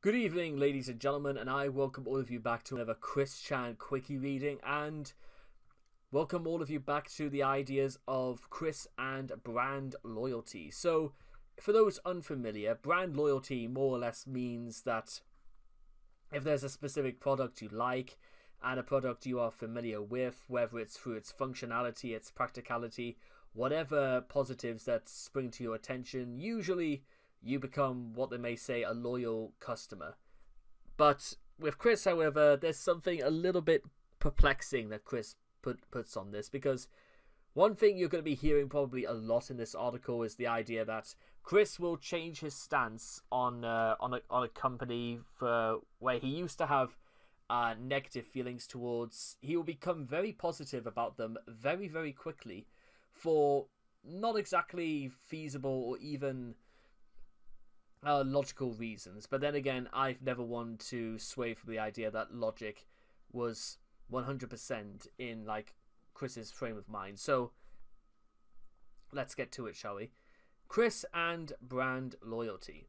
Good evening, ladies and gentlemen, and I welcome all of you back to another Chris Chan Quickie reading, and welcome all of you back to the ideas of Chris and brand loyalty. So, for those unfamiliar, brand loyalty more or less means that if there's a specific product you like and a product you are familiar with, whether it's through its functionality, its practicality, whatever positives that spring to your attention, usually you become what they may say a loyal customer. But with Chris, however, there's something a little bit perplexing that Chris puts on this, because one thing you're going to be hearing probably a lot in this article is the idea that Chris will change his stance on a company for where he used to have negative feelings towards. He will become very positive about them very, very quickly for not exactly feasible or even logical reasons. But then again, I've never wanted to sway from the idea that logic was 100% in like Chris's frame of mind. So let's get to it, shall we? Chris and brand loyalty.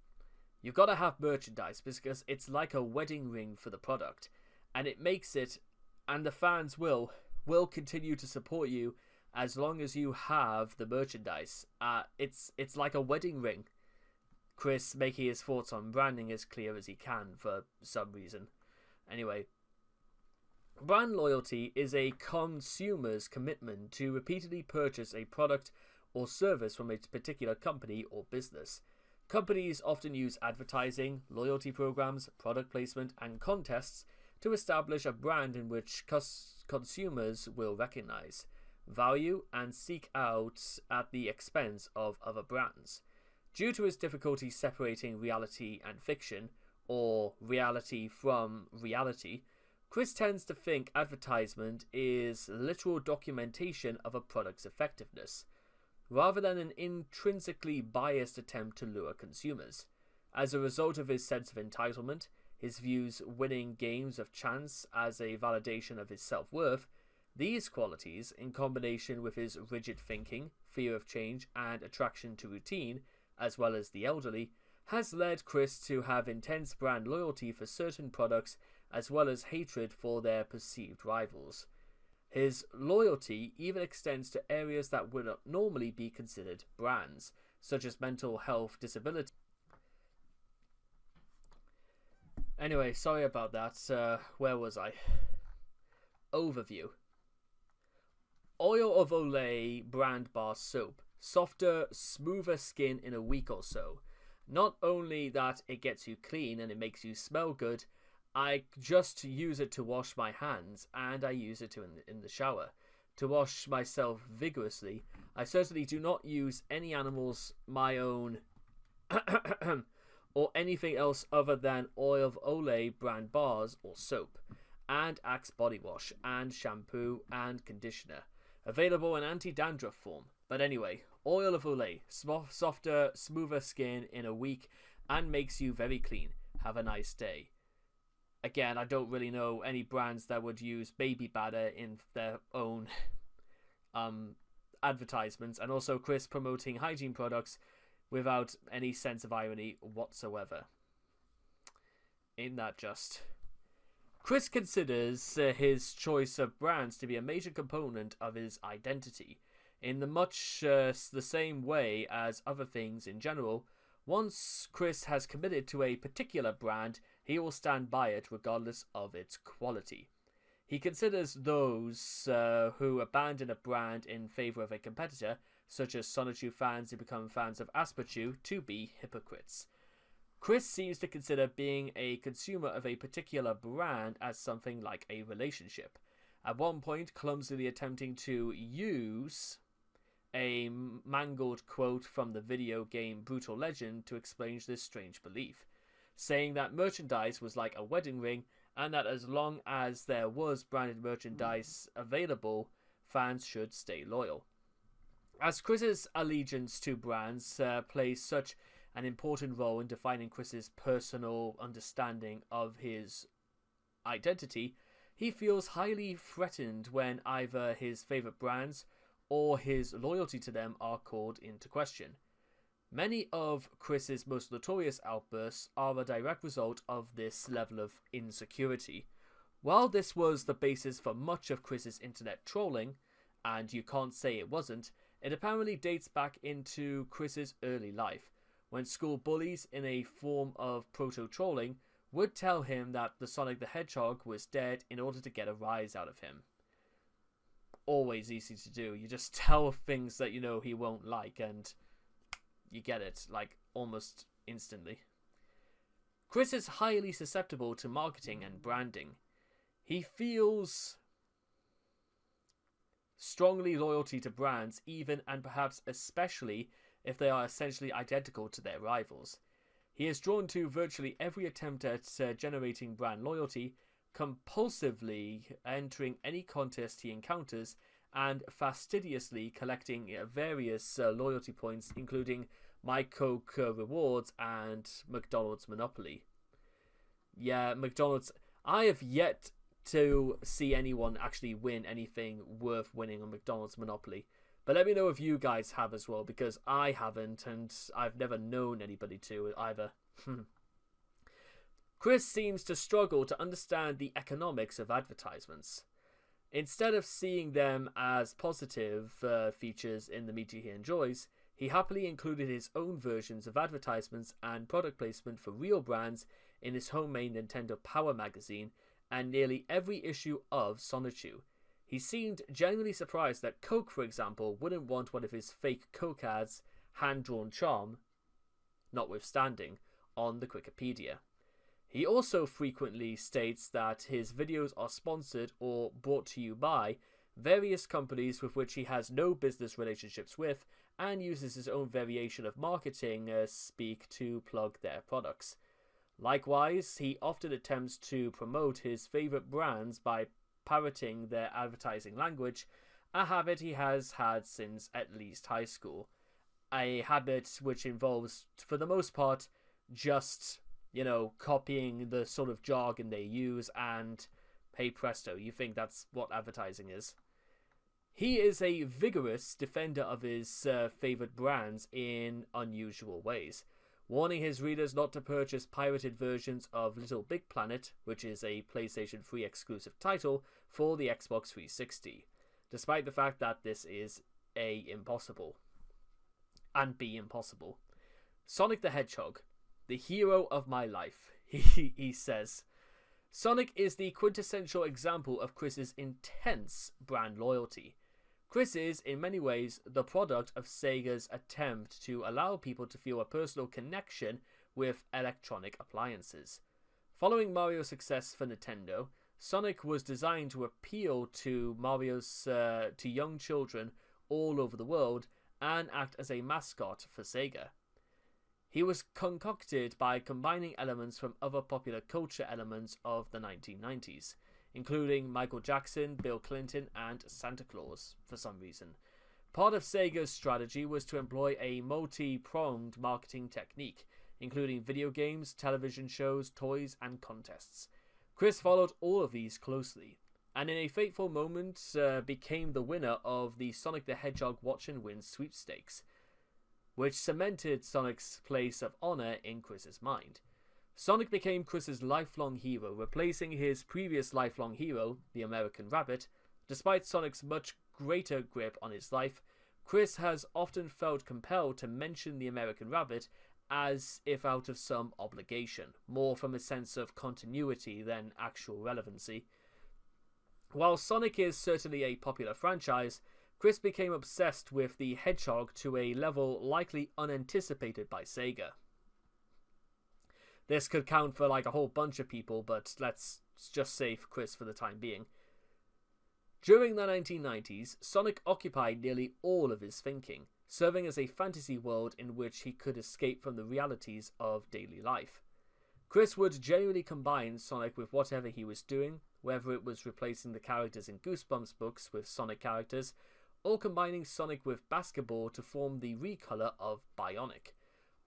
You've got to have merchandise because it's like a wedding ring for the product, and it makes it, and the fans will continue to support you as long as you have the merchandise. It's like a wedding ring. Chris making his thoughts on branding as clear as he can for some reason. Anyway, brand loyalty is a consumer's commitment to repeatedly purchase a product or service from a particular company or business. Companies often use advertising, loyalty programs, product placement, and contests to establish a brand in which consumers will recognize, value, and seek out at the expense of other brands. Due to his difficulty separating reality and fiction, or reality from reality, Chris tends to think advertisement is literal documentation of a product's effectiveness, rather than an intrinsically biased attempt to lure consumers. As a result of his sense of entitlement, his views winning games of chance as a validation of his self-worth, these qualities, in combination with his rigid thinking, fear of change, and attraction to routine, as well as the elderly, has led Chris to have intense brand loyalty for certain products as well as hatred for their perceived rivals. His loyalty even extends to areas that would not normally be considered brands, such as mental health, disability. Anyway, sorry about that. Where was I? Overview. Oil of Olay brand bar soap. Softer, smoother skin in a week or so. Not only that it gets you clean and it makes you smell good, I just use it to wash my hands, and I use it in the shower. To wash myself vigorously, I certainly do not use any animals, my own, or anything else other than Oil of Olay brand bars or soap, and Axe body wash, and shampoo and conditioner. Available in anti-dandruff form. But anyway, Oil of Olay, softer, smoother skin in a week, and makes you very clean. Have a nice day. Again, I don't really know any brands that would use baby batter in their own advertisements, and also Chris promoting hygiene products without any sense of irony whatsoever. Ain't that just? Chris considers his choice of brands to be a major component of his identity. In the much the same way as other things in general, once Chris has committed to a particular brand, he will stand by it regardless of its quality. He considers those who abandon a brand in favour of a competitor, such as Sonichu fans who become fans of Asperchu, to be hypocrites. Chris seems to consider being a consumer of a particular brand as something like a relationship, at one point clumsily attempting to use a mangled quote from the video game Brutal Legend to explain this strange belief, saying that merchandise was like a wedding ring, and that as long as there was branded merchandise available, fans should stay loyal. As Chris's allegiance to brands plays such an important role in defining Chris's personal understanding of his identity, he feels highly threatened when either his favourite brands or his loyalty to them are called into question. Many of Chris's most notorious outbursts are a direct result of this level of insecurity. While this was the basis for much of Chris's internet trolling, and you can't say it wasn't, it apparently dates back into Chris's early life, when school bullies, in a form of proto-trolling, would tell him that the Sonic the Hedgehog was dead in order to get a rise out of him. Always easy to do. You just tell things that you know he won't like, and you get it, like, almost instantly. Chris is highly susceptible to marketing and branding. He feels strongly loyalty to brands, even and perhaps especially if they are essentially identical to their rivals. He is drawn to virtually every attempt at generating brand loyalty, compulsively entering any contest he encounters, and fastidiously collecting various loyalty points, including My Coke rewards and McDonald's Monopoly. Yeah, McDonald's. I have yet to see anyone actually win anything worth winning on McDonald's Monopoly. But let me know if you guys have as well, because I haven't, and I've never known anybody to either. Chris seems to struggle to understand the economics of advertisements. Instead of seeing them as positive features in the media he enjoys, he happily included his own versions of advertisements and product placement for real brands in his homemade Nintendo Power magazine and nearly every issue of Sonichu. He seemed genuinely surprised that Coke, for example, wouldn't want one of his fake Coke ads, hand-drawn charm, notwithstanding, on the Wikipedia. He also frequently states that his videos are sponsored or brought to you by various companies with which he has no business relationships with, and uses his own variation of marketing speak to plug their products. Likewise, he often attempts to promote his favourite brands by parroting their advertising language, a habit he has had since at least high school. A habit which involves, for the most part, just, copying the sort of jargon they use, and hey presto, you think that's what advertising is. He is a vigorous defender of his favourite brands in unusual ways, warning his readers not to purchase pirated versions of Little Big Planet, which is a PlayStation 3 exclusive title for the Xbox 360, despite the fact that this is A, impossible, and B, impossible. Sonic the Hedgehog, the hero of my life, he says. Sonic is the quintessential example of Chris's intense brand loyalty. Chris is, in many ways, the product of Sega's attempt to allow people to feel a personal connection with electronic appliances. Following Mario's success for Nintendo, Sonic was designed to appeal to to young children all over the world and act as a mascot for Sega. He was concocted by combining elements from other popular culture elements of the 1990s, including Michael Jackson, Bill Clinton, and Santa Claus, for some reason. Part of Sega's strategy was to employ a multi-pronged marketing technique, including video games, television shows, toys, and contests. Chris followed all of these closely, and in a fateful moment became the winner of the Sonic the Hedgehog Watch and Win sweepstakes, which cemented Sonic's place of honor in Chris's mind. Sonic became Chris's lifelong hero, replacing his previous lifelong hero, the American Rabbit. Despite Sonic's much greater grip on his life, Chris has often felt compelled to mention the American Rabbit as if out of some obligation, more from a sense of continuity than actual relevancy. While Sonic is certainly a popular franchise, Chris became obsessed with the Hedgehog to a level likely unanticipated by Sega. This could count for like a whole bunch of people, but let's just say for Chris for the time being. During the 1990s, Sonic occupied nearly all of his thinking, serving as a fantasy world in which he could escape from the realities of daily life. Chris would genuinely combine Sonic with whatever he was doing, whether it was replacing the characters in Goosebumps books with Sonic characters, or combining Sonic with basketball to form the recolor of Bionic.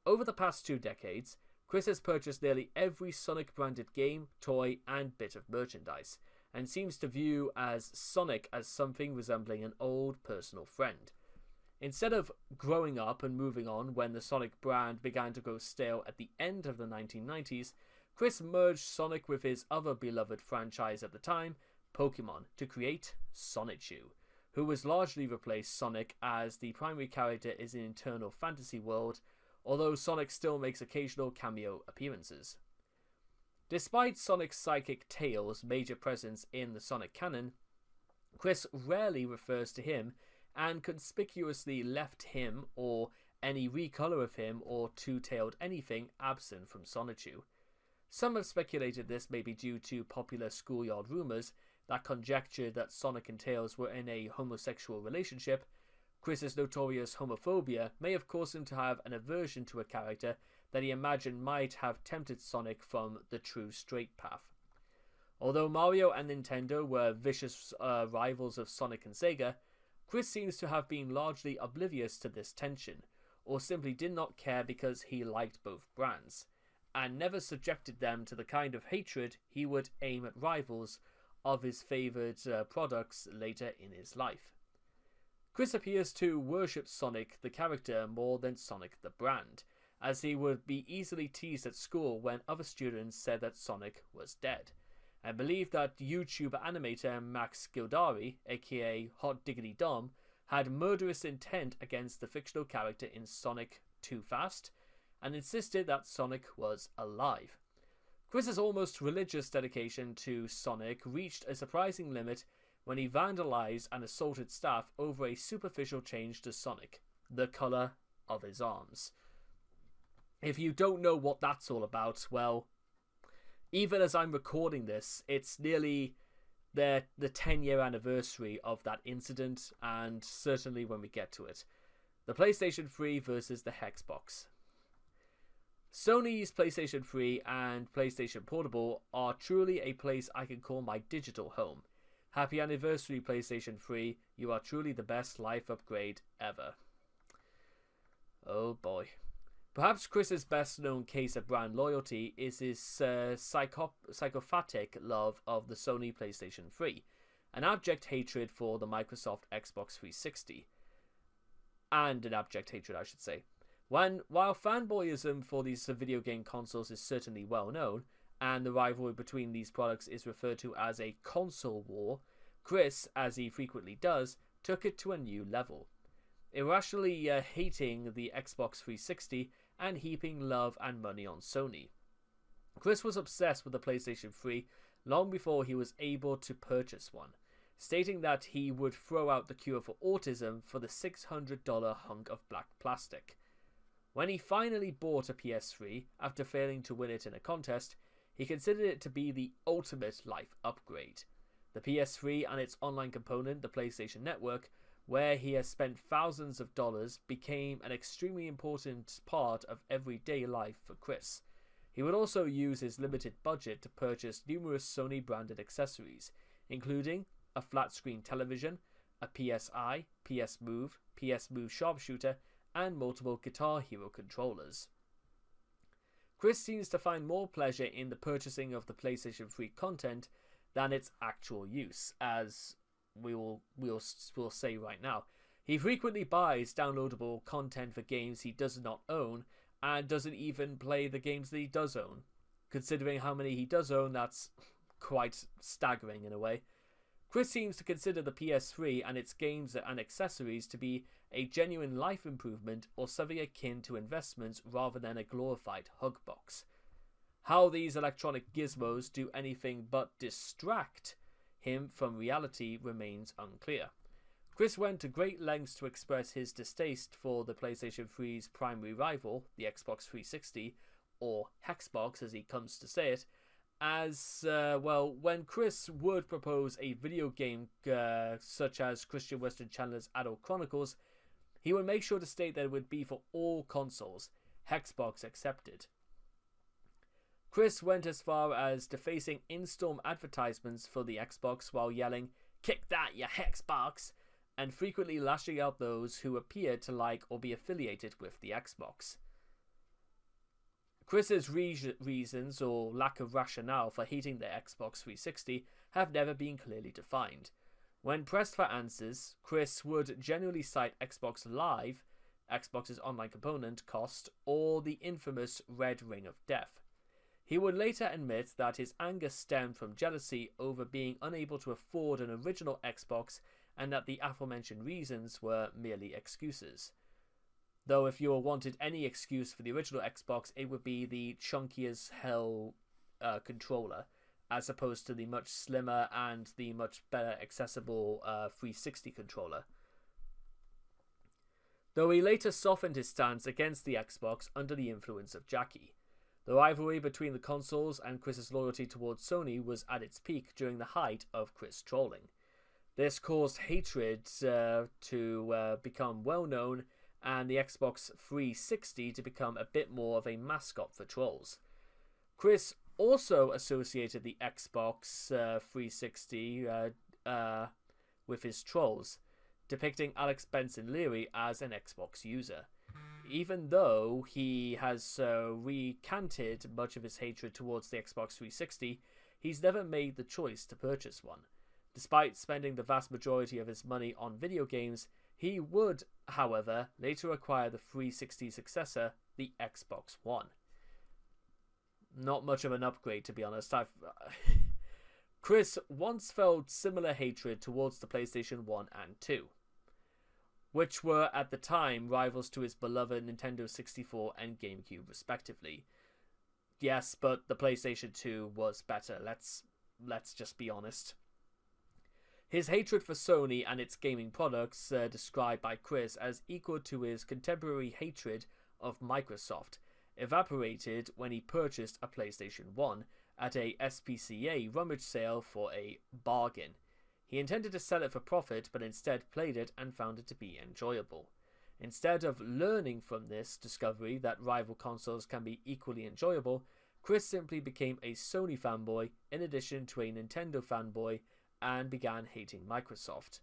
Over the past 2 decades, Chris has purchased nearly every Sonic-branded game, toy, and bit of merchandise, and seems to view as Sonic as something resembling an old personal friend. Instead of growing up and moving on when the Sonic brand began to grow stale at the end of the 1990s, Chris merged Sonic with his other beloved franchise at the time, Pokemon, to create Sonichu, who has largely replaced Sonic as the primary character in an internal fantasy world, although Sonic still makes occasional cameo appearances. Despite Sonic's psychic Tails' major presence in the Sonic canon, Chris rarely refers to him and conspicuously left him or any recolor of him or two-tailed anything absent from Sonichu. Some have speculated this may be due to popular schoolyard rumors that conjectured that Sonic and Tails were in a homosexual relationship. Chris's notorious homophobia may have caused him to have an aversion to a character that he imagined might have tempted Sonic from the true straight path. Although Mario and Nintendo were vicious rivals of Sonic and Sega, Chris seems to have been largely oblivious to this tension, or simply did not care because he liked both brands, and never subjected them to the kind of hatred he would aim at rivals of his favoured products later in his life. Chris appears to worship Sonic the character more than Sonic the brand, as he would be easily teased at school when other students said that Sonic was dead, and believed that YouTuber animator Max Gildari, aka Hot Diggity Dom, had murderous intent against the fictional character in Sonic Too Fast, and insisted that Sonic was alive. Chris's almost religious dedication to Sonic reached a surprising limit when he vandalized and assaulted staff over a superficial change to Sonic, the colour of his arms. If you don't know what that's all about, well, even as I'm recording this, it's nearly the 10-year anniversary of that incident, and certainly when we get to it. The PlayStation 3 versus the Xbox. Sony's PlayStation 3 and PlayStation Portable are truly a place I can call my digital home. Happy anniversary, PlayStation 3. You are truly the best life upgrade ever. Oh boy. Perhaps Chris's best known case of brand loyalty is his psychopathic love of the Sony PlayStation 3, an abject hatred for the Microsoft Xbox 360. And an abject hatred, I should say. While fanboyism for these video game consoles is certainly well known, and the rivalry between these products is referred to as a console war, Chris, as he frequently does, took it to a new level, irrationally hating the Xbox 360 and heaping love and money on Sony. Chris was obsessed with the PlayStation 3 long before he was able to purchase one, stating that he would throw out the cure for autism for the $600 hunk of black plastic. When he finally bought a PS3 after failing to win it in a contest, he considered it to be the ultimate life upgrade. The PS3 and its online component, the PlayStation Network, where he has spent thousands of dollars, became an extremely important part of everyday life for Chris. He would also use his limited budget to purchase numerous Sony-branded accessories, including a flat-screen television, a PSI, PS Move Sharpshooter, and multiple Guitar Hero controllers. Chris seems to find more pleasure in the purchasing of the PlayStation 3 content than its actual use, as we'll say right now. He frequently buys downloadable content for games he does not own, and doesn't even play the games that he does own. Considering how many he does own, that's quite staggering in a way. Chris seems to consider the PS3 and its games and accessories to be a genuine life improvement or something akin to investments rather than a glorified hug box. How these electronic gizmos do anything but distract him from reality remains unclear. Chris went to great lengths to express his distaste for the PlayStation 3's primary rival, the Xbox 360, or Hexbox as he comes to say it, as, when Chris would propose a video game such as Christian Western Chandler's Adult Chronicles, he would make sure to state that it would be for all consoles, Hexbox accepted. Chris went as far as defacing in-store advertisements for the Xbox while yelling, "Kick that, you Hexbox!" and frequently lashing out those who appeared to like or be affiliated with the Xbox. Chris's reasons or lack of rationale for hating the Xbox 360 have never been clearly defined. When pressed for answers, Chris would generally cite Xbox Live, Xbox's online component cost, or the infamous Red Ring of Death. He would later admit that his anger stemmed from jealousy over being unable to afford an original Xbox and that the aforementioned reasons were merely excuses. Though if you wanted any excuse for the original Xbox, it would be the chunky as hell controller, as opposed to the much slimmer and the much better accessible 360 controller. Though he later softened his stance against the Xbox under the influence of Jackie. The rivalry between the consoles and Chris's loyalty towards Sony was at its peak during the height of Chris trolling. This caused hatred to become well known, and the Xbox 360 to become a bit more of a mascot for trolls. Chris also associated the Xbox 360 with his trolls, depicting Alex Benson Leary as an Xbox user. Even though he has recanted much of his hatred towards the Xbox 360, he's never made the choice to purchase one. Despite spending the vast majority of his money on video games, he would, however, later acquire the 360 successor, the Xbox One. Not much of an upgrade, to be honest. Chris once felt similar hatred towards the PlayStation 1 and 2, which were at the time rivals to his beloved Nintendo 64 and GameCube respectively. Yes, but the PlayStation 2 was better, let's just be honest. His hatred for Sony and its gaming products, described by Chris as equal to his contemporary hatred of Microsoft, evaporated when he purchased a PlayStation 1 at a SPCA rummage sale for a bargain. He intended to sell it for profit, but instead played it and found it to be enjoyable. Instead of learning from this discovery that rival consoles can be equally enjoyable, Chris simply became a Sony fanboy in addition to a Nintendo fanboy and began hating Microsoft.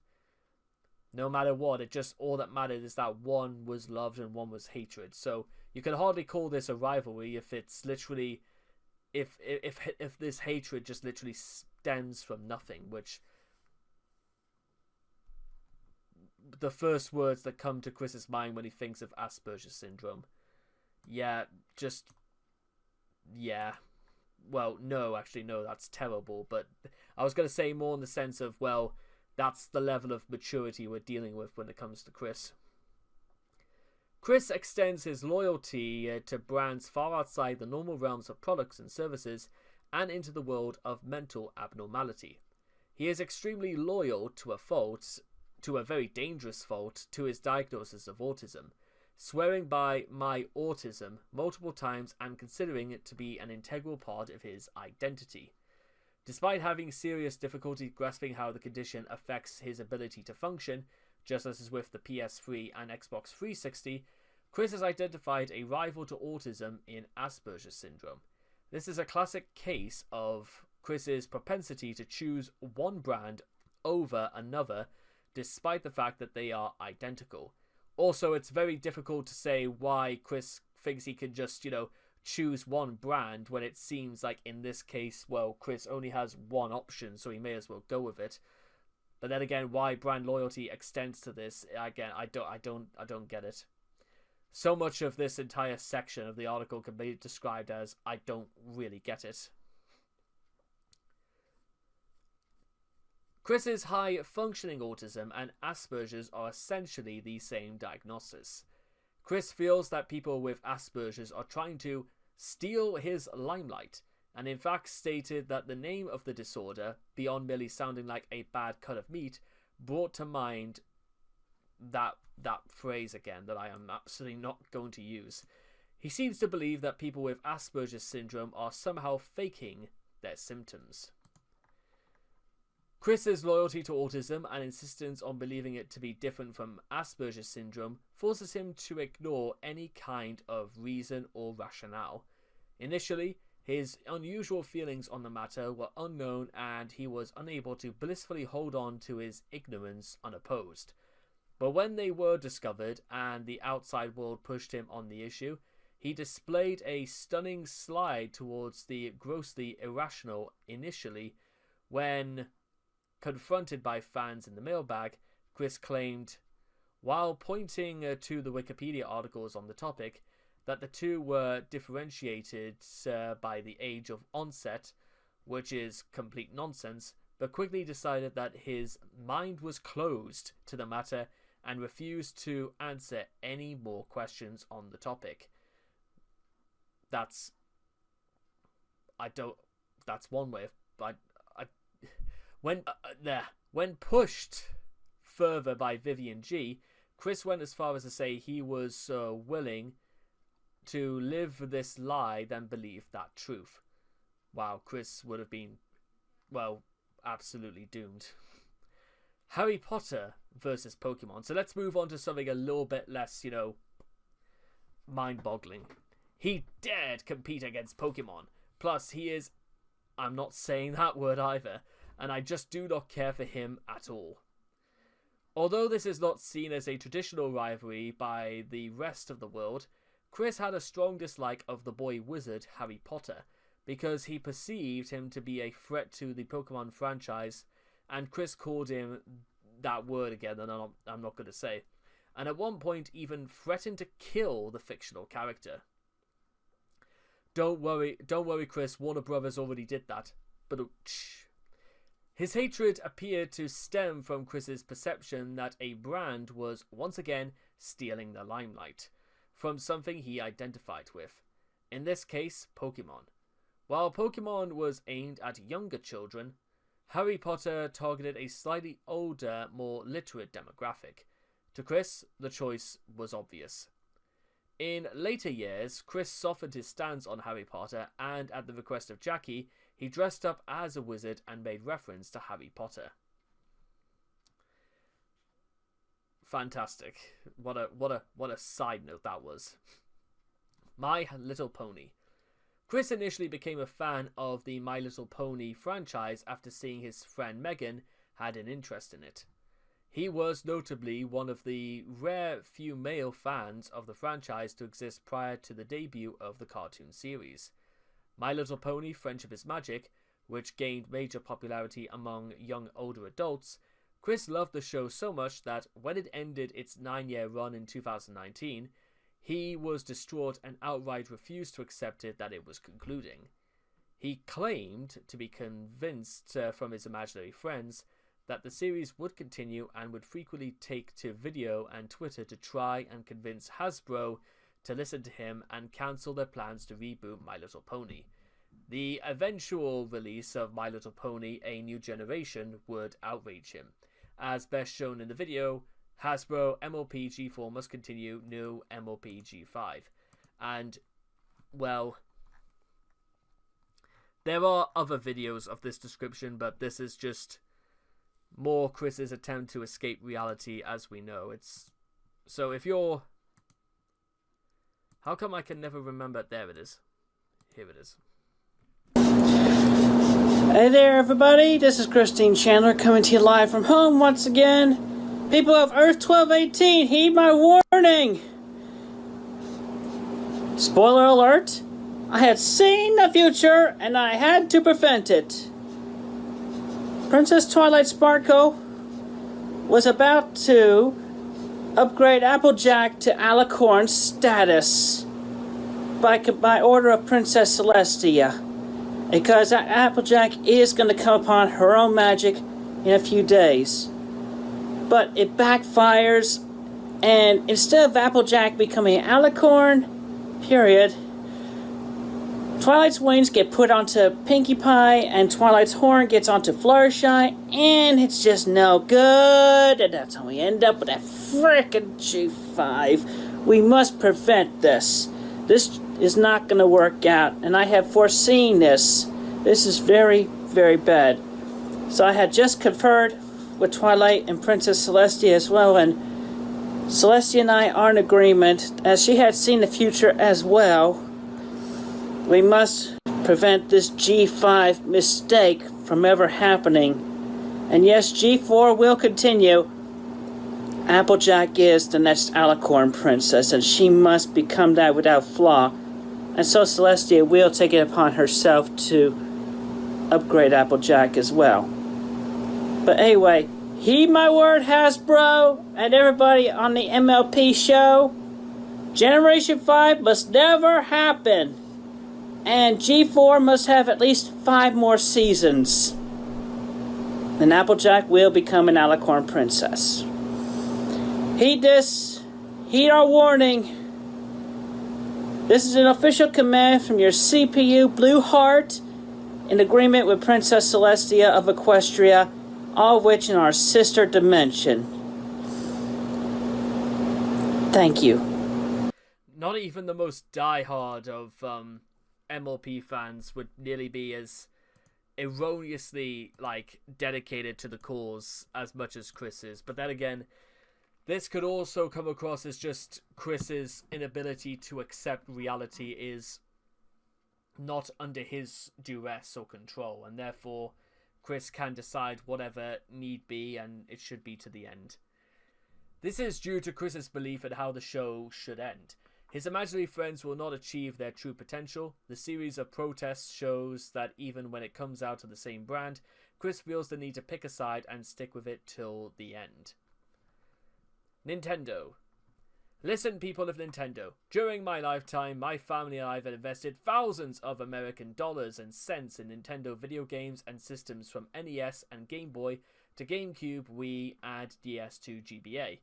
No matter what, all that mattered is that one was loved and one was hatred. So you can hardly call this a rivalry if it's literally, if this hatred just literally stems from nothing, which the first words that come to Chris's mind when he thinks of Asperger's syndrome. Well, no, that's terrible, but I was going to say more in the sense of, well, that's the level of maturity we're dealing with when it comes to Chris. Chris extends his loyalty to brands far outside the normal realms of products and services and into the world of mental abnormality. He is extremely loyal to a very dangerous fault, to his diagnosis of autism, swearing by "my autism" multiple times and considering it to be an integral part of his identity. Despite having serious difficulty grasping how the condition affects his ability to function, just as is with the PS3 and Xbox 360, Chris has identified a rival to autism in Asperger's syndrome. This is a classic case of Chris's propensity to choose one brand over another, despite the fact that they are identical. Also, it's very difficult to say why Chris thinks he can just, choose one brand when it seems like in this case, well, Chris only has one option, so he may as well go with it. But then again, why brand loyalty extends to this, again, I don't get it. So much of this entire section of the article can be described as I don't really get it. Chris's high-functioning autism and Asperger's are essentially the same diagnosis. Chris feels that people with Asperger's are trying to steal his limelight, and in fact stated that the name of the disorder, beyond merely sounding like a bad cut of meat, brought to mind that phrase again that I am absolutely not going to use. He seems to believe that people with Asperger's syndrome are somehow faking their symptoms. Chris's loyalty to autism and insistence on believing it to be different from Asperger's syndrome forces him to ignore any kind of reason or rationale. Initially, his unusual feelings on the matter were unknown and he was unable to blissfully hold on to his ignorance unopposed. But when they were discovered and the outside world pushed him on the issue, he displayed a stunning slide towards the grossly irrational initially when confronted by fans in the mailbag, Chris claimed, while pointing to the Wikipedia articles on the topic, that the two were differentiated by the age of onset, which is complete nonsense, but quickly decided that his mind was closed to the matter and refused to answer any more questions on the topic. That's one way of... When pushed further by Vivian G, Chris went as far as to say he was willing to live this lie than believe that truth. Wow, Chris would have been, well, absolutely doomed. Harry Potter versus Pokemon. So let's move on to something a little bit less, mind-boggling. He dared compete against Pokemon. Plus, he is... I'm not saying that word either. And I just do not care for him at all. Although this is not seen as a traditional rivalry by the rest of the world, Chris had a strong dislike of the boy wizard Harry Potter, because he perceived him to be a threat to the Pokemon franchise, and Chris called him that word again that I'm not going to say, and at one point even threatened to kill the fictional character. Don't worry, Chris, Warner Brothers already did that. But his hatred appeared to stem from Chris's perception that a brand was once again stealing the limelight from something he identified with. In this case, Pokemon. While Pokemon was aimed at younger children, Harry Potter targeted a slightly older, more literate demographic. To Chris, the choice was obvious. In later years, Chris softened his stance on Harry Potter, and at the request of Jackie, he dressed up as a wizard and made reference to Harry Potter. Fantastic. What a side note that was. My Little Pony. Chris initially became a fan of the My Little Pony franchise after seeing his friend Megan had an interest in it. He was notably one of the rare few male fans of the franchise to exist prior to the debut of the cartoon series. My Little Pony Friendship is Magic, which gained major popularity among young older adults, Chris loved the show so much that when it ended its 9-year run in 2019, he was distraught and outright refused to accept it that it was concluding. He claimed to be convinced from his imaginary friends that the series would continue and would frequently take to video and Twitter to try and convince Hasbro to listen to him and cancel their plans to reboot My Little Pony. The eventual release of My Little Pony A New Generation would outrage him. As best shown in the video, Hasbro MLP G4 must continue, no MLP G5. And, well, there are other videos of this description, but this is just more Chris's attempt to escape reality, as we know. So if you're... How come I can never remember? There it is. Here it is. Hey there, everybody. This is Christine Chandler coming to you live from home once again. People of Earth 1218, heed my warning. Spoiler alert. I had seen the future and I had to prevent it. Princess Twilight Sparkle was about to upgrade Applejack to Alicorn status by order of Princess Celestia, because Applejack is going to come upon her own magic in a few days. But it backfires, and instead of Applejack becoming Alicorn, period, Twilight's wings get put onto Pinkie Pie, and Twilight's horn gets onto Fluttershy, and it's just no good, and that's how we end up with that frickin' G5. We must prevent this. This is not going to work out, and I have foreseen this. This is very, very bad. So I had just conferred with Twilight and Princess Celestia as well, and Celestia and I are in agreement, as she had seen the future as well. We must prevent this G5 mistake from ever happening. And yes, G4 will continue. Applejack is the next Alicorn princess, and she must become that without flaw. And so Celestia will take it upon herself to upgrade Applejack as well. But anyway, heed my word, Hasbro, and everybody on the MLP show. Generation 5 must never happen. And G4 must have at least 5 more seasons. And Applejack will become an Alicorn princess. Heed this. Heed our warning. This is an official command from your CPU Blue Heart in agreement with Princess Celestia of Equestria, all of which in our sister dimension. Thank you. Not even the most diehard of MLP fans would nearly be as erroneously dedicated to the cause as much as Chris is. But then again, this could also come across as just Chris's inability to accept reality is not under his duress or control, and therefore Chris can decide whatever need be, and it should be to the end. This is due to Chris's belief in how the show should end. His imaginary friends will not achieve their true potential. The series of protests shows that even when it comes out of the same brand, Chris feels the need to pick a side and stick with it till the end. Nintendo. Listen, people of Nintendo. During my lifetime, my family and I have invested thousands of American dollars and cents in Nintendo video games and systems from NES and Game Boy to GameCube, Wii, and DS to GBA.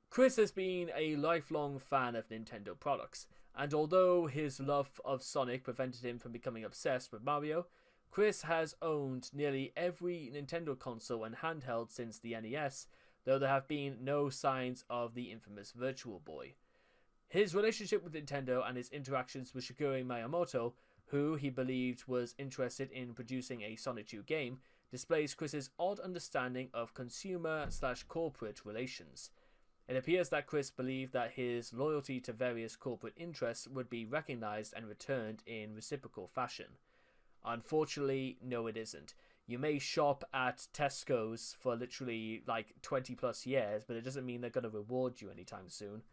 Chris has been a lifelong fan of Nintendo products, and although his love of Sonic prevented him from becoming obsessed with Mario, Chris has owned nearly every Nintendo console and handheld since the NES, though there have been no signs of the infamous Virtual Boy. His relationship with Nintendo and his interactions with Shigeru Miyamoto, who he believed was interested in producing a Sonic 2 game, displays Chris's odd understanding of consumer/corporate relations. It appears that Chris believed that his loyalty to various corporate interests would be recognized and returned in reciprocal fashion. Unfortunately, no it isn't. You may shop at Tesco's for literally 20 plus years, but it doesn't mean they're going to reward you anytime soon.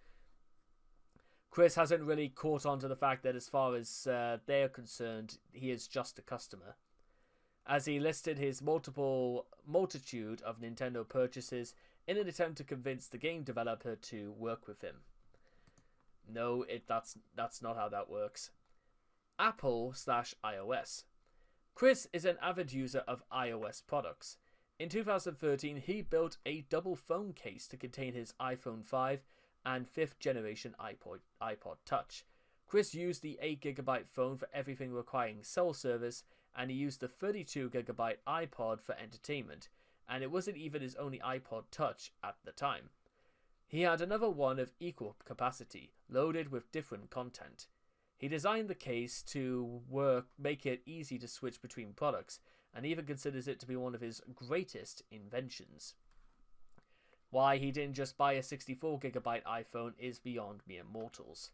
Chris hasn't really caught on to the fact that as far as they're concerned, he is just a customer. As he listed his multitude of Nintendo purchases in an attempt to convince the game developer to work with him. No, that's not how that works. Apple/iOS. Chris is an avid user of iOS products. In 2013, he built a double phone case to contain his iPhone 5 and 5th generation iPod Touch. Chris used the 8GB phone for everything requiring cell service, and he used the 32GB iPod for entertainment, and it wasn't even his only iPod Touch at the time. He had another one of equal capacity, loaded with different content. He designed the case to make it easy to switch between products, and even considers it to be one of his greatest inventions. Why he didn't just buy a 64GB iPhone is beyond mere mortals.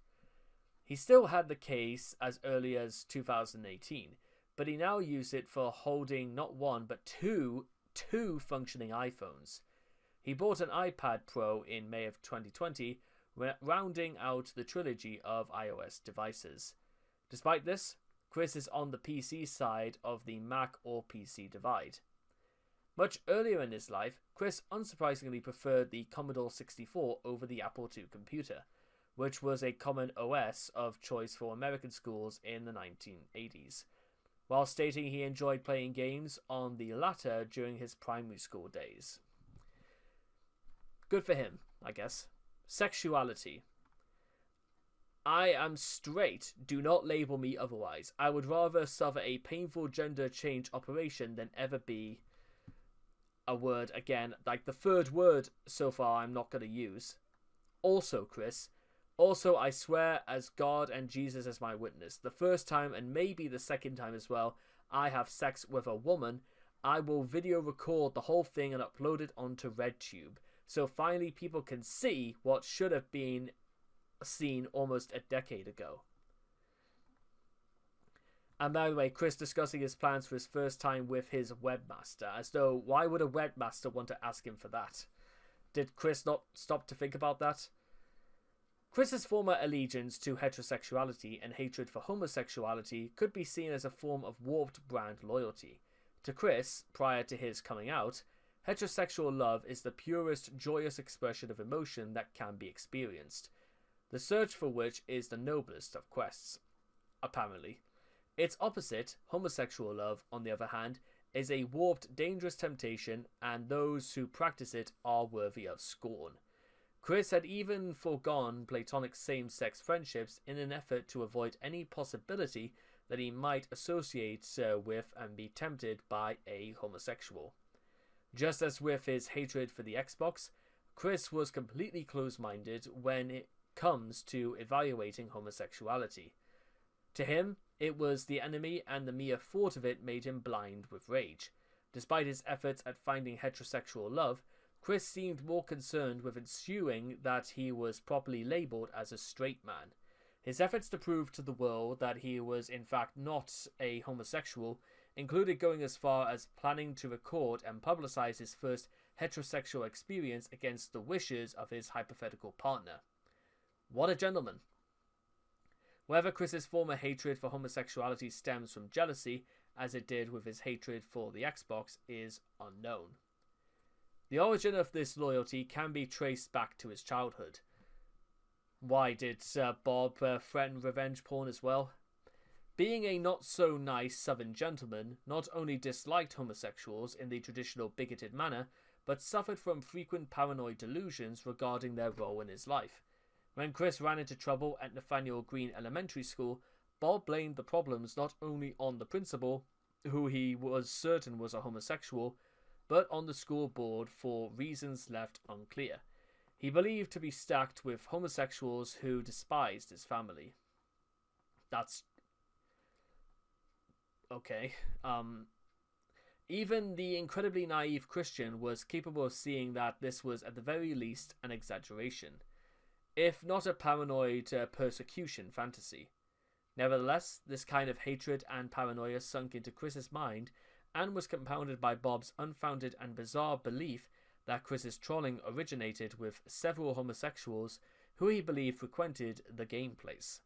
He still had the case as early as 2018, but he now used it for holding not one but two functioning iPhones. He bought an iPad Pro in May of 2020, rounding out the trilogy of iOS devices. Despite this, Chris is on the PC side of the Mac or PC divide. Much earlier in his life, Chris unsurprisingly preferred the Commodore 64 over the Apple II computer, which was a common OS of choice for American schools in the 1980s, while stating he enjoyed playing games on the latter during his primary school days. Good for him, I guess. Sexuality. I am straight. Do not label me otherwise. I would rather suffer a painful gender change operation than ever be a word again. The third word so far I'm not going to use. Also, Chris. Also, I swear as God and Jesus as my witness, the first time and maybe the second time as well, I have sex with a woman, I will video record the whole thing and upload it onto RedTube. So finally people can see what should have been seen almost a decade ago. And by the way, Chris discussing his plans for his first time with his webmaster, as though why would a webmaster want to ask him for that? Did Chris not stop to think about that? Chris's former allegiance to heterosexuality and hatred for homosexuality could be seen as a form of warped brand loyalty. To Chris, prior to his coming out, heterosexual love is the purest, joyous expression of emotion that can be experienced, the search for which is the noblest of quests, apparently. Its opposite, homosexual love, on the other hand, is a warped, dangerous temptation, and those who practice it are worthy of scorn. Chris had even foregone platonic same-sex friendships in an effort to avoid any possibility that he might associate with and be tempted by a homosexual. Just as with his hatred for the Xbox, Chris was completely closed-minded when it comes to evaluating homosexuality. To him, it was the enemy, and the mere thought of it made him blind with rage. Despite his efforts at finding heterosexual love, Chris seemed more concerned with ensuring that he was properly labelled as a straight man. His efforts to prove to the world that he was in fact not a homosexual included going as far as planning to record and publicise his first heterosexual experience against the wishes of his hypothetical partner. What a gentleman. Whether Chris's former hatred for homosexuality stems from jealousy, as it did with his hatred for the Xbox, is unknown. The origin of this loyalty can be traced back to his childhood. Why did Bob threaten revenge porn as well? Being a not-so-nice southern gentleman, not only disliked homosexuals in the traditional bigoted manner, but suffered from frequent paranoid delusions regarding their role in his life. When Chris ran into trouble at Nathaniel Green Elementary School, Bob blamed the problems not only on the principal, who he was certain was a homosexual, but on the school board for reasons left unclear. He believed to be stacked with homosexuals who despised his family. That's okay. Even the incredibly naive Christian was capable of seeing that this was at the very least an exaggeration, if not a paranoid persecution fantasy. Nevertheless, this kind of hatred and paranoia sunk into Chris's mind and was compounded by Bob's unfounded and bizarre belief that Chris's trolling originated with several homosexuals who he believed frequented the gameplace.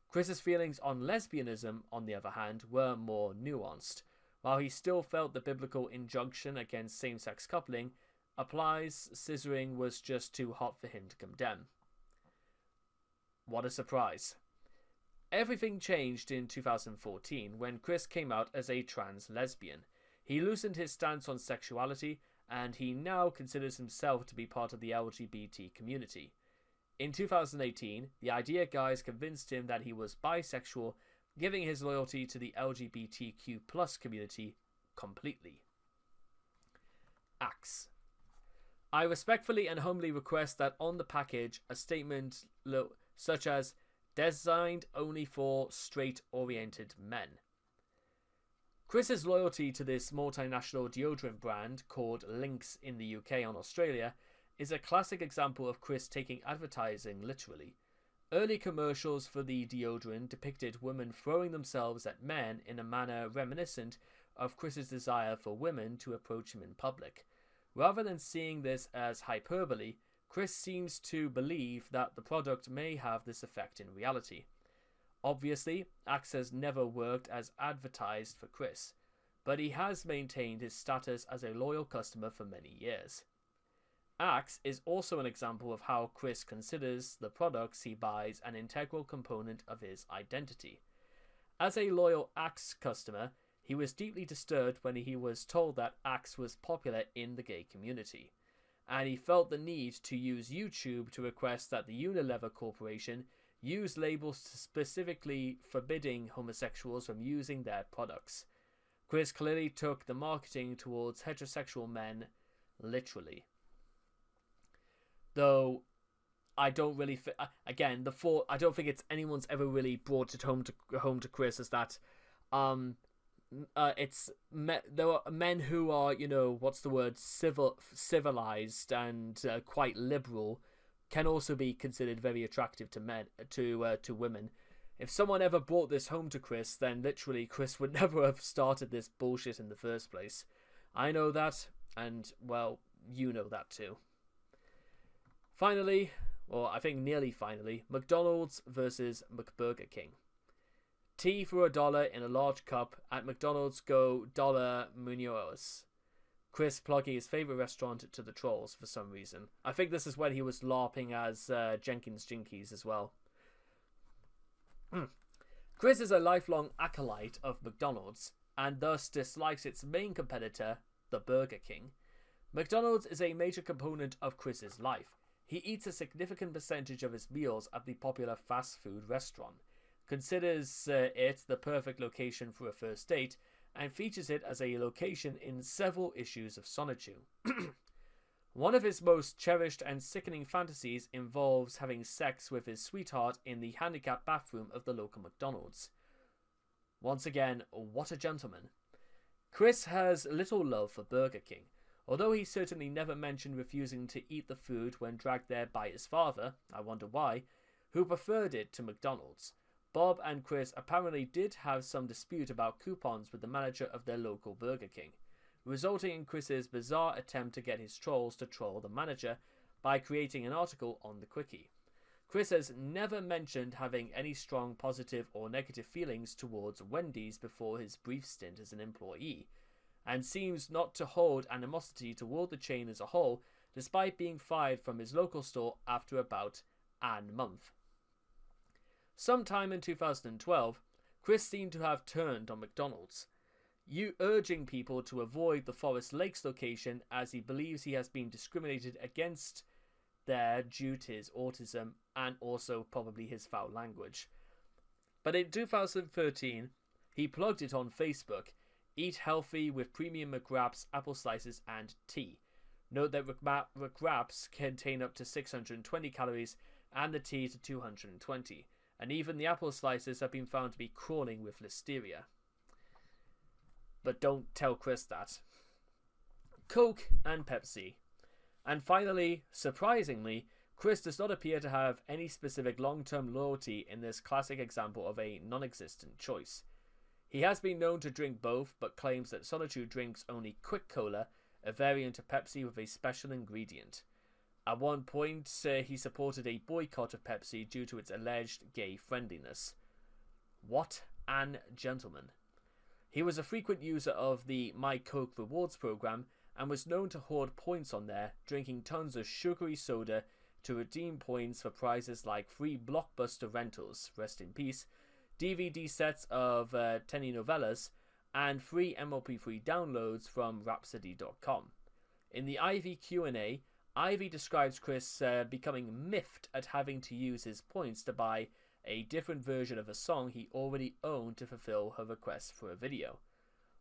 Chris's feelings on lesbianism, on the other hand, were more nuanced. While he still felt the biblical injunction against same-sex coupling applies, scissoring was just too hot for him to condemn. What a surprise. Everything changed in 2014 when Chris came out as a trans lesbian. He loosened his stance on sexuality, and he now considers himself to be part of the LGBT community. In 2018, the Idea guys convinced him that he was bisexual, giving his loyalty to the LGBTQ+ community completely. Axe. I respectfully and humbly request that on the package a statement such as "designed only for straight-oriented men." Chris's loyalty to this multinational deodorant brand, called Lynx in the UK and Australia, is a classic example of Chris taking advertising literally. Early commercials for the deodorant depicted women throwing themselves at men in a manner reminiscent of Chris's desire for women to approach him in public. Rather than seeing this as hyperbole, Chris seems to believe that the product may have this effect in reality. Obviously, Axe has never worked as advertised for Chris, but he has maintained his status as a loyal customer for many years. Axe is also an example of how Chris considers the products he buys an integral component of his identity. As a loyal Axe customer, he was deeply disturbed when he was told that Axe was popular in the gay community, and he felt the need to use YouTube to request that the Unilever Corporation use labels specifically forbidding homosexuals from using their products. Chris clearly took the marketing towards heterosexual men literally. Though I don't really I don't think it's anyone's ever really brought it home to Chris as that there are men who are, civilized and quite liberal, can also be considered very attractive to women. If someone ever brought this home to Chris, then literally Chris would never have started this bullshit in the first place. I know that, and well, you know that too. Finally, or I think nearly finally, McDonald's versus McBurger King. Tea for $1 in a large cup. At McDonald's go $1 Munoz. Chris plugging his favourite restaurant to the trolls for some reason. I think this is when he was LARPing as Jenkins Jinkies as well. Chris is a lifelong acolyte of McDonald's and thus dislikes its main competitor, the Burger King. McDonald's is a major component of Chris's life. He eats a significant percentage of his meals at the popular fast food restaurant, considers it the perfect location for a first date, and features it as a location in several issues of Sonichu. One of his most cherished and sickening fantasies involves having sex with his sweetheart in the handicapped bathroom of the local McDonald's. Once again, what a gentleman. Chris has little love for Burger King, although he certainly never mentioned refusing to eat the food when dragged there by his father, I wonder why, who preferred it to McDonald's. Bob and Chris apparently did have some dispute about coupons with the manager of their local Burger King, resulting in Chris's bizarre attempt to get his trolls to troll the manager by creating an article on the Cwiki. Chris has never mentioned having any strong positive or negative feelings towards Wendy's before his brief stint as an employee, and seems not to hold animosity toward the chain as a whole, despite being fired from his local store after about a month. Sometime in 2012, Chris seemed to have turned on McDonald's, urging people to avoid the Forest Lakes location as he believes he has been discriminated against there due to his autism and also probably his foul language. But in 2013, he plugged it on Facebook: eat healthy with premium McWraps, apple slices and tea. Note that McWraps contain up to 620 calories and the tea to 220. And even the apple slices have been found to be crawling with listeria. But don't tell Chris that. Coke and Pepsi. And finally, surprisingly, Chris does not appear to have any specific long-term loyalty in this classic example of a non-existent choice. He has been known to drink both, but claims that Sonichu drinks only Quick Cola, a variant of Pepsi with a special ingredient. At one point, he supported a boycott of Pepsi due to its alleged gay friendliness. What an gentleman. He was a frequent user of the My Coke Rewards program and was known to hoard points on there, drinking tons of sugary soda to redeem points for prizes like free Blockbuster rentals, rest in peace, DVD sets of telenovelas, and free MLP-free downloads from Rhapsody.com. In the Ivy Q&A, Ivy describes Chris becoming miffed at having to use his points to buy a different version of a song he already owned to fulfill her request for a video.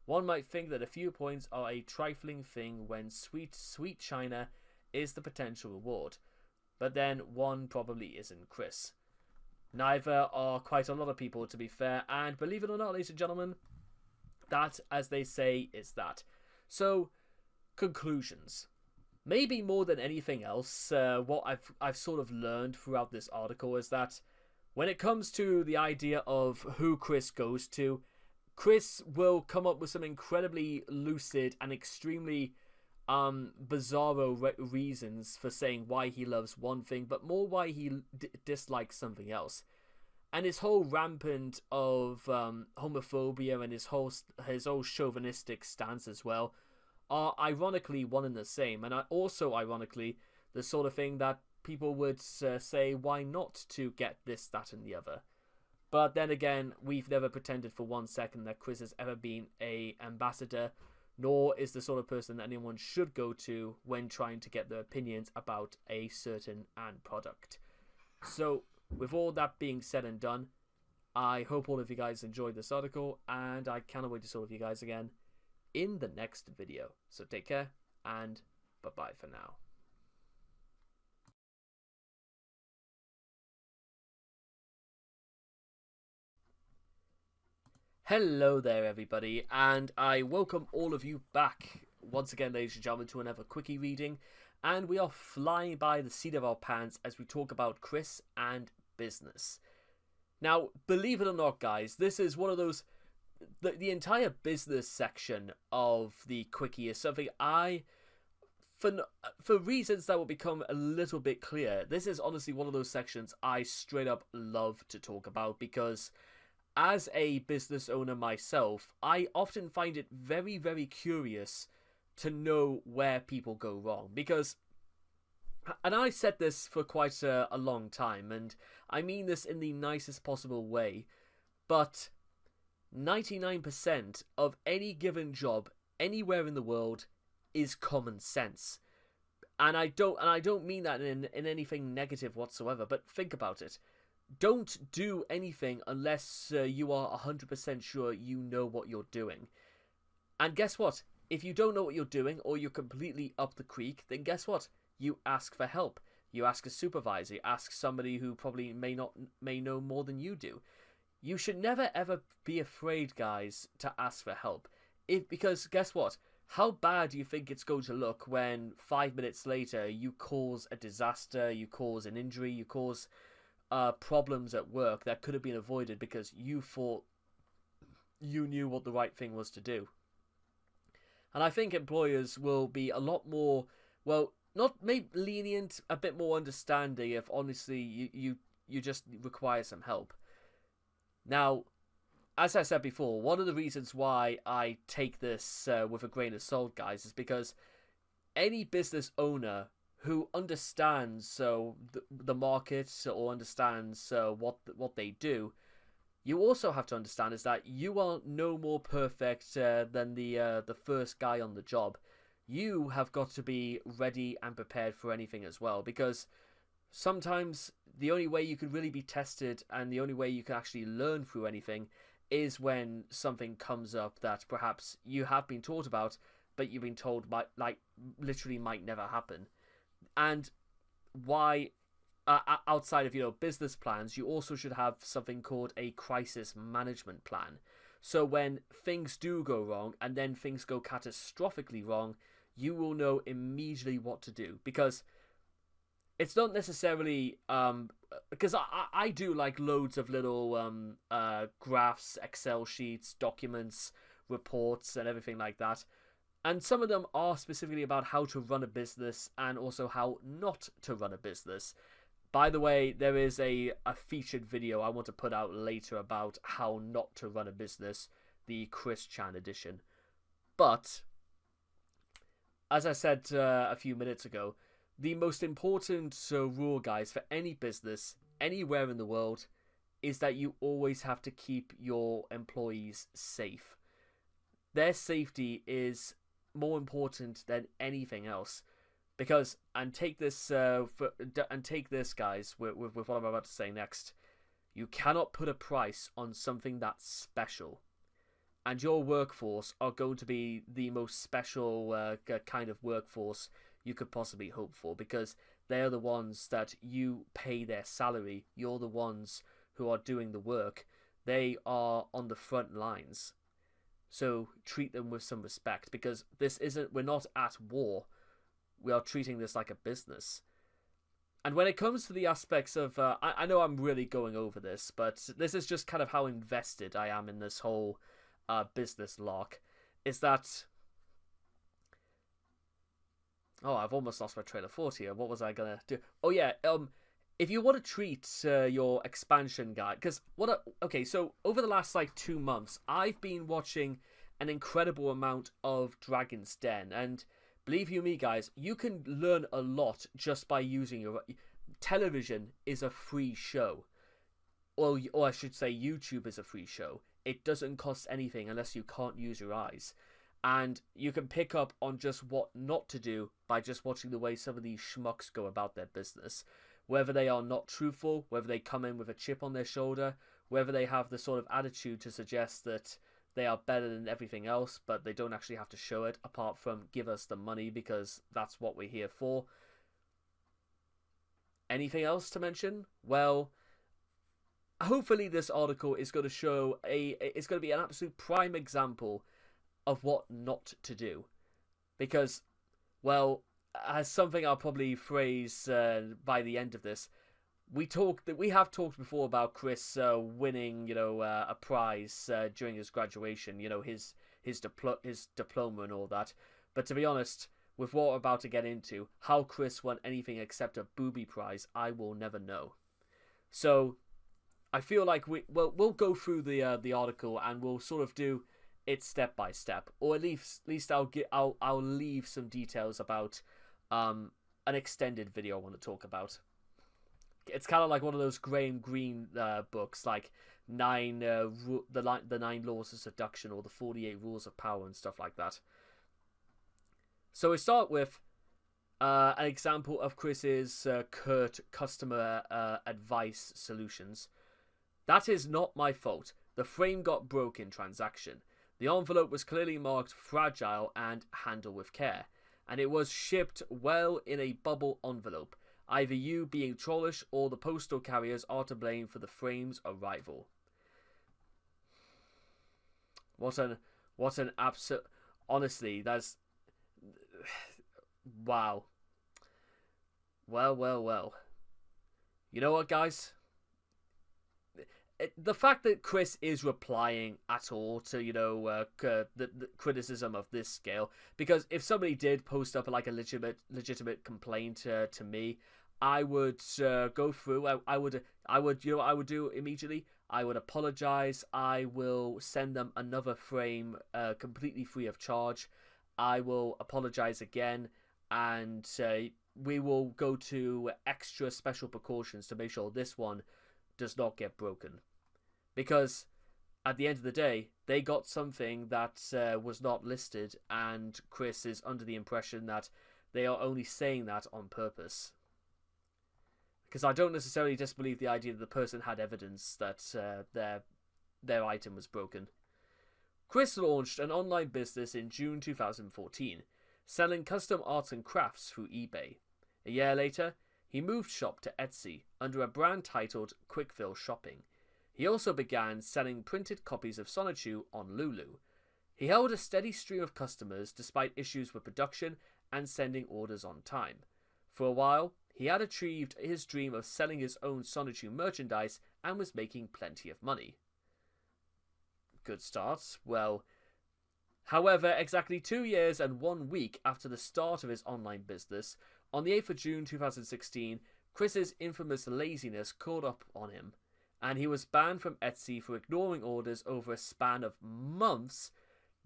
One might think that a few points are a trifling thing when sweet, sweet China is the potential reward, but then one probably isn't Chris. Neither are quite a lot of people, to be fair, and believe it or not, ladies and gentlemen, that, as they say, is that. So, conclusions. Maybe more than anything else, what I've sort of learned throughout this article is that when it comes to the idea of who Chris goes to, Chris will come up with some incredibly lucid and extremely bizarro reasons for saying why he loves one thing, but more why he dislikes something else. And his whole rampant of homophobia and his whole chauvinistic stance as well are ironically one and the same, and also ironically the sort of thing that people would say, why not to get this, that and the other. But then again, we've never pretended for 1 second that Chris has ever been an ambassador, nor is the sort of person that anyone should go to when trying to get their opinions about a certain product. So, with all that being said and done, I hope all of you guys enjoyed this article, and I cannot wait to see all of you guys again in the next video. So take care, and bye-bye for now. Hello there everybody, and I welcome all of you back once again, ladies and gentlemen, to another Cwiki reading, and we are flying by the seat of our pants as we talk about Chris and business. Now, believe it or not, guys, this is one of those, the entire business section of the Cwiki is something for reasons that will become a little bit clear, this is honestly one of those sections I straight up love to talk about, because as a business owner myself, I often find it very, very curious to know where people go wrong. Because, and I said this for quite a long time, and I mean this in the nicest possible way, but 99% of any given job anywhere in the world is common sense. And I don't mean that in anything negative whatsoever, but think about it. Don't do anything unless you are 100% sure you know what you're doing. And guess what? If you don't know what you're doing, or you're completely up the creek, then guess what? You ask for help. You ask a supervisor. You ask somebody who probably may know more than you do. You should never ever be afraid, guys, to ask for help. Because guess what? How bad do you think it's going to look when 5 minutes later you cause a disaster, you cause an injury, you cause problems at work that could have been avoided because you thought you knew what the right thing was to do? And I think employers will be a lot more, well, not maybe lenient, a bit more understanding if honestly you just require some help. Now, as I said before, one of the reasons why I take this with a grain of salt, guys, is because any business owner who understands the market or understands what they do, you also have to understand is that you are no more perfect than the first guy on the job. You have got to be ready and prepared for anything as well, because sometimes the only way you can really be tested and the only way you can actually learn through anything is when something comes up that perhaps you have been taught about, but you've been told literally might never happen. And why, outside of business plans, you also should have something called a crisis management plan. So when things do go wrong, and then things go catastrophically wrong, you will know immediately what to do. Because it's not necessarily because I do like loads of little graphs, Excel sheets, documents, reports, and everything like that. And some of them are specifically about how to run a business and also how not to run a business. By the way, there is a featured video I want to put out later about how not to run a business, the Chris Chan edition. But, as I said a few minutes ago, the most important rule, guys, for any business, anywhere in the world, is that you always have to keep your employees safe. Their safety is more important than anything else. Because, and take this, guys, with what I'm about to say next, you cannot put a price on something that's special. And your workforce are going to be the most special kind of workforce you could possibly hope for, because they are the ones that you pay their salary. You're the ones who are doing the work. They are on the front lines. So treat them with some respect, because we're not at war. We are treating this like a business. And when it comes to the aspects of, I know I'm really going over this, but this is just kind of how invested I am in this whole business lark, is that, oh, I've almost lost my train of thought here. What was I going to do? Oh, yeah, if you want to treat your expansion guide, because okay, so over the last 2 months, I've been watching an incredible amount of Dragon's Den, and believe you me, guys, you can learn a lot just by using your... Television is a free show. Or I should say YouTube is a free show. It doesn't cost anything unless you can't use your eyes. And you can pick up on just what not to do by just watching the way some of these schmucks go about their business. Whether they are not truthful, whether they come in with a chip on their shoulder, whether they have the sort of attitude to suggest that they are better than everything else, but they don't actually have to show it, apart from give us the money because that's what we're here for. Anything else to mention? Well, hopefully this article is going to show it's going to be an absolute prime example of what not to do. Because, well, as something I'll probably phrase by the end of this, we have talked before about Chris winning, a prize during his graduation, his diploma and all that. But to be honest, with what we're about to get into, how Chris won anything except a booby prize, I will never know. So I feel like we'll go through the article and we'll sort of do it step by step, or at least I'll leave some details about an extended video I want to talk about. It's kind of like one of those Graham Greene books, like the 9 laws of seduction or the 48 rules of power and stuff like that. So we start with an example of Chris's curt customer advice solutions. That is not my fault. The frame got broke in transaction. The envelope was clearly marked fragile and handle with care, and it was shipped well in a bubble envelope. Either you, being trollish, or the postal carriers are to blame for the frame's arrival. What an absolute... Honestly, that's... Wow. Well. You know what, guys? The fact that Chris is replying at all to, the criticism of this scale, because if somebody did post up like a legitimate complaint to me, I would go through. I would you know what I would do immediately? I would apologize. I will send them another frame completely free of charge. I will apologize again, and we will go to extra special precautions to make sure this one does not get broken. Because at the end of the day, they got something that was not listed, and Chris is under the impression that they are only saying that on purpose. Because I don't necessarily disbelieve the idea that the person had evidence that their item was broken. Chris launched an online business in June 2014, selling custom arts and crafts through eBay. A year later, he moved shop to Etsy under a brand titled Quickfill Shopping. He also began selling printed copies of Sonichu on Lulu. He held a steady stream of customers despite issues with production and sending orders on time. For a while, he had achieved his dream of selling his own Sonichu merchandise and was making plenty of money. Good start. Well, however, exactly 2 years and 1 week after the start of his online business, on the 8th of June 2016, Chris's infamous laziness caught up on him, and he was banned from Etsy for ignoring orders over a span of months,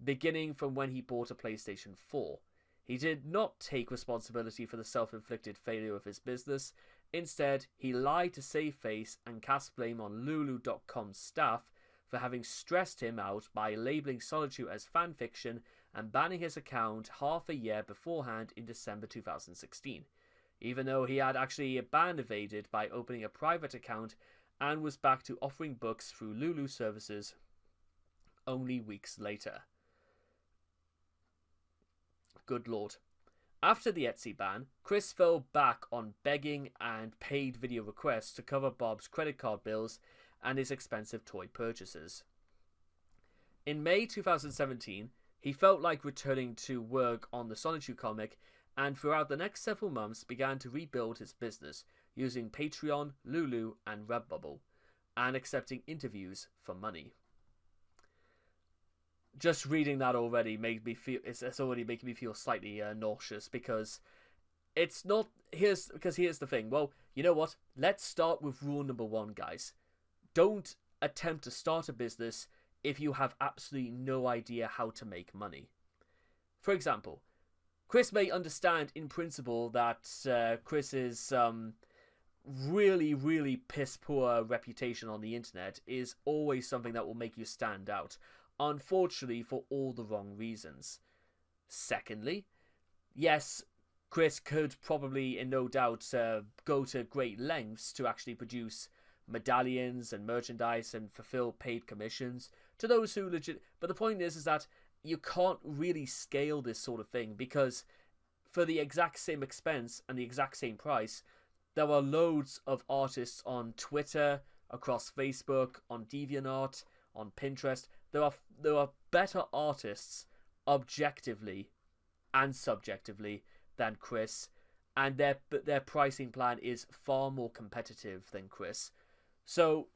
beginning from when he bought a PlayStation 4. He did not take responsibility for the self-inflicted failure of his business. Instead, he lied to save face and cast blame on Lulu.com's staff for having stressed him out by labeling Sonichu as fanfiction and banning his account half a year beforehand in December 2016, even though he had actually ban evaded by opening a private account and was back to offering books through Lulu services only weeks later. Good lord. After the Etsy ban, Chris fell back on begging and paid video requests to cover Bob's credit card bills and his expensive toy purchases. In May 2017, he felt like returning to work on the Sonichu comic, and throughout the next several months began to rebuild his business using Patreon, Lulu, and Redbubble, and accepting interviews for money. Just reading that already made me feel it's already making me feel slightly nauseous, because it's not here's the thing. Well, you know what? Let's start with rule number 1, guys. Don't attempt to start a business if you have absolutely no idea how to make money. For example, Chris may understand in principle that Chris's really, really piss poor reputation on the internet is always something that will make you stand out. Unfortunately, for all the wrong reasons. Secondly, yes, Chris could probably, in no doubt, go to great lengths to actually produce medallions and merchandise and fulfill paid commissions to those who legit. But the point is that you can't really scale this sort of thing, because for the exact same expense and the exact same price, there are loads of artists on Twitter, across Facebook, on DeviantArt, on Pinterest. There are better artists, objectively and subjectively, than Chris, and their pricing plan is far more competitive than Chris. So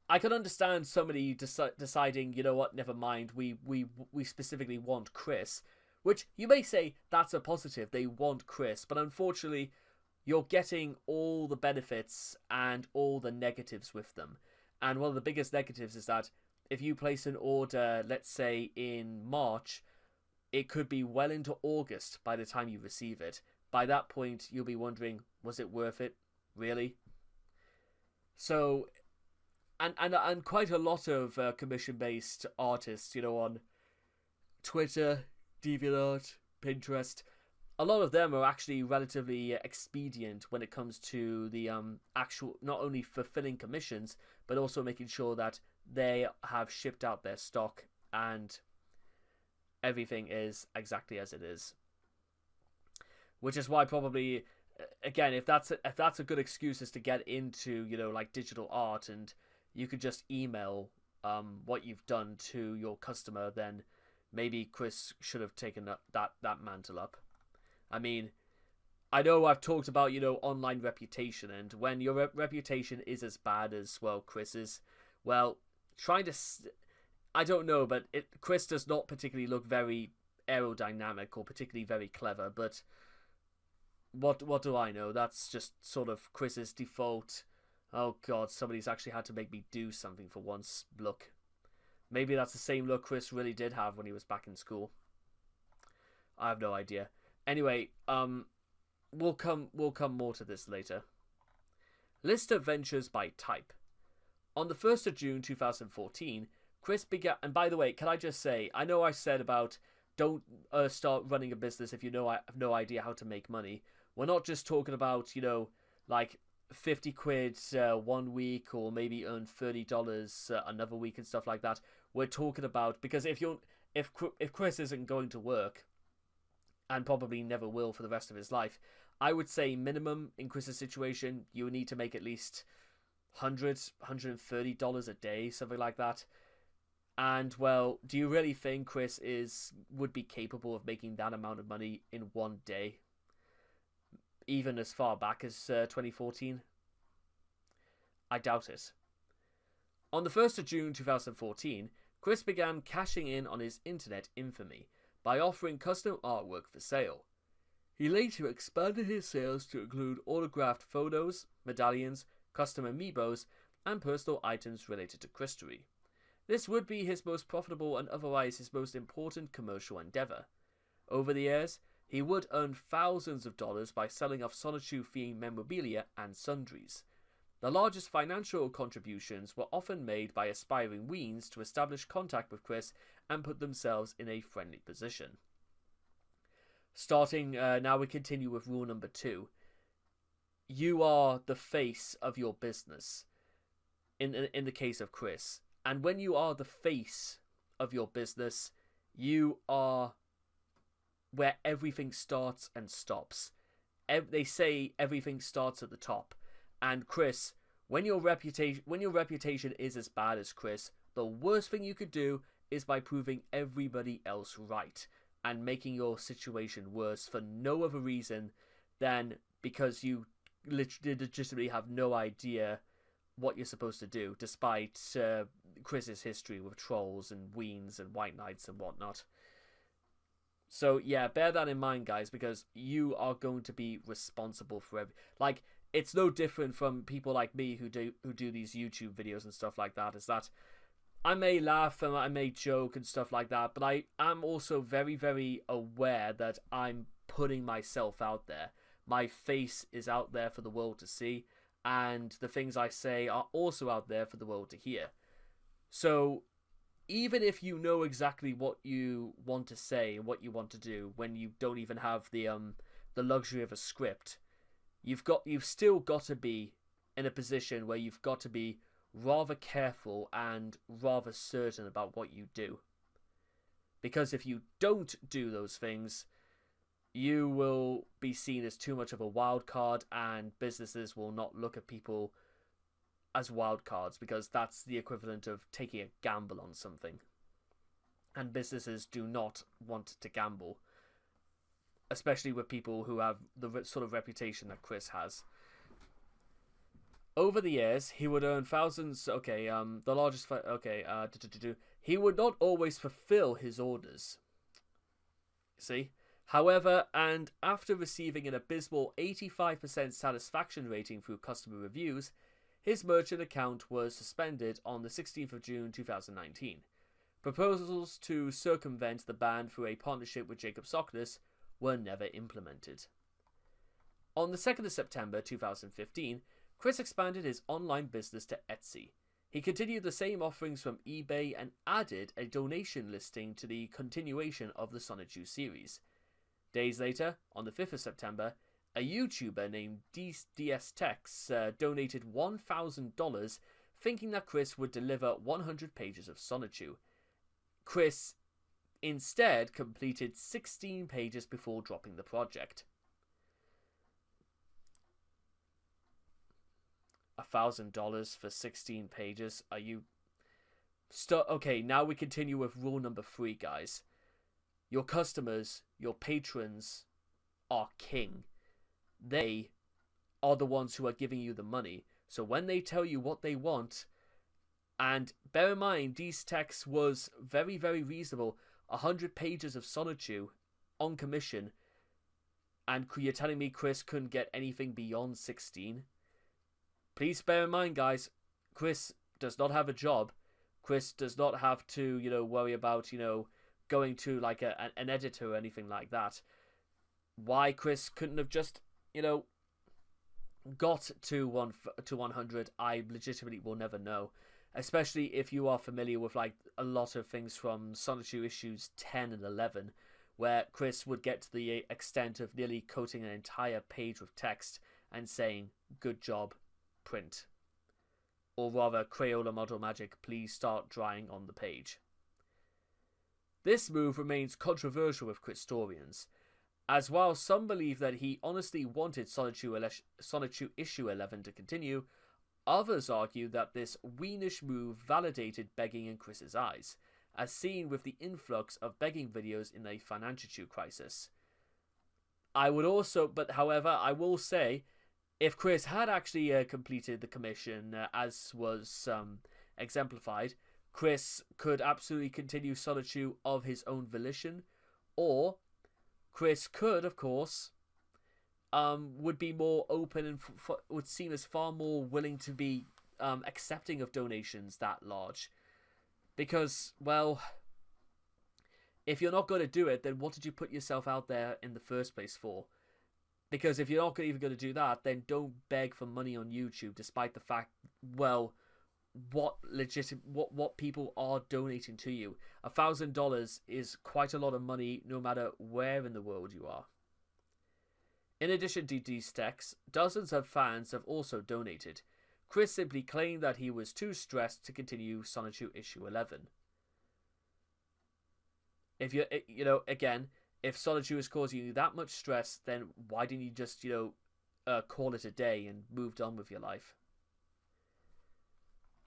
I can understand somebody deciding, you know what, never mind, we specifically want Chris, which you may say that's a positive, they want Chris, but unfortunately, you're getting all the benefits and all the negatives with them. And one of the biggest negatives is that if you place an order, let's say in March, it could be well into August by the time you receive it. By that point, you'll be wondering, was it worth it? Really? So, and quite a lot of commission-based artists, on Twitter, DeviantArt, Pinterest, a lot of them are actually relatively expedient when it comes to the actual, not only fulfilling commissions, but also making sure that they have shipped out their stock and everything is exactly as it is. Which is why probably, again, if that's a good excuse is to get into, like digital art, and you could just email what you've done to your customer, then maybe Chris should have taken that mantle up. I mean, I know I've talked about, online reputation, and when your reputation is as bad as, well, Chris's, well, I don't know, but Chris does not particularly look very aerodynamic or particularly very clever, but what do I know? That's just sort of Chris's default, oh god, somebody's actually had to make me do something for once look. Maybe that's the same look Chris really did have when he was back in school. I have no idea. Anyway, we'll come more to this later. List of ventures by type. On the 1st of June 2014, Chris began... And by the way, can I just say, I know I said about don't start running a business if you have no idea how to make money. We're not just talking about, like 50 quid 1 week or maybe earn $30 another week and stuff like that. We're talking about... Because if Chris isn't going to work, and probably never will for the rest of his life, I would say minimum in Chris's situation, you would need to make at least $130 a day, something like that. And, well, do you really think Chris would be capable of making that amount of money in one day? Even as far back as 2014? I doubt it. On the 1st of June 2014, Chris began cashing in on his internet infamy by offering custom artwork for sale. He later expanded his sales to include autographed photos, medallions, custom amiibos, and personal items related to Christery. This would be his most profitable and otherwise his most important commercial endeavor. Over the years, he would earn thousands of dollars by selling off Sonichu-themed memorabilia and sundries. The largest financial contributions were often made by aspiring weens to establish contact with Chris and put themselves in a friendly position. Starting, now we continue with rule number 2. You are the face of your business, in the case of Chris. And when you are the face of your business, you are where everything starts and stops. They say everything starts at the top. And Chris, when your reputation is as bad as Chris, the worst thing you could do is by proving everybody else right and making your situation worse for no other reason than because you legitimately have no idea what you're supposed to do, despite Chris's history with trolls and weens and white knights and whatnot. So yeah, bear that in mind, guys, because you are going to be responsible for it's no different from people like me who do these YouTube videos and stuff like that. Is that I may laugh and I may joke and stuff like that, but I am also very, very aware that I'm putting myself out there. My face is out there for the world to see, and the things I say are also out there for the world to hear. So even if you know exactly what you want to say and what you want to do when you don't even have the luxury of a script, you've still got to be in a position where you've got to be rather careful and rather certain about what you do. Because if you don't do those things, you will be seen as too much of a wild card, and businesses will not look at people as wild cards, because that's the equivalent of taking a gamble on something. And businesses do not want to gamble, especially with people who have the sort of reputation that Chris has. Over the years, he would earn thousands. The largest. He would not always fulfill his orders. See, However, and after receiving an abysmal 85% satisfaction rating through customer reviews, his merchant account was suspended on the 16th of June 2019. Proposals to circumvent the ban through a partnership with Jacob Sockless were never implemented. On the 2nd of September 2015, Chris expanded his online business to Etsy. He continued the same offerings from eBay and added a donation listing to the continuation of the Sonichu series. Days later, on the 5th of September, a YouTuber named DS Tex donated $1,000 thinking that Chris would deliver 100 pages of Sonichu. Chris instead completed 16 pages before dropping the project. $1,000 for 16 pages? Are you... Okay, now we continue with rule number 3, guys. Your customers, your patrons, are king. They are the ones who are giving you the money. So when they tell you what they want, and bear in mind, these texts was very, very reasonable. 100 pages of Sonichu on commission, and you're telling me Chris couldn't get anything beyond 16? Please bear in mind, guys, Chris does not have a job. Chris does not have to, worry about, going to like an editor or anything like that. Why Chris couldn't have just, got to 100, I legitimately will never know. Especially if you are familiar with like a lot of things from Sonichu issues 10 and 11, where Chris would get to the extent of nearly coating an entire page with text and saying, "Good job, print." Or rather, Crayola Model Magic, please start drawing on the page. This move remains controversial with Christorians, as while some believe that he honestly wanted Sonichu issue 11 to continue, others argue that this weenish move validated begging in Chris's eyes, as seen with the influx of begging videos in the financial crisis. However, I will say, if Chris had actually completed the commission as was exemplified, Chris could absolutely continue Sonichu of his own volition, or Chris could, of course, would be more open and would seem as far more willing to be accepting of donations that large. Because, well, if you're not going to do it, then what did you put yourself out there in the first place for? Because if you're not even going to do that, then don't beg for money on YouTube, despite the fact, well, what people are donating to you. $1,000 is quite a lot of money, no matter where in the world you are. In addition to these texts, dozens of fans have also donated. Chris simply claimed that he was too stressed to continue Sonichu issue 11. If again, if Sonichu is causing you that much stress, then why didn't you just, call it a day and moved on with your life?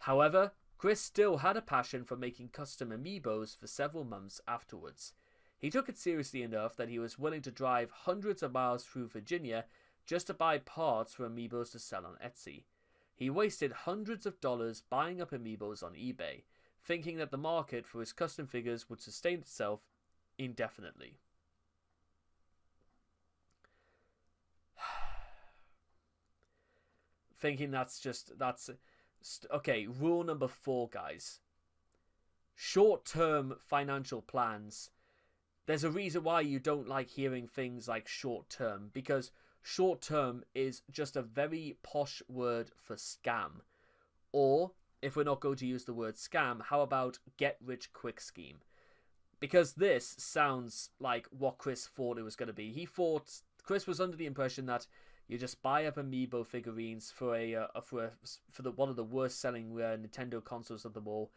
However, Chris still had a passion for making custom amiibos for several months afterwards. He took it seriously enough that he was willing to drive hundreds of miles through Virginia just to buy parts for amiibos to sell on Etsy. He wasted hundreds of dollars buying up amiibos on eBay, thinking that the market for his custom figures would sustain itself indefinitely. Thinking okay, rule number 4, guys. Short-term financial plans. There's a reason why you don't like hearing things like short-term, because short-term is just a very posh word for scam. Or, if we're not going to use the word scam, how about get-rich-quick scheme? Because this sounds like what Chris thought it was going to be. Chris was under the impression that you just buy up amiibo figurines for one of the worst selling Nintendo consoles of them all.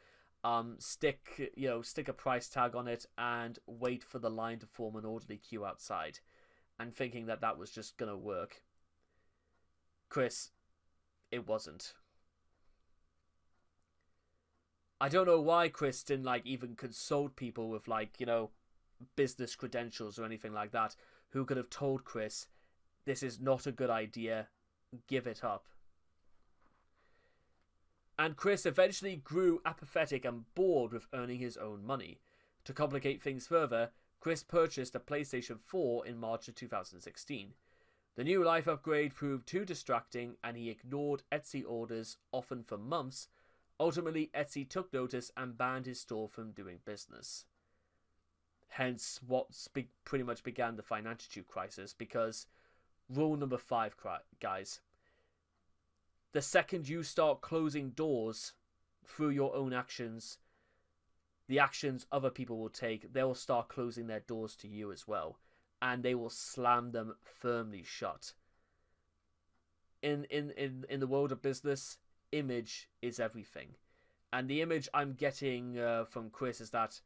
Stick a price tag on it and wait for the line to form an orderly queue outside, and thinking that was just gonna work. Chris, it wasn't. I don't know why Chris didn't even consult people with business credentials or anything like that, who could have told Chris, this is not a good idea, give it up. And Chris eventually grew apathetic and bored with earning his own money. To complicate things further, Chris purchased a PlayStation 4 in March of 2016. The new life upgrade proved too distracting and he ignored Etsy orders, often for months. Ultimately, Etsy took notice and banned his store from doing business. Hence, what pretty much began the financial crisis, because rule number 5, guys. The second you start closing doors through your own actions, the actions other people will take, they will start closing their doors to you as well. And they will slam them firmly shut. In the world of business, image is everything. And the image I'm getting from Chris is that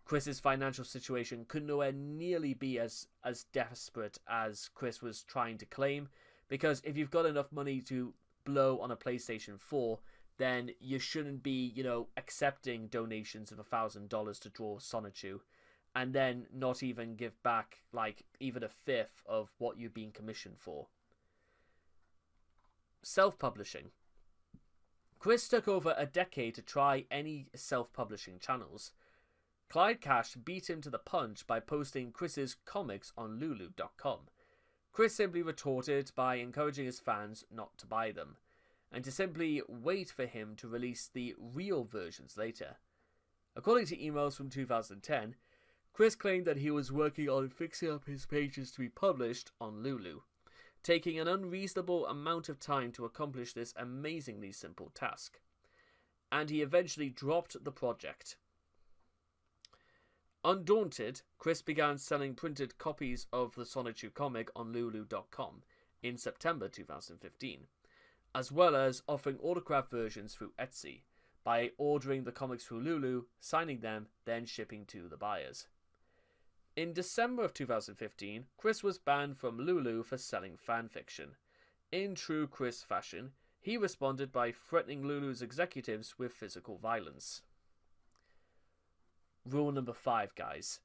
Chris's financial situation could nowhere nearly be as desperate as Chris was trying to claim. Because if you've got enough money to blow on a PlayStation 4, then you shouldn't be, accepting donations of $1,000 to draw Sonichu, and then not even give back, even a fifth of what you've been commissioned for. Self-publishing. Chris took over a decade to try any self-publishing channels. Clyde Cash beat him to the punch by posting Chris's comics on Lulu.com. Chris simply retorted by encouraging his fans not to buy them, and to simply wait for him to release the real versions later. According to emails from 2010, Chris claimed that he was working on fixing up his pages to be published on Lulu, taking an unreasonable amount of time to accomplish this amazingly simple task. And he eventually dropped the project. Undaunted, Chris began selling printed copies of the Sonichu comic on Lulu.com in September 2015, as well as offering autographed versions through Etsy, by ordering the comics through Lulu, signing them, then shipping to the buyers. In December of 2015, Chris was banned from Lulu for selling fanfiction. In true Chris fashion, he responded by threatening Lulu's executives with physical violence. Rule number 5, guys.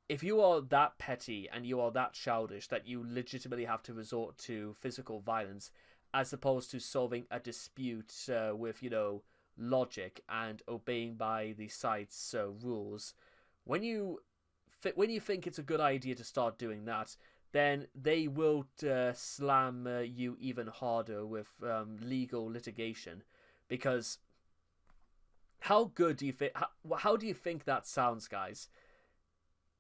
If you are that petty and you are that childish that you legitimately have to resort to physical violence as opposed to solving a dispute with, logic and obeying by the site's rules, when you think it's a good idea to start doing that, then they will slam you even harder with legal litigation. Because how good do you think? How do you think that sounds, guys?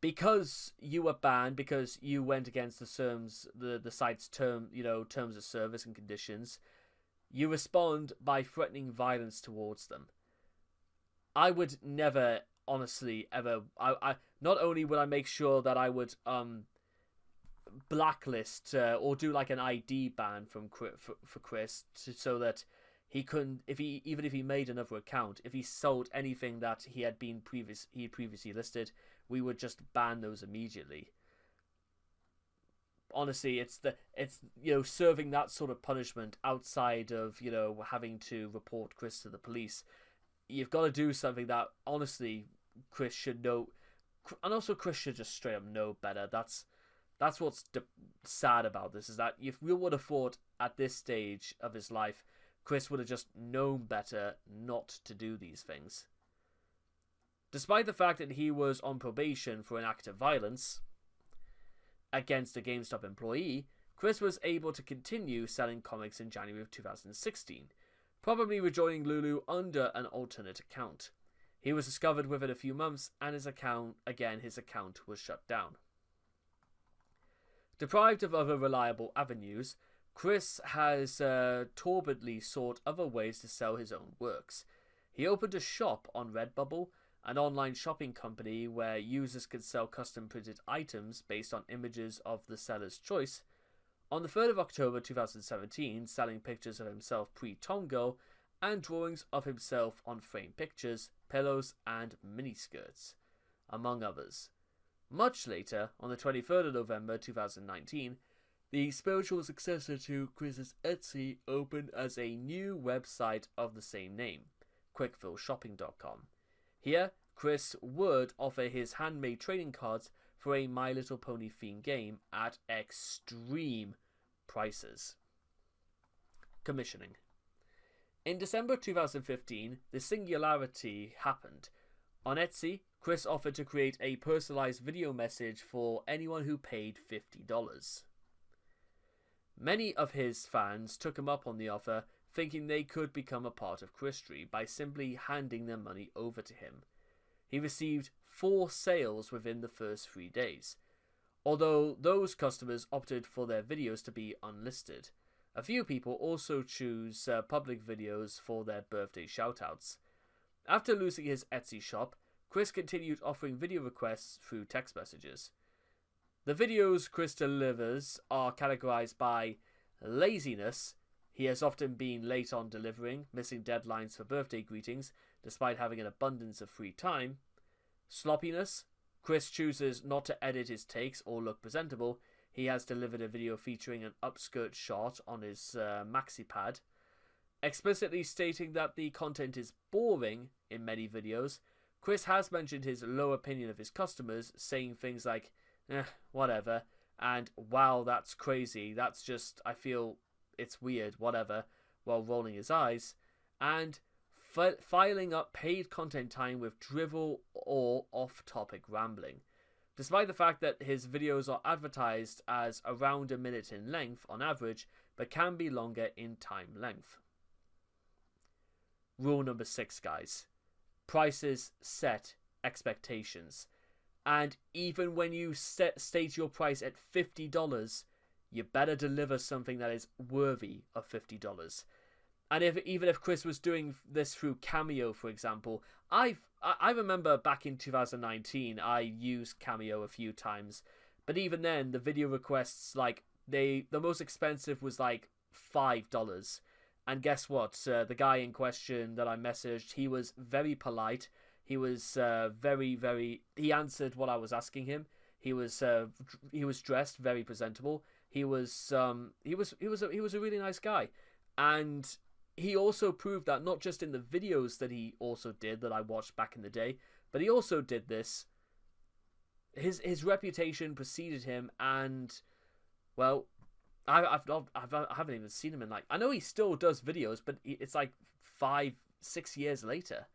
Because you were banned, because you went against the site's terms of service and conditions, you respond by threatening violence towards them. I would never, honestly, ever. I not only would I make sure that I would blacklist or do like an ID ban for Chris, so that he couldn't, even if he made another account, if he sold anything that he had previously listed, we would just ban those immediately. Honestly, it's serving that sort of punishment outside of having to report Chris to the police. You've got to do something that honestly Chris should know, and also Chris should just straight up know better. That's what's sad about this, is that if we would have thought at this stage of his life, Chris would have just known better not to do these things. Despite the fact that he was on probation for an act of violence against a GameStop employee, Chris was able to continue selling comics in January of 2016, probably rejoining Lulu under an alternate account. He was discovered within a few months, and his account was shut down. Deprived of other reliable avenues, Chris has turbidly sought other ways to sell his own works. He opened a shop on Redbubble, an online shopping company where users could sell custom printed items based on images of the seller's choice. On the 3rd of October 2017, selling pictures of himself pre-Tongo and drawings of himself on framed pictures, pillows and miniskirts, among others. Much later, on the 23rd of November 2019, the spiritual successor to Chris's Etsy opened as a new website of the same name, quickfillshopping.com. Here, Chris would offer his handmade trading cards for a My Little Pony themed game at extreme prices. Commissioning. In December 2015, the singularity happened. On Etsy, Chris offered to create a personalized video message for anyone who paid $50. Many of his fans took him up on the offer, thinking they could become a part of Christree by simply handing their money over to him. He received 4 sales within the first 3 days, although those customers opted for their videos to be unlisted. A few people also choose public videos for their birthday shoutouts. After losing his Etsy shop, Chris continued offering video requests through text messages. The videos Chris delivers are categorized by laziness. He has often been late on delivering, missing deadlines for birthday greetings, despite having an abundance of free time. Sloppiness. Chris chooses not to edit his takes or look presentable. He has delivered a video featuring an upskirt shot on his maxi pad. Explicitly stating that the content is boring in many videos, Chris has mentioned his low opinion of his customers, saying things like, whatever, and wow, that's crazy, that's just, I feel it's weird, whatever, while rolling his eyes, and filing up paid content time with drivel or off-topic rambling. Despite the fact that his videos are advertised as around a minute in length on average, but can be longer in time length. Rule number 6, guys. Prices set expectations. And even when you state your price at $50, you better deliver something that is worthy of $50. And even if Chris was doing this through Cameo, for example, I remember back in 2019, I used Cameo a few times, but even then, the video requests, like, the most expensive was like $5. And guess what? The guy in question that I messaged, he was very polite. He was he answered what I was asking him. He was dressed very presentable. He was a really nice guy, and he also proved that not just in the videos that he also did that I watched back in the day, but he also did this. His reputation preceded him, and well, I haven't even seen him in, like, I know he still does videos, but it's like 5-6 years later.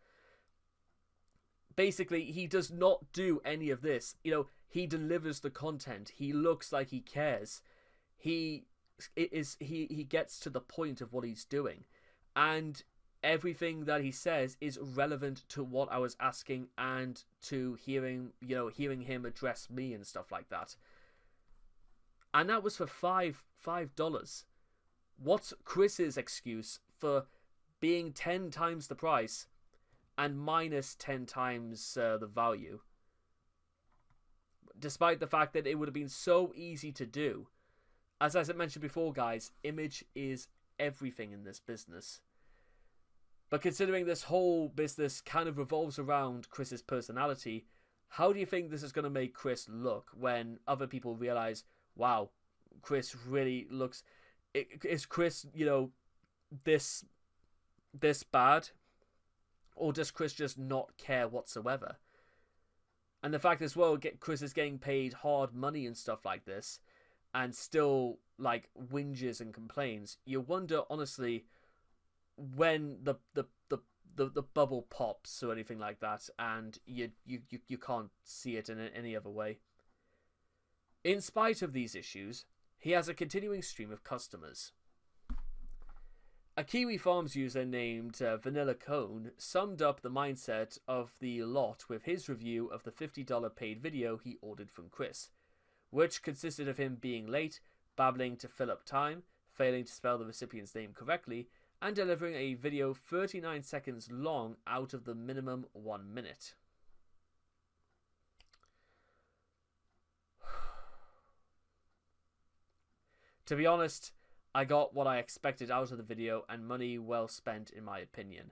Basically, he does not do any of this. You know, he delivers the content. He looks like he cares. He gets to the point of what he's doing. And everything that he says is relevant to what I was asking and to hearing him address me and stuff like that. And that was for $5. What's Chris's excuse for being 10 times the price and minus 10 times the value? Despite the fact that it would have been so easy to do. As I mentioned before, guys, image is everything in this business. But considering this whole business kind of revolves around Chris's personality, how do you think this is going to make Chris look when other people realize, wow, Chris really looks... Is Chris, this bad? Or does Chris just not care whatsoever? And the fact as well, Chris is getting paid hard money and stuff like this, and still, like, whinges and complains. You wonder, honestly, when the bubble pops or anything like that, and you can't see it in any other way. In spite of these issues, he has a continuing stream of customers. A Kiwi Farms user named Vanilla Cone summed up the mindset of the lot with his review of the $50 paid video he ordered from Chris, which consisted of him being late, babbling to fill up time, failing to spell the recipient's name correctly, and delivering a video 39 seconds long out of the minimum 1 minute. To be honest, I got what I expected out of the video, and money well spent, in my opinion.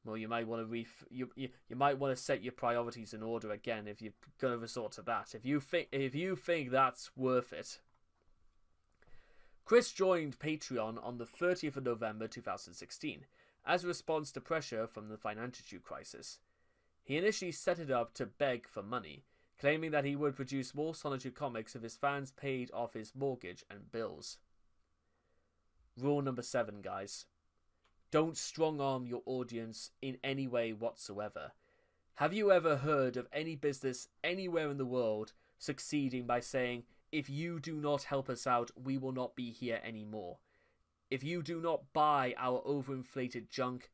Well, you might want to you might want to set your priorities in order again if you're going to resort to that. If you think that's worth it. Chris joined Patreon on the 30th of November 2016 as a response to pressure from the financial crisis. He initially set it up to beg for money, claiming that he would produce more Solitude comics if his fans paid off his mortgage and bills. Rule number 7, guys. Don't strong-arm your audience in any way whatsoever. Have you ever heard of any business anywhere in the world succeeding by saying, if you do not help us out, we will not be here anymore? If you do not buy our overinflated junk,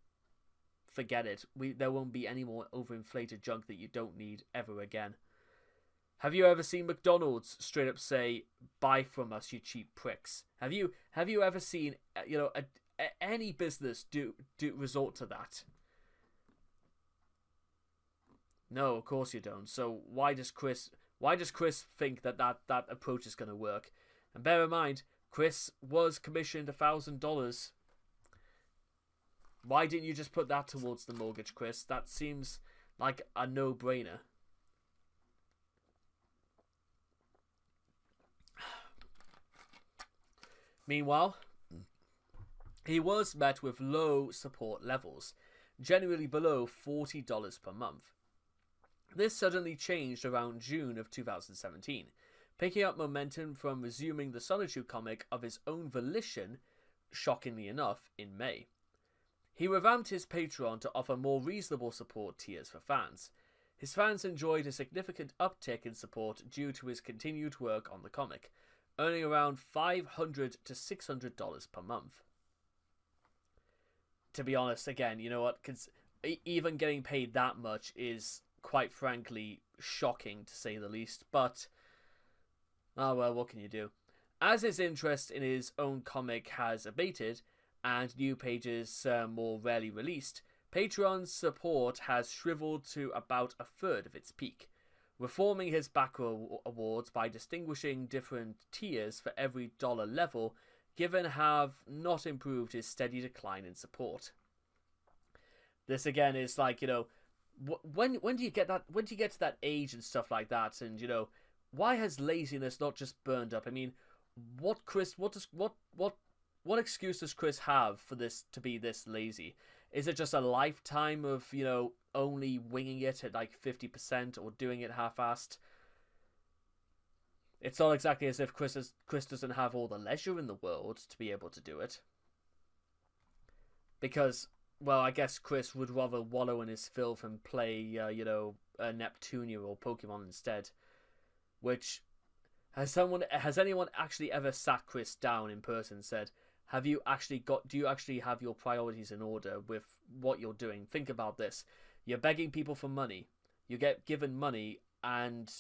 forget it. There won't be any more overinflated junk that you don't need ever again. Have you ever seen McDonald's straight up say, buy from us, you cheap pricks? Have you ever seen, any business do resort to that? No, of course you don't. So why does Chris think that approach is going to work? And bear in mind, Chris was commissioned $1,000. Why didn't you just put that towards the mortgage, Chris? That seems like a no-brainer. Meanwhile, he was met with low support levels, generally below $40 per month. This suddenly changed around June of 2017, picking up momentum from resuming the Solitude comic of his own volition, shockingly enough, in May. He revamped his Patreon to offer more reasonable support tiers for fans. His fans enjoyed a significant uptick in support due to his continued work on the comic, earning around $500 to $600 per month. To be honest, again, you know what? Even getting paid that much is, quite frankly, shocking to say the least. But, oh well, what can you do? As his interest in his own comic has abated, and new pages more rarely released, Patreon's support has shriveled to about a third of its peak, reforming his backer awards by distinguishing different tiers for every dollar level, given have not improved his steady decline in support. This again is like, when do you get that? When do you get to that age and stuff like that? And why has laziness not just burned up? I mean, what excuse does Chris have for this to be this lazy? Is it just a lifetime of only winging it at like 50% or doing it half-assed? It's not exactly as if Chris doesn't have all the leisure in the world to be able to do it. Because, well, I guess Chris would rather wallow in his filth and play, Neptunia or Pokemon instead. Which, has anyone actually ever sat Chris down in person and said, do you actually have your priorities in order with what you're doing? Think about this. You're begging people for money. You get given money and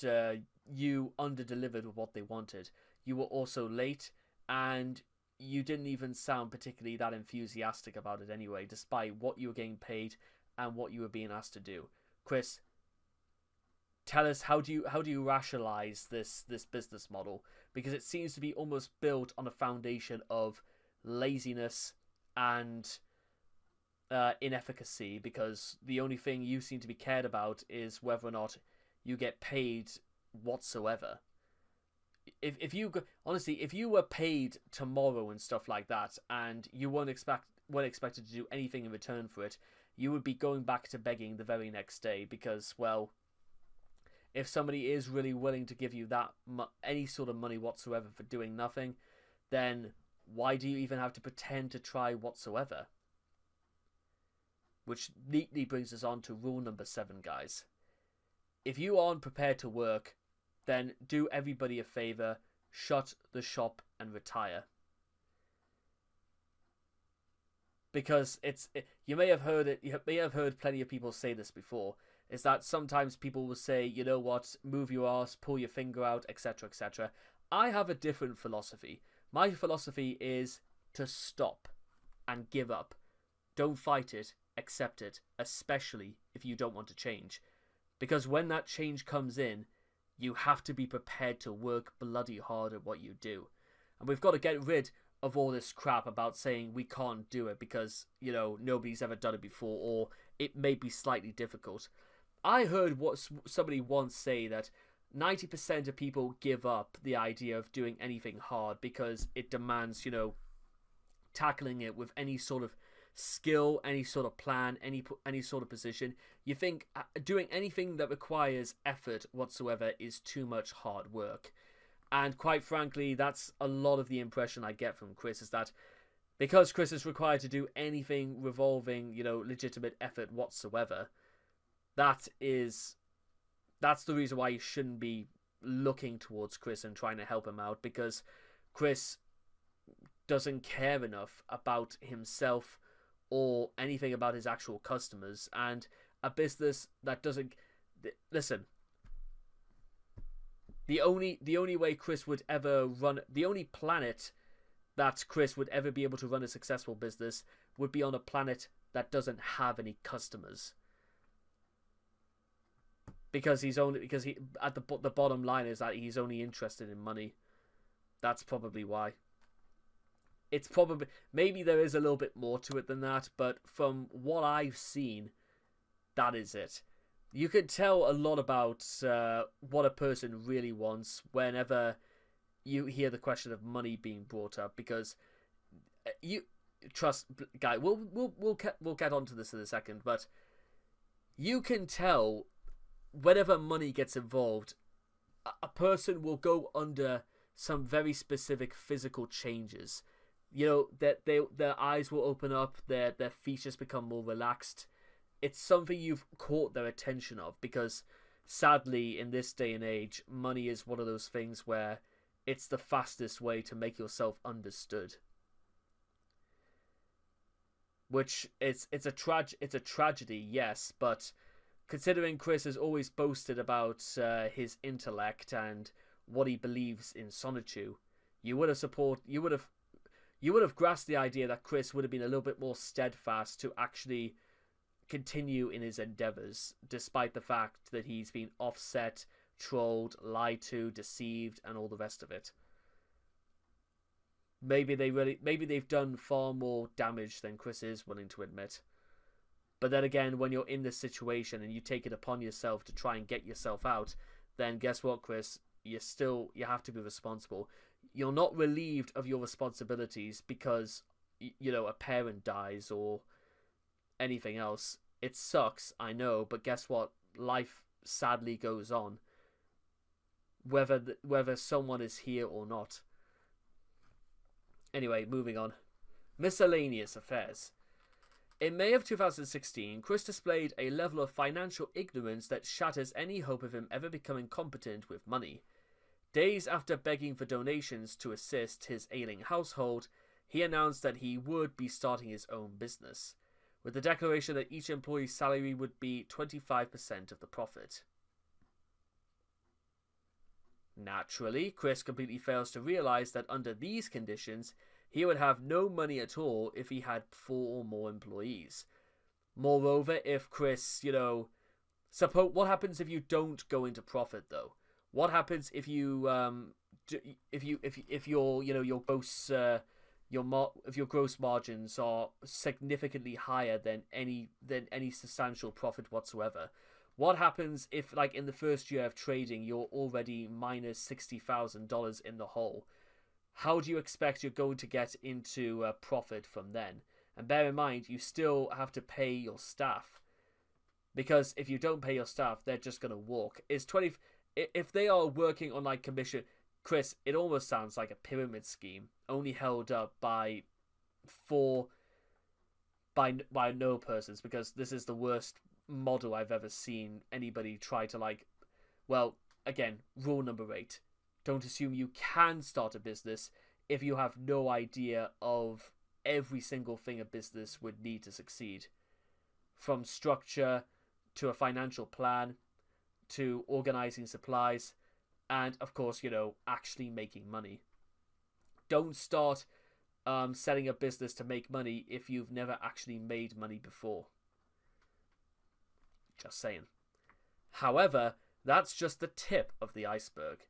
you under-delivered with what they wanted. You were also late and you didn't even sound particularly that enthusiastic about it anyway, despite what you were getting paid and what you were being asked to do. Chris, tell us, how do you rationalize this business model? Because it seems to be almost built on a foundation of laziness and inefficacy, because the only thing you seem to be cared about is whether or not you get paid whatsoever. If you were paid tomorrow and stuff like that, and you weren't expected to do anything in return for it, you would be going back to begging the very next day, because, well, if somebody is really willing to give you that any sort of money whatsoever for doing nothing, then why do you even have to pretend to try whatsoever? Which neatly brings us on to rule number 7, guys. If you aren't prepared to work, then do everybody a favor, shut the shop and retire. Because you may have heard plenty of people say this before, is that sometimes people will say, you know what, move your ass, pull your finger out, etc., etc. I have a different philosophy. My philosophy is to stop and give up. Don't fight it, accept it, especially if you don't want to change. Because when that change comes in, you have to be prepared to work bloody hard at what you do. And we've got to get rid of all this crap about saying we can't do it because, nobody's ever done it before, or it may be slightly difficult. I heard what somebody once say that 90% of people give up the idea of doing anything hard because it demands, tackling it with any sort of skill, any sort of plan, any sort of position. You think doing anything that requires effort whatsoever is too much hard work. And quite frankly, that's a lot of the impression I get from Chris, is that because Chris is required to do anything revolving, legitimate effort whatsoever, that's the reason why you shouldn't be looking towards Chris and trying to help him out, because Chris doesn't care enough about himself or anything about his actual customers. And a business that doesn't listen, the only way Chris would ever run, the only planet that Chris would ever be able to run a successful business would be on a planet that doesn't have any customers. Because he at the bottom line is that he's only interested in money. That's probably why. It's probably, maybe there is a little bit more to it than that, but from what I've seen, that is it. You can tell a lot about what a person really wants whenever you hear the question of money being brought up, because you trust, guy. We'll get onto this in a second, but you can tell whenever money gets involved, a person will go under some very specific physical changes. You know, that their eyes will open up, their features become more relaxed. It's something you've caught their attention of, because sadly in this day and age, money is one of those things where it's the fastest way to make yourself understood. Which it's a tragedy, yes, but considering Chris has always boasted about his intellect and what he believes in Sonichu, you would have grasped the idea that Chris would have been a little bit more steadfast to actually continue in his endeavors, despite the fact that he's been offset, trolled, lied to, deceived, and all the rest of it. Maybe they've done far more damage than Chris is willing to admit. But then again, when you're in this situation and you take it upon yourself to try and get yourself out, then guess what, Chris? You have to be responsible. You're not relieved of your responsibilities because, you know, a parent dies or anything else. It sucks, I know, but guess what? Life sadly goes on, whether someone is here or not. Anyway, moving on. Miscellaneous affairs. In May of 2016, Chris displayed a level of financial ignorance that shatters any hope of him ever becoming competent with money. Days after begging for donations to assist his ailing household, he announced that he would be starting his own business, with the declaration that each employee's salary would be 25% of the profit. Naturally, Chris completely fails to realize that under these conditions, he would have no money at all if he had 4 or more employees. Moreover, if Chris, suppose, what happens if you don't go into profit though? What happens if you if your gross margins are significantly higher than any substantial profit whatsoever? What happens if, like, in the first year of trading, you're already minus $60,000 in the hole? How do you expect you're going to get into profit from then? And bear in mind, you still have to pay your staff, because if you don't pay your staff, they're just going to walk. If they are working on, like, commission, Chris, it almost sounds like a pyramid scheme, only held up by no persons, because this is the worst model I've ever seen anybody try to, like, well, again, rule number 8. Don't assume you can start a business if you have no idea of every single thing a business would need to succeed. From structure to a financial plan to organizing supplies and, of course, actually making money. Don't start setting a business to make money if you've never actually made money before. Just saying. However, that's just the tip of the iceberg.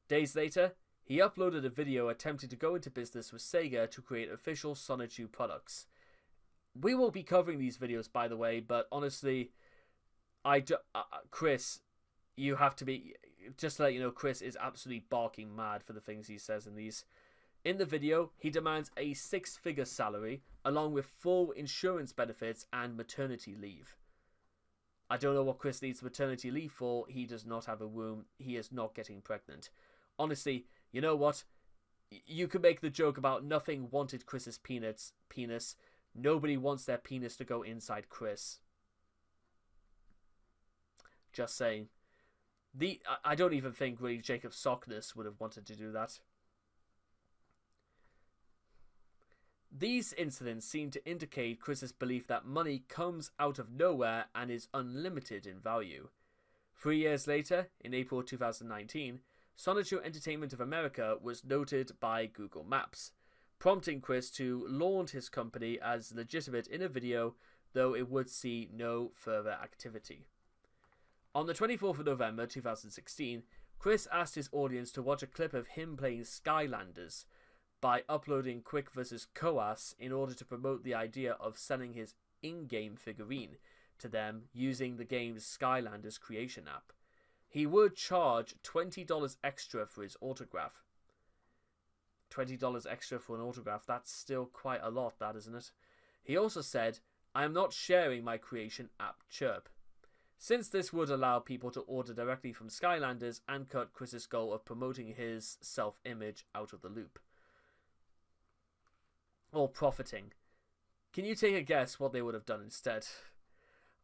Days later, he uploaded a video attempting to go into business with Sega to create official Sonichu products. We will be covering these videos, by the way, but honestly, Chris, you have to be, just to let you know, Chris is absolutely barking mad for the things he says in these. In the video, he demands a 6-figure salary, along with full insurance benefits and maternity leave. I don't know what Chris needs maternity leave for. He does not have a womb. He is not getting pregnant. Honestly, you know what? You could make the joke about nothing wanted Chris's penis. Nobody wants their penis to go inside Chris. Just saying. I don't even think really Jacob Sockness would have wanted to do that. These incidents seem to indicate Chris's belief that money comes out of nowhere and is unlimited in value. 3 years later, in April 2019, Sonichu Entertainment of America was noted by Google Maps, prompting Chris to laud his company as legitimate in a video, though it would see no further activity. On the 24th of November 2016, Chris asked his audience to watch a clip of him playing Skylanders by uploading Quick vs. Coas in order to promote the idea of selling his in-game figurine to them using the game's Skylanders creation app. He would charge $20 extra for his autograph. $20 extra for an autograph, that's still quite a lot, that, isn't it? He also said, "I am not sharing my creation app Chirp," since this would allow people to order directly from Skylanders and cut Chris's goal of promoting his self-image out of the loop. Or profiting. Can you take a guess what they would have done instead?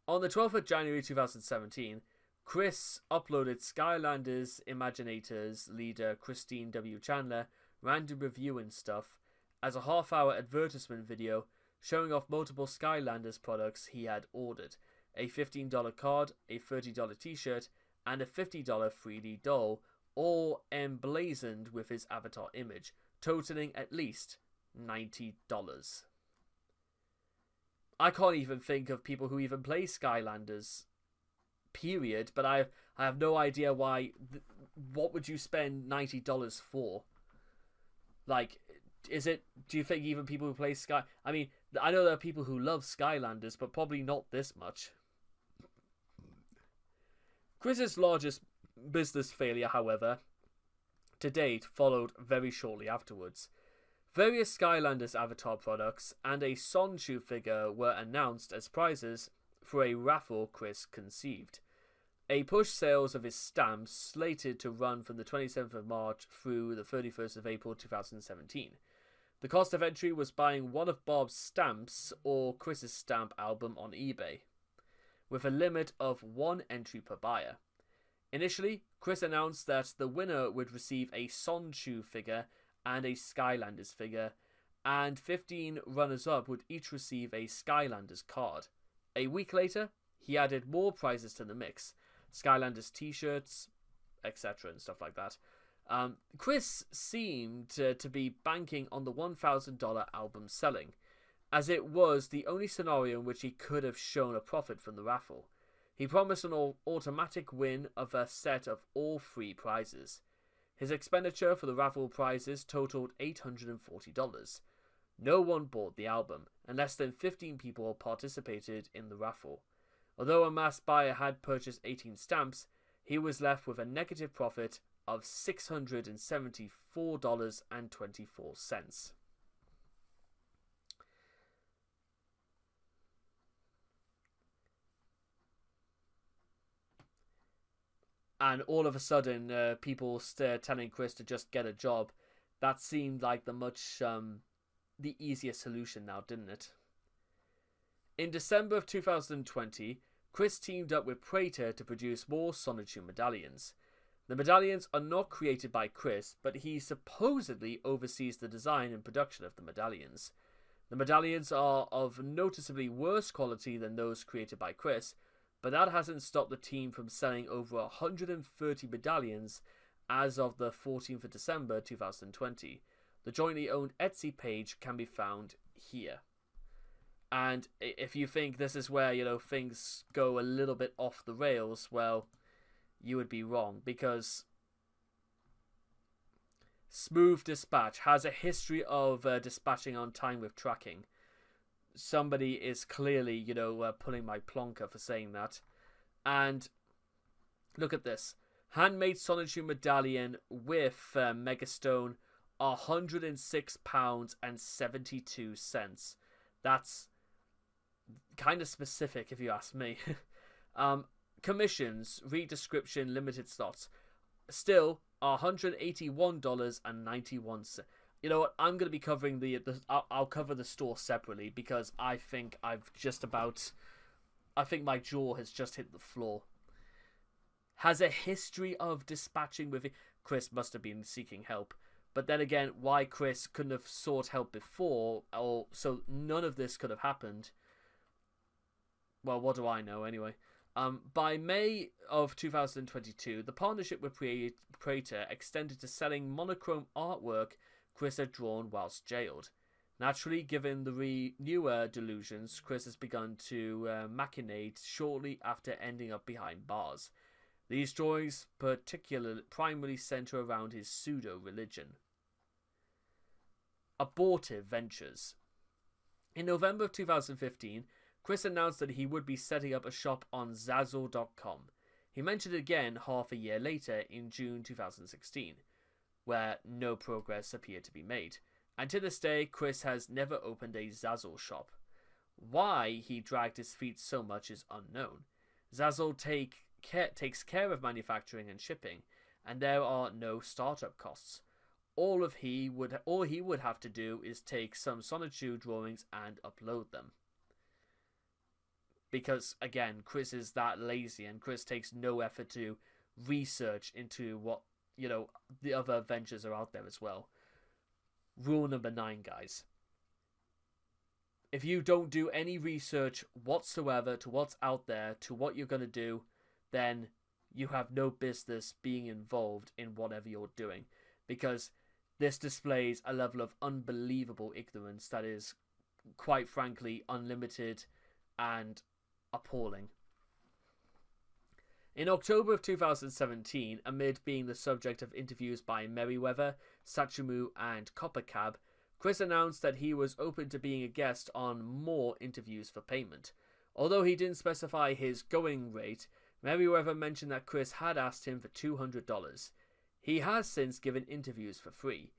On the 12th of January 2017, Chris uploaded Skylanders Imaginators leader Christine W. Chandler random review and stuff as a half-hour advertisement video showing off multiple Skylanders products he had ordered, a $15 card, a $30 t-shirt, and a $50 3D doll, all emblazoned with his avatar image, totaling at least $90. I can't even think of people who even play Skylanders, period, but I have no idea why. What would you spend $90 for? Like, do you think even people who play I mean, I know there are people who love Skylanders, but probably not this much. Chris's largest business failure, however, to date, followed very shortly afterwards. Various Skylanders avatar products and a Sonichu figure were announced as prizes for a raffle Chris conceived. A push sales of his stamps slated to run from the 27th of March through the 31st of April 2017. The cost of entry was buying one of Bob's stamps or Chris's stamp album on eBay, with a limit of 1 entry per buyer. Initially, Chris announced that the winner would receive a Sonichu figure and a Skylanders figure, and 15 runners-up would each receive a Skylanders card. A week later, he added more prizes to the mix, Skylanders t-shirts, etc. and stuff like that. Chris seemed to be banking on the $1,000 album selling, as it was the only scenario in which he could have shown a profit from the raffle. He promised an automatic win of a set of all 3 prizes. His expenditure for the raffle prizes totaled $840. No one bought the album, and less than 15 people participated in the raffle. Although a mass buyer had purchased 18 stamps, he was left with a negative profit of $674.24. And all of a sudden, people telling Chris to just get a job. That seemed like the easier solution now, didn't it? In December of 2020, Chris teamed up with Prater to produce more Sonichu medallions. The medallions are not created by Chris, but he supposedly oversees the design and production of the medallions. The medallions are of noticeably worse quality than those created by Chris, but that hasn't stopped the team from selling over 130 medallions as of the 14th of December 2020. The jointly owned Etsy page can be found here. And if you think this is where, things go a little bit off the rails, well, you would be wrong, because Smooth Dispatch has a history of dispatching on time with tracking. Somebody is clearly, pulling my plonker for saying that. And look at this. Handmade Sonichu medallion with Megastone, £106.72. That's kind of specific if you ask me. Commissions, read description, limited slots. Still, $181.91. You know what? I'm going to be covering I'll cover the store separately, because I think my jaw has just hit the floor. has a history of dispatching with it. Chris must have been seeking help. But then again, why Chris couldn't have sought help before, or so none of this could have happened. Well, what do I know anyway? By May of 2022, the partnership with Prater extended to selling monochrome artwork Chris had drawn whilst jailed. Naturally, given the newer delusions, Chris has begun to machinate shortly after ending up behind bars. These drawings primarily center around his pseudo-religion. Abortive ventures. In November of 2015, Chris announced that he would be setting up a shop on Zazzle.com. He mentioned it again half a year later in June 2016, where no progress appeared to be made. And to this day, Chris has never opened a Zazzle shop. Why he dragged his feet so much is unknown. Zazzle takes care of manufacturing and shipping, and there are no startup costs. All he would have to do is take some Sonichu drawings and upload them. Because, again, Chris is that lazy, and Chris takes no effort to research into what, the other ventures are out there as well. Rule number 9, guys. If you don't do any research whatsoever to what's out there, to what you're going to do, then you have no business being involved in whatever you're doing. Because this displays a level of unbelievable ignorance that is, quite frankly, unlimited and appalling. In October of 2017, amid being the subject of interviews by Merriweather, Satchumu, and Coppercab, Chris announced that he was open to being a guest on more interviews for payment. Although he didn't specify his going rate, Merriweather mentioned that Chris had asked him for $200. He has since given interviews for free,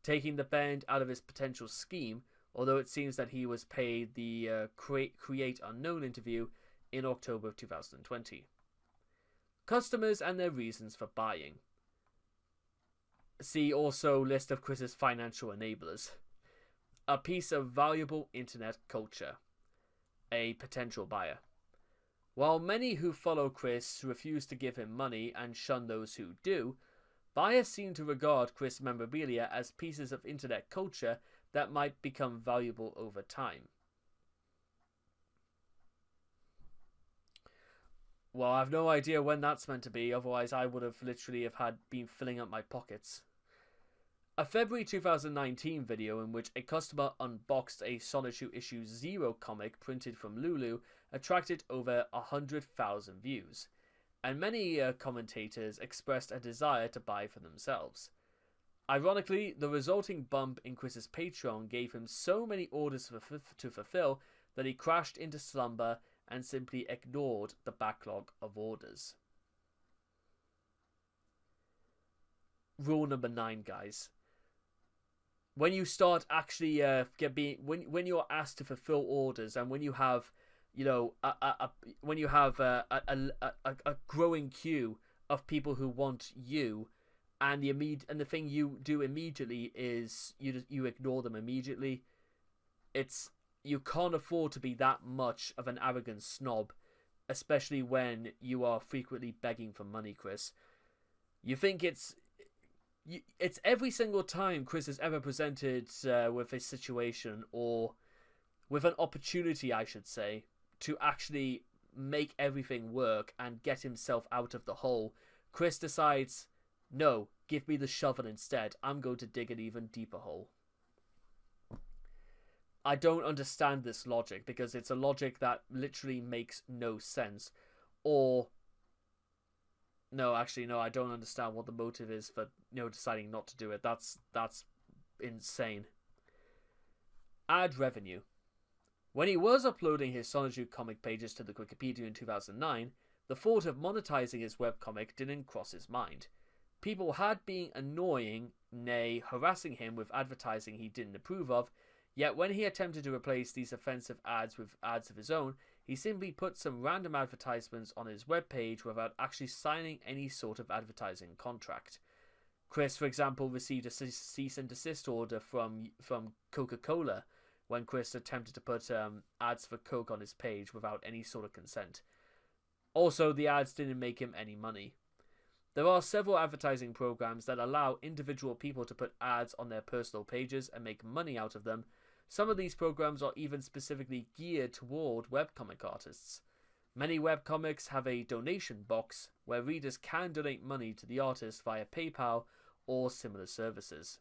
taking the band out of his potential scheme, although it seems that he was paid the Create Unknown interview in October of 2020. Customers and their reasons for buying. See also list of Chris's financial enablers. A piece of valuable internet culture. A potential buyer. While many who follow Chris refuse to give him money and shun those who do, buyers seem to regard Chris memorabilia as pieces of internet culture that might become valuable over time. Well, I have no idea when that's meant to be, otherwise I would have literally been filling up my pockets. A February 2019 video in which a customer unboxed a Sonichu issue 0 comic printed from Lulu attracted over 100,000 views, and many commentators expressed a desire to buy for themselves. Ironically, the resulting bump in Chris's Patreon gave him so many orders to fulfill that he crashed into slumber and simply ignored the backlog of orders. Rule number 9, guys. When you start actually when you're asked to fulfill orders, and when you have a growing queue of people who want you, and the thing you do immediately is you ignore them immediately, you can't afford to be that much of an arrogant snob, especially when you are frequently begging for money, Chris. You think it's every single time Chris has ever presented with a situation, or with an opportunity, I should say, to actually make everything work and get himself out of the hole, Chris decides, no, give me the shovel instead. I'm going to dig an even deeper hole. I don't understand this logic, because it's a logic that literally makes no sense. Or, no, actually, no, I don't understand what the motive is for, deciding not to do it. That's insane. Ad revenue. When he was uploading his Sonichu comic pages to the Wikipedia in 2009, the thought of monetizing his webcomic didn't cross his mind. People had been annoying, nay, harassing him with advertising he didn't approve of, yet when he attempted to replace these offensive ads with ads of his own, he simply put some random advertisements on his webpage without actually signing any sort of advertising contract. Chris, for example, received a cease and desist order from Coca-Cola when Chris attempted to put ads for Coke on his page without any sort of consent. Also, the ads didn't make him any money. There are several advertising programs that allow individual people to put ads on their personal pages and make money out of them. Some of these programs are even specifically geared toward webcomic artists. Many webcomics have a donation box where readers can donate money to the artist via PayPal or similar services.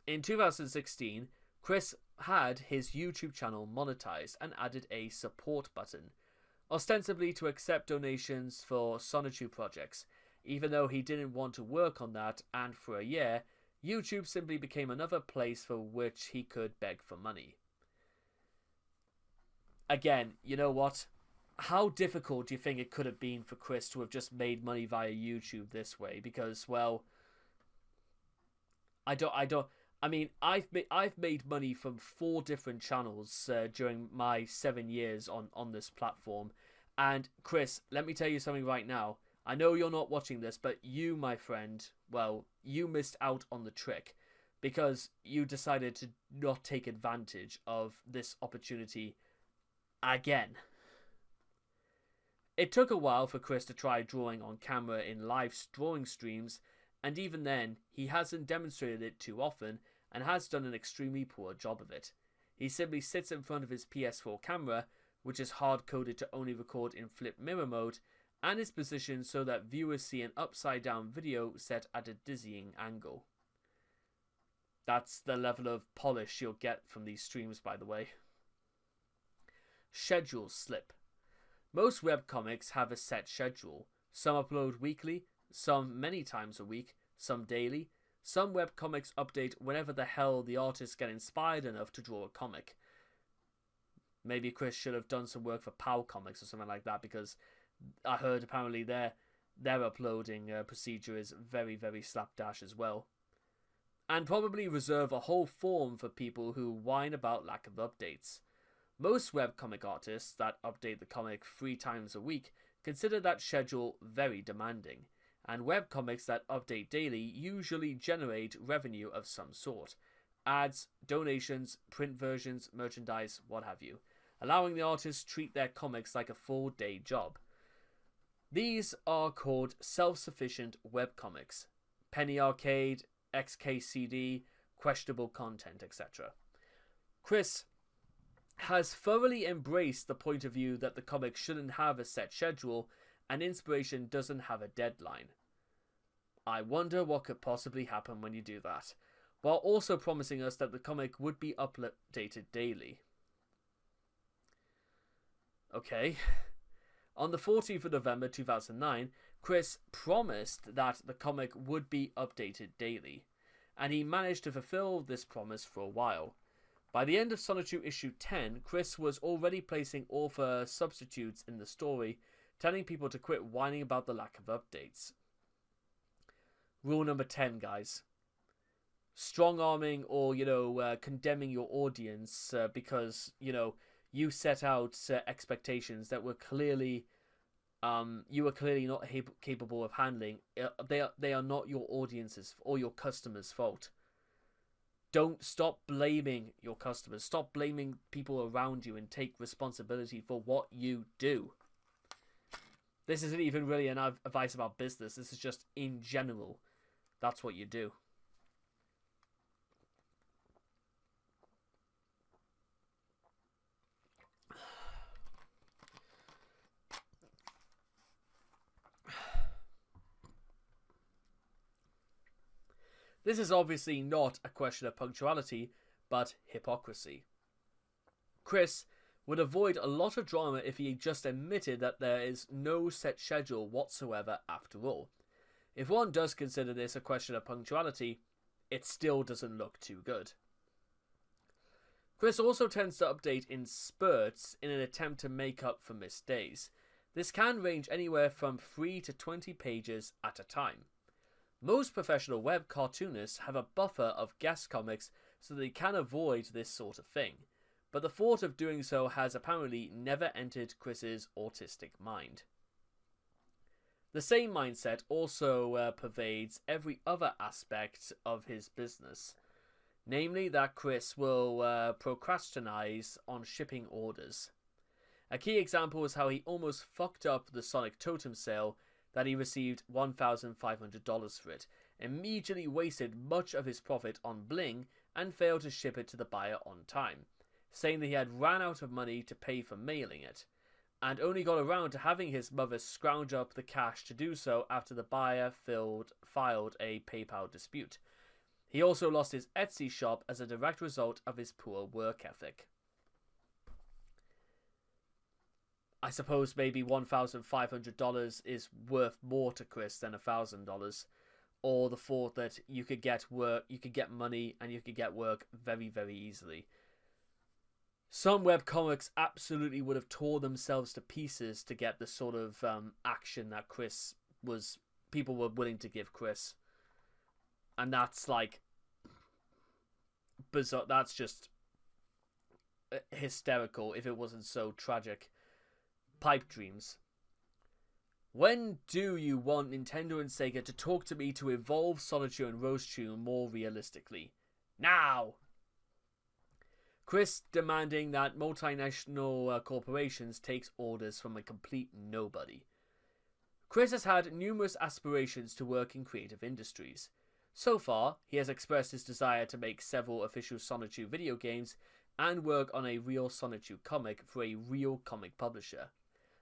In 2016, Chris had his YouTube channel monetized and added a support button, ostensibly to accept donations for Sonichu projects. Even though he didn't want to work on that, and for a year, YouTube simply became another place for which he could beg for money. Again, you know what? How difficult do you think it could have been for Chris to have just made money via YouTube this way? Because, well, I mean, I've made money from 4 different channels during my 7 years on this platform. And Chris, let me tell you something right now. I know you're not watching this, but you, my friend, well, you missed out on the trick because you decided to not take advantage of this opportunity again. It took a while for Chris to try drawing on camera in live drawing streams, and even then, he hasn't demonstrated it too often and has done an extremely poor job of it. He simply sits in front of his PS4 camera, which is hard-coded to only record in flip mirror mode, and is positioned so that viewers see an upside-down video set at a dizzying angle. That's the level of polish you'll get from these streams, by the way. Schedule slip. Most webcomics have a set schedule. Some upload weekly, some many times a week, some daily. Some webcomics update whenever the hell the artists get inspired enough to draw a comic. Maybe Chris should have done some work for Pow Comics or something like that, because I heard apparently their uploading procedure is very, very slapdash as well. And probably reserve a whole forum for people who whine about lack of updates. Most webcomic artists that update the comic 3 times a week consider that schedule very demanding, and webcomics that update daily usually generate revenue of some sort. Ads, donations, print versions, merchandise, what have you, allowing the artists treat their comics like a full-day job. These are called self-sufficient webcomics. Penny Arcade, XKCD, questionable content, etc. Chris has thoroughly embraced the point of view that the comic shouldn't have a set schedule and inspiration doesn't have a deadline. I wonder what could possibly happen when you do that, while also promising us that the comic would be updated daily. Okay. On the 14th of November 2009, Chris promised that the comic would be updated daily, and he managed to fulfill this promise for a while. By the end of Sonichu issue 10, Chris was already placing author substitutes in the story, telling people to quit whining about the lack of updates. Rule number 10, guys. Strong-arming or, condemning your audience because, you set out expectations that were clearly, you were clearly not capable of handling. They are not your audience's or your customers' fault. Don't stop blaming your customers. Stop blaming people around you and take responsibility for what you do. This isn't even really an advice about business. This is just in general. That's what you do. This is obviously not a question of punctuality, but hypocrisy. Chris would avoid a lot of drama if he just admitted that there is no set schedule whatsoever after all. If one does consider this a question of punctuality, it still doesn't look too good. Chris also tends to update in spurts in an attempt to make up for missed days. This can range anywhere from 3 to 20 pages at a time. Most professional web cartoonists have a buffer of guest comics so they can avoid this sort of thing, but the thought of doing so has apparently never entered Chris's autistic mind. The same mindset also pervades every other aspect of his business, namely that Chris will procrastinize on shipping orders. A key example is how he almost fucked up the Sonic Totem sale that he received $1,500 for it, immediately wasted much of his profit on bling, and failed to ship it to the buyer on time, saying that he had ran out of money to pay for mailing it, and only got around to having his mother scrounge up the cash to do so after the buyer filed a PayPal dispute. He also lost his Etsy shop as a direct result of his poor work ethic. I suppose maybe $1,500 is worth more to Chris than $1,000, or the thought that you could get work, you could get money, and you could get work very, very easily. Some webcomics absolutely would have torn themselves to pieces to get the sort of action that people were willing to give Chris. And that's like bizarre. That's just hysterical if it wasn't so tragic. Pipe dreams. When do you want Nintendo and Sega to talk to me to evolve Sonichu and Rosechu more realistically? Now! Chris demanding that multinational corporations takes orders from a complete nobody. Chris has had numerous aspirations to work in creative industries. So far, he has expressed his desire to make several official Sonichu video games and work on a real Sonichu comic for a real comic publisher.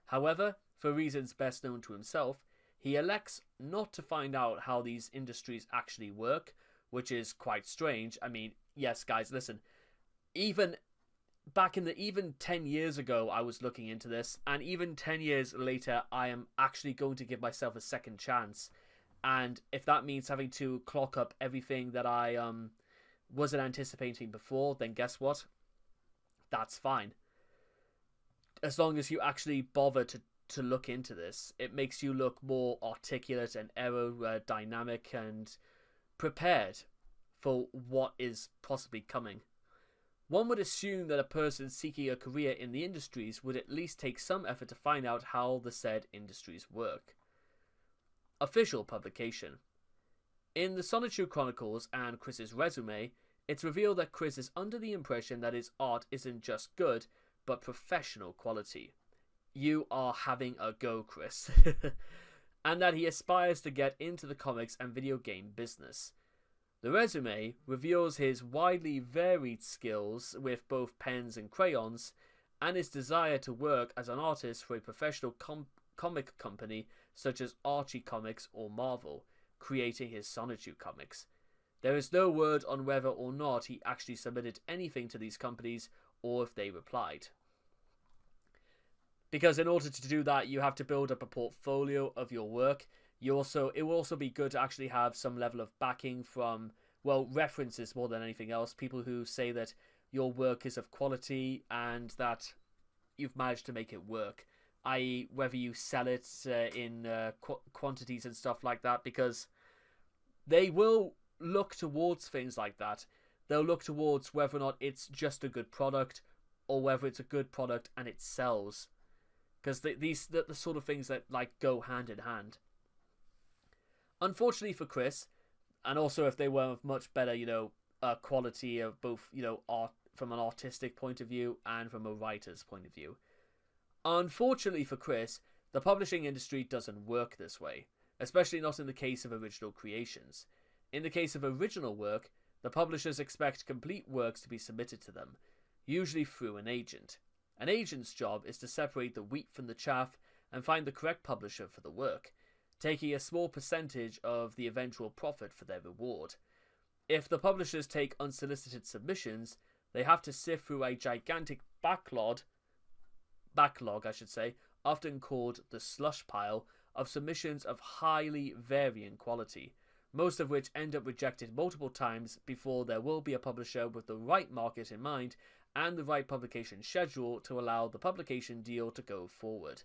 However, for reasons best known to himself, he elects not to find out how these industries actually work, which is quite strange. I mean, yes, guys, listen. Even 10 years ago, I was looking into this, and even 10 years later, I am actually going to give myself a second chance. And if that means having to clock up everything that I wasn't anticipating before, then guess what? That's fine. As long as you actually bother to look into this, it makes you look more articulate and aerodynamic and prepared for what is possibly coming. One would assume that a person seeking a career in the industries would at least take some effort to find out how the said industries work. Official publication. In the Sonichu Chronicles and Chris's resume, it's revealed that Chris is under the impression that his art isn't just good, but professional quality. You are having a go, Chris. And that he aspires to get into the comics and video game business. The resume reveals his widely varied skills with both pens and crayons, and his desire to work as an artist for a professional comic company such as Archie Comics or Marvel, creating his Sonichu comics. There is no word on whether or not he actually submitted anything to these companies or if they replied. Because in order to do that, you have to build up a portfolio of your work. It will also be good to actually have some level of backing from, well, references more than anything else. People who say that your work is of quality and that you've managed to make it work. I.e., whether you sell it in quantities and stuff like that, because they will look towards things like that. They'll look towards whether or not it's just a good product or whether it's a good product and it sells. Because these the sort of things that like go hand in hand. Unfortunately for Chris, and also if they were of much better, quality of both, art from an artistic point of view and from a writer's point of view. Unfortunately for Chris, the publishing industry doesn't work this way, especially not in the case of original creations. In the case of original work, the publishers expect complete works to be submitted to them, usually through an agent. An agent's job is to separate the wheat from the chaff and find the correct publisher for the work, taking a small percentage of the eventual profit for their reward. If the publishers take unsolicited submissions, they have to sift through a gigantic backlog, often called the slush pile, of submissions of highly varying quality, most of which end up rejected multiple times before there will be a publisher with the right market in mind and the right publication schedule to allow the publication deal to go forward.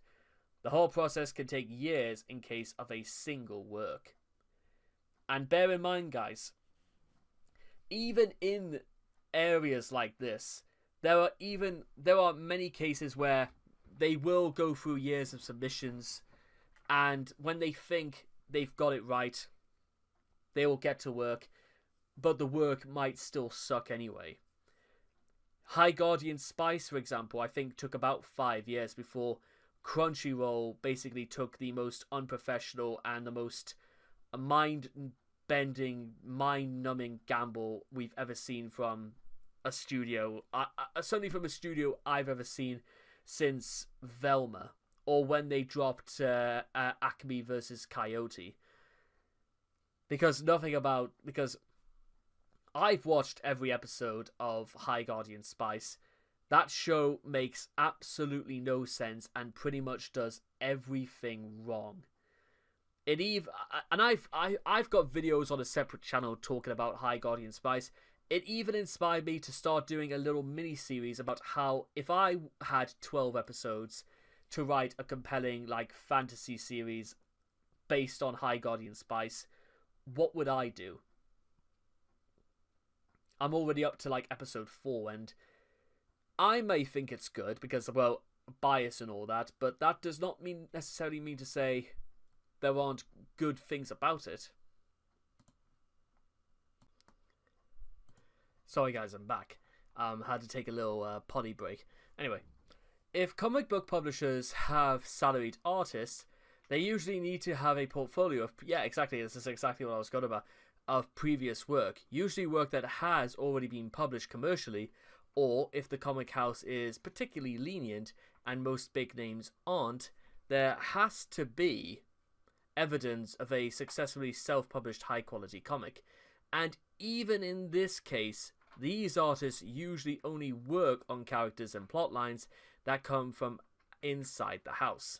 The whole process can take years in case of a single work. And bear in mind, guys, even in areas like this, there are many cases where they will go through years of submissions, and when they think they've got it right, they will get to work, but the work might still suck anyway. High Guardian Spice, for example, I think took about 5 years before Crunchyroll basically took the most unprofessional and the most mind-bending, mind-numbing gamble we've ever seen from a studio. Certainly from a studio I've ever seen since Velma, or when they dropped Acme versus Coyote. Because I've watched every episode of High Guardian Spice. That show makes absolutely no sense and pretty much does everything wrong. I've got videos on a separate channel talking about High Guardian Spice. It even inspired me to start doing a little mini series about how if I had 12 episodes to write a compelling fantasy series based on High Guardian Spice, what would I do? I'm already up to episode 4, and I may think it's good because, well, bias and all that, but that does not necessarily mean to say there aren't good things about it. Sorry guys, I'm back. Had to take a little potty break. Anyway, if comic book publishers have salaried artists, they usually need to have a portfolio of... Yeah, exactly, this is exactly what I was going about. Of previous work. Usually work that has already been published commercially, or if the comic house is particularly lenient, and most big names aren't, there has to be evidence of a successfully self-published high-quality comic. And even in this case, these artists usually only work on characters and plot lines that come from inside the house.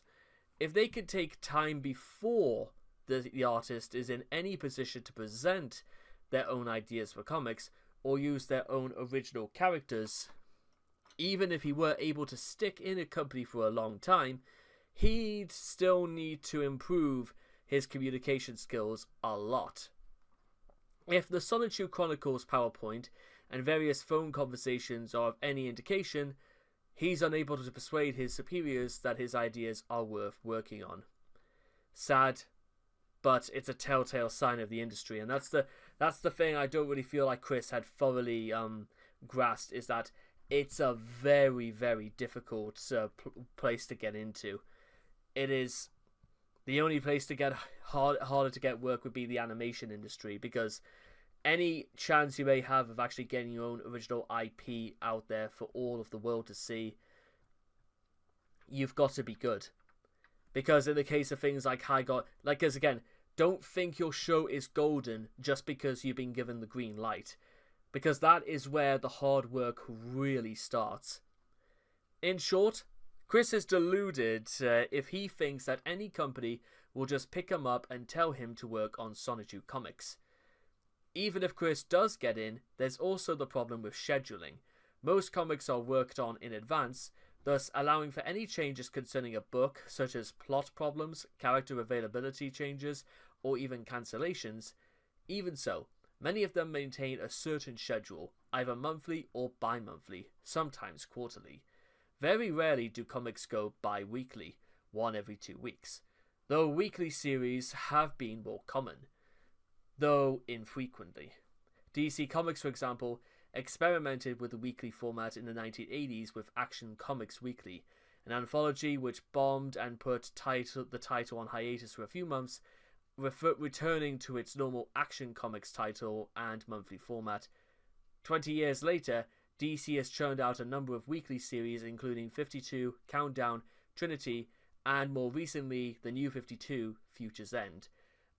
If they could take time before the artist is in any position to present their own ideas for comics, or use their own original characters, even if he were able to stick in a company for a long time, he'd still need to improve his communication skills a lot. If the Solitude Chronicles PowerPoint and various phone conversations are of any indication, he's unable to persuade his superiors that his ideas are worth working on. Sad, but it's a telltale sign of the industry, and that's the thing I don't really feel like Chris had thoroughly grasped, is that it's a very, very difficult place to get into. It is the only place to get harder to get work would be the animation industry, because any chance you may have of actually getting your own original IP out there for all of the world to see, you've got to be good. Because in the case of things like because again, don't think your show is golden just because you've been given the green light. Because that is where the hard work really starts. In short, Chris is deluded if he thinks that any company will just pick him up and tell him to work on Solitude Comics. Even if Chris does get in, there's also the problem with scheduling. Most comics are worked on in advance, thus allowing for any changes concerning a book, such as plot problems, character availability changes, or even cancellations. Even so, many of them maintain a certain schedule, either monthly or bi-monthly, sometimes quarterly. Very rarely do comics go bi-weekly, one every 2 weeks, though weekly series have been more common, though infrequently. DC Comics, for example, experimented with the weekly format in the 1980s with Action Comics Weekly, an anthology which bombed and put the title on hiatus for a few months, returning to its normal Action Comics title and monthly format. 20 years later, DC has churned out a number of weekly series, including 52, Countdown, Trinity, and more recently, the New 52, Future's End.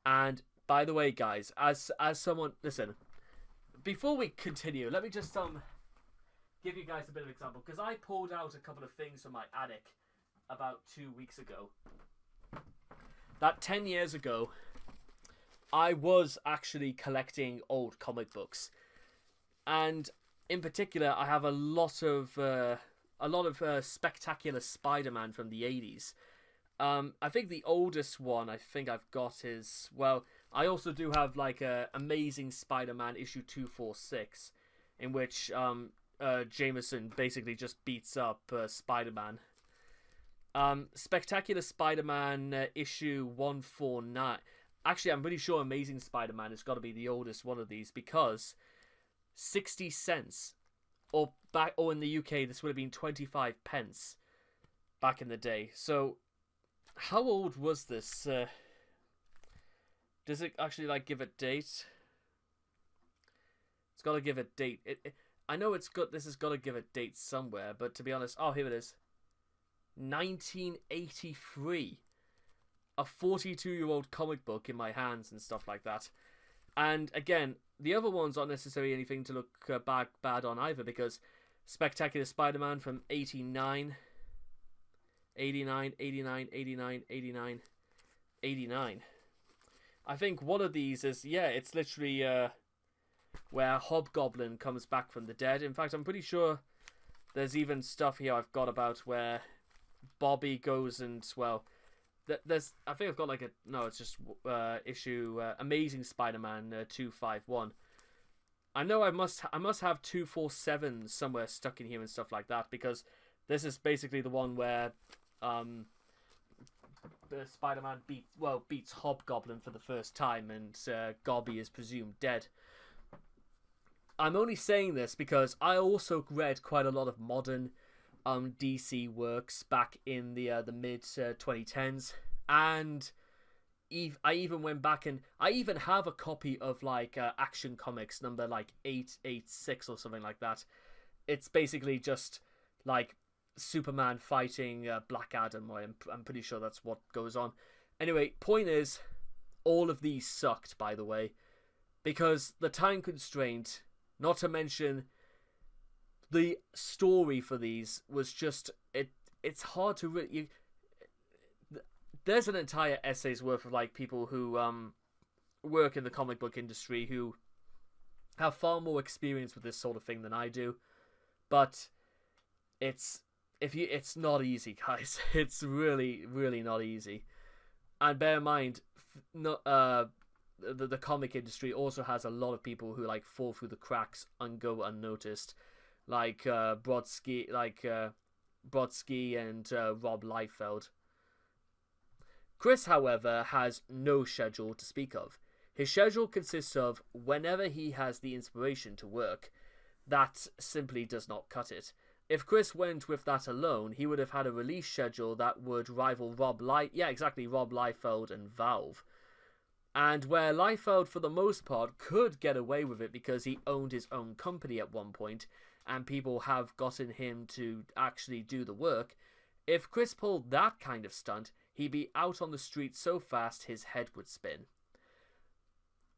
And by the way, guys, as someone, listen, before we continue, let me just give you guys a bit of example, because I pulled out a couple of things from my attic about 2 weeks ago. That 10 years ago, I was actually collecting old comic books, and in particular, I have a lot of Spectacular Spider-Man from the 80s. I think the oldest one I think I've got is, well, I also do have Amazing Spider-Man issue 246, in which Jameson basically just beats up Spider-Man. Spectacular Spider-Man issue 149. Actually, I'm pretty sure Amazing Spider-Man has got to be the oldest one of these, because 60 cents or in the UK, this would have been 25 pence back in the day. So, how old was this? Does it actually like give a date? It's got to give a date. I know it's got. This has got to give a date somewhere, but to be honest, oh, here it is. 1983. A 42-year-old comic book in my hands and stuff like that. And again, the other ones aren't necessarily anything to look bad on either, because Spectacular Spider-Man from 89, 89, 89, 89, 89, 89. I think one of these is, yeah, it's literally where Hobgoblin comes back from the dead. In fact, I'm pretty sure there's even stuff here I've got about where Bobby goes and, well, I think I've got like it's just issue Amazing Spider-Man 251. I know I must have 247 somewhere stuck in here and stuff like that, because this is basically the one where the Spider-Man beats Hobgoblin for the first time, and Gobby is presumed dead. I'm only saying this because I also read quite a lot of modern DC works back in the mid 2010s, and I even went back and I even have a copy of like Action Comics number like 886 or something like that. It's basically just like Superman fighting Black Adam. I'm pretty sure that's what goes on. Anyway, point is, all of these sucked, by the way, because the time constraint, not to mention the story for these, was just it's hard to really. There's an entire essay's worth of like people who work in the comic book industry who have far more experience with this sort of thing than I do, but it's not easy, guys. It's really, really not easy. And bear in mind, the comic industry also has a lot of people who like fall through the cracks and go unnoticed, like Brodsky and Rob Liefeld. Chris, however, has no schedule to speak of. His schedule consists of whenever he has the inspiration to work. That simply does not cut it. If Chris went with that alone, he would have had a release schedule that would rival Rob Liefeld and Valve. And where Liefeld, for the most part, could get away with it because he owned his own company at one point, and people have gotten him to actually do the work, if Chris pulled that kind of stunt, he'd be out on the street so fast his head would spin.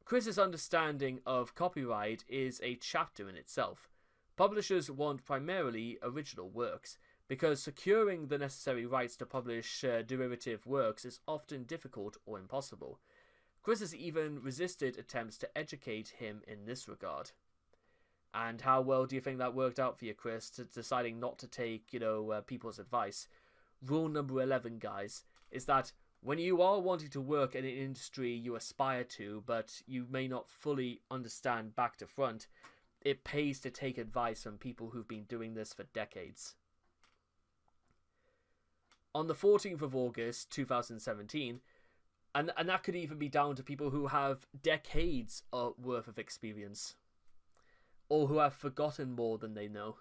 Chris's understanding of copyright is a chapter in itself. Publishers want primarily original works, because securing the necessary rights to publish derivative works is often difficult or impossible. Chris has even resisted attempts to educate him in this regard. And how well do you think that worked out for you, Chris, deciding not to take, people's advice? Rule number 11, guys, is that when you are wanting to work in an industry you aspire to, but you may not fully understand back to front, it pays to take advice from people who've been doing this for decades. On the 14th of August 2017, and that could even be down to people who have decades worth of experience, or who have forgotten more than they know.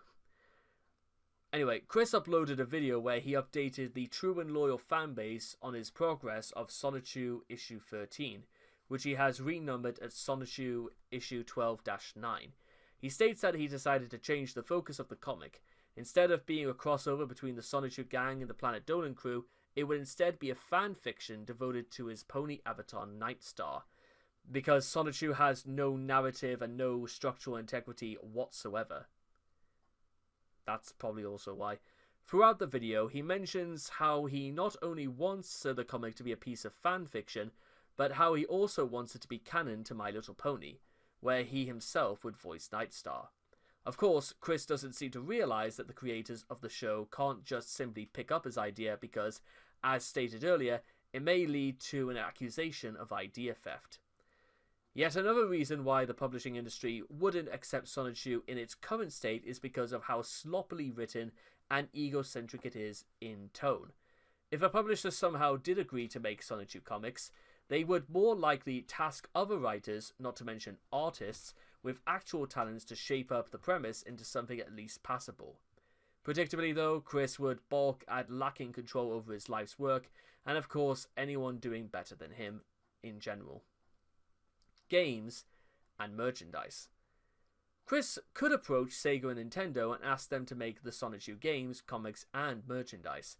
Anyway, Chris uploaded a video where he updated the true and loyal fanbase on his progress of Sonichu issue 13, which he has renumbered as Sonichu issue 12-9. He states that he decided to change the focus of the comic. Instead of being a crossover between the Sonichu gang and the Planet Dolan crew, it would instead be a fan fiction devoted to his pony avatar Nightstar, because Sonichu has no narrative and no structural integrity whatsoever. That's probably also why. Throughout the video, he mentions how he not only wants the comic to be a piece of fan fiction, but how he also wants it to be canon to My Little Pony, where he himself would voice Nightstar. Of course, Chris doesn't seem to realize that the creators of the show can't just simply pick up his idea because, as stated earlier, it may lead to an accusation of idea theft. Yet another reason why the publishing industry wouldn't accept Sonichu in its current state is because of how sloppily written and egocentric it is in tone. If a publisher somehow did agree to make Sonichu comics, they would more likely task other writers, not to mention artists, with actual talents to shape up the premise into something at least passable. Predictably though, Chris would balk at lacking control over his life's work, and of course anyone doing better than him in general. Games and merchandise. Chris could approach Sega and Nintendo and ask them to make the Sonichu games, comics, and merchandise.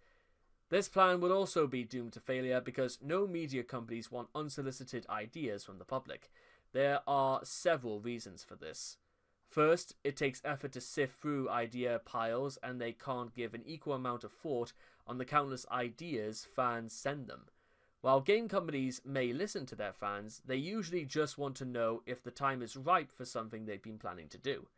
This plan would also be doomed to failure because no media companies want unsolicited ideas from the public. There are several reasons for this. First, it takes effort to sift through idea piles, and they can't give an equal amount of thought on the countless ideas fans send them. While game companies may listen to their fans, they usually just want to know if the time is ripe for something they've been planning to do.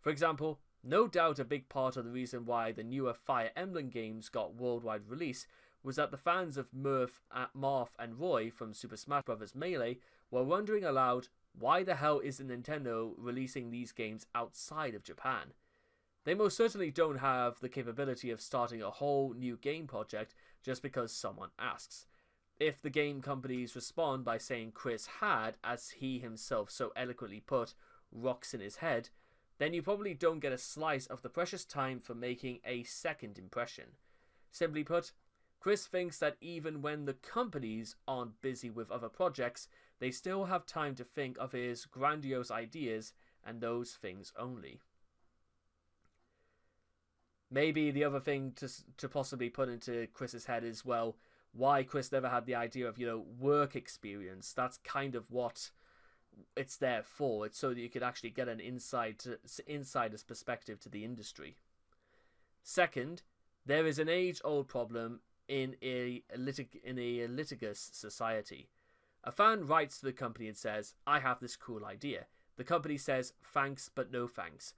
For example, no doubt a big part of the reason why the newer Fire Emblem games got worldwide release was that the fans of Marth and Roy from Super Smash Bros. Melee were wondering aloud, why the hell isn't Nintendo releasing these games outside of Japan? They most certainly don't have the capability of starting a whole new game project just because someone asks. If the game companies respond by saying Chris had, as he himself so eloquently put, rocks in his head, then you probably don't get a slice of the precious time for making a second impression. Simply put, Chris thinks that even when the companies aren't busy with other projects, they still have time to think of his grandiose ideas, and those things only. Maybe the other thing to possibly put into Chris's head is, well, why Chris never had the idea of, work experience. That's kind of what it's there for. It's so that you could actually get an insider's perspective to the industry. Second, there is an age-old problem in a litigious society. A fan writes to the company and says, I have this cool idea. The company says, thanks, but no thanks.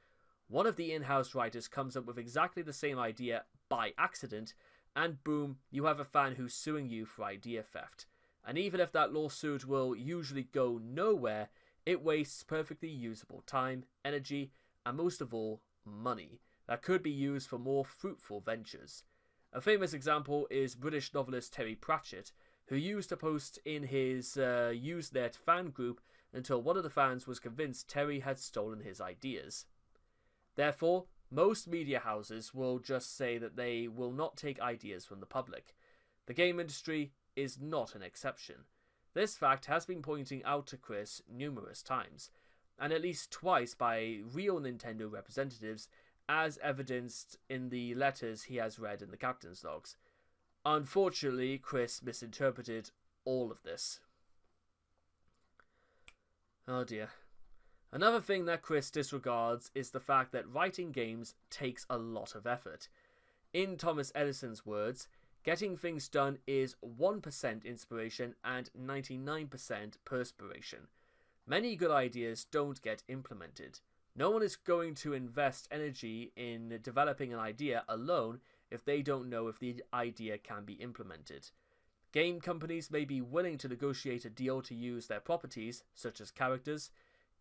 One of the in-house writers comes up with exactly the same idea by accident, and boom, you have a fan who's suing you for idea theft. And even if that lawsuit will usually go nowhere, it wastes perfectly usable time, energy, and most of all, money that could be used for more fruitful ventures. A famous example is British novelist Terry Pratchett, who used to post in his Usenet fan group until one of the fans was convinced Terry had stolen his ideas. Therefore, most media houses will just say that they will not take ideas from the public. The game industry is not an exception. This fact has been pointed out to Chris numerous times, and at least twice by real Nintendo representatives, as evidenced in the letters he has read in the captain's logs. Unfortunately, Chris misinterpreted all of this. Oh dear. Another thing that Chris disregards is the fact that writing games takes a lot of effort. In Thomas Edison's words, getting things done is 1% inspiration and 99% perspiration. Many good ideas don't get implemented. No one is going to invest energy in developing an idea alone if they don't know if the idea can be implemented. Game companies may be willing to negotiate a deal to use their properties, such as characters,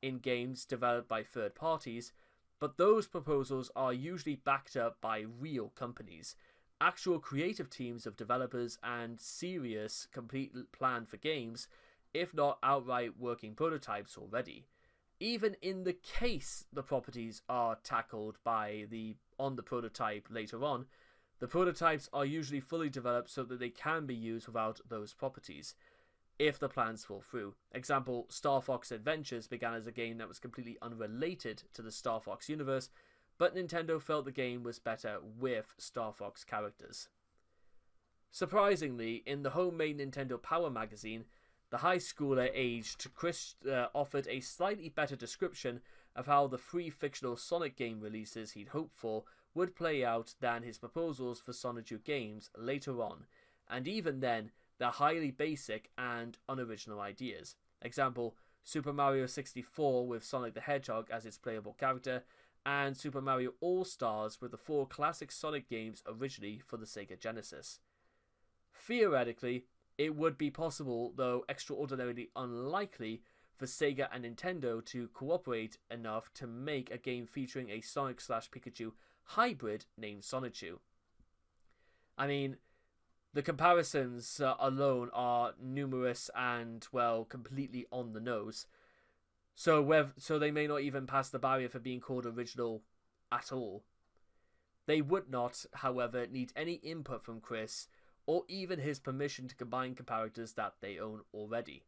in games developed by third parties, but those proposals are usually backed up by real companies, actual creative teams of developers, and serious, complete plan for games, if not outright working prototypes already. Even in the case the properties are tackled on the prototype later on, the prototypes are usually fully developed so that they can be used without those properties, if the plans fall through. Example, Star Fox Adventures began as a game that was completely unrelated to the Star Fox universe, but Nintendo felt the game was better with Star Fox characters. Surprisingly, in the homemade Nintendo Power magazine, the high schooler aged Chris offered a slightly better description of how the 3 fictional Sonic game releases he'd hoped for would play out than his proposals for Sonichu games later on, and even then, they're highly basic and unoriginal ideas. Example, Super Mario 64 with Sonic the Hedgehog as its playable character, and Super Mario All-Stars with the 4 classic Sonic games originally for the Sega Genesis. Theoretically, it would be possible, though extraordinarily unlikely, for Sega and Nintendo to cooperate enough to make a game featuring a Sonic/Pikachu hybrid named Sonichu. I mean, the comparisons alone are numerous and, well, completely on the nose. So they may not even pass the barrier for being called original at all. They would not, however, need any input from Chris or even his permission to combine characters that they own already.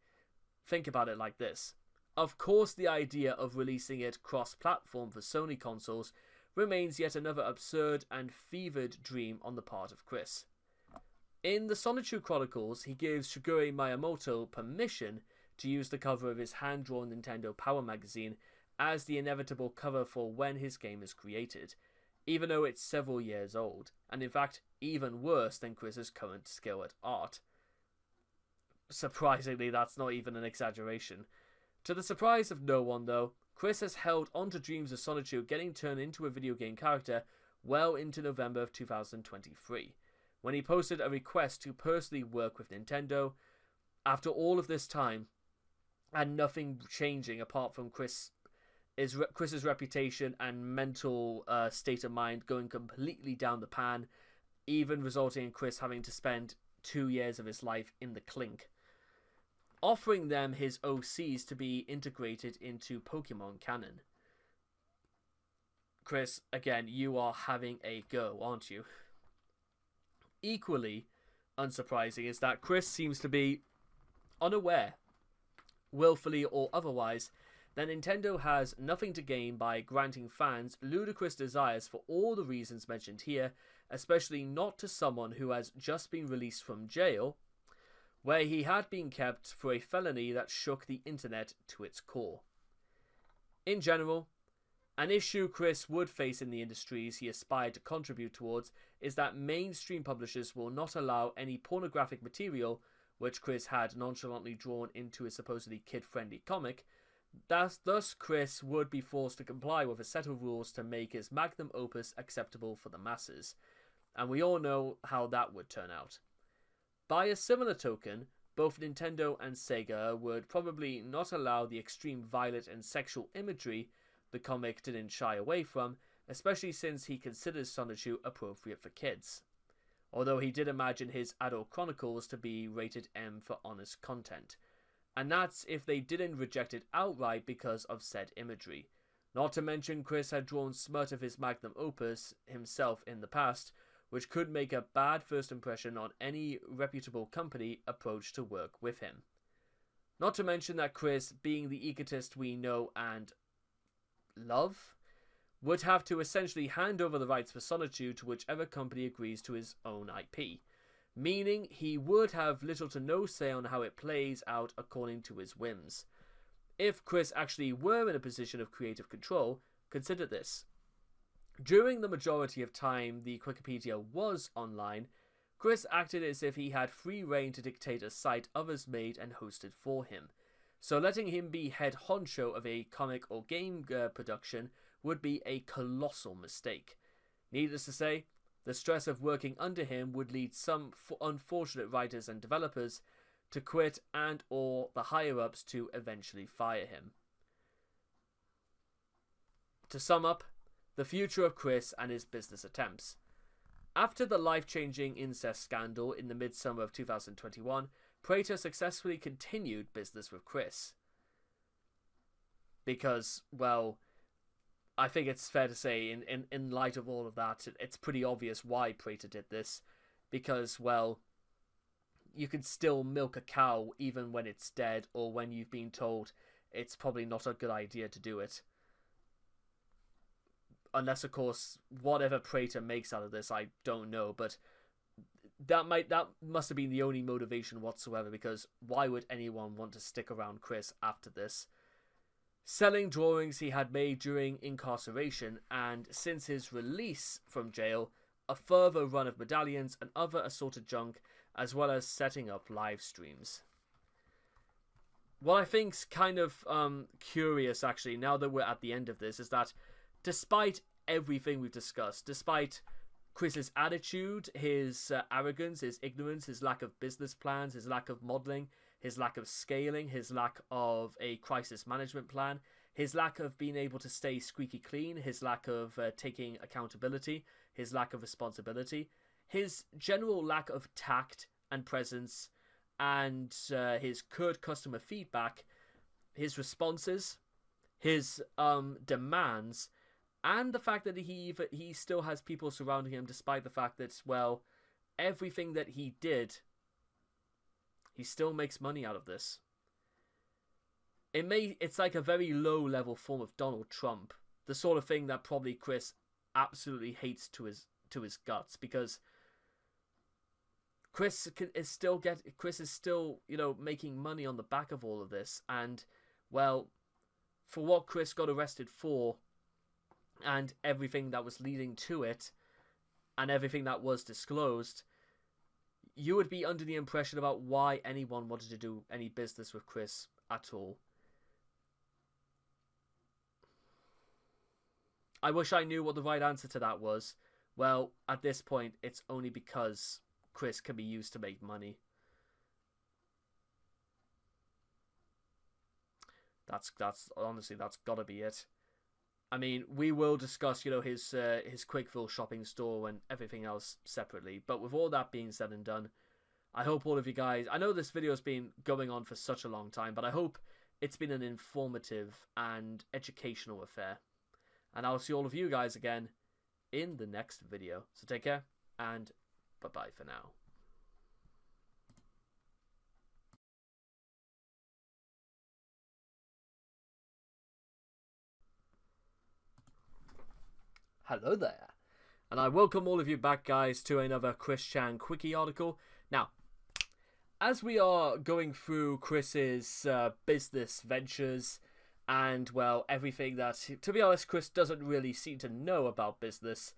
Think about it like this. Of course, the idea of releasing it cross-platform for Sony consoles remains yet another absurd and fevered dream on the part of Chris. In the Sonichu Chronicles, he gives Shigeru Miyamoto permission to use the cover of his hand-drawn Nintendo Power magazine as the inevitable cover for when his game is created, even though it's several years old, and in fact even worse than Chris's current skill at art. Surprisingly, that's not even an exaggeration. To the surprise of no one, though, Chris has held onto dreams of Sonichu getting turned into a video game character well into November of 2023, when he posted a request to personally work with Nintendo. After all of this time, and nothing changing apart from Chris's reputation and mental state of mind going completely down the pan, even resulting in Chris having to spend 2 years of his life in the clink, offering them his OCs to be integrated into Pokemon canon. Chris, again, you are having a go, aren't you? Equally unsurprising is that Chris seems to be unaware, willfully or otherwise, that Nintendo has nothing to gain by granting fans ludicrous desires for all the reasons mentioned here, especially not to someone who has just been released from jail, where he had been kept for a felony that shook the internet to its core. In general, an issue Chris would face in the industries he aspired to contribute towards is that mainstream publishers will not allow any pornographic material, which Chris had nonchalantly drawn into his supposedly kid-friendly comic. Thus, Chris would be forced to comply with a set of rules to make his magnum opus acceptable for the masses, and we all know how that would turn out. By a similar token, both Nintendo and Sega would probably not allow the extreme violent and sexual imagery the comic didn't shy away from, especially since he considers Sonichu appropriate for kids, although he did imagine his adult chronicles to be rated M for honest content. And that's if they didn't reject it outright because of said imagery. Not to mention Chris had drawn smut of his magnum opus himself in the past, which could make a bad first impression on any reputable company approached to work with him. Not to mention that Chris, being the egotist we know and love, would have to essentially hand over the rights for Sonichu to whichever company agrees to his own IP, meaning he would have little to no say on how it plays out according to his whims. If Chris actually were in a position of creative control, consider this. During the majority of time the Wikipedia was online, Chris acted as if he had free reign to dictate a site others made and hosted for him, so letting him be head honcho of a comic or game production would be a colossal mistake. Needless to say, the stress of working under him would lead some unfortunate writers and developers to quit and or the higher-ups to eventually fire him. To sum up, the future of Chris and his business attempts. After the life-changing incest scandal in the midsummer of 2021, Prater successfully continued business with Chris. Because, well, I think it's fair to say, in light of all of that, it's pretty obvious why Prater did this. Because, well, you can still milk a cow even when it's dead, or when you've been told it's probably not a good idea to do it. Unless, of course, whatever Prater makes out of this, I don't know, but that must have been the only motivation whatsoever, because why would anyone want to stick around Chris after this? Selling drawings he had made during incarceration, and since his release from jail, a further run of medallions and other assorted junk, as well as setting up live streams. What I think's kind of curious, actually, now that we're at the end of this, is that despite everything we've discussed, despite Chris's attitude, his arrogance, his ignorance, his lack of business plans, his lack of modeling, his lack of scaling, his lack of a crisis management plan, his lack of being able to stay squeaky clean, his lack of taking accountability, his lack of responsibility, his general lack of tact and presence, and his curt customer feedback, his responses, his demands, and the fact that he still has people surrounding him, despite the fact that, well, everything that he did, he still makes money out of this. It's like a very low level form of Donald Trump, the sort of thing that probably Chris absolutely hates to his guts, because Chris is still making money on the back of all of this, and well, for what Chris got arrested for and everything that was leading to it and everything that was disclosed, you would be under the impression about why anyone wanted to do any business with Chris at all. I wish I knew what the right answer to that was. Well, at this point, it's only because Chris can be used to make money. That's honestly, that's gotta be it. I mean, we will discuss, his Quickville shopping store and everything else separately. But with all that being said and done, I hope all of you guys... I know this video has been going on for such a long time, but I hope it's been an informative and educational affair. And I'll see all of you guys again in the next video. So take care, and bye-bye for now. Hello there, and I welcome all of you back, guys, to another Chris Chan Cwiki article. Now, as we are going through Chris's business ventures and, well, everything that, to be honest, Chris doesn't really seem to know about business,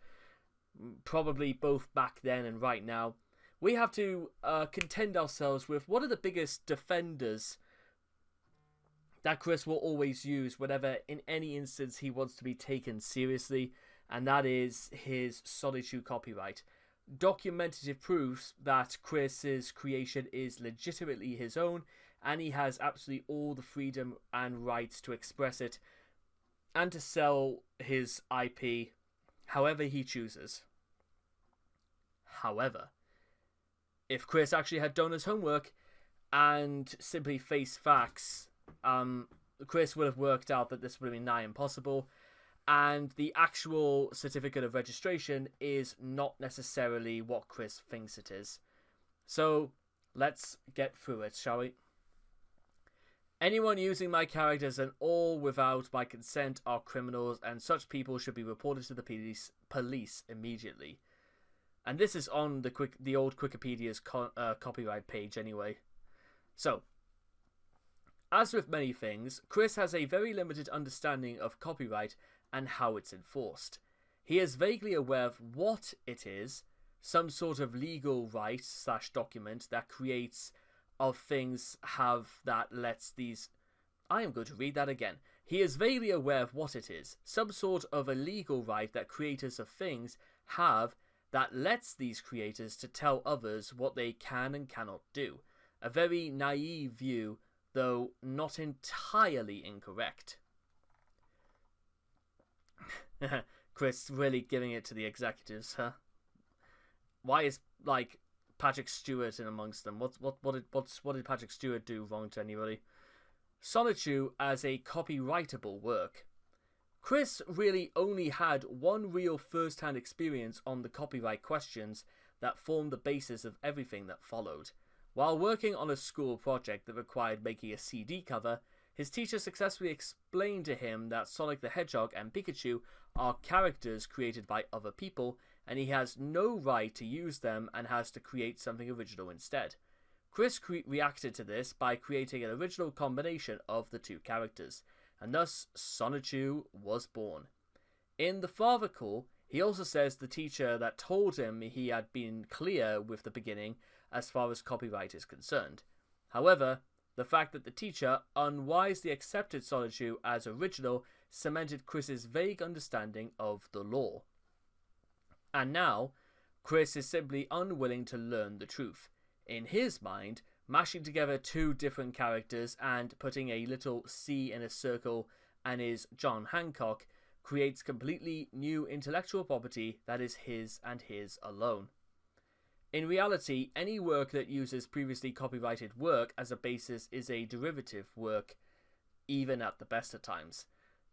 probably both back then and right now, we have to contend ourselves with what are the biggest defenders that Chris will always use whenever, in any instance, he wants to be taken seriously. And that is his Sonic 2 copyright. Documentative proofs that Chris's creation is legitimately his own, and he has absolutely all the freedom and rights to express it and to sell his IP however he chooses. However, if Chris actually had done his homework and simply faced facts, Chris would have worked out that this would have been nigh impossible. And the actual certificate of registration is not necessarily what Chris thinks it is. So, let's get through it, shall we? Anyone using my characters and all without my consent are criminals, and such people should be reported to the police immediately. And this is on the old Wikipedia's copyright page anyway. So, as with many things, Chris has a very limited understanding of copyright and how it's enforced. He is vaguely aware of what it is, some sort of legal right / document that creates of things have that lets these... I am going to read that again. He is vaguely aware of what it is, some sort of a legal right that creators of things have that lets these creators to tell others what they can and cannot do. A very naive view, though not entirely incorrect. Chris really giving it to the executives, huh? Why is, like, Patrick Stewart in amongst them? What did Patrick Stewart do wrong to anybody? Sonic 2 as a copyrightable work. Chris really only had one real first-hand experience on the copyright questions that formed the basis of everything that followed. While working on a school project that required making a CD cover, his teacher successfully explained to him that Sonic the Hedgehog and Pikachu are characters created by other people, and he has no right to use them and has to create something original instead. Chris reacted to this by creating an original combination of the two characters, and thus Sonic 2 was born. In the article, he also says the teacher that told him he had been clear with the beginning as far as copyright is concerned. However, the fact that the teacher unwisely accepted Sonic 2 as original cemented Chris's vague understanding of the law. And now, Chris is simply unwilling to learn the truth. In his mind, mashing together two different characters and putting a little C in a circle and is John Hancock creates completely new intellectual property that is his and his alone. In reality, any work that uses previously copyrighted work as a basis is a derivative work, even at the best of times.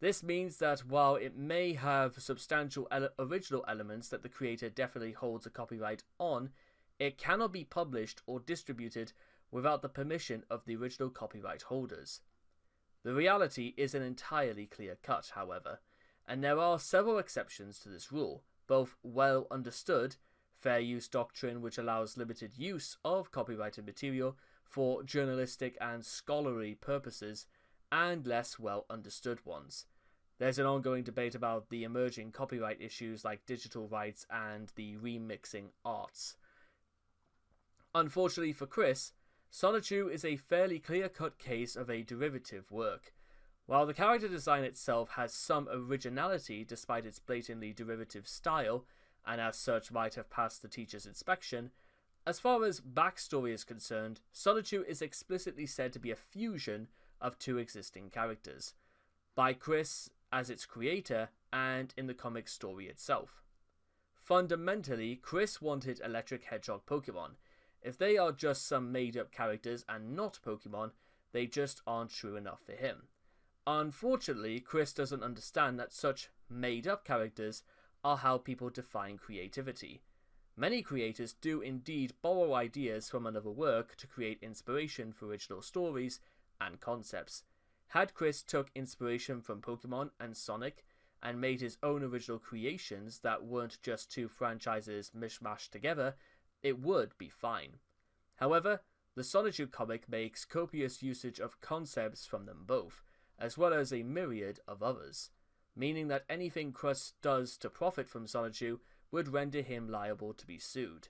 This means that while it may have substantial original elements that the creator definitely holds a copyright on, it cannot be published or distributed without the permission of the original copyright holders. The reality isn't entirely clear-cut, however, and there are several exceptions to this rule, both well understood, fair use doctrine which allows limited use of copyrighted material for journalistic and scholarly purposes, and less well understood ones. There's an ongoing debate about the emerging copyright issues like digital rights and the remixing arts. Unfortunately for Chris, Sonichu is a fairly clear-cut case of a derivative work. While the character design itself has some originality despite its blatantly derivative style, and as such might have passed the teacher's inspection, as far as backstory is concerned, Sonichu is explicitly said to be a fusion of two existing characters, by Chris as its creator and in the comic story itself. Fundamentally, Chris wanted Electric Hedgehog Pokemon. If they are just some made-up characters and not Pokemon, they just aren't true enough for him. Unfortunately, Chris doesn't understand that such made-up characters are how people define creativity. Many creators do indeed borrow ideas from another work to create inspiration for original stories and concepts. Had Chris took inspiration from Pokemon and Sonic and made his own original creations that weren't just two franchises mishmashed together, it would be fine. However, the Sonichu comic makes copious usage of concepts from them both, as well as a myriad of others, meaning that anything Chris does to profit from Sonichu would render him liable to be sued.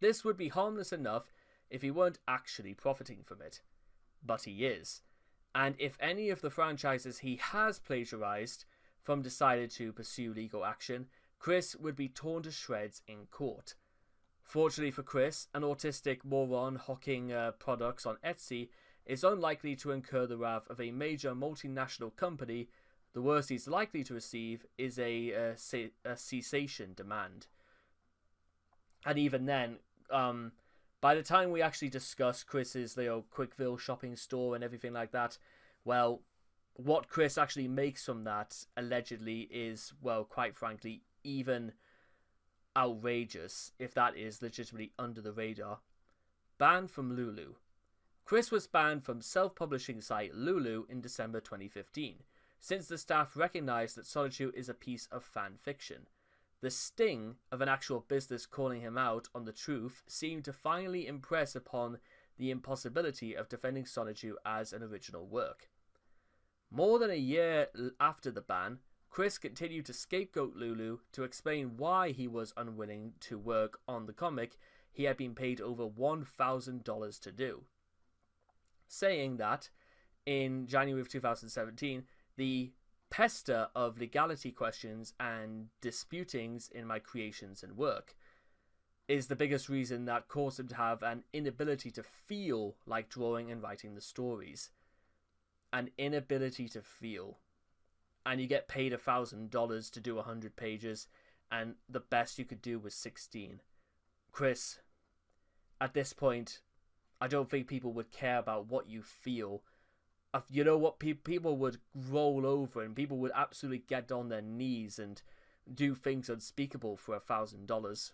This would be harmless enough if he weren't actually profiting from it. But he is. And if any of the franchises he has plagiarized from decided to pursue legal action, Chris would be torn to shreds in court. Fortunately for Chris, an autistic moron hawking products on Etsy is unlikely to incur the wrath of a major multinational company. The worst he's likely to receive is a cessation demand. And even then, by the time we actually discuss Chris's Quickville shopping store and everything like that, well, what Chris actually makes from that allegedly is, well, quite frankly, even outrageous, if that is legitimately under the radar. Banned from Lulu. Chris was banned from self-publishing site Lulu in December 2015, since the staff recognized that Sonichu is a piece of fan fiction. The sting of an actual business calling him out on the truth seemed to finally impress upon the impossibility of defending Sonichu as an original work. More than a year after the ban, Chris continued to scapegoat Lulu to explain why he was unwilling to work on the comic he had been paid over $1,000 to do, saying that, in January of 2017, the pester of legality questions and disputings in my creations and work is the biggest reason that caused him to have an inability to feel like drawing and writing the stories. An inability to feel. And you get paid $1,000 to do 100 pages, and the best you could do was 16. Chris, at this point, I don't think people would care about what you feel. You know what? People would roll over, and people would absolutely get on their knees and do things unspeakable for $1,000.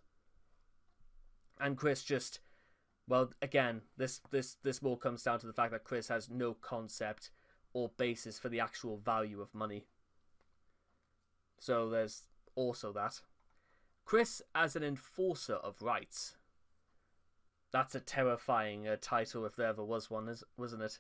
And Chris just, well, again, this more comes down to the fact that Chris has no concept or basis for the actual value of money. So there's also that. Chris as an enforcer of rights. That's a terrifying title if there ever was one, wasn't it?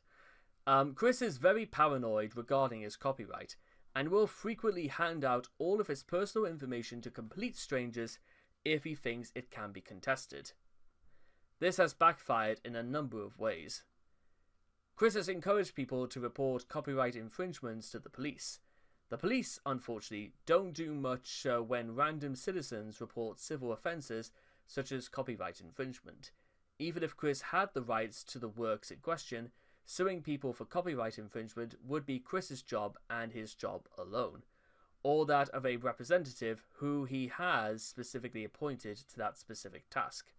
Chris is very paranoid regarding his copyright, and will frequently hand out all of his personal information to complete strangers if he thinks it can be contested. This has backfired in a number of ways. Chris has encouraged people to report copyright infringements to the police. The police, unfortunately, don't do much when random citizens report civil offences such as copyright infringement. Even if Chris had the rights to the works in question, suing people for copyright infringement would be Chris's job and his job alone, or that of a representative who he has specifically appointed to that specific task.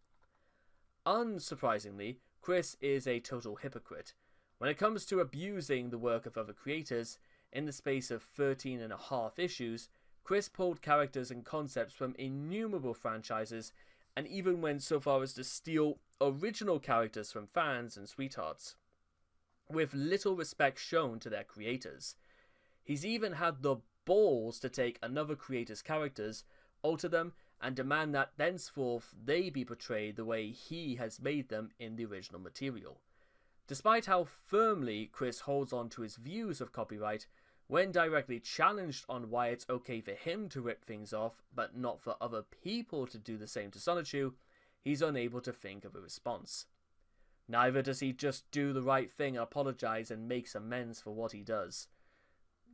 Unsurprisingly, Chris is a total hypocrite. When it comes to abusing the work of other creators, In the space of 13 and a half issues, Chris pulled characters and concepts from innumerable franchises and even went so far as to steal original characters from fans and sweethearts, with little respect shown to their creators. He's even had the balls to take another creator's characters, alter them, and demand that thenceforth they be portrayed the way he has made them in the original material. Despite how firmly Chris holds on to his views of copyright, when directly challenged on why it's okay for him to rip things off, but not for other people to do the same to Sonichu, he's unable to think of a response. Neither does he just do the right thing and apologize and makes amends for what he does.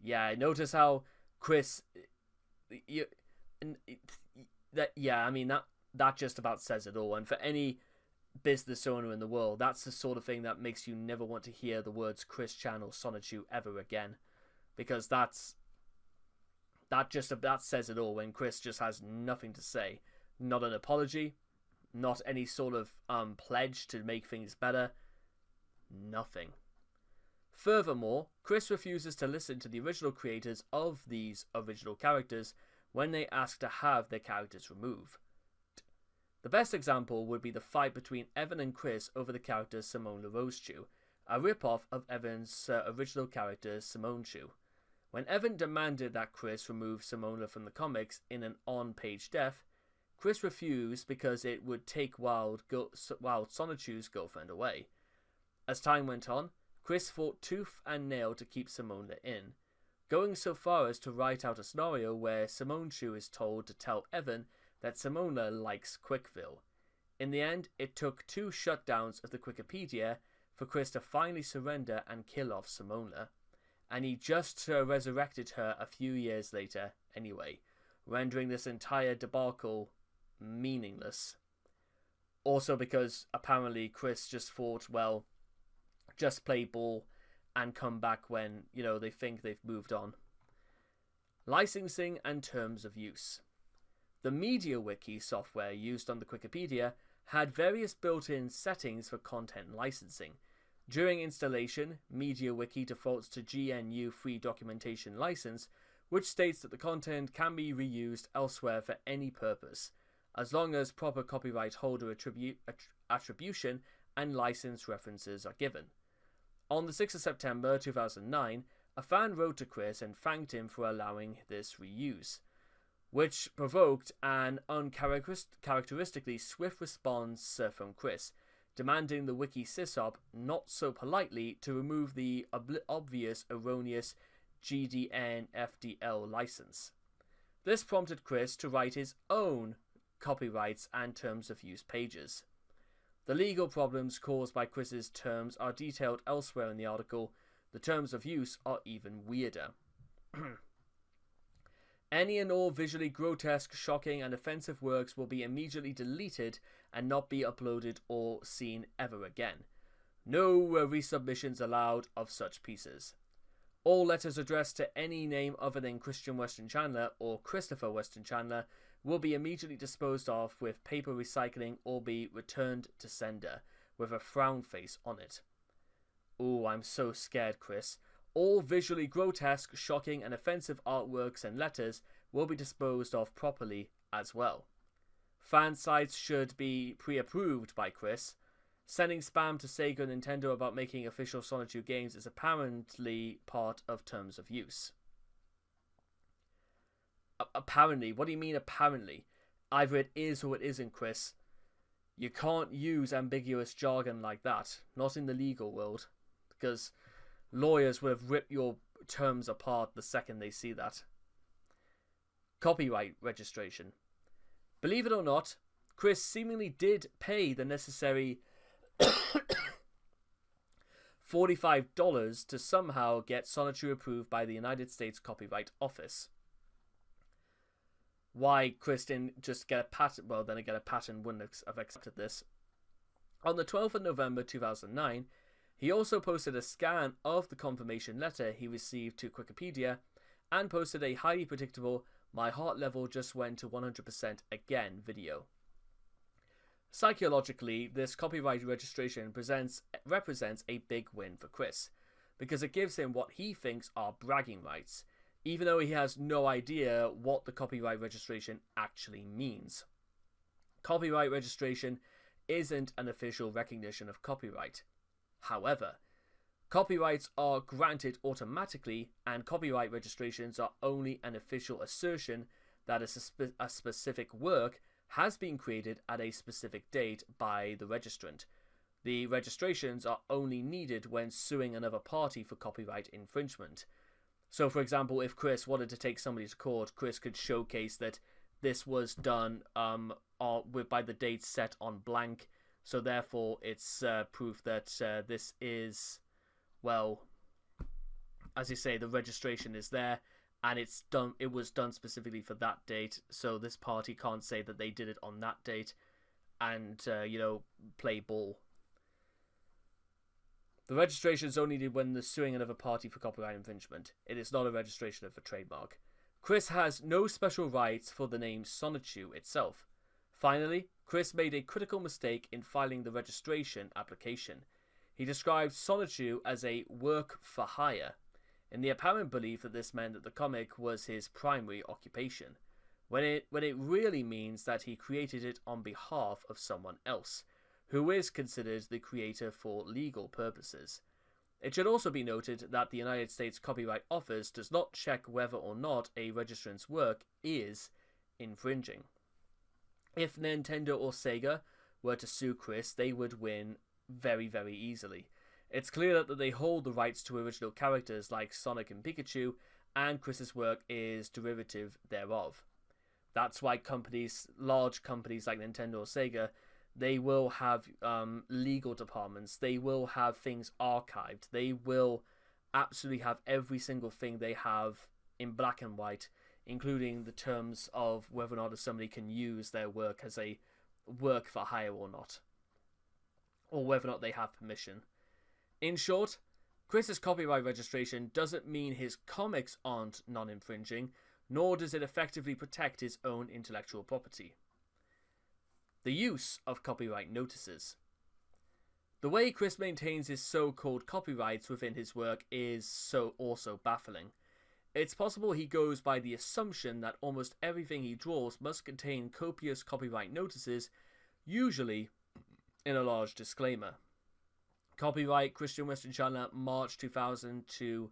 Yeah, notice how Chris... that just about says it all. And for any business owner in the world, that's the sort of thing that makes you never want to hear the words Chris Chan or Sonichu ever again. Because that says it all when Chris just has nothing to say. Not an apology, not any sort of pledge to make things better. Nothing. Furthermore, Chris refuses to listen to the original creators of these original characters when they ask to have their characters removed. The best example would be the fight between Evan and Chris over the character Simone LaRoche-Chew, a rip-off of Evan's original character Simone Chew. When Evan demanded that Chris remove Simona from the comics in an on-page death, Chris refused because it would take Wild Sonichu's girlfriend away. As time went on, Chris fought tooth and nail to keep Simona in, going so far as to write out a scenario where Simone Chew is told to tell Evan that Simona likes Quickville. In the end, it took 2 shutdowns of the Wikipedia for Chris to finally surrender and kill off Simona, and he just resurrected her a few years later anyway, rendering this entire debacle meaningless. Also because apparently Chris just thought, well, just play ball and come back when, they think they've moved on. Licensing and terms of use. The MediaWiki software used on the Wikipedia had various built-in settings for content licensing. During installation, MediaWiki defaults to GNU Free Documentation License, which states that the content can be reused elsewhere for any purpose, as long as proper copyright holder attribution and license references are given. On the 6th of September 2009, a fan wrote to Chris and thanked him for allowing this reuse, which provoked an uncharacteristically swift response from Chris, demanding the wiki sysop, not so politely, to remove the obvious erroneous GDN FDL license. This prompted Chris to write his own copyrights and terms of use pages. The legal problems caused by Chris's terms are detailed elsewhere in the article. The terms of use are even weirder. Any and all visually grotesque, shocking, and offensive works will be immediately deleted and not be uploaded or seen ever again. No resubmissions allowed of such pieces. All letters addressed to any name other than Christian Weston Chandler or Christopher Weston Chandler will be immediately disposed of with paper recycling or be returned to sender, with a frown face on it. Ooh, I'm so scared, Chris. All visually grotesque, shocking, and offensive artworks and letters will be disposed of properly as well. Fan sites should be pre-approved by Chris. Sending spam to Sega and Nintendo about making official Sonichu games is apparently part of terms of use. Apparently? What do you mean apparently? Either it is or it isn't, Chris. You can't use ambiguous jargon like that. Not in the legal world. Because lawyers would have ripped your terms apart the second they see that. Copyright registration. Believe it or not, Chris seemingly did pay the necessary $45 to somehow get Sonichu approved by the United States Copyright Office. Why Chris didn't just get a patent? Well, then again, a patent wouldn't have accepted this. On the 12th of November 2009, he also posted a scan of the confirmation letter he received to Wikipedia and posted a highly predictable "My heart level just went to 100% again" video. Psychologically, this copyright registration represents a big win for Chris. because it gives him what he thinks are bragging rights, even though he has no idea what the copyright registration actually means. Copyright registration isn't an official recognition of copyright. However, copyrights are granted automatically, and copyright registrations are only an official assertion that a specific work has been created at a specific date by the registrant. The registrations are only needed when suing another party for copyright infringement. So, for example, if Chris wanted to take somebody to court, Chris could showcase that this was done by the date set on blank, so therefore it's proof that this is, well, as you say, the registration is there, and it's done. It was done specifically for that date, so this party can't say that they did it on that date and, play ball. The registration is only needed when they're suing another party for copyright infringement. It is not a registration of a trademark. Chris has no special rights for the name Sonichu itself. Finally, Chris made a critical mistake in filing the registration application. He described Sonichu as a work for hire, in the apparent belief that this meant that the comic was his primary occupation, when it really means that he created it on behalf of someone else, who is considered the creator for legal purposes. It should also be noted that the United States Copyright Office does not check whether or not a registrant's work is infringing. If Nintendo or Sega were to sue Chris, they would win very, very easily. It's clear that they hold the rights to original characters like Sonic and Pikachu, and Chris's work is derivative thereof. That's why large companies like Nintendo or Sega, they will have legal departments. They will have things archived. They will absolutely have every single thing they have in black and white, including the terms of whether or not somebody can use their work as a work for hire or not, or whether or not they have permission. In short, Chris's copyright registration doesn't mean his comics aren't non-infringing, nor does it effectively protect his own intellectual property. The use of copyright notices. The way Chris maintains his so-called copyrights within his work is so also baffling. It's possible he goes by the assumption that almost everything he draws must contain copious copyright notices, usually in a large disclaimer. Copyright Christian Western Chandler, March 2002, ?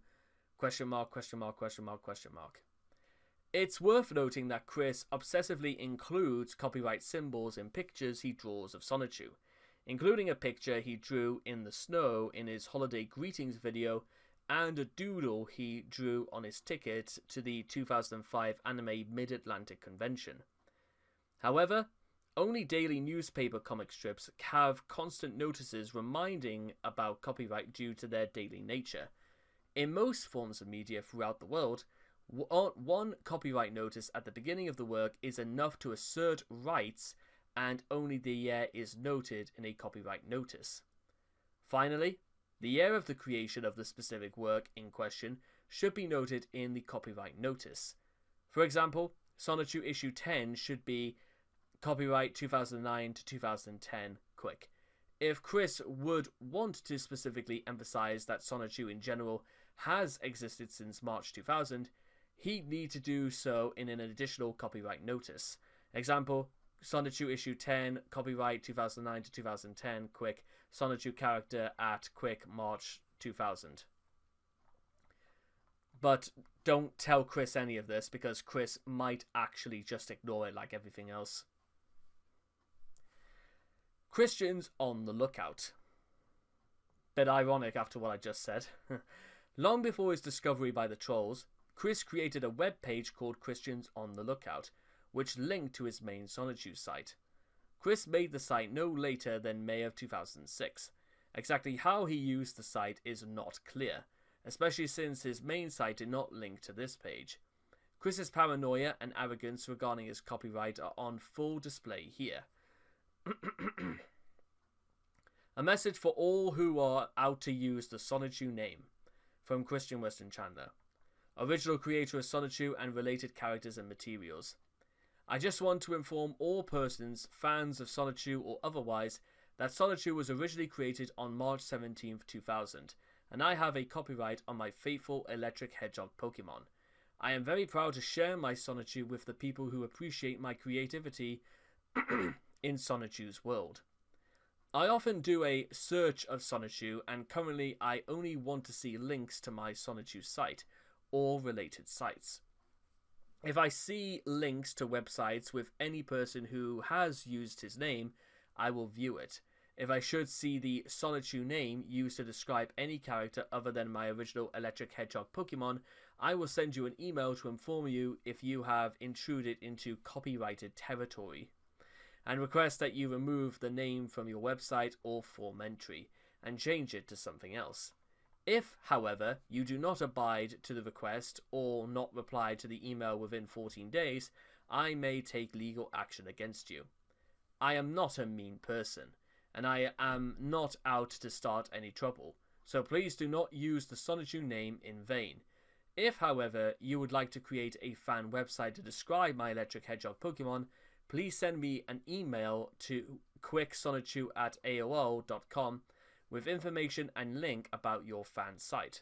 It's worth noting that Chris obsessively includes copyright symbols in pictures he draws of Sonichu, including a picture he drew in the snow in his holiday greetings video and a doodle he drew on his ticket to the 2005 Anime Mid-Atlantic Convention. However, only daily newspaper comic strips have constant notices reminding about copyright due to their daily nature. In most forms of media throughout the world, one copyright notice at the beginning of the work is enough to assert rights, and only the year is noted in a copyright notice. Finally, the year of the creation of the specific work in question should be noted in the copyright notice. For example, Sonichu issue 10 should be copyright 2009 to 2010, Quick. If Chris would want to specifically emphasize that Sonichu in general has existed since March 2000, he'd need to do so in an additional copyright notice. Example, Sonichu issue 10, copyright 2009 to 2010, Quick, Sonichu character at Quick March 2000. But don't tell Chris any of this, because Chris might actually just ignore it like everything else. Christians on the lookout. Bit ironic after what I just said. Long before his discovery by the trolls, Chris created a web page called Christians on the Lookout, which linked to his main Sonichu site. Chris made the site no later than May of 2006. Exactly how he used the site is not clear, especially since his main site did not link to this page. Chris's paranoia and arrogance regarding his copyright are on full display here. A message for all who are out to use the Sonichu name. From Christian Western Chandler, original creator of Sonichu and related characters and materials. I just want to inform all persons, fans of Sonichu or otherwise, that Sonichu was originally created on March 17th, 2000, and I have a copyright on my faithful electric hedgehog Pokemon. I am very proud to share my Sonichu with the people who appreciate my creativity in Sonichu's world. I often do a search of Sonichu, and currently I only want to see links to my Sonichu site, or related sites. If I see links to websites with any person who has used his name, I will view it. If I should see the Sonichu name used to describe any character other than my original Electric Hedgehog Pokemon, I will send you an email to inform you if you have intruded into copyrighted territory, and request that you remove the name from your website or form entry, and change it to something else. If, however, you do not abide to the request or not reply to the email within 14 days, I may take legal action against you. I am not a mean person, and I am not out to start any trouble, so please do not use the Sonichu name in vain. If, however, you would like to create a fan website to describe my Electric Hedgehog Pokemon, please send me an email to quicksonichu@aol.com with information and link about your fan site.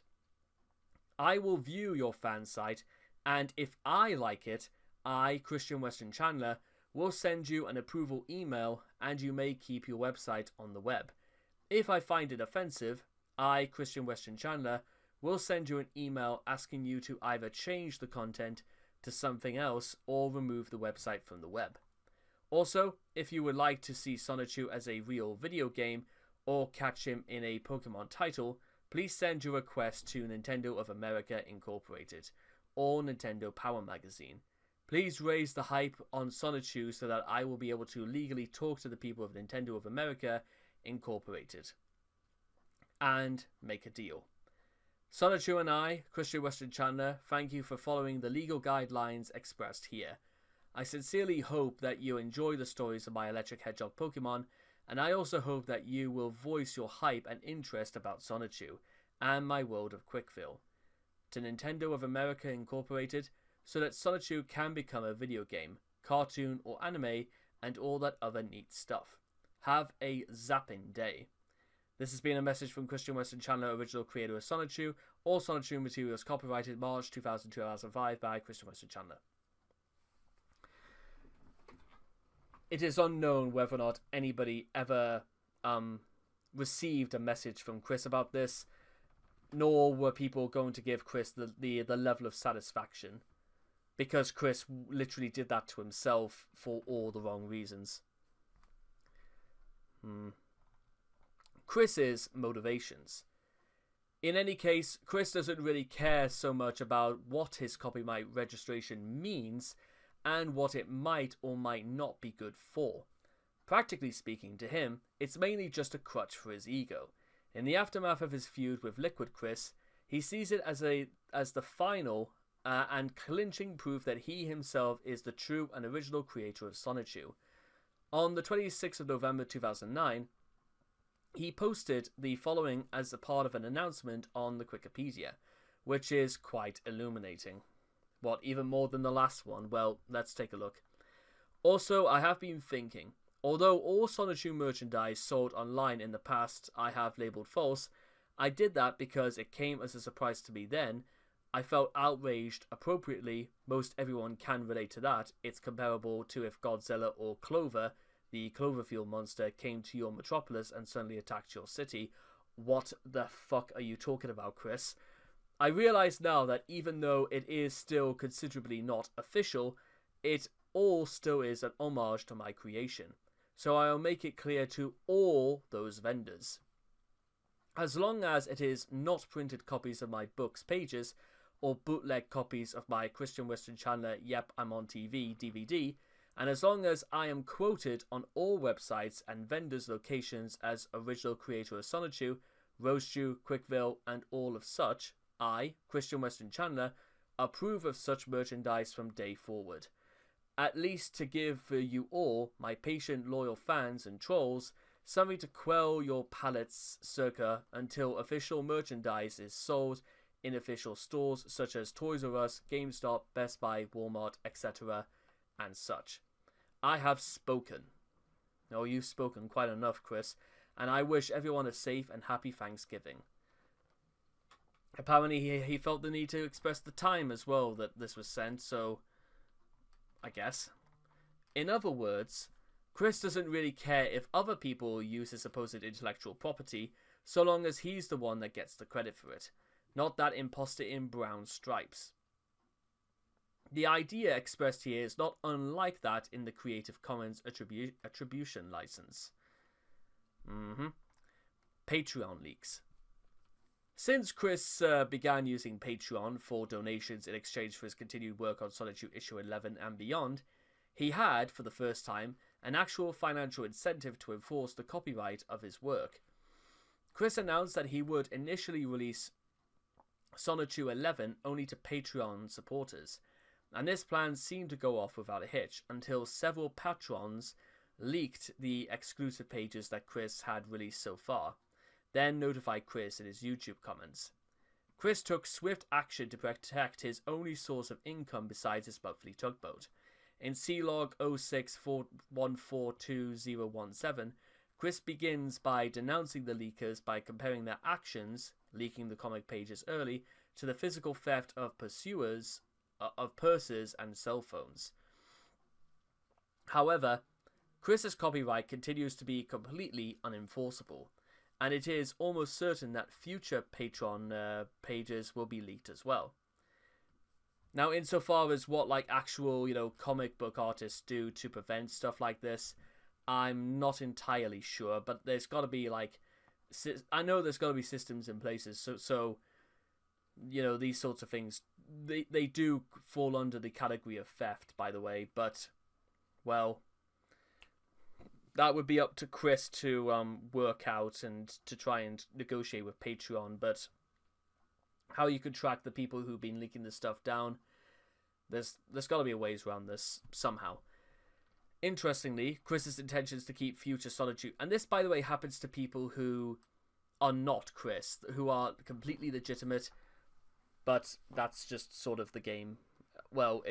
I will view your fan site, and if I like it, I, Christian Western Chandler, will send you an approval email, and you may keep your website on the web. If I find it offensive, I, Christian Western Chandler, will send you an email asking you to either change the content to something else or remove the website from the web. Also, if you would like to see Sonichu as a real video game or catch him in a Pokemon title, please send your request to Nintendo of America Incorporated or Nintendo Power Magazine. Please raise the hype on Sonichu so that I will be able to legally talk to the people of Nintendo of America Incorporated and make a deal. Sonichu and I, Christian Western Chandler, thank you for following the legal guidelines expressed here. I sincerely hope that you enjoy the stories of my Electric Hedgehog Pokemon, and I also hope that you will voice your hype and interest about Sonichu and my world of Quickville to Nintendo of America Incorporated, so that Sonichu can become a video game, cartoon or anime, and all that other neat stuff. Have a zapping day. This has been a message from Christian Western Chandler, original creator of Sonichu. All Sonichu materials copyrighted March 2005 by Christian Western Chandler. It is unknown whether or not anybody ever received a message from Chris about this, nor were people going to give Chris the level of satisfaction, because Chris literally did that to himself for all the wrong reasons. Chris's motivations. In any case, Chris doesn't really care so much about what his copyright registration means and what it might or might not be good for. Practically speaking, to him, it's mainly just a crutch for his ego. In the aftermath of his feud with Liquid Chris, he sees it as the final and clinching proof that he himself is the true and original creator of Sonichu. On the 26th of November 2009, he posted the following as a part of an announcement on the Wikipedia, which is quite illuminating. What, even more than the last one? Well, let's take a look. Also, I have been thinking, although all Sonichu merchandise sold online in the past I have labelled false, I did that because it came as a surprise to me then. I felt outraged appropriately. Most everyone can relate to that. It's comparable to if Godzilla or Clover, the Cloverfield monster, came to your metropolis and suddenly attacked your city. What the fuck are you talking about, Chris? I realise now that even though it is still considerably not official, it all still is an homage to my creation. So I'll make it clear to all those vendors. As long as it is not printed copies of my book's pages, or bootleg copies of my Christian Western Chandler Yep I'm on TV DVD, and as long as I am quoted on all websites and vendors' locations as original creator of Sonichu, Roastew, Quickville, and all of such, I, Christian Western Chandler, approve of such merchandise from day forward. At least to give you all, my patient loyal fans and trolls, something to quell your palates circa until official merchandise is sold in official stores such as Toys R Us, GameStop, Best Buy, Walmart, etc. and such. I have spoken. Oh, you've spoken quite enough, Chris, and I wish everyone a safe and happy Thanksgiving. Apparently, he felt the need to express the time as well that this was sent, so I guess. In other words, Chris doesn't really care if other people use his supposed intellectual property, so long as he's the one that gets the credit for it, not that imposter in brown stripes. The idea expressed here is not unlike that in the Creative Commons attribution license. Patreon leaks. Since Chris began using Patreon for donations in exchange for his continued work on Solitude Issue 11 and beyond, he had, for the first time, an actual financial incentive to enforce the copyright of his work. Chris announced that he would initially release Solitude 11 only to Patreon supporters, and this plan seemed to go off without a hitch until several patrons leaked the exclusive pages that Chris had released so far, then notified Chris in his YouTube comments. Chris took swift action to protect his only source of income besides his monthly tugboat. In C-Log 0641422017, Chris begins by denouncing the leakers by comparing their actions, leaking the comic pages early, to the physical theft of purses and cell phones. However, Chris's copyright continues to be completely unenforceable, and it is almost certain that future Patreon pages will be leaked as well. Now, insofar as what actual, comic book artists do to prevent stuff like this, I'm not entirely sure, but there's got to be I know there's got to be systems in places, so these sorts of things, they do fall under the category of theft, by the way, but, well, that would be up to Chris to work out and to try and negotiate with Patreon, but how you could track the people who've been leaking this stuff down, there's got to be a ways around this somehow. Interestingly, Chris's intentions to keep future Solitude, and this, by the way, happens to people who are not Chris, who are completely legitimate, but that's just sort of the game. Well,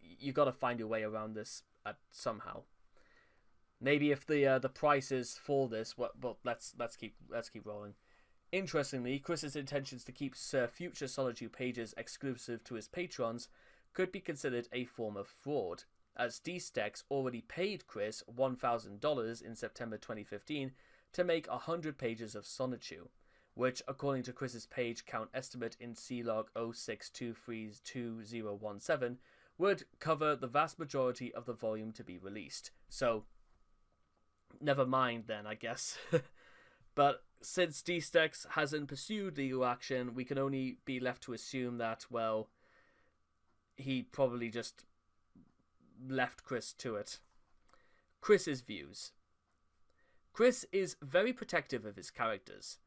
you got to find your way around this somehow. Maybe if the prices for this, but let's keep rolling. Interestingly, Chris's intentions to keep future Solitude pages exclusive to his patrons could be considered a form of fraud, as D-Stex already paid Chris $1,000 in September 2015 to make 100 pages of Sonichu, which, according to Chris's page count estimate in C-Log 06232017, would cover the vast majority of the volume to be released. So, never mind then, I guess. But since D-Stex hasn't pursued legal action, we can only be left to assume that, well, he probably just left Chris to it. Chris's views. Chris is very protective of his characters.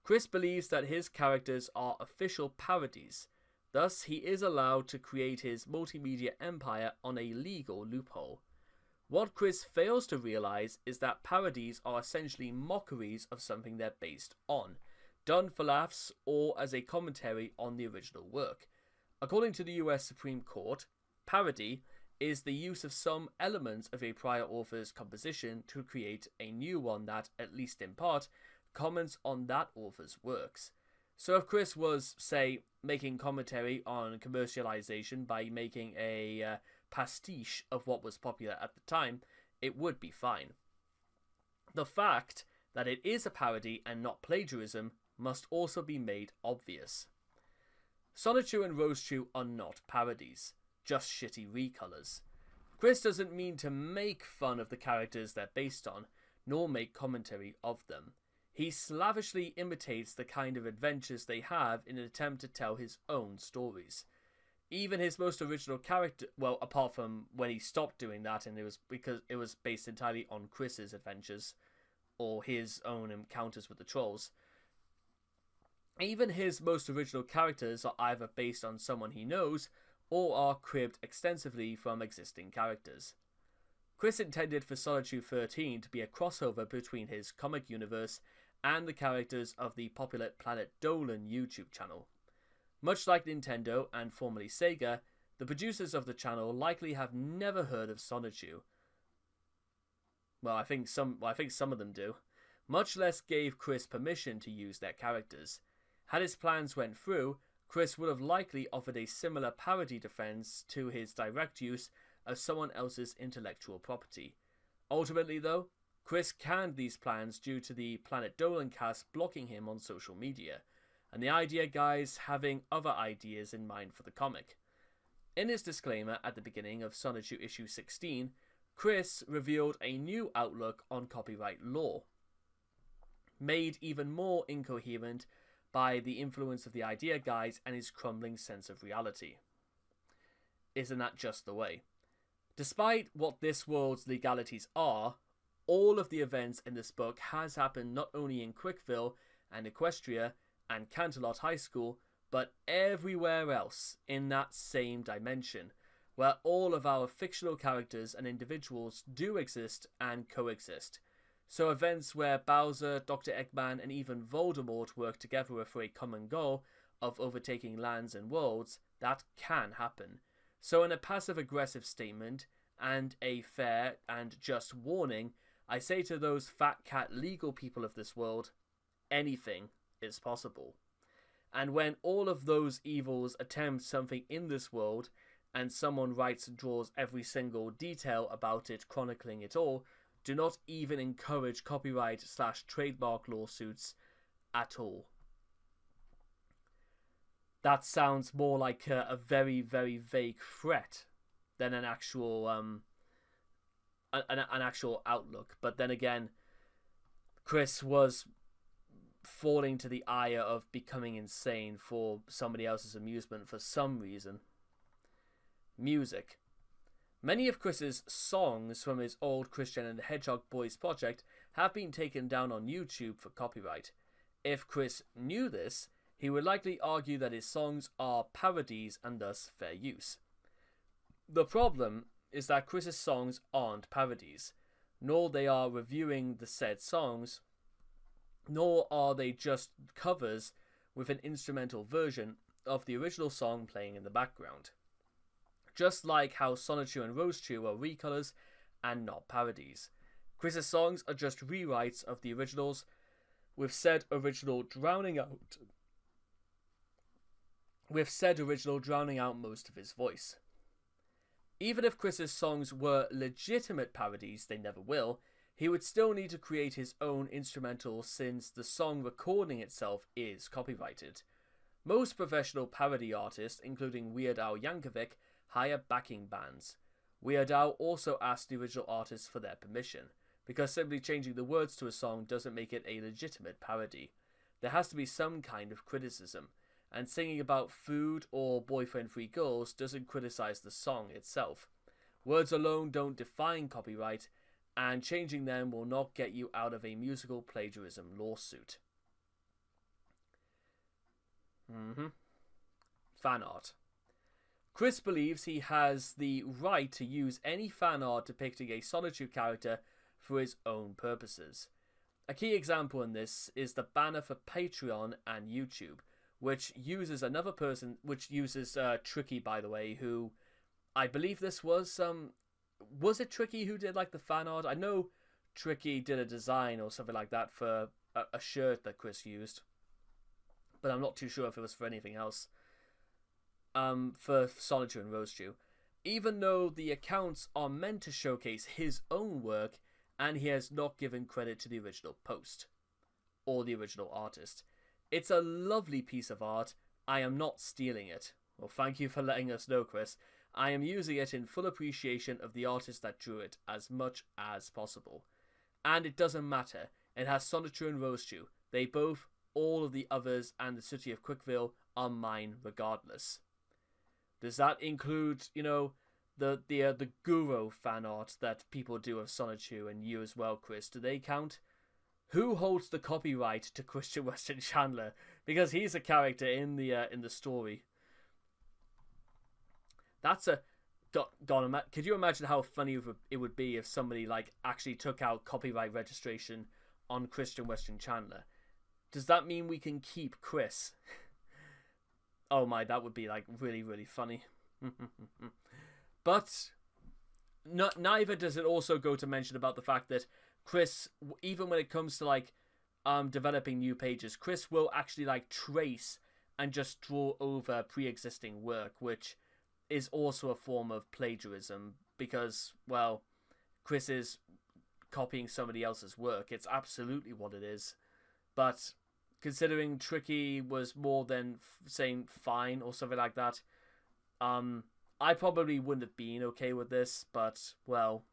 Chris believes that his characters are official parodies, thus he is allowed to create his multimedia empire on a legal loophole. What Chris fails to realize is that parodies are essentially mockeries of something they're based on, done for laughs or as a commentary on the original work. According to the US Supreme Court, parody is the use of some elements of a prior author's composition to create a new one that, at least in part, comments on that author's works. So if Chris was, say, making commentary on commercialization by making a pastiche of what was popular at the time, it would be fine. The fact that it is a parody and not plagiarism must also be made obvious. Sonichu and Rosechu are not parodies, just shitty recolors. Chris doesn't mean to make fun of the characters they're based on, nor make commentary of them. He slavishly imitates the kind of adventures they have in an attempt to tell his own stories. Even his most original character, well, apart from when he stopped doing that and it was because it was based entirely on Chris's adventures, or his own encounters with the trolls, even his most original characters are either based on someone he knows, or are cribbed extensively from existing characters. Chris intended for Solitude 13 to be a crossover between his comic universe and the characters of the popular Planet Dolan YouTube channel. Much like Nintendo and formerly Sega, the producers of the channel likely have never heard of Sonichu. Well, I think some of them do. Much less gave Chris permission to use their characters. Had his plans went through, Chris would have likely offered a similar parody defense to his direct use of someone else's intellectual property. Ultimately, though, Chris canned these plans due to the Planet Dolan cast blocking him on social media, and the idea guys having other ideas in mind for the comic. In his disclaimer at the beginning of Sonichu issue 16, Chris revealed a new outlook on copyright law, made even more incoherent by the influence of the idea guys and his crumbling sense of reality. Isn't that just the way? Despite what this world's legalities are, all of the events in this book has happened not only in Quickville and Equestria and Canterlot High School, but everywhere else in that same dimension, where all of our fictional characters and individuals do exist and coexist. So events where Bowser, Dr. Eggman, and even Voldemort work together for a common goal of overtaking lands and worlds, that can happen. So in a passive-aggressive statement, and a fair and just warning, I say to those fat cat legal people of this world, anything is possible. And when all of those evils attempt something in this world, and someone writes and draws every single detail about it, chronicling it all, do not even encourage copyright/trademark lawsuits at all. That sounds more like a very, very vague threat than an actual an actual outlook. But then again, Chris was falling to the ire of becoming insane for somebody else's amusement for some reason. Music. Many of Chris's songs from his old Christian and the Hedgehog Boys project have been taken down on YouTube for copyright. If Chris knew this, he would likely argue that his songs are parodies and thus fair use. The problem is that Chris's songs aren't parodies, nor they are reviewing the said songs, nor are they just covers with an instrumental version of the original song playing in the background. Just like how Sonichu and Rosechu are recolors and not parodies. Chris's songs are just rewrites of the originals, with said original drowning out most of his voice. Even if Chris's songs were legitimate parodies, they never will, he would still need to create his own instrumental since the song recording itself is copyrighted. Most professional parody artists, including Weird Al Yankovic, hire backing bands. Weird Al also asked the original artists for their permission, because simply changing the words to a song doesn't make it a legitimate parody. There has to be some kind of criticism, and singing about food or boyfriend-free girls doesn't criticize the song itself. Words alone don't define copyright, and changing them will not get you out of a musical plagiarism lawsuit. Fan art. Chris believes he has the right to use any fan art depicting a Sonichu character for his own purposes. A key example in this is the banner for Patreon and YouTube, which uses Cwiki, by the way, who I believe this was it Cwiki who did like the fan art? I know Cwiki did a design or something like that for a shirt that Chris used, but I'm not too sure if it was for anything else. For Sonichu and Rosechu, even though the accounts are meant to showcase his own work, and he has not given credit to the original post or the original artist. It's a lovely piece of art. I am not stealing it. Well, thank you for letting us know, Chris. I am using it in full appreciation of the artist that drew it as much as possible. And it doesn't matter. It has Sonichu and Rosechu. They both, all of the others, and the city of Quickville are mine regardless. Does that include, the Guru fan art that people do of Sonichu and you as well, Chris? Do they count? Who holds the copyright to Christian Weston Chandler? Because he's a character in the story. That's a God. Could you imagine how funny it would be if somebody actually took out copyright registration on Christian Weston Chandler? Does that mean we can keep Chris? Oh my, that would be really, really funny. But neither does it also go to mention about the fact that Chris, even when it comes to developing new pages, Chris will actually like trace and just draw over pre-existing work, which is also a form of plagiarism because, well, Chris is copying somebody else's work. It's absolutely what it is. But considering Tricky was more than saying fine or something like that, I probably wouldn't have been okay with this, but, well,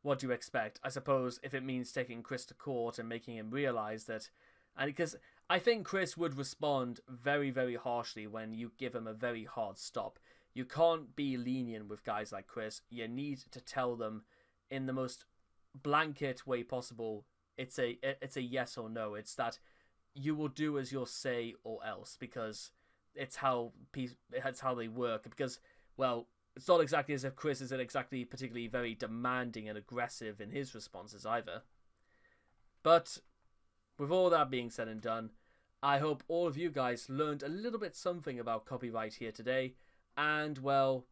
what do you expect? I suppose if it means taking Chris to court and making him realize that, and because I think Chris would respond very, very harshly when you give him a very hard stop. You can't be lenient with guys like Chris. You need to tell them in the most blanket way possible. It's a yes or no. It's that you will do as you'll say or else, because it's how they work. Because, well, it's not exactly as if Chris isn't exactly particularly very demanding and aggressive in his responses either. But with all that being said and done, I hope all of you guys learned a little bit something about copyright here today. And, well,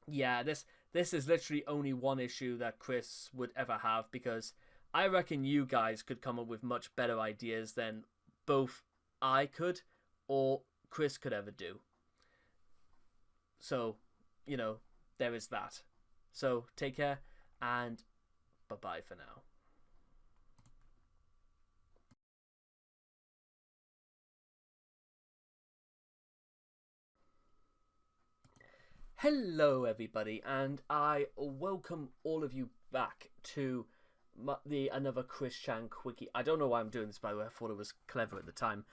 yeah, this is literally only one issue that Chris would ever have, because I reckon you guys could come up with much better ideas than both I could or Chris could ever do. So, you know, there is that. So, take care, and bye-bye for now. Hello, everybody, and I welcome all of you back to another Chris Chan Cwiki. I don't know why I'm doing this, by the way. I thought it was clever at the time.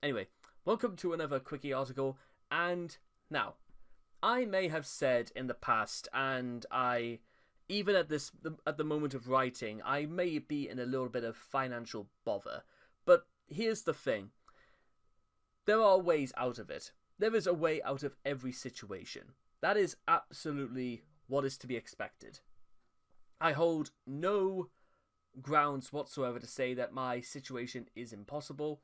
Anyway, welcome to another Cwiki article, and now, I may have said in the past, and I, even at the moment of writing, I may be in a little bit of financial bother, but here's the thing. There are ways out of it. There is a way out of every situation. That is absolutely what is to be expected. I hold no grounds whatsoever to say that my situation is impossible.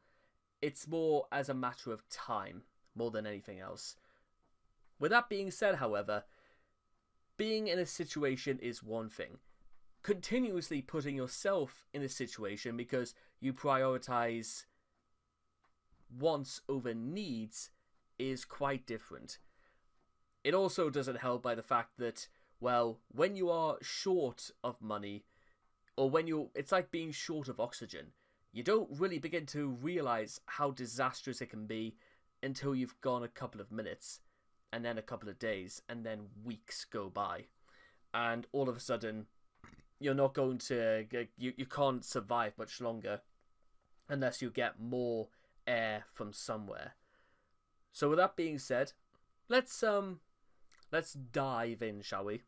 It's more as a matter of time, more than anything else. With that being said, however, being in a situation is one thing. Continuously putting yourself in a situation because you prioritize wants over needs is quite different. It also doesn't help by the fact that, well, when you are short of money, or it's like being short of oxygen, you don't really begin to realize how disastrous it can be until you've gone a couple of minutes, and then a couple of days, and then weeks go by. And all of a sudden, you're not going to, you can't survive much longer unless you get more air from somewhere. So with that being said, let's dive in, shall we?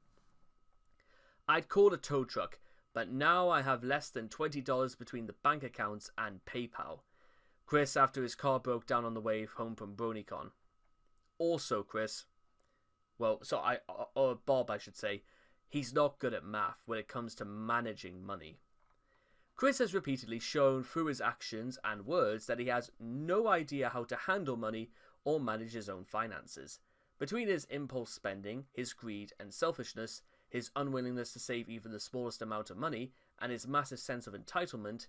I'd called a tow truck, but now I have less than $20 between the bank accounts and PayPal. Chris, after his car broke down on the way home from BronyCon. Also, Chris, Bob, I should say, he's not good at math when it comes to managing money. Chris has repeatedly shown through his actions and words that he has no idea how to handle money or manage his own finances. Between his impulse spending, his greed and selfishness, his unwillingness to save even the smallest amount of money, and his massive sense of entitlement,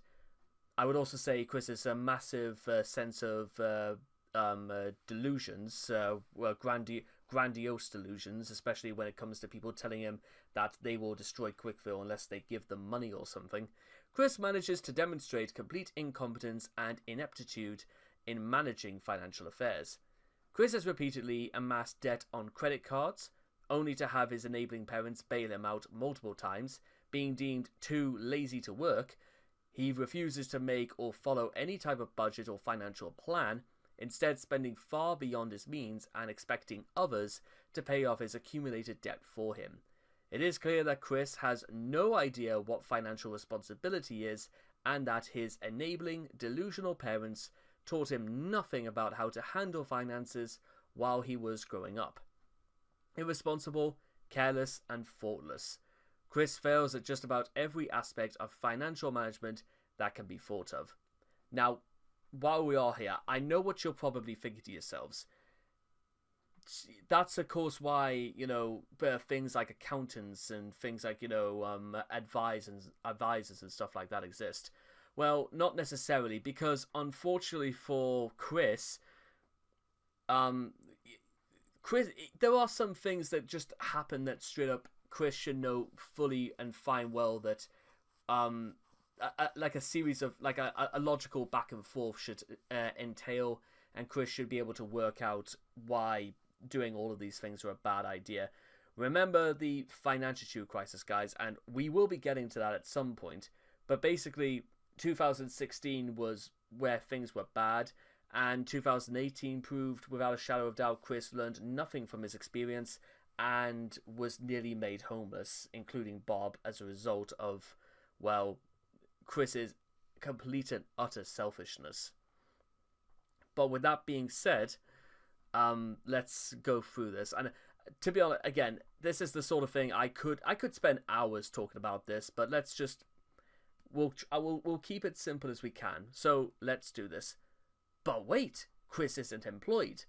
I would also say Chris has a massive sense of delusions, grandiose delusions, especially when it comes to people telling him that they will destroy Quickville unless they give them money or something. Chris manages to demonstrate complete incompetence and ineptitude in managing financial affairs. Chris has repeatedly amassed debt on credit cards, only to have his enabling parents bail him out multiple times. Being deemed too lazy to work, he refuses to make or follow any type of budget or financial plan, instead spending far beyond his means and expecting others to pay off his accumulated debt for him. It is clear that Chris has no idea what financial responsibility is, and that his enabling, delusional parents taught him nothing about how to handle finances while he was growing up. Irresponsible, careless, and thoughtless, Chris fails at just about every aspect of financial management that can be thought of. Now, while we are here, I know what you're probably thinking to yourselves. That's, of course, why, things like accountants and things like, advisors and stuff like that exist. Well, not necessarily, because unfortunately for um, Chris, there are some things that just happen that straight up Chris should know fully and fine well that like a series of like a logical back and forth should entail, and Chris should be able to work out why doing all of these things are a bad idea. Remember the financial crisis, guys, and we will be getting to that at some point. But basically, 2016 was where things were bad, and 2018 proved without a shadow of doubt Chris learned nothing from his experience and was nearly made homeless, including Bob, as a result of, well, Chris's complete and utter selfishness. But with that being said, let's go through this. And to be honest, again, this is the sort of thing I could spend hours talking about this, but we'll keep it simple as we can. So let's do this. But wait, Chris isn't employed.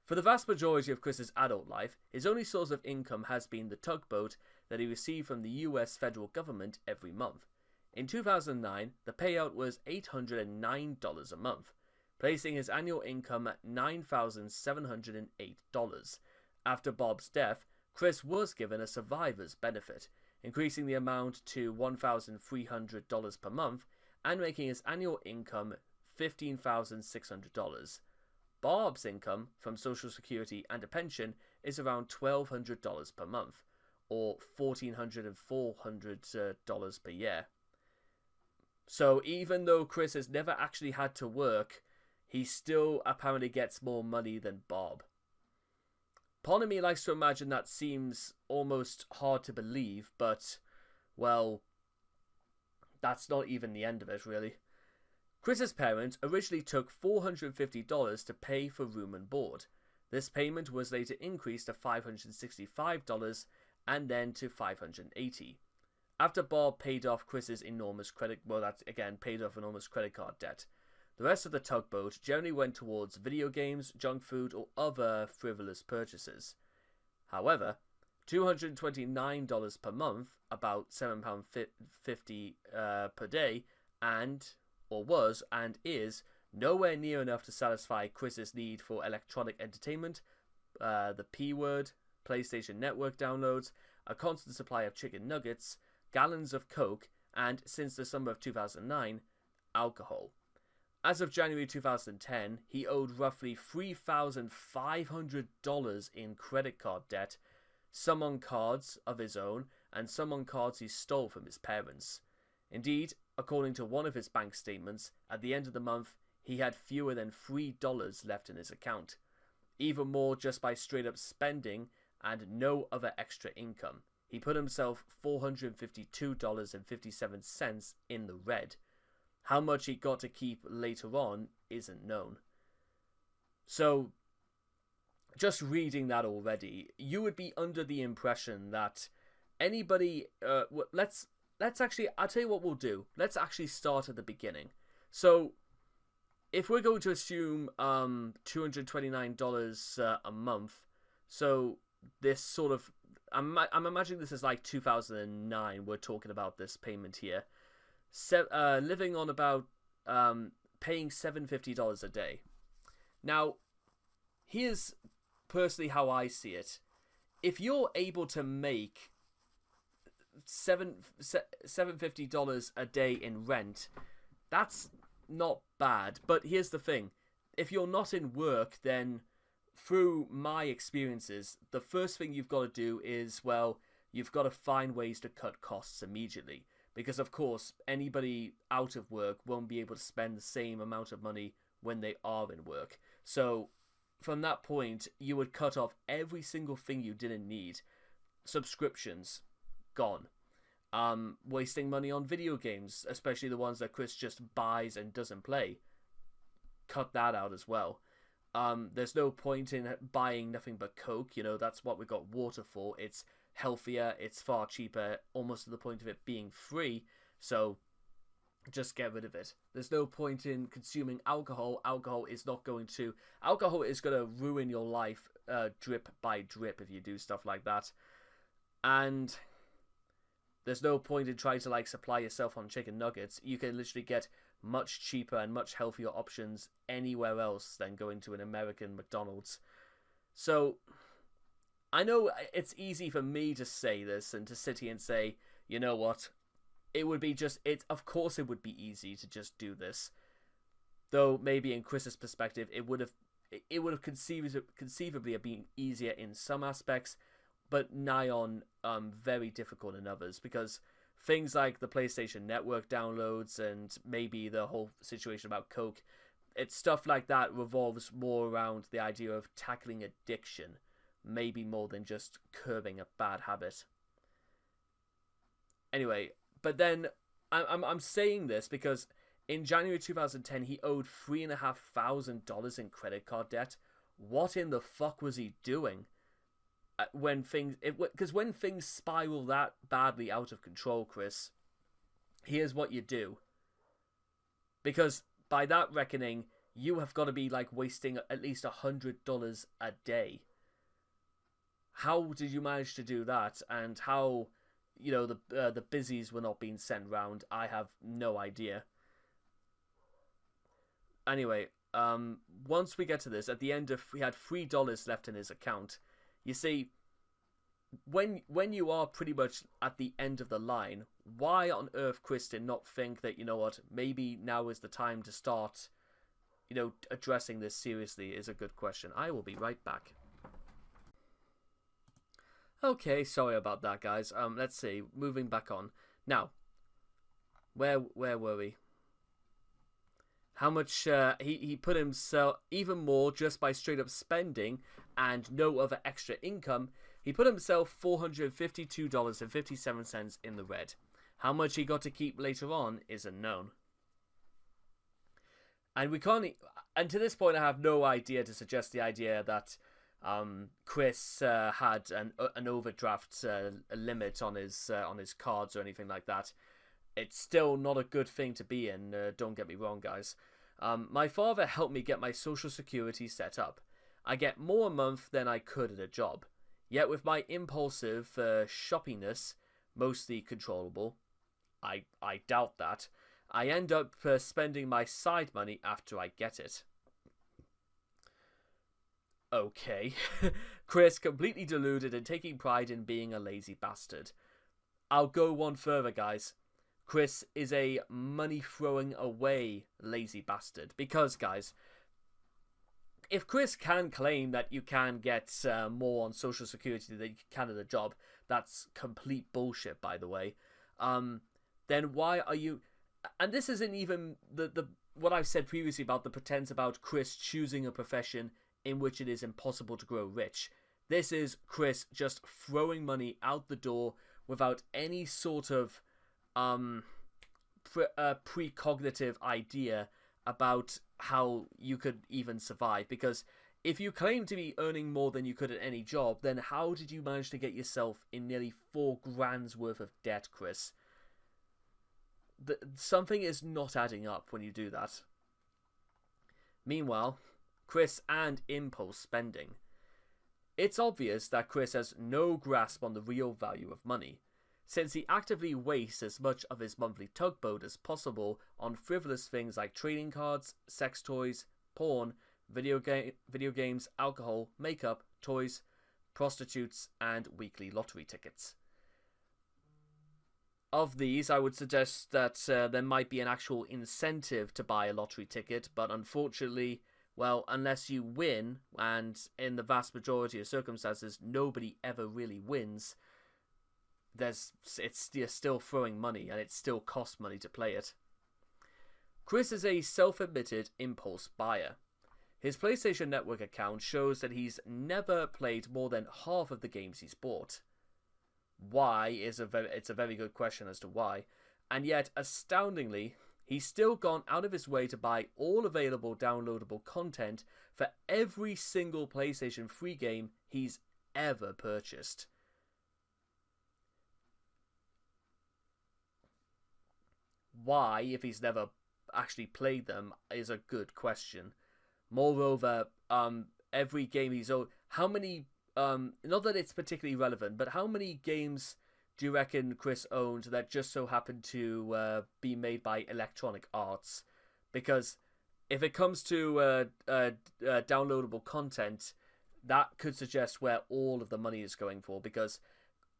For the vast majority of Chris's adult life, his only source of income has been the tugboat that he received from the US federal government every month. In 2009, the payout was $809 a month, placing his annual income at $9,708. After Bob's death, Chris was given a survivor's benefit, increasing the amount to $1,300 per month and making his annual income $15,600. Bob's income from Social Security and a pension is around $1,200 per month, or $1,400 and $400 per year. So even though Chris has never actually had to work, he still apparently gets more money than Bob. Part of me likes to imagine that seems almost hard to believe, but, well, that's not even the end of it, really. Chris's parents originally took $450 to pay for room and board. This payment was later increased to $565 and then to $580. After Bob paid off Chris's enormous credit card debt. The rest of the tugboat generally went towards video games, junk food, or other frivolous purchases. However, $229 per month, about £7.50 per day, was and is nowhere near enough to satisfy Chris's need for electronic entertainment, the P word, PlayStation Network downloads, a constant supply of chicken nuggets, gallons of Coke, and, since the summer of 2009, alcohol. As of January 2010, he owed roughly $3,500 in credit card debt, some on cards of his own and some on cards he stole from his parents. Indeed, according to one of his bank statements, at the end of the month, he had fewer than $3 left in his account. Even more just by straight up spending and no other extra income. He put himself $452.57 in the red. How much he got to keep later on isn't known. So, just reading that already, you would be under the impression that anybody... let's actually... I'll tell you what we'll do. Let's actually start at the beginning. So, if we're going to assume $229 a month, so this sort of... I'm imagining this is like 2009 we're talking about this payment here. Living on about paying $750 a day. Now, here's personally how I see it. If you're able to make $750 a day in rent, that's not bad. But here's the thing. If you're not in work, then through my experiences, the first thing you've got to do is, well, you've got to find ways to cut costs immediately. Because, of course, anybody out of work won't be able to spend the same amount of money when they are in work. So, from that point, you would cut off every single thing you didn't need. Subscriptions, gone. Wasting money on video games, especially the ones that Chris just buys and doesn't play. Cut that out as well. There's no point in buying nothing but Coke. You know, that's what we got water for. It's healthier, it's far cheaper, almost to the point of it being free, so just get rid of it. There's no point in consuming alcohol. Alcohol is going to ruin your life drip by drip if you do stuff like that. And there's no point in trying to like supply yourself on chicken nuggets. You can literally get much cheaper and much healthier options anywhere else than going to an American McDonald's. So I know it's easy for me to say this and to sit here and say, you know what, it would be just it. Of course, it would be easy to just do this. Though maybe in Chris's perspective, it would have conceivably been easier in some aspects, but nigh on very difficult in others, because things like the PlayStation Network downloads and maybe the whole situation about Coke, it's stuff like that revolves more around the idea of tackling addiction, maybe more than just curbing a bad habit. Anyway, but then I'm saying this because in January 2010 he owed $3,500 in credit card debt. What in the fuck was he doing? When things spiral that badly out of control, Chris, here's what you do. Because by that reckoning, you have got to be like wasting at least $100 a day. How did you manage to do that? And how, the busies were not being sent round, I have no idea. Anyway, once we get to this, at the end of, he had $3 left in his account. You see, when you are pretty much at the end of the line, why on earth Chris did not think that, you know what, maybe now is the time to start, addressing this seriously is a good question. I will be right back. Okay, sorry about that, guys. Let's see, moving back on. Now, where were we? How much he put himself, even more just by straight up spending and no other extra income, he put himself $452.57 in the red. How much he got to keep later on is unknown. And we can't, and to this point I have no idea to suggest the idea that Chris had an overdraft limit on his cards or anything like that. It's still not a good thing to be in, don't get me wrong, guys. My father helped me get my social security set up. I get more a month than I could at a job. Yet with my impulsive shoppiness, mostly controllable, I doubt that, I end up spending my side money after I get it. Okay. Chris, completely deluded and taking pride in being a lazy bastard. I'll go one further, guys. Chris is a money-throwing away lazy bastard. Because, guys, if Chris can claim that you can get more on Social Security than you can at a job, that's complete bullshit, by the way. Then why are you... And this isn't even the what I've said previously about the pretense about Chris choosing a profession in which it is impossible to grow rich. This is Chris just throwing money out the door without any sort of precognitive idea about how you could even survive. Because if you claim to be earning more than you could at any job, then how did you manage to get yourself in nearly $4,000 worth of debt, Chris? Something is not adding up when you do that. Meanwhile, Chris and impulse spending. It's obvious that Chris has no grasp on the real value of money, since he actively wastes as much of his monthly tugboat as possible on frivolous things like trading cards, sex toys, porn, video games, alcohol, makeup, toys, prostitutes, and weekly lottery tickets. Of these, I would suggest that there might be an actual incentive to buy a lottery ticket, but unfortunately, well, unless you win, and in the vast majority of circumstances, nobody ever really wins, you're still throwing money, and it still costs money to play it. Chris is a self-admitted impulse buyer. His PlayStation Network account shows that he's never played more than half of the games he's bought. Why it's a very good question as to why, and yet astoundingly, he's still gone out of his way to buy all available downloadable content for every single PlayStation 3 game he's ever purchased. Why, if he's never actually played them, is a good question. Moreover, every game he's owned, how many, not that it's particularly relevant, but how many games do you reckon Chris owned that just so happened to be made by Electronic Arts? Because if it comes to downloadable content, that could suggest where all of the money is going for. Because,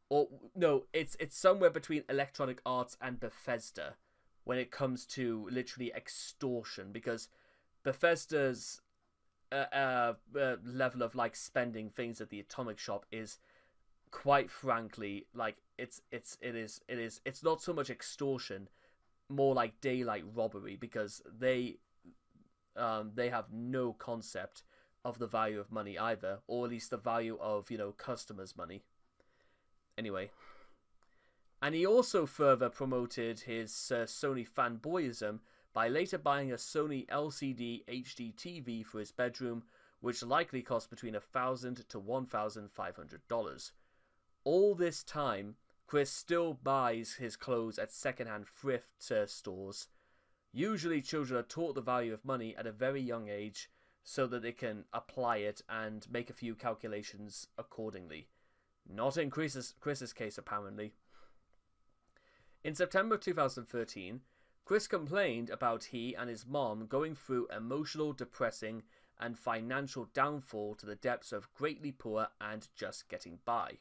or no, it's somewhere between Electronic Arts and Bethesda when it comes to literally extortion. Because Bethesda's level of like spending things at the Atomic Shop is, quite frankly, like it's not so much extortion, more like daylight robbery, because they have no concept of the value of money either, or at least the value of, customers' money. Anyway, and he also further promoted his Sony fanboyism by later buying a Sony LCD HD TV for his bedroom, which likely cost between $1,000 to $1,500. All this time, Chris still buys his clothes at secondhand thrift stores. Usually children are taught the value of money at a very young age so that they can apply it and make a few calculations accordingly. Not in Chris's case, apparently. In September 2013, Chris complained about he and his mom going through emotional, depressing, and financial downfall to the depths of greatly poor and just getting by.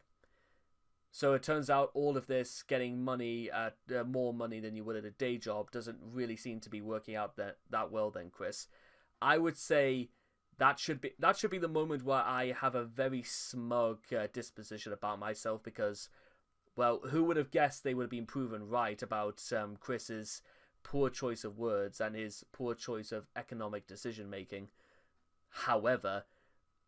So it turns out all of this getting money, more money than you would at a day job, doesn't really seem to be working out that well then, Chris. I would say that should be the moment where I have a very smug disposition about myself, because, well, who would have guessed they would have been proven right about Chris's poor choice of words and his poor choice of economic decision making. However,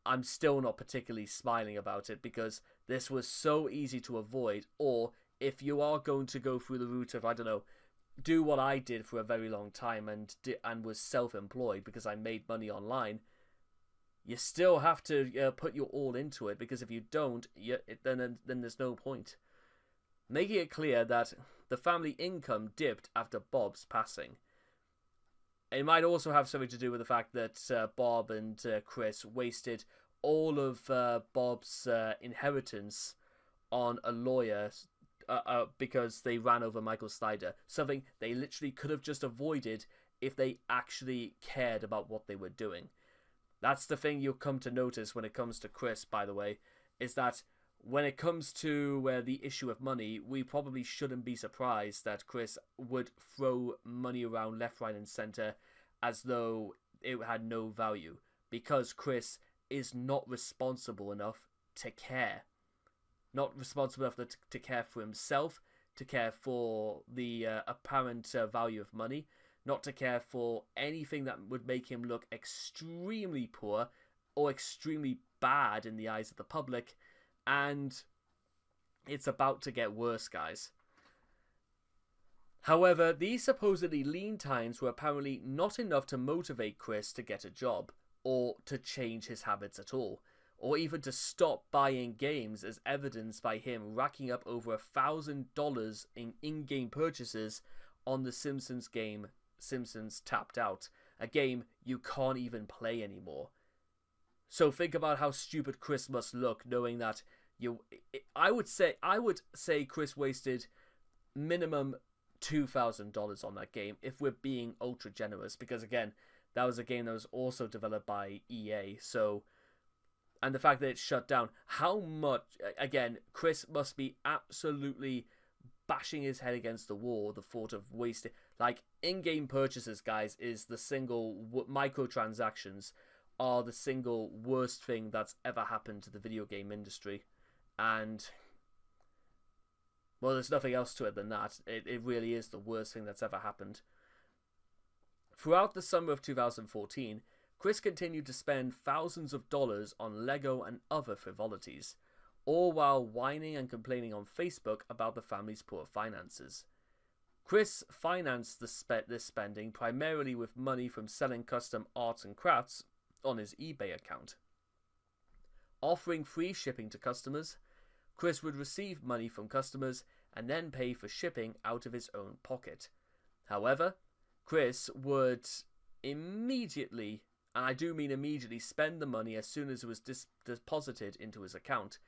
I'm still not particularly smiling about it, because this was so easy to avoid. Or if you are going to go through the route of, I don't know, do what I did for a very long time and was self-employed because I made money online, you still have to put your all into it, because if you don't, then there's no point. Making it clear that the family income dipped after Bob's passing. It might also have something to do with the fact that Bob and Chris wasted all of Bob's inheritance on a lawyer because they ran over Michael Snyder. Something they literally could have just avoided if they actually cared about what they were doing. That's the thing you'll come to notice when it comes to Chris, by the way, is that when it comes to the issue of money, we probably shouldn't be surprised that Chris would throw money around left, right, and center as though it had no value, because Chris is not responsible enough to care. Not responsible enough to care for himself, to care for the apparent value of money, not to care for anything that would make him look extremely poor or extremely bad in the eyes of the public. And it's about to get worse, guys. However, these supposedly lean times were apparently not enough to motivate Chris to get a job, or to change his habits at all, or even to stop buying games, as evidenced by him racking up over $1,000 in-game purchases on the Simpsons game Simpsons Tapped Out, a game you can't even play anymore. So think about how stupid Chris must look, knowing that I would say Chris wasted minimum $2,000 on that game, if we're being ultra generous, because again, that was a game that was also developed by EA. So, and the fact that it's shut down, how much, again, Chris must be absolutely bashing his head against the wall, the thought of wasting, like, in-game purchases, guys, is the single, microtransactions are the single worst thing that's ever happened to the video game industry. And, well, there's nothing else to it than that. It really is the worst thing that's ever happened. Throughout the summer of 2014, Chris continued to spend thousands of dollars on Lego and other frivolities, all while whining and complaining on Facebook about the family's poor finances. Chris financed this spending primarily with money from selling custom arts and crafts on his eBay account. Offering free shipping to customers, Chris would receive money from customers and then pay for shipping out of his own pocket. However, Chris would immediately, and I do mean immediately, spend the money as soon as it was deposited into his account,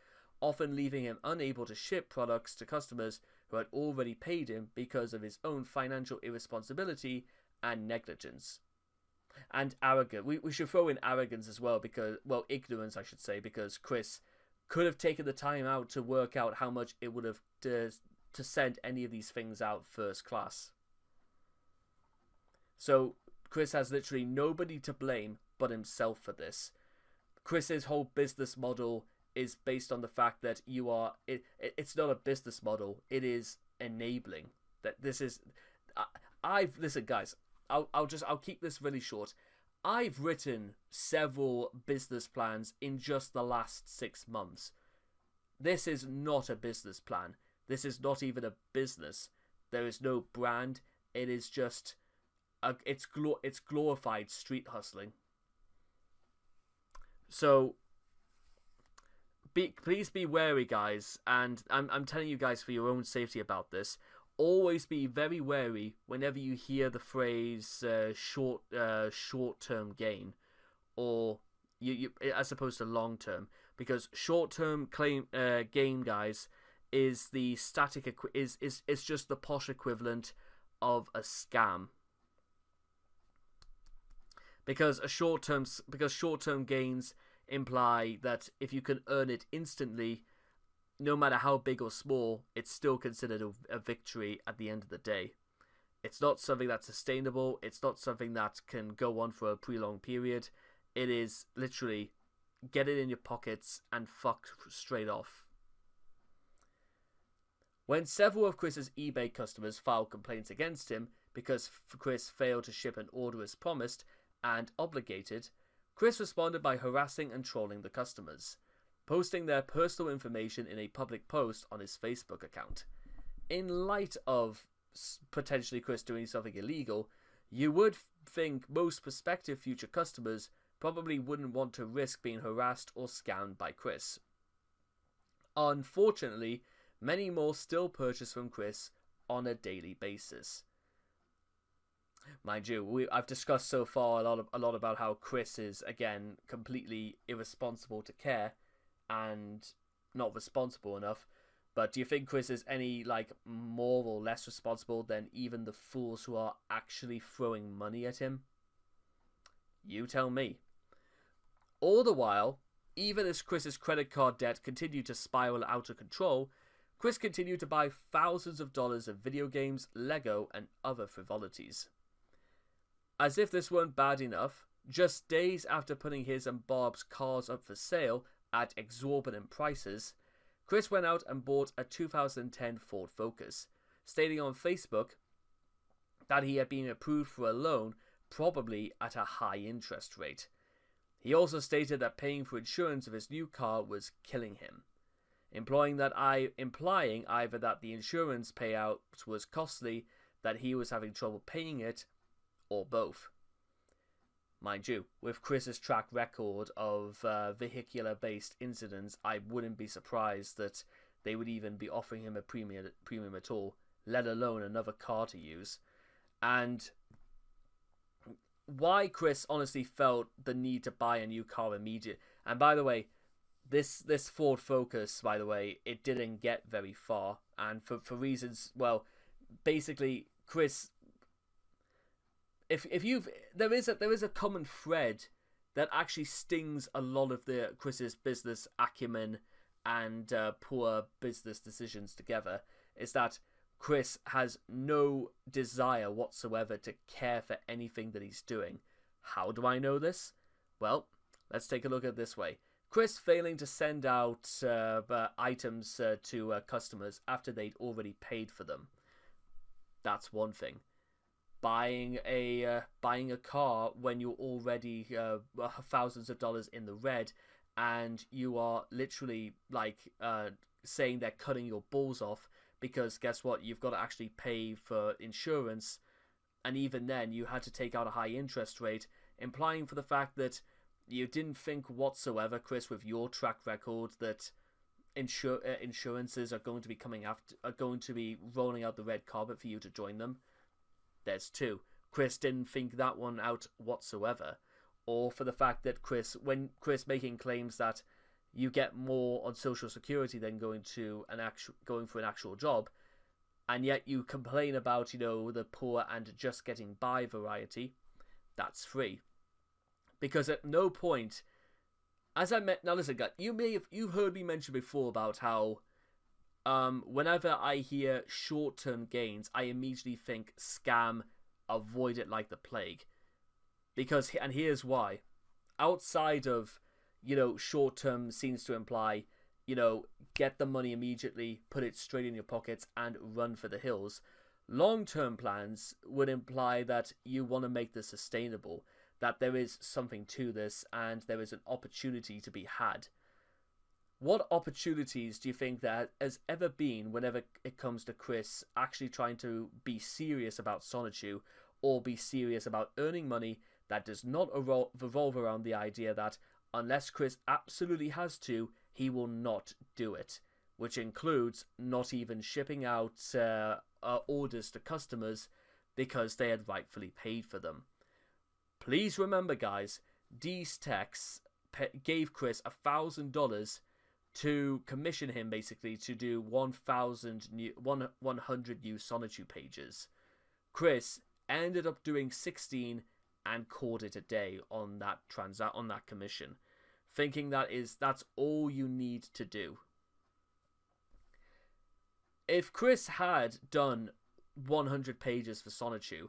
often leaving him unable to ship products to customers who had already paid him because of his own financial irresponsibility and negligence. And arrogance. We should throw in arrogance as well, because, well, ignorance, I should say, because Chris could have taken the time out to work out how much it would have to send any of these things out first class. So Chris has literally nobody to blame but himself for this. Chris's whole business model is based on the fact that it's not a business model, it is enabling. That this is listen, guys, I'll keep this really short. I've written several business plans in just the last 6 months. This is not a business plan. This is not even a business. There is no brand. It is just it's glorified street hustling. So please be wary, guys, and I'm telling you guys for your own safety about this. Always be very wary whenever you hear the phrase short-term gain, or you as opposed to long-term, because short-term gain, guys, is the static is just the posh equivalent of a scam. Because short-term gains imply that if you can earn it instantly, no matter how big or small, it's still considered a victory at the end of the day. It's not something that's sustainable. It's not something that can go on for a prolonged period. It is literally get it in your pockets and fuck straight off. When several of Chris's eBay customers filed complaints against him because Chris failed to ship an order as promised and obligated, Chris responded by harassing and trolling the customers, posting their personal information in a public post on his Facebook account. In light of potentially Chris doing something illegal, you would think most prospective future customers probably wouldn't want to risk being harassed or scammed by Chris. Unfortunately, many more still purchase from Chris on a daily basis. Mind you, I've discussed so far a lot about how Chris is, again, completely irresponsible to care and not responsible enough. But do you think Chris is any more or less responsible than even the fools who are actually throwing money at him? You tell me. All the while, even as Chris's credit card debt continued to spiral out of control, Chris continued to buy thousands of dollars of video games, Lego, and other frivolities. As if this weren't bad enough, just days after putting his and Barb's cars up for sale at exorbitant prices, Chris went out and bought a 2010 Ford Focus, stating on Facebook that he had been approved for a loan, probably at a high interest rate. He also stated that paying for insurance of his new car was killing him, implying either that the insurance payout was costly, that he was having trouble paying it, or both. Mind you, with Chris's track record of vehicular-based incidents, I wouldn't be surprised that they would even be offering him a premium at all, let alone another car to use. And why Chris honestly felt the need to buy a new car immediately. And by the way, this Ford Focus, by the way, it didn't get very far, and for reasons, well, basically, Chris. There is a common thread that actually stings a lot of Chris's business acumen and poor business decisions together, is that Chris has no desire whatsoever to care for anything that he's doing. How do I know this? Well, let's take a look at it this way. Chris failing to send out items to customers after they'd already paid for them. That's one thing. Buying a car when you're already thousands of dollars in the red, and you are literally saying they're cutting your balls off because guess what? You've got to actually pay for insurance, and even then you had to take out a high interest rate, implying for the fact that you didn't think whatsoever, Chris, with your track record, that insurances are going to be rolling out the red carpet for you to join them. There's two. Chris didn't think that one out whatsoever. Or for the fact that when Chris making claims that you get more on social security than going for an actual job, and yet you complain about, you know, the poor and just getting by variety. That's free. Because at no point, as I met, now listen, guys, you've heard me mention before about how whenever I hear short-term gains, I immediately think scam, avoid it like the plague. Because, and here's why. Outside of, you know, short-term seems to imply, you know, get the money immediately, put it straight in your pockets, and run for the hills. Long-term plans would imply that you want to make this sustainable, that there is something to this, and there is an opportunity to be had. What opportunities do you think there has ever been whenever it comes to Chris actually trying to be serious about Sonichu, or be serious about earning money that does not revolve around the idea that unless Chris absolutely has to, he will not do it, which includes not even shipping out orders to customers because they had rightfully paid for them. Please remember, guys, these techs gave Chris $1,000 to commission him, basically, to do 100 new Sonichu pages. Chris ended up doing 16 and called it a day on that commission, thinking that's all you need to do. If Chris had done 100 pages for Sonichu,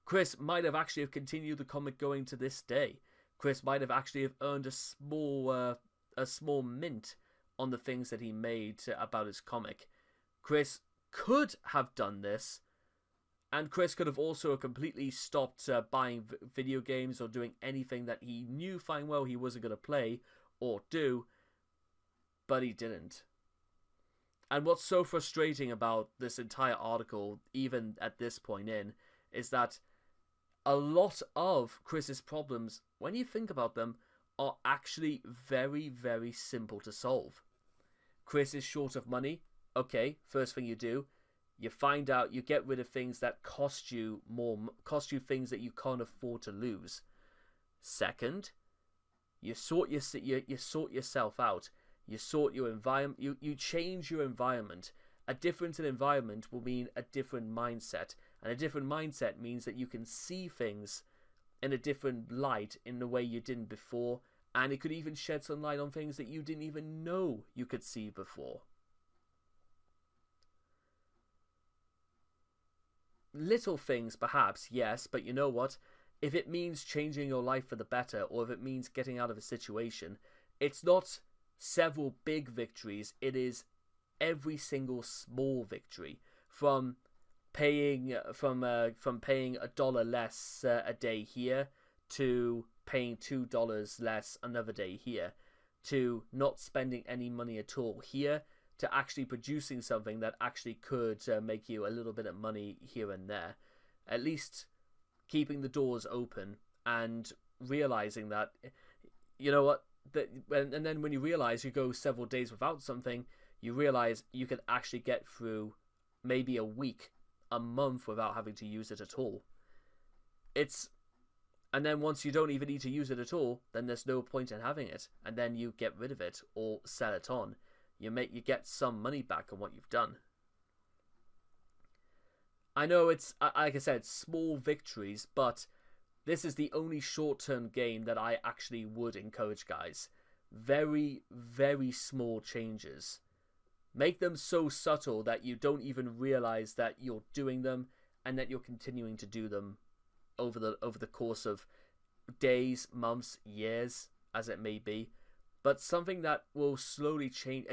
Chris might have actually continued the comic going to this day. Chris might have actually earned a small mint on the things that he made about his comic. Chris could have done this, and Chris could have also completely stopped buying video games or doing anything that he knew fine well he wasn't going to play or do, but he didn't. And what's so frustrating about this entire article, even at this point in, is that a lot of Chris's problems, when you think about them, are actually very, very simple to solve. Chris is short of money. Okay, first thing you do, you find out, you get rid of things that cost you things that you can't afford to lose. Second, you sort yourself out. You sort your environment. You change your environment. A difference in environment will mean a different mindset, and a different mindset means that you can see things in a different light in the way you didn't before, and it could even shed some light on things that you didn't even know you could see before. Little things, perhaps, yes, but you know what? If it means changing your life for the better, or if it means getting out of a situation, it's not several big victories, it is every single small victory, from paying $1 less a day here, to paying $2 less another day here, to not spending any money at all here, to actually producing something that actually could make you a little bit of money here and there. At least keeping the doors open and realizing that, you know what, and then when you realize you go several days without something, you realize you can actually get through maybe a week, a month without having to use it at all. And then once you don't even need to use it at all, then there's no point in having it, and then you get rid of it or sell it on. You get some money back on what you've done. I know it's, like I said, small victories, but this is the only short-term gain that I actually would encourage, guys. Very, very small changes. Make them so subtle that you don't even realize that you're doing them, and that you're continuing to do them over the course of days, months, years, as it may be. But something that will slowly change.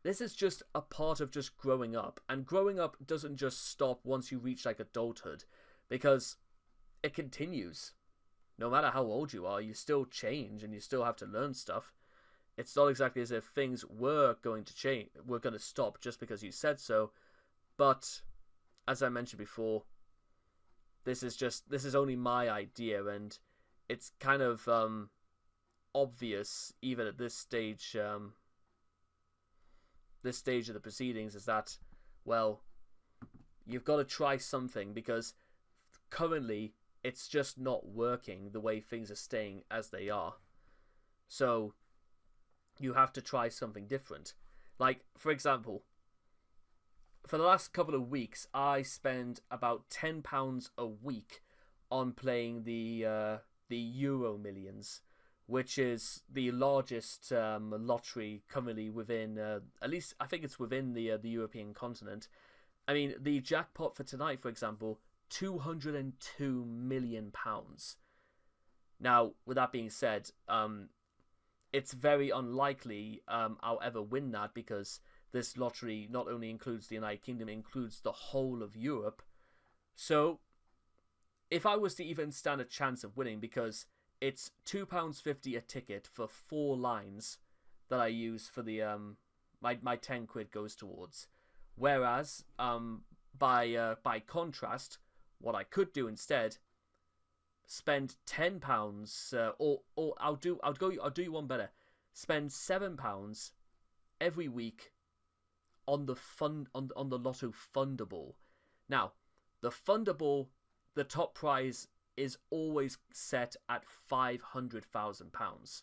This is just a part of just growing up. And growing up doesn't just stop once you reach like adulthood, because it continues. No matter how old you are, you still change and you still have to learn stuff. It's not exactly as if things were going to change, were going to stop just because you said so. But as I mentioned before, this is only my idea, and it's kind of obvious even at this stage of the proceedings, is that, well, you've got to try something, because currently it's just not working the way things are staying as they are. So you have to try something different. Like, for example, for the last couple of weeks, I spend about £10 a week on playing the Euro Millions, which is the largest lottery currently within, at least I think it's within the European continent. I mean, the jackpot for tonight, for example, £202 million. Now, with that being said, it's very unlikely I'll ever win that, because this lottery not only includes the United Kingdom, it includes the whole of Europe. So, if I was to even stand a chance of winning, because it's £2.50 a ticket for 4 lines that I use for the my 10 quid goes towards. Whereas by contrast, what I could do instead, spend £10, or I'll do you one better. Spend £7 every week on the on the Lotto Fundable. Now, the Fundable, the top prize is always set at £500,000.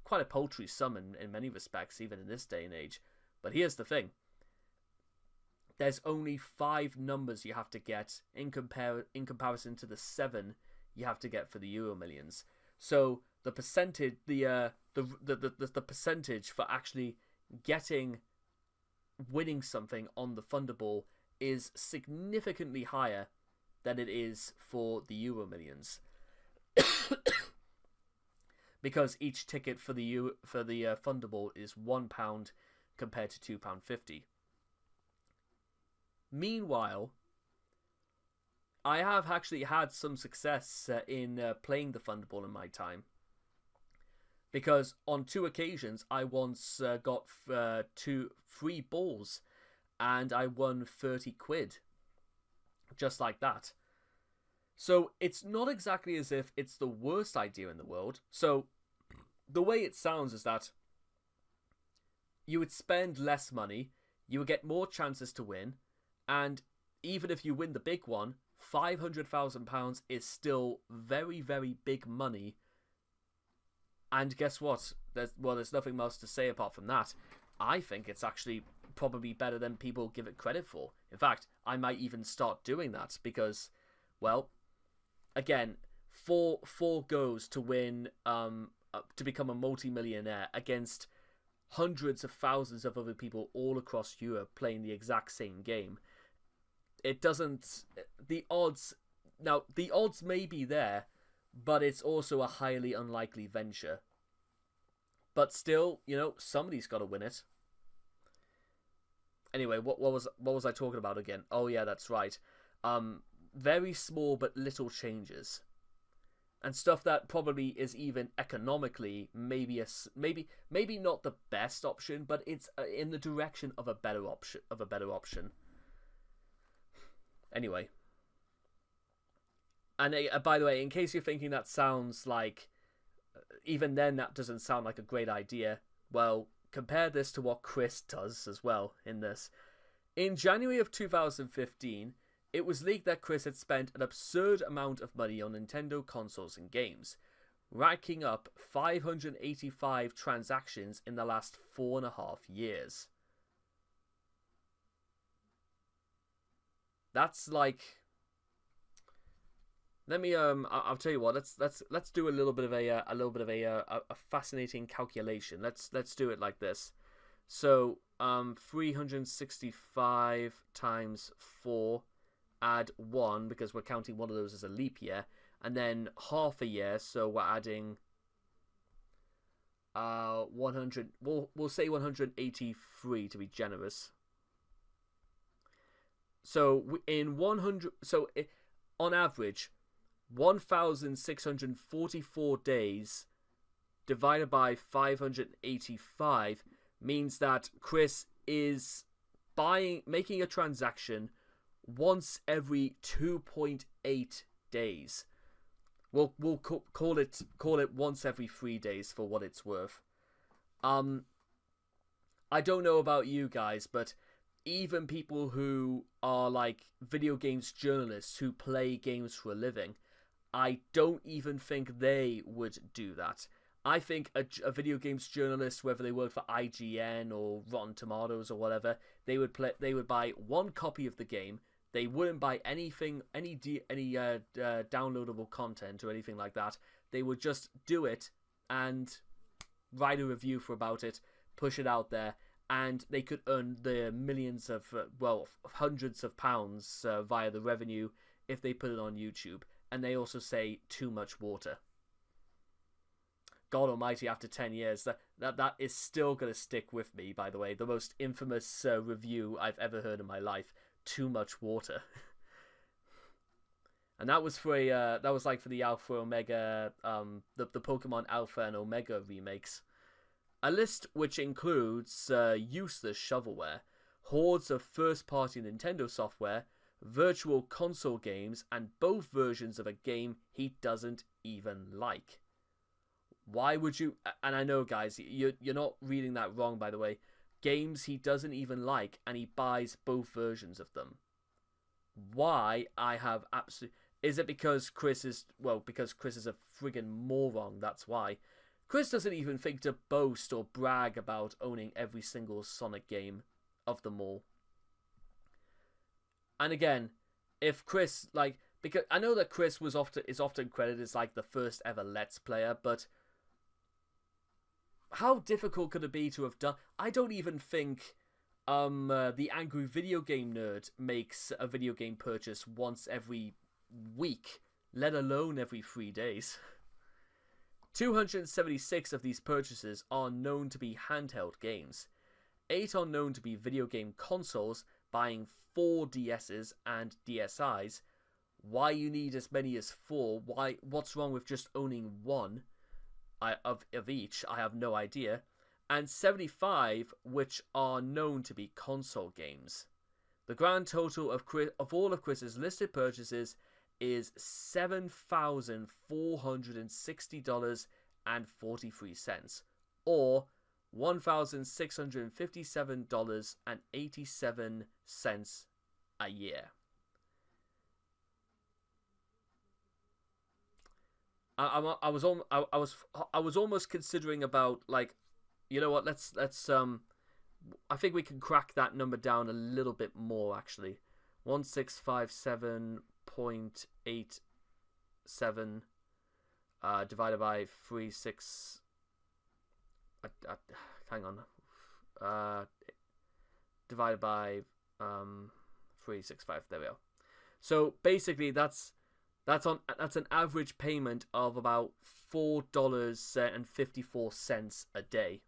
Quite a paltry sum in many respects, even in this day and age. But here's the thing. There's only 5 numbers you have to get in comparison to the 7 you have to get for the Euro Millions. So the percentage, the percentage for actually winning something on the Fundable is significantly higher than it is for the Euro Millions. Because each ticket for the Fundable is £1 compared to £2.50. Meanwhile, I have actually had some success in playing the Fundable in my time. Because on 2 occasions, I once got 2 free balls, and I won 30 quid. Just like that. So it's not exactly as if it's the worst idea in the world. So the way it sounds is that you would spend less money, you would get more chances to win, and even if you win the big one, £500,000 is still very, very big money. And guess what? There's nothing else to say apart from that. I think it's actually probably better than people give it credit for. In fact, I might even start doing that because, well, again, four goes to win, to become a multi-millionaire against hundreds of thousands of other people all across Europe playing the exact same game. It doesn't. The odds may be there, but it's also a highly unlikely venture. But still, somebody's got to win it. Anyway, what was I talking about again? Oh yeah, that's right. Very small but little changes, and stuff that probably is even economically maybe not the best option, but it's in the direction of a better option. Anyway, and by the way, in case you're thinking that sounds like, even then that doesn't sound like a great idea, well, compare this to what Chris does as well in this. In January of 2015, it was leaked that Chris had spent an absurd amount of money on Nintendo consoles and games, racking up 585 transactions in the last 4.5 years. That's like, let me I'll tell you what. Let's do a little bit of a fascinating calculation. Let's do it like this. So 365 times 4, add 1 because we're counting one of those as a leap year, and then half a year. So we're adding 100. We'll say 183 to be generous. So on average, 1,644 days divided by 585 means that Chris is making a transaction once every 2.8 days. We'll call it once every 3 days for what it's worth. I don't know about you guys, but even people who are like video games journalists who play games for a living, I don't even think they would do that. I think a video games journalist, whether they work for IGN or Rotten Tomatoes or whatever, they would buy one copy of the game. They wouldn't buy anything, any downloadable content or anything like that. They would just do it and write a review for about it, push it out there, and they could earn the millions of, hundreds of pounds via the revenue if they put it on YouTube. And they also say too much water. God almighty, after 10 years, that is still going to stick with me, by the way. The most infamous review I've ever heard in my life. Too much water. And that was for for the Alpha Omega, the Pokemon Alpha and Omega remakes. A list which includes useless shovelware, hordes of first-party Nintendo software, virtual console games, and both versions of a game he doesn't even like. Why would you... And I know, guys, you're not reading that wrong, by the way. Games he doesn't even like, and he buys both versions of them. Why? I have absolutely... Is it because Chris is... Well, because Chris is a friggin' moron, that's why. Chris doesn't even think to boast or brag about owning every single Sonic game of them all. And again, if Chris, because I know that Chris is often credited as, the first ever Let's Player, but how difficult could it be to have done... I don't even think the Angry Video Game Nerd makes a video game purchase once every week, let alone every 3 days. 276 of these purchases are known to be handheld games. 8 are known to be video game consoles, buying 4 DSs and DSIs. Why you need as many as 4? What's wrong with just owning one of each? I have no idea. And 75 which are known to be console games. The grand total of all of Chris's listed purchases is $7,460.43, or $1,657.87 a year. I was almost considering about, you know what? Let's I think we can crack that number down a little bit more, actually. 1657.87 divided by 36. Hang on. Divided by 365. There we go. So basically, that's an average payment of about $4.54 a day.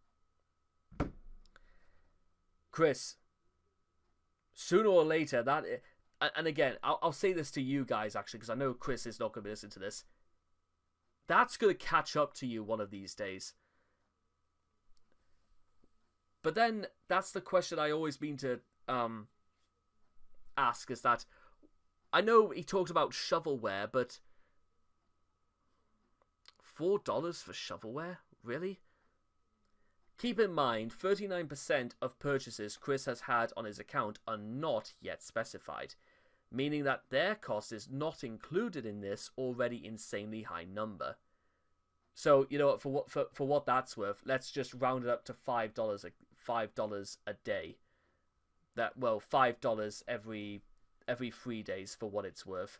Chris, sooner or later, and again, I'll say this to you guys, actually, because I know Chris is not going to be listening to this. That's going to catch up to you one of these days. But then, that's the question I always mean to ask, is that, I know he talked about shovelware, but $4 for shovelware? Really? Keep in mind, 39% of purchases Chris has had on his account are not yet specified, meaning that their cost is not included in this already insanely high number. So, you know, for what that's worth, let's just round it up to $5 a day. $5 every 3 days for what it's worth.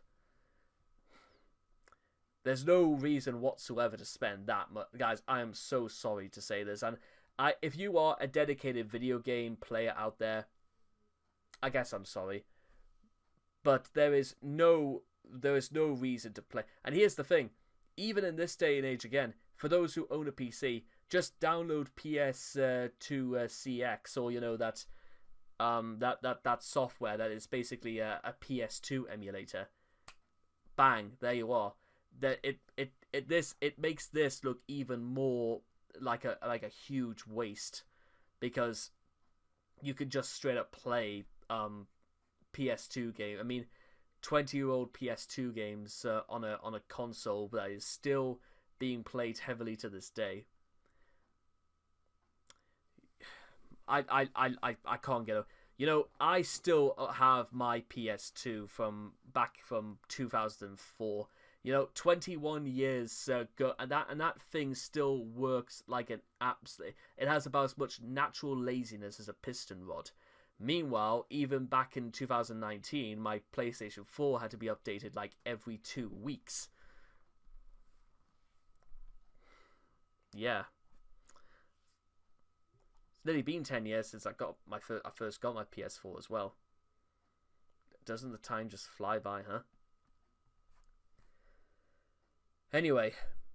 There's no reason whatsoever to spend that much. Guys, I am so sorry to say this, and if you are a dedicated video game player out there, I guess I'm sorry. But there is no reason to play. And here's the thing, even in this day and age, again, for those who own a PC, just download PS2 CX, or you know that software that is basically a PS2 emulator. Bang, there you are. That it makes this look even more like a huge waste, because you could just straight up play PS2 game. I mean, 20-year-old PS2 games on a console that is still being played heavily to this day. I can't get it. You know, I still have my PS2 from 2004. You know, 21 years ago, and that thing still works like an absolute. It has about as much natural laziness as a piston rod. Meanwhile, even back in 2019, my PlayStation 4 had to be updated like every 2 weeks. Yeah. It's nearly been 10 years since I first got my PS4 as well. Doesn't the time just fly by, huh? Anyway,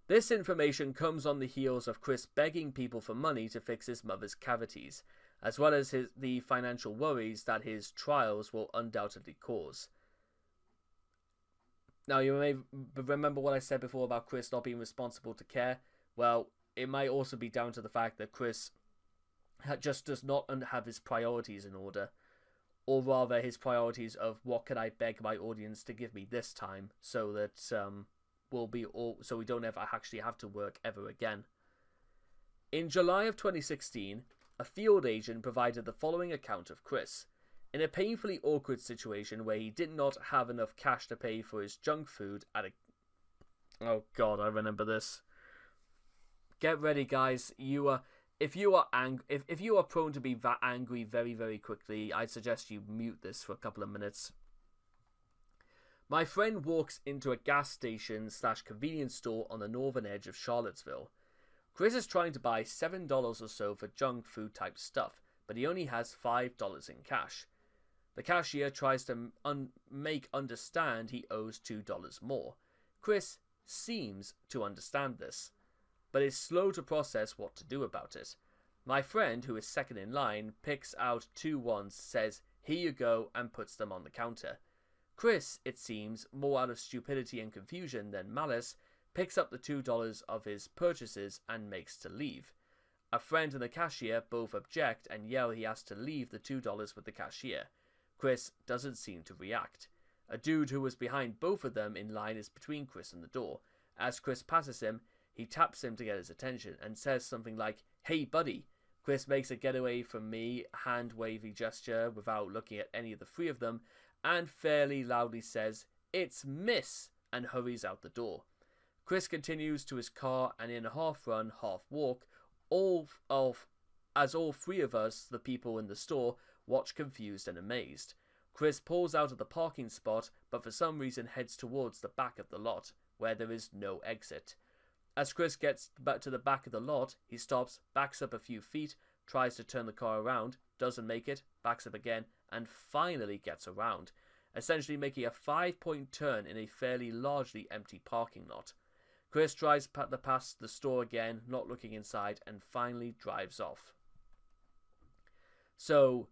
this information comes on the heels of Chris begging people for money to fix his mother's cavities, as well as the financial worries that his trials will undoubtedly cause. Now, you may remember what I said before about Chris not being responsible to care. Well, it might also be down to the fact that Chris just does not have his priorities in order, or rather his priorities of what can I beg my audience to give me this time, so that so we don't ever actually have to work ever again. In July of 2016, a field agent provided the following account of Chris. In a painfully awkward situation where he did not have enough cash to pay for his junk food at a... Oh god, I remember this. Get ready, guys. If you are prone to be that angry very, very quickly, I'd suggest you mute this for a couple of minutes. My friend walks into a gas station / convenience store on the northern edge of Charlottesville. Chris is trying to buy $7 or so for junk food type stuff, but he only has $5 in cash. The cashier tries to make understand he owes $2 more. Chris seems to understand this, but is slow to process what to do about it. My friend, who is second in line, picks out 2 ones, says, "Here you go," and puts them on the counter. Chris, it seems, more out of stupidity and confusion than malice, picks up the $2 of his purchases and makes to leave. A friend and the cashier both object and yell he has to leave the $2 with the cashier. Chris doesn't seem to react. A dude who was behind both of them in line is between Chris and the door. As Chris passes him, he taps him to get his attention and says something like, "Hey buddy." Chris makes a getaway from me, hand-wavy gesture without looking at any of the 3 of them, and fairly loudly says, "It's Miss," and hurries out the door. Chris continues to his car and in a half-run, half-walk, as all 3 of us, the people in the store, watch confused and amazed. Chris pulls out of the parking spot, but for some reason heads towards the back of the lot, where there is no exit. As Chris gets back to the back of the lot, he stops, backs up a few feet, tries to turn the car around, doesn't make it, backs up again, and finally gets around, essentially making a 5-point turn in a fairly largely empty parking lot. Chris drives past the store again, not looking inside, and finally drives off. So,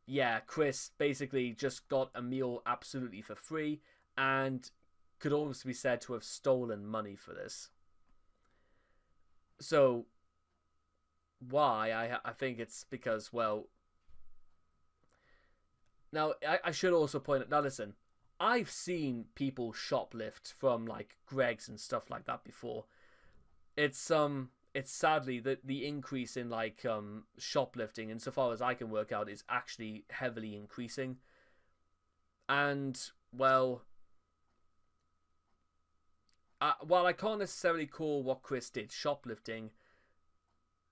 yeah, Chris basically just got a meal absolutely for free, and could almost be said to have stolen money for this. So, why? I think it's because, well... Now, I should also point out... Now, listen. I've seen people shoplift from, like, Greg's and stuff like that before. It's sadly that the increase in, like, shoplifting, insofar as I can work out, is actually heavily increasing. And, well... while I can't necessarily call what Chris did shoplifting,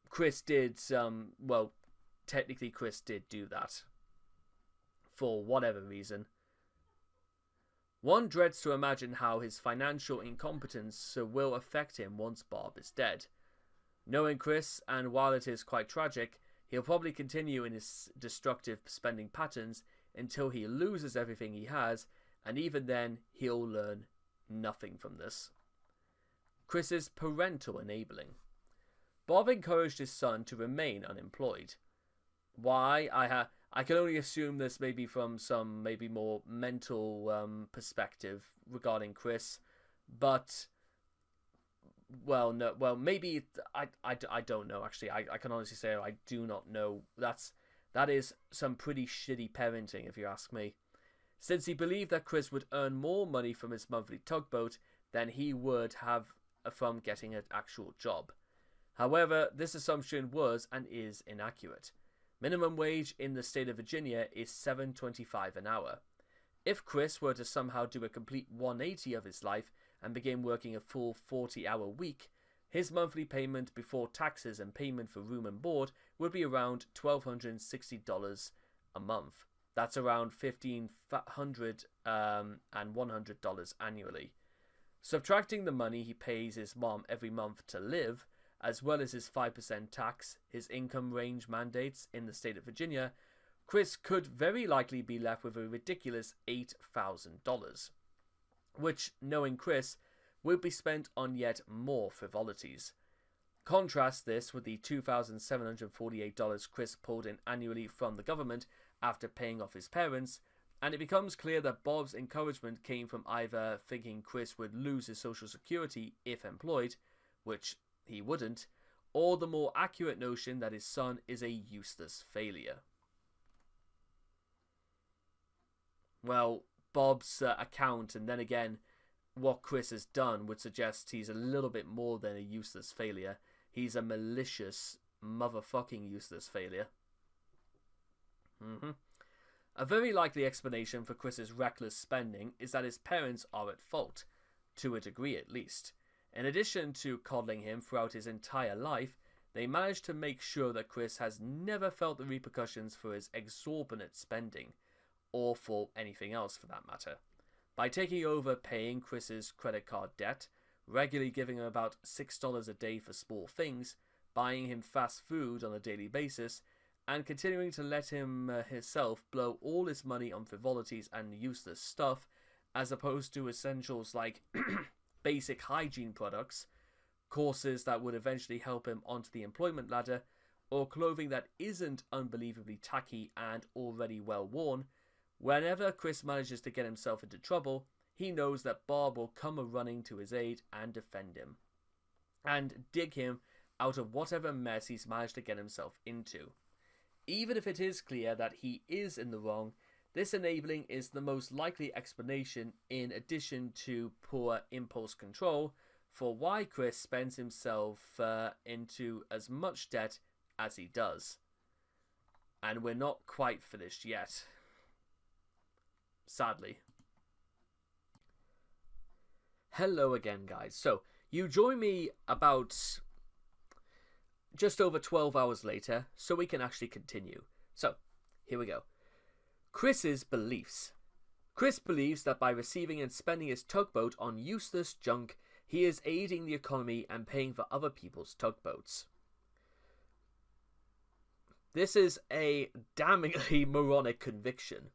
Chris did, well, technically Chris did do that. For whatever reason. One dreads to imagine how his financial incompetence will affect him once Bob is dead. Knowing Chris, and while it is quite tragic, he'll probably continue in his destructive spending patterns until he loses everything he has, and even then he'll learn nothing from this. Chris's parental enabling. Bob encouraged his son to remain unemployed. Why? I can only assume this may be from some maybe more mental perspective regarding Chris, but well, no, well, maybe I don't know. Actually, I can honestly say I do not know. That is some pretty shitty parenting, if you ask me. Since he believed that Chris would earn more money from his monthly tugboat than he would have from getting an actual job. However, this assumption was and is inaccurate. Minimum wage in the state of Virginia is $7.25 an hour. If Chris were to somehow do a complete 180 of his life and begin working a full 40-hour week, his monthly payment before taxes and payment for room and board would be around $1,260 a month. That's around $1,500 and $100 annually. Subtracting the money he pays his mom every month to live, as well as his 5% tax, his income range mandates in the state of Virginia, Chris could very likely be left with a ridiculous $8,000, which, knowing Chris, would be spent on yet more frivolities. Contrast this with the $2,748 Chris pulled in annually from the government after paying off his parents, and it becomes clear that Bob's encouragement came from either thinking Chris would lose his social security if employed, which he wouldn't, or the more accurate notion that his son is a useless failure. Well, Bob's account, and then again, what Chris has done, would suggest he's a little bit more than a useless failure. He's a malicious, motherfucking useless failure. A very likely explanation for Chris's reckless spending is that his parents are at fault, to a degree at least. In addition to coddling him throughout his entire life, they managed to make sure that Chris has never felt the repercussions for his exorbitant spending, or for anything else for that matter. By taking over paying Chris's credit card debt, regularly giving him about $6 a day for small things, buying him fast food on a daily basis, and continuing to let him himself blow all his money on frivolities and useless stuff, as opposed to essentials like basic hygiene products, courses that would eventually help him onto the employment ladder, or clothing that isn't unbelievably tacky and already well worn. Whenever Chris manages to get himself into trouble, he knows that Bob will come running to his aid and defend him, and dig him out of whatever mess he's managed to get himself into. Even if it is clear that he is in the wrong, this enabling is the most likely explanation, in addition to poor impulse control, for why Chris spends himself into as much debt as he does. And we're not quite finished yet. Sadly. Hello again, guys. So, you join me about just over 12 hours later, so we can actually continue. So, here we go. Chris's beliefs. Chris believes that by receiving and spending his tugboat on useless junk, he is aiding the economy and paying for other people's tugboats. This is a damningly moronic conviction.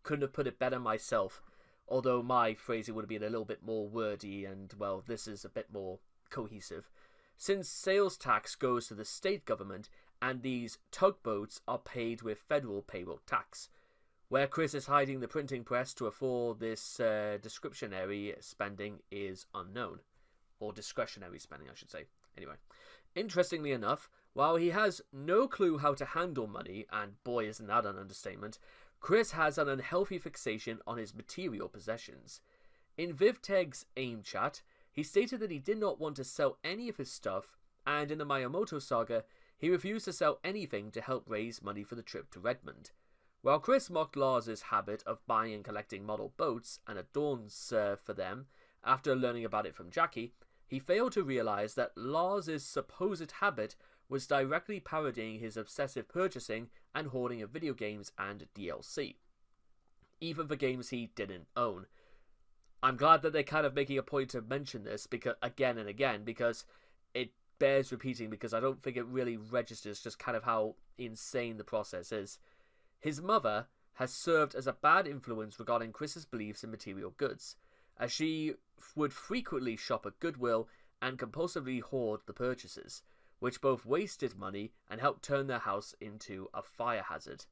Couldn't have put it better myself, although my phrasing would have been a little bit more wordy and, well, this is a bit more cohesive. Since sales tax goes to the state government and these tugboats are paid with federal payroll tax, where Chris is hiding the printing press to afford this discretionary spending is unknown. Or discretionary spending, I should say. Anyway, interestingly enough, while he has no clue how to handle money, and boy isn't that an understatement, Chris has an unhealthy fixation on his material possessions. In VivTeg's AIM chat, he stated that he did not want to sell any of his stuff, and in the Miyamoto saga, he refused to sell anything to help raise money for the trip to Redmond. While Chris mocked Lars's habit of buying and collecting model boats and adorns for them after learning about it from Jackie, he failed to realize that Lars's supposed habit was directly parodying his obsessive purchasing and hoarding of video games and DLC, even for games he didn't own. I'm glad that they're kind of making a point to mention this because again and again, because it bears repeating, because I don't think it really registers just kind of how insane the process is. His mother has served as a bad influence regarding Chris's beliefs in material goods, as she would frequently shop at Goodwill and compulsively hoard the purchases, which both wasted money and helped turn their house into a fire hazard.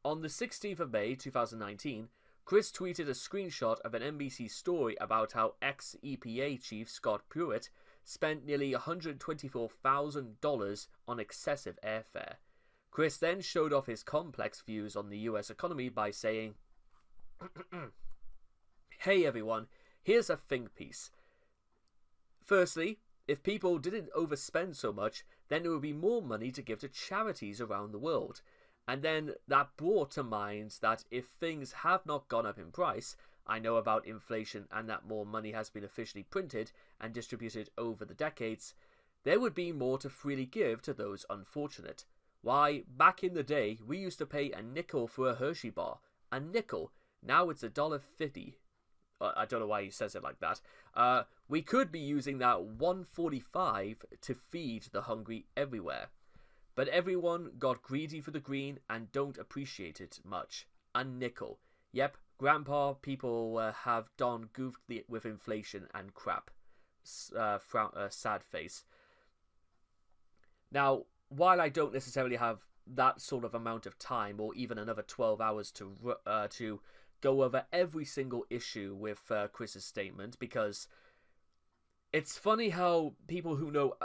On the 16th of May 2019, Chris tweeted a screenshot of an NBC story about how ex-EPA Chief Scott Pruitt spent nearly $124,000 on excessive airfare. Chris then showed off his complex views on the US economy by saying, "Hey everyone, here's a think piece. Firstly, if people didn't overspend so much, then there would be more money to give to charities around the world. And then that brought to mind that if things have not gone up in price, I know about inflation and that more money has been officially printed and distributed over the decades, there would be more to freely give to those unfortunate. Why, back in the day, we used to pay a nickel for a Hershey bar. A nickel. Now it's $1.50. I don't know why he says it like that. We could be using that $1.45 to feed the hungry everywhere. But everyone got greedy for the green and don't appreciate it much. A nickel. Yep, grandpa people have done goofed with inflation and crap. Sad face. Now, while I don't necessarily have that sort of amount of time or even another 12 hours to go over every single issue with Chris's statement, because it's funny how people who know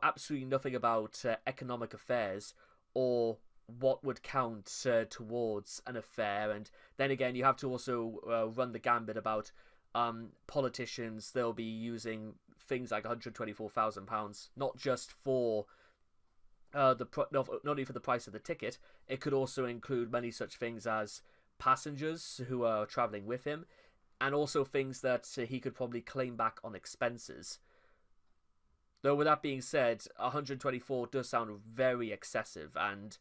absolutely nothing about economic affairs or what would count towards an affair, and then again you have to also run the gambit about politicians. They'll be using things like £124,000 not just for not only for the price of the ticket. It could also include many such things as passengers who are traveling with him, and also things that he could probably claim back on expenses. Though with that being said, 124 does sound very excessive, and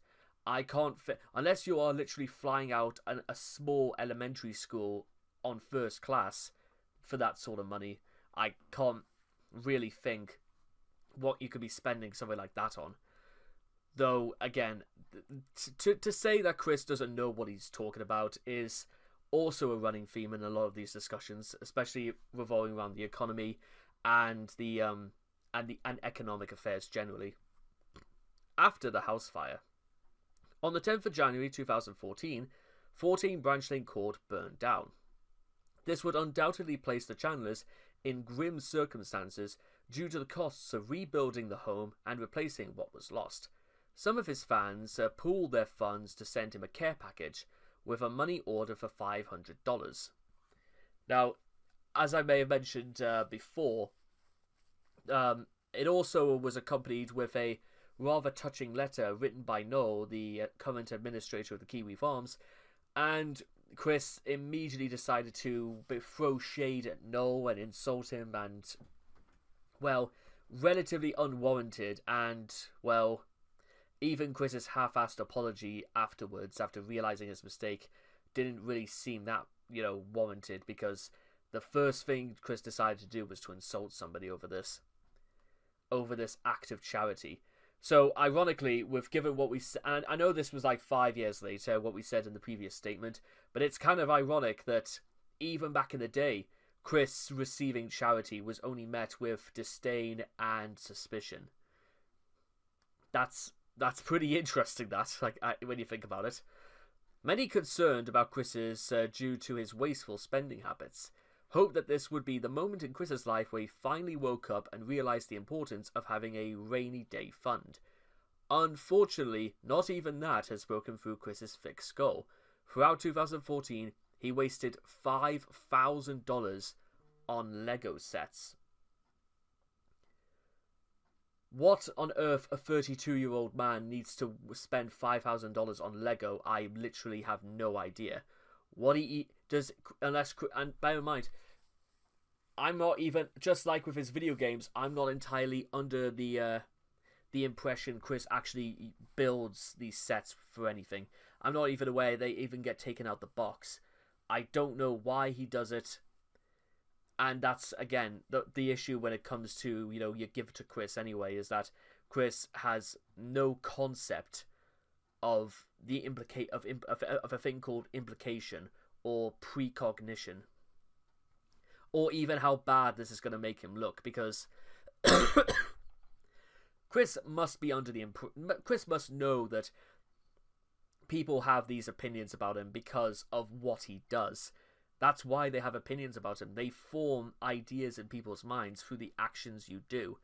I can't unless you are literally flying out a small elementary school on first class for that sort of money. I can't really think what you could be spending something like that on. Though, again, to say that Chris doesn't know what he's talking about is also a running theme in a lot of these discussions, especially revolving around the economy and the economic affairs generally. After the house fire, on the 10th of January 2014, 14 Branch Lane Court burned down. This would undoubtedly place the Chandlers in grim circumstances due to the costs of rebuilding the home and replacing what was lost. Some of his fans pooled their funds to send him a care package with a money order for $500. Now, as I may have mentioned before, it also was accompanied with a rather touching letter written by Noel, the current administrator of the Kiwi Farms, and Chris immediately decided to throw shade at Noel and insult him, and, well, relatively unwarranted, and, well, even Chris's half-assed apology afterwards, after realizing his mistake, didn't really seem that, warranted, because the first thing Chris decided to do was to insult somebody over this act of charity. So, ironically, given what we said, and I know this was like 5 years later, what we said in the previous statement, but it's kind of ironic that even back in the day, Chris receiving charity was only met with disdain and suspicion. That's pretty interesting, when you think about it. Many concerned about Chris's due to his wasteful spending habits hoped that this would be the moment in Chris's life where he finally woke up and realized the importance of having a rainy day fund. Unfortunately, not even that has broken through Chris's thick skull. Throughout 2014, he wasted $5,000 on Lego sets. What on earth a 32-year-old man needs to spend $5,000 on Lego, I literally have no idea. What he does, and bear in mind, I'm not even, just like with his video games, I'm not entirely under the impression Chris actually builds these sets for anything. I'm not even aware they even get taken out the box. I don't know why he does it. And that's, again, the issue when it comes to, you give it to Chris anyway, is that Chris has no concept of the of a thing called implication or precognition, or even how bad this is going to make him look, because Chris must be under the Chris must know that people have these opinions about him because of what he does. That's why they have opinions about him. They form ideas in people's minds through the actions you do.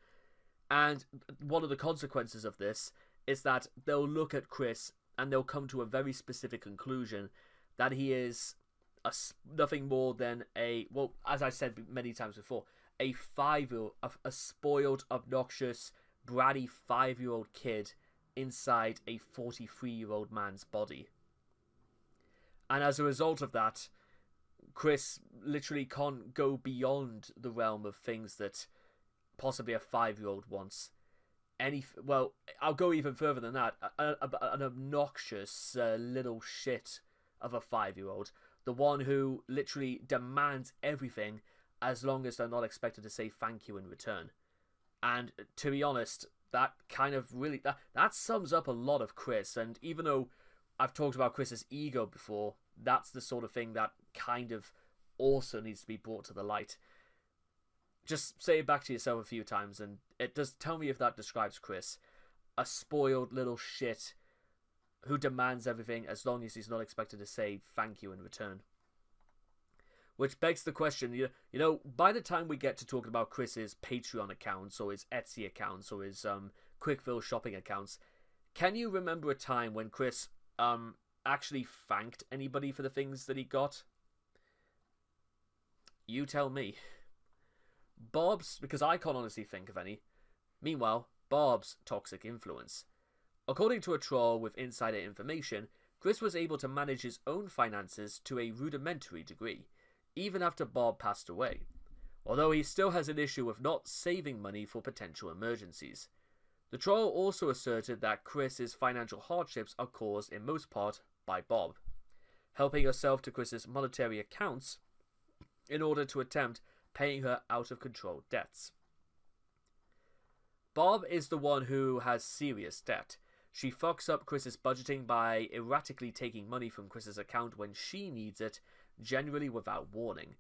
And one of the consequences of this is that they'll look at Chris and they'll come to a very specific conclusion that he is nothing more than as I said many times before, a spoiled, obnoxious, bratty 5-year-old kid inside a 43-year-old man's body. And as a result of that, Chris literally can't go beyond the realm of things that possibly a 5-year-old wants. Well, I'll go even further than that. An obnoxious little shit of a 5-year-old. The one who literally demands everything as long as they're not expected to say thank you in return. And to be honest, that kind of really... That sums up a lot of Chris. And even though I've talked about Chris's ego before, that's the sort of thing that kind of also needs to be brought to the light. Just say it back to yourself a few times, and it does. Tell me if that describes Chris. A spoiled little shit who demands everything as long as he's not expected to say thank you in return. Which begs the question, you know, by the time we get to talking about Chris's Patreon accounts, or his Etsy accounts, or his Quickville shopping accounts, can you remember a time when Chris actually thanked anybody for the things that he got? You tell me. Bob's, because I can't honestly think of any. Meanwhile, Bob's toxic influence. According to a troll with insider information, Chris was able to manage his own finances to a rudimentary degree, even after Bob passed away, although he still has an issue with not saving money for potential emergencies. The troll also asserted that Chris's financial hardships are caused in most part by Bob, helping herself to Chris's monetary accounts in order to attempt paying her out-of-control debts. Bob is the one who has serious debt. She fucks up Chris's budgeting by erratically taking money from Chris's account when she needs it, generally without warning.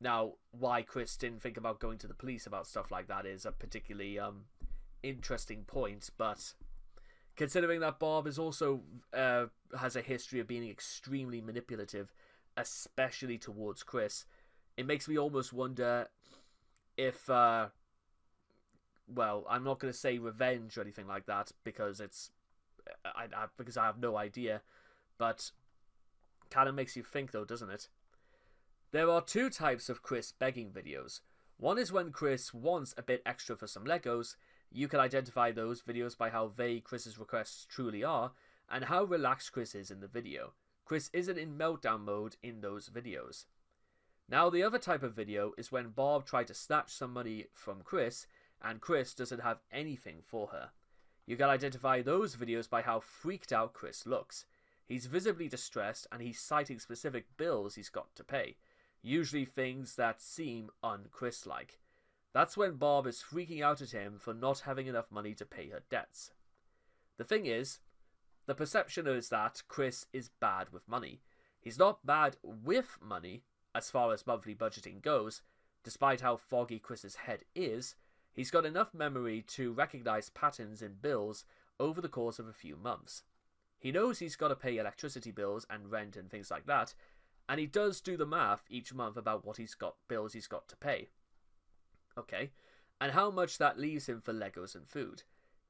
Now, why Chris didn't think about going to the police about stuff like that is a particularly interesting point, but considering that Bob is also has a history of being extremely manipulative, especially towards Chris, it makes me almost wonder if, well, I'm not going to say revenge or anything like that because because I have no idea, but kind of makes you think though, doesn't it? There are two types of Chris begging videos. One is when Chris wants a bit extra for some Legos. You can identify those videos by how vague Chris's requests truly are and how relaxed Chris is in the video. Chris isn't in meltdown mode in those videos. Now the other type of video is when Bob tried to snatch some money from Chris and Chris doesn't have anything for her. You can identify those videos by how freaked out Chris looks. He's visibly distressed and he's citing specific bills he's got to pay, usually things that seem un-Chris-like. That's when Bob is freaking out at him for not having enough money to pay her debts. The thing is, the perception is that Chris is bad with money. He's not bad with money, as far as monthly budgeting goes. Despite how foggy Chris's head is, he's got enough memory to recognize patterns in bills over the course of a few months. He knows he's got to pay electricity bills and rent and things like that, and he does do the math each month about what bills he's got to pay. Okay, and how much that leaves him for Legos and food.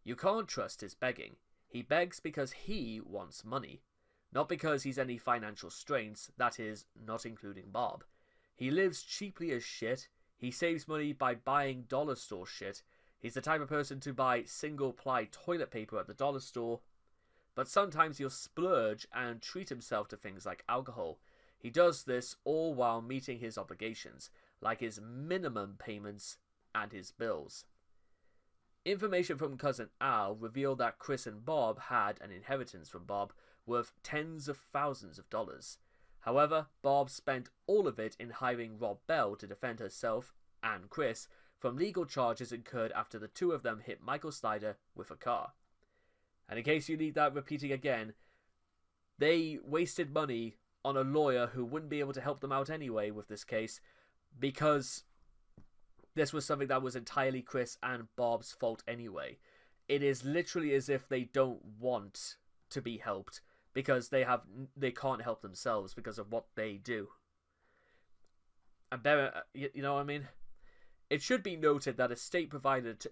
You can't trust his begging. He begs because he wants money, not because he's any financial strains, that is, not including Bob. He lives cheaply as shit, he saves money by buying dollar store shit, he's the type of person to buy single-ply toilet paper at the dollar store, but sometimes he'll splurge and treat himself to things like alcohol. He does this all while meeting his obligations, like his minimum payments and his bills. Information from Cousin Al revealed that Chris and Bob had an inheritance from Bob worth tens of thousands of dollars. However, Bob spent all of it in hiring Rob Bell to defend herself and Chris from legal charges incurred after the two of them hit Michael Snyder with a car. And in case you need that repeating again, they wasted money on a lawyer who wouldn't be able to help them out anyway with this case, because this was something that was entirely Chris and Bob's fault anyway. It is literally as if they don't want to be helped because they can't help themselves because of what they do. And you know what I mean? It should be noted that a state-provided,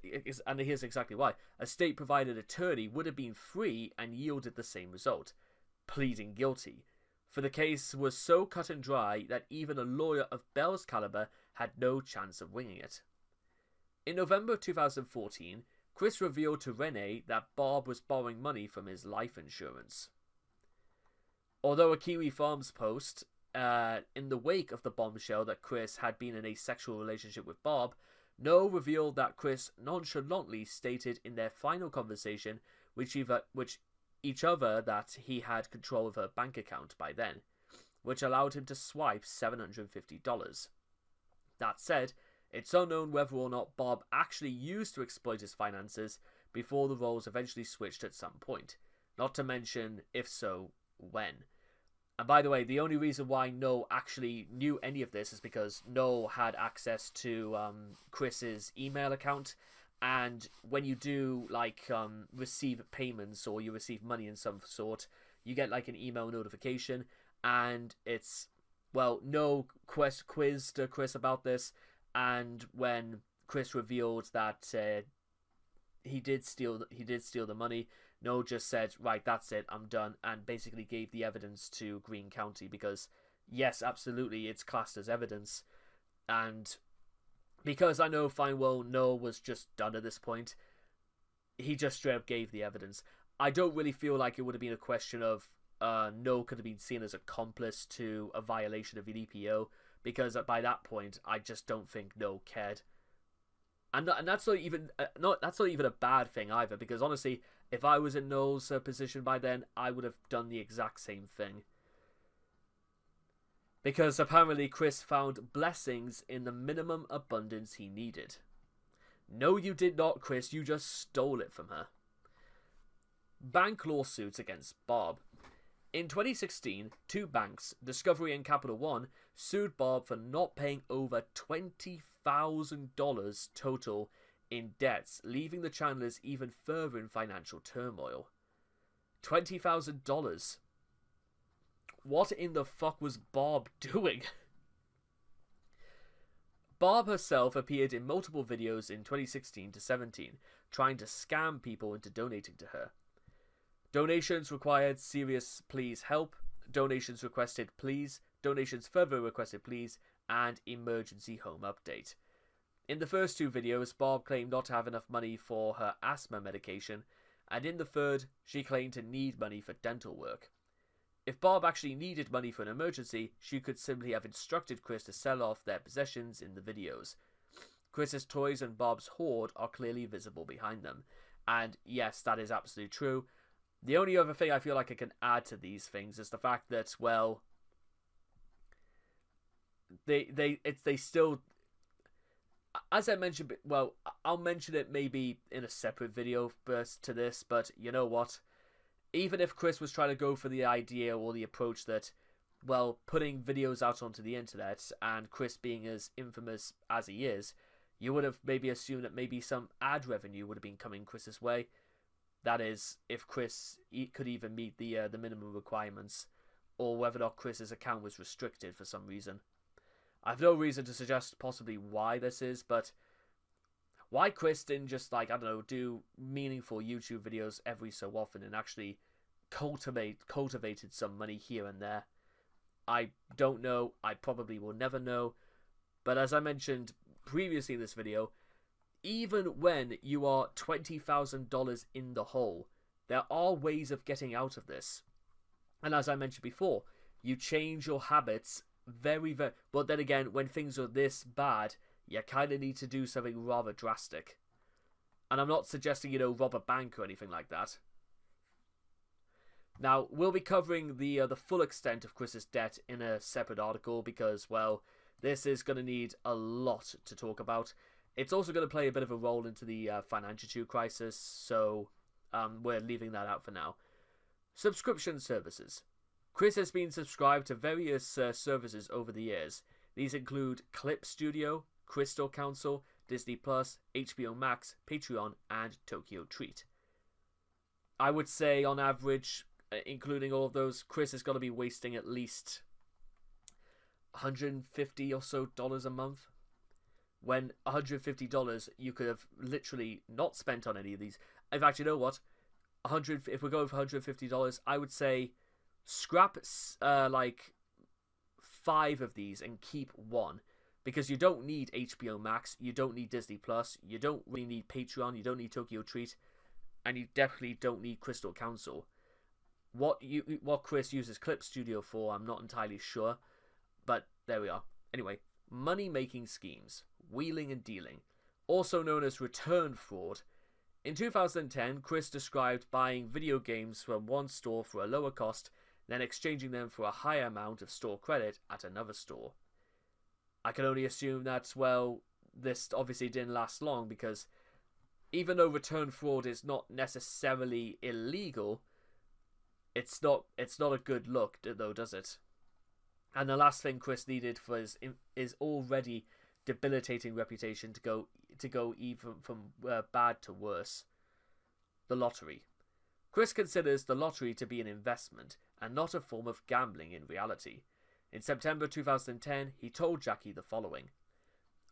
and here's exactly why, a state-provided attorney would have been free and yielded the same result, pleading guilty. For the case was so cut and dry that even a lawyer of Bell's caliber had no chance of winning it. In November 2014, Chris revealed to Renee that Bob was borrowing money from his life insurance. Although a Kiwi Farms post in the wake of the bombshell that Chris had been in a sexual relationship with Bob, No revealed that Chris nonchalantly stated in their final conversation with each other that he had control of her bank account by then, which allowed him to swipe $750. That said, it's unknown whether or not Bob actually used to exploit his finances before the roles eventually switched at some point, not to mention, if so, when. And by the way, the only reason why No actually knew any of this is because No had access to Chris's email account, and when you do like receive payments or you receive money in some sort, you get like an email notification, and it's, well, No quizzed Chris about this, and when Chris revealed that he did steal the money, No just said, right, that's it, I'm done, and basically gave the evidence to Greene County because, yes, absolutely, it's classed as evidence. And because I know fine well No was just done at this point, he just straight up gave the evidence. I don't really feel like it would have been a question of No could have been seen as accomplice to a violation of an EPO, because by that point, I just don't think No cared. And that's not even a bad thing either, because honestly, if I was in Noel's position by then, I would have done the exact same thing. Because apparently Chris found blessings in the minimum abundance he needed. No, you did not, Chris. You just stole it from her. Bank lawsuits against Bob. In 2016, two banks, Discovery and Capital One, sued Bob for not paying over $20,000 total in debts, leaving the Chandlers even further in financial turmoil. $20,000. What in the fuck was Bob doing? Bob herself appeared in multiple videos in 2016 to 17, trying to scam people into donating to her. Donations required serious please help, donations requested please, donations further requested please, and emergency home update. In the first two videos, Bob claimed not to have enough money for her asthma medication, and in the third, she claimed to need money for dental work. If Bob actually needed money for an emergency, she could simply have instructed Chris to sell off their possessions in the videos. Chris's toys and Bob's hoard are clearly visible behind them, and yes, that is absolutely true. The only other thing I feel like I can add to these things is the fact that, well, they still, as I mentioned, well, I'll mention it maybe in a separate video burst to this, but you know what? Even if Chris was trying to go for the idea or the approach that, well, putting videos out onto the internet and Chris being as infamous as he is, you would have maybe assumed that maybe some ad revenue would have been coming Chris's way. That is, if Chris could even meet the minimum requirements, or whether or not Chris's account was restricted for some reason. I have no reason to suggest possibly why this is, but why Chris didn't just, like, I don't know, do meaningful YouTube videos every so often and actually cultivated some money here and there. I don't know. I probably will never know. But as I mentioned previously in this video, even when you are $20,000 in the hole, there are ways of getting out of this. And as I mentioned before, you change your habits very, very... But then again, when things are this bad, you kind of need to do something rather drastic. And I'm not suggesting, rob a bank or anything like that. Now, we'll be covering the full extent of Chris's debt in a separate article because, well, this is going to need a lot to talk about. It's also going to play a bit of a role into the financial crisis, so we're leaving that out for now. Subscription services. Chris has been subscribed to various services over the years. These include Clip Studio, Crystal Council, Disney Plus, HBO Max, Patreon, and Tokyo Treat. I would say, on average, including all of those, Chris is going to be wasting at least $150 or so a month. When $150 you could have literally not spent on any of these. In fact, you know what? If we're going for $150, I would say scrap like 5 of these and keep 1. Because you don't need HBO Max, you don't need Disney Plus, you don't really need Patreon, you don't need Tokyo Treat, and you definitely don't need Crystal Council. What Chris uses Clip Studio for, I'm not entirely sure. But there we are. Anyway, money-making schemes, wheeling and dealing, also known as return fraud. In 2010, Chris described buying video games from one store for a lower cost, then exchanging them for a higher amount of store credit at another store. I can only assume that, well, this obviously didn't last long, because even though return fraud is not necessarily illegal, it's not a good look, though, does it? And the last thing Chris needed for his already debilitating reputation to go even from bad to worse. The lottery. Chris considers the lottery to be an investment and not a form of gambling in reality. In September 2010, he told Jackie the following: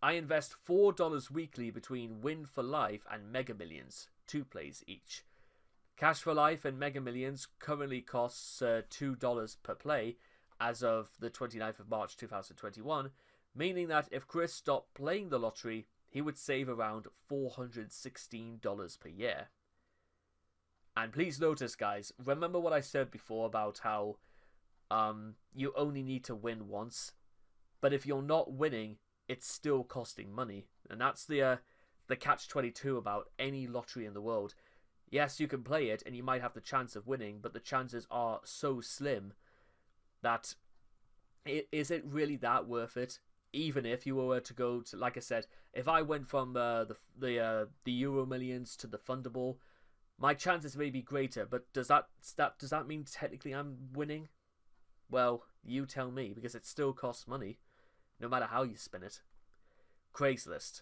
"I invest $4 weekly between Win for Life and Mega Millions, 2 plays each. Cash for Life and Mega Millions currently costs $2 per play as of the 29th of March 2021, meaning that if Chris stopped playing the lottery, he would save around $416 per year." And please notice, guys, remember what I said before about how you only need to win once, but if you're not winning, it's still costing money. And that's the catch-22 about any lottery in the world. Yes, you can play it and you might have the chance of winning, but the chances are so slim that is it really that worth it? Even if you were to go to, like I said, if I went from the Euro Millions to the Thunderball, my chances may be greater, but does that mean technically I'm winning? Well, you tell me, because it still costs money, no matter how you spin it. Craigslist.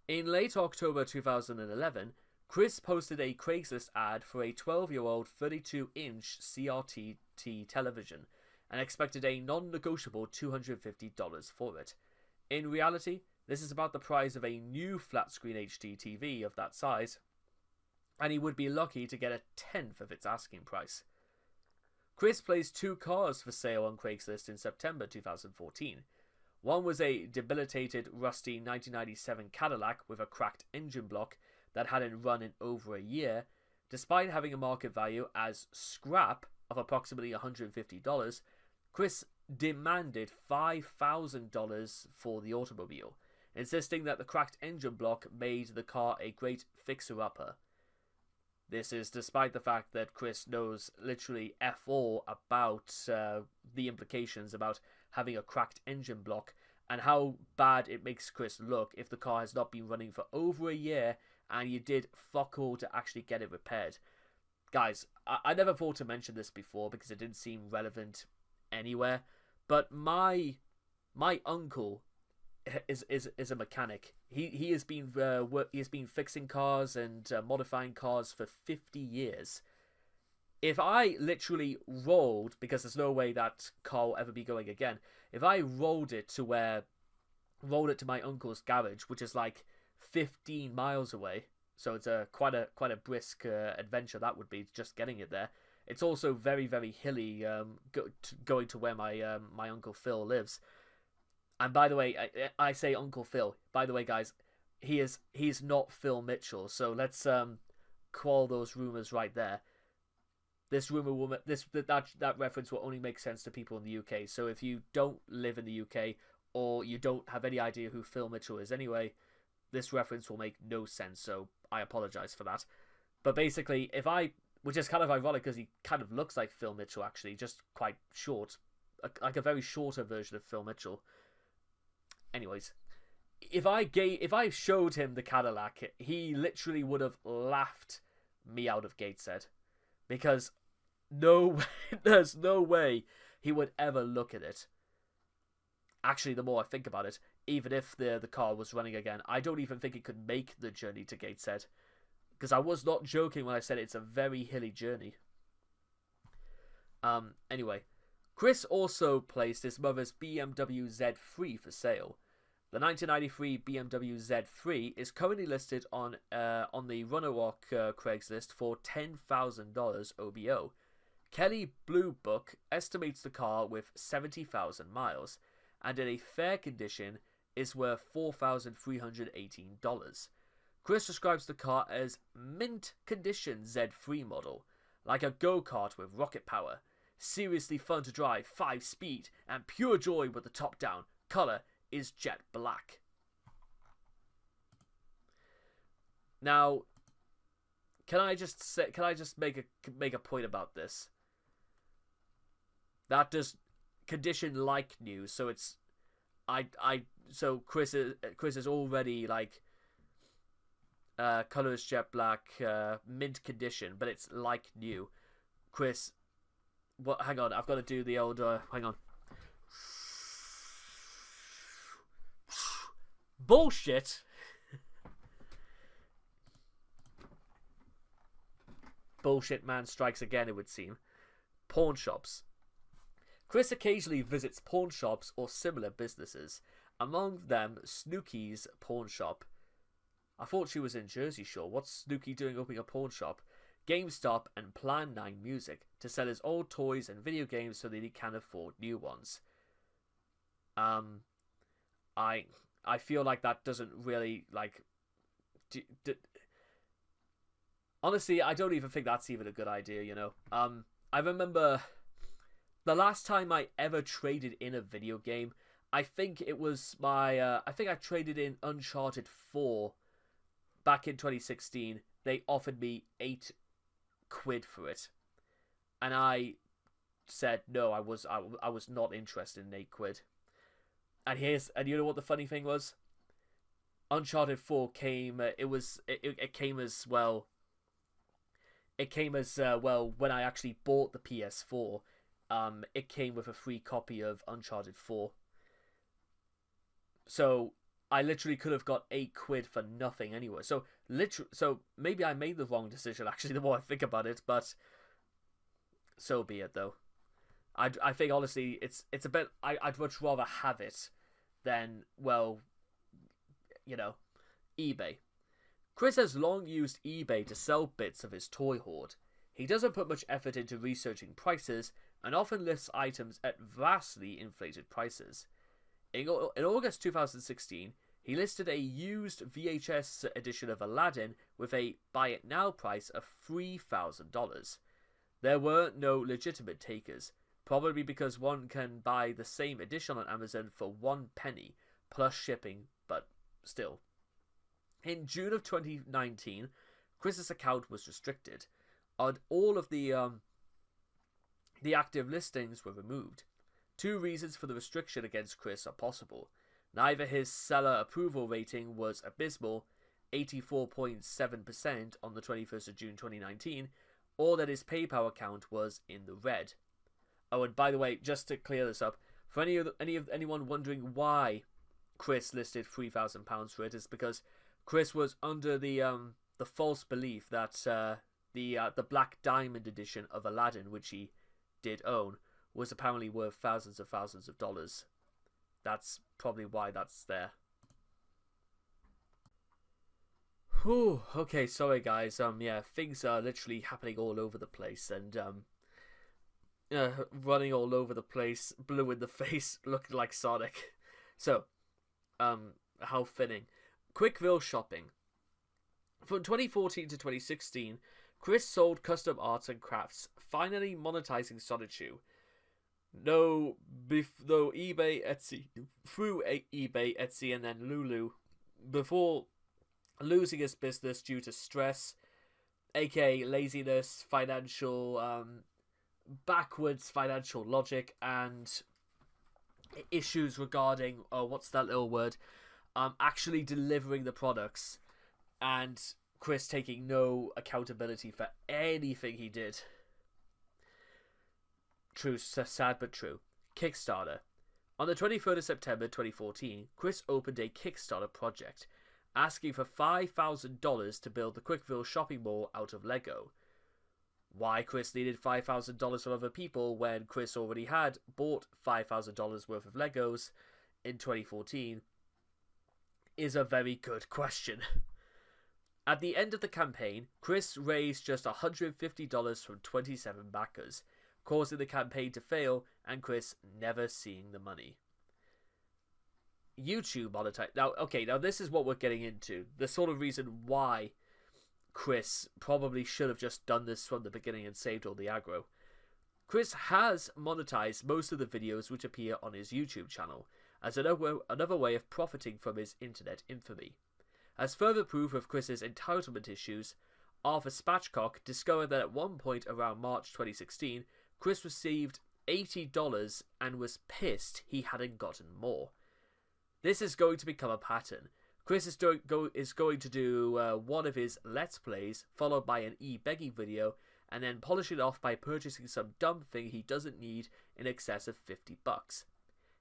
In late October 2011, Chris posted a Craigslist ad for a 12-year-old 32-inch CRT television and expected a non-negotiable $250 for it. In reality, this is about the price of a new flat-screen HD TV of that size, and he would be lucky to get a tenth of its asking price. Chris placed 2 cars for sale on Craigslist in September 2014. One was a debilitated, rusty 1997 Cadillac with a cracked engine block that hadn't run in over a year, despite having a market value as scrap of approximately $150. Chris demanded $5,000 for the automobile, insisting that the cracked engine block made the car a great fixer-upper. This is despite the fact that Chris knows literally F all about the implications about having a cracked engine block and how bad it makes Chris look if the car has not been running for over a year and you did fuck all to actually get it repaired. Guys, I never thought to mention this before because it didn't seem relevant anywhere, but my uncle is a mechanic. He has been fixing cars and modifying cars for 50 years. If I literally rolled, because there's no way that car will ever be going again, if I rolled it to my uncle's garage, which is like 15 miles away, so it's quite a brisk adventure that would be just getting it there. It's also very, very hilly going to where my Uncle Phil lives. And by the way, I say Uncle Phil. By the way, guys, he's not Phil Mitchell. So let's quell those rumors right there. This rumor will that reference will only make sense to people in the UK. So if you don't live in the UK or you don't have any idea who Phil Mitchell is anyway, this reference will make no sense. So I apologize for that. But basically, which is kind of ironic because he kind of looks like Phil Mitchell actually, just quite short, like a very shorter version of Phil Mitchell. Anyways, if I showed him the Cadillac, he literally would have laughed me out of Gateshead, because there's no way he would ever look at it. Actually, the more I think about it, even if the car was running again, I don't even think it could make the journey to Gateshead, because I was not joking when I said it's a very hilly journey. Anyway, Chris also placed his mother's BMW Z3 for sale. The 1993 BMW Z3 is currently listed on the Runarock Craigslist for $10,000 OBO. Kelly Blue Book estimates the car with 70,000 miles, and in a fair condition is worth $4,318. Chris describes the car as mint condition Z3 model, like a go-kart with rocket power. seriously fun to drive, 5 speed, and pure joy with the top down. Color is jet black. Now, can I just make a point about this? That does condition like new, so it's so Chris is already like color is jet black, mint condition, but it's like new. Chris, what? Hang on, I've got to do the old. Hang on. Bullshit. Bullshit man strikes again, it would seem. Pawn shops. Chris occasionally visits pawn shops or similar businesses, among them Snooki's pawn shop. I thought she was in Jersey Shore. What's Snooki doing opening a pawn shop? GameStop and Plan 9 Music to sell his old toys and video games so that he can afford new ones. I feel like that doesn't really like. Honestly, I don't even think that's even a good idea, you know. I remember the last time I ever traded in a video game, I think it was I traded in Uncharted 4 back in 2016. They offered me £8 for it. And I said, no, I was not interested in £8. And you know what the funny thing was? Uncharted 4 came, it came as well. It came as when I actually bought the PS4, it came with a free copy of Uncharted 4. So I literally could have got £8 for nothing anyway. So maybe I made the wrong decision actually the more I think about it, but so be it though. I think honestly it's a bit I'd much rather have it than, well, you know, eBay. Chris has long used eBay to sell bits of his toy hoard. He doesn't put much effort into researching prices and often lists items at vastly inflated prices. In August 2016, he listed a used VHS edition of Aladdin with a buy it now price of $3,000. There were no legitimate takers, probably because one can buy the same edition on Amazon for 1 penny plus shipping, but still. In June of 2019, Chris's account was restricted, and all of the active listings were removed. 2 reasons for the restriction against Chris are possible. Neither his seller approval rating was abysmal, 84.7% on the 21st of June 2019, or that his PayPal account was in the red. Oh, and by the way, just to clear this up, for anyone wondering why Chris listed £3,000 for it, is because Chris was under the false belief that the Black Diamond edition of Aladdin, which he did own, was apparently worth thousands of dollars. That's probably why that's there. Whew, okay, sorry guys. Yeah, things are literally happening all over the place, and running all over the place, blue in the face, looking like Sonic. So, how fitting. Quickville shopping. From 2014 to 2016, Chris sold custom arts and crafts, finally monetizing Sonichu. Though eBay, Etsy, through eBay, Etsy, and then Lulu, before losing his business due to stress, aka laziness, backwards financial logic, and issues regarding, what's that little word? Actually delivering the products, and Chris taking no accountability for anything he did. True, sad but true. Kickstarter. On the 23rd of September 2014, Chris opened a Kickstarter project, asking for $5,000 to build the Quickville shopping mall out of Lego. Why Chris needed $5,000 from other people when Chris already had bought $5,000 worth of Legos in 2014 is a very good question. At the end of the campaign, Chris raised just $150 from 27 backers, causing the campaign to fail and Chris never seeing the money. YouTube monetize. Now this is what we're getting into. The sort of reason why Chris probably should have just done this from the beginning and saved all the aggro. Chris has monetized most of the videos which appear on his YouTube channel, as another way of profiting from his internet infamy. As further proof of Chris's entitlement issues, Arthur Spatchcock discovered that at one point around March 2016, Chris received $80 and was pissed he hadn't gotten more. This is going to become a pattern. Chris is going to do one of his Let's Plays, followed by an e-begging video, and then polish it off by purchasing some dumb thing he doesn't need in excess of $50.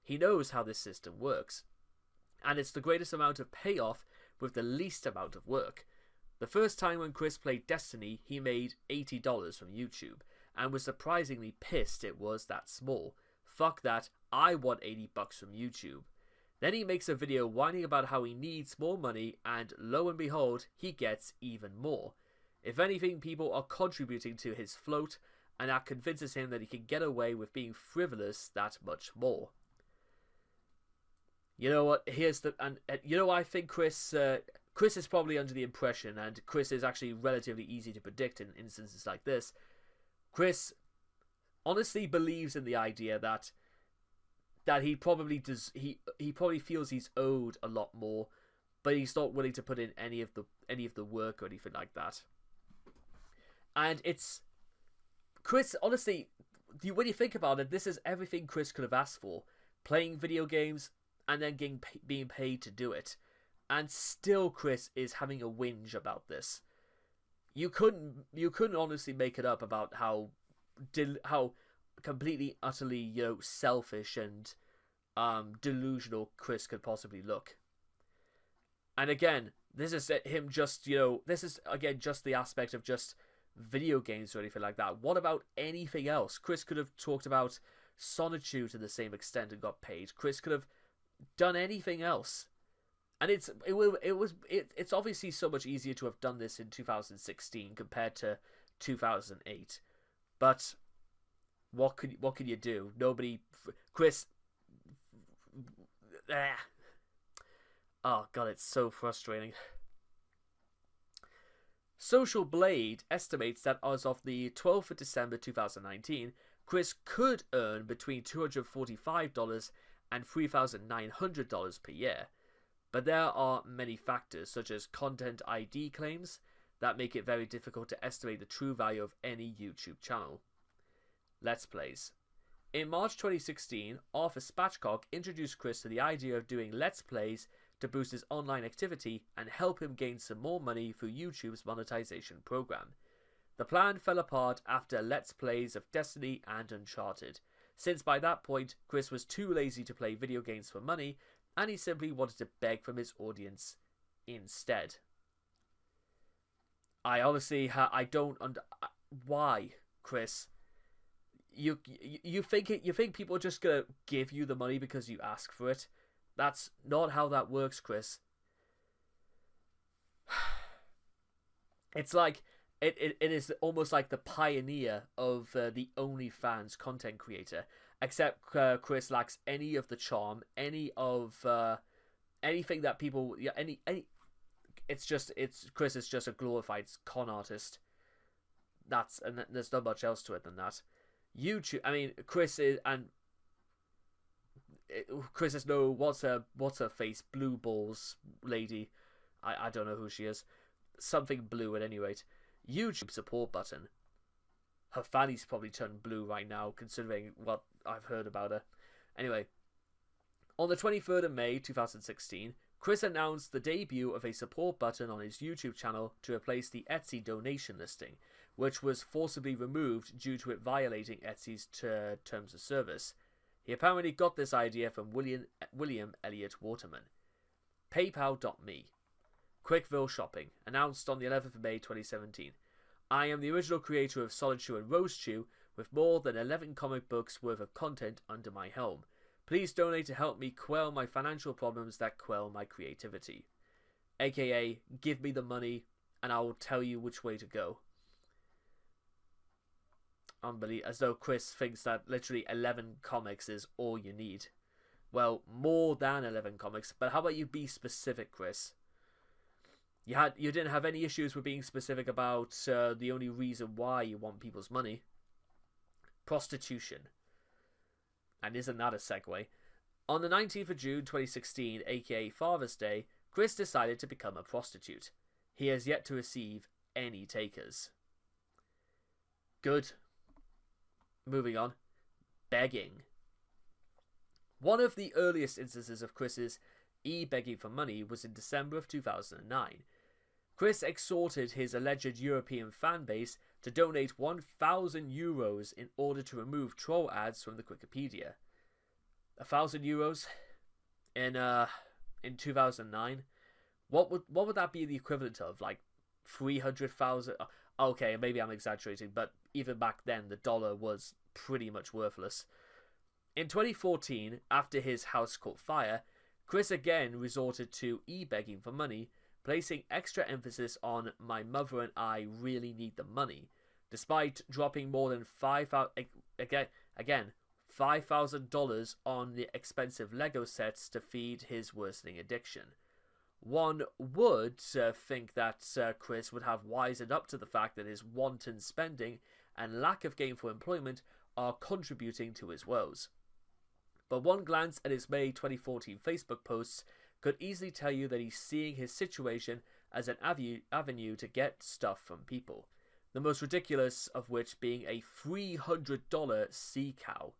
He knows how this system works, and it's the greatest amount of payoff with the least amount of work. The first time when Chris played Destiny, he made $80 from YouTube, and was surprisingly pissed it was that small. Fuck that, I want $80 from YouTube. Then he makes a video whining about how he needs more money, and lo and behold, he gets even more. If anything, people are contributing to his float, and that convinces him that he can get away with being frivolous that much more. You know what? I think Chris is probably under the impression, and Chris is actually relatively easy to predict in instances like this. Chris honestly believes in the idea that he probably does. He probably feels he's owed a lot more, but he's not willing to put in any of the work or anything like that. And it's Chris. Honestly, when you think about it, this is everything Chris could have asked for: playing video games and then being paid to do it. And still, Chris is having a whinge about this. You couldn't honestly make it up about how completely, utterly, selfish and delusional Chris could possibly look. And again, this is him just, this is again just the aspect of just video games or anything like that. What about anything else? Chris could have talked about Solitude to the same extent and got paid. Chris could have done anything else. And it's obviously so much easier to have done this in 2016 compared to 2008. But what could you do? Nobody, Chris. Oh god, it's so frustrating. Social Blade estimates that as of the 12th of December 2019, Chris could earn between $245 and $3,900 per year. But there are many factors, such as content ID claims, that make it very difficult to estimate the true value of any YouTube channel. Let's Plays. In March 2016, Arthur Spatchcock introduced Chris to the idea of doing Let's Plays to boost his online activity and help him gain some more money through YouTube's monetization program. The plan fell apart after Let's Plays of Destiny and Uncharted, since by that point Chris was too lazy to play video games for money, and he simply wanted to beg from his audience instead. I honestly, I don't why, Chris? You think people are just gonna give you the money because you ask for it? That's not how that works, Chris. It's like it is almost like the pioneer of the OnlyFans content creator. Except Chris lacks any of the charm, any of anything that people, any. Chris is just a glorified con artist. And there's not much else to it than that. YouTube, I mean, Chris is no what's her face, blue balls lady. I don't know who she is. Something blue at any rate. YouTube support button. Her fanny's probably turned blue right now, considering what I've heard about her. Anyway, on the 23rd of May 2016, Chris announced the debut of a support button on his YouTube channel to replace the Etsy donation listing, which was forcibly removed due to it violating Etsy's terms of service. He apparently got this idea from William Elliott Waterman. PayPal.me. Quickville Shopping, announced on the 11th of May 2017. I am the original creator of Solid Chew and Rose Chew, with more than 11 comic books worth of content under my helm. Please donate to help me quell my financial problems that quell my creativity. AKA, give me the money and I will tell you which way to go. Unbelievable. As though Chris thinks that literally 11 comics is all you need. Well, more than 11 comics, but how about you be specific, Chris? You didn't have any issues with being specific about the only reason why you want people's money. prostitution. And isn't that a segue? On the 19th of June 2016, aka Father's Day, Chris decided to become a prostitute. He has yet to receive any takers. Good. Moving on. Begging. One of the earliest instances of Chris's begging for money was in December of 2009. Chris exhorted his alleged European fan base to donate 1,000 euros in order to remove troll ads from the Wikipedia. 1,000 euros in 2009? What would that be the equivalent of? Like 300,000? Okay, maybe I'm exaggerating, but even back then the dollar was pretty much worthless. In 2014, after his house caught fire, Chris again resorted to begging for money, placing extra emphasis on "my mother and I really need the money," despite dropping more than $5,000 on the expensive Lego sets to feed his worsening addiction. One would think that Chris would have wisened up to the fact that his wanton spending and lack of gainful employment are contributing to his woes. But one glance at his May 2014 Facebook posts could easily tell you that he's seeing his situation as an avenue to get stuff from people, the most ridiculous of which being a $300 sea cow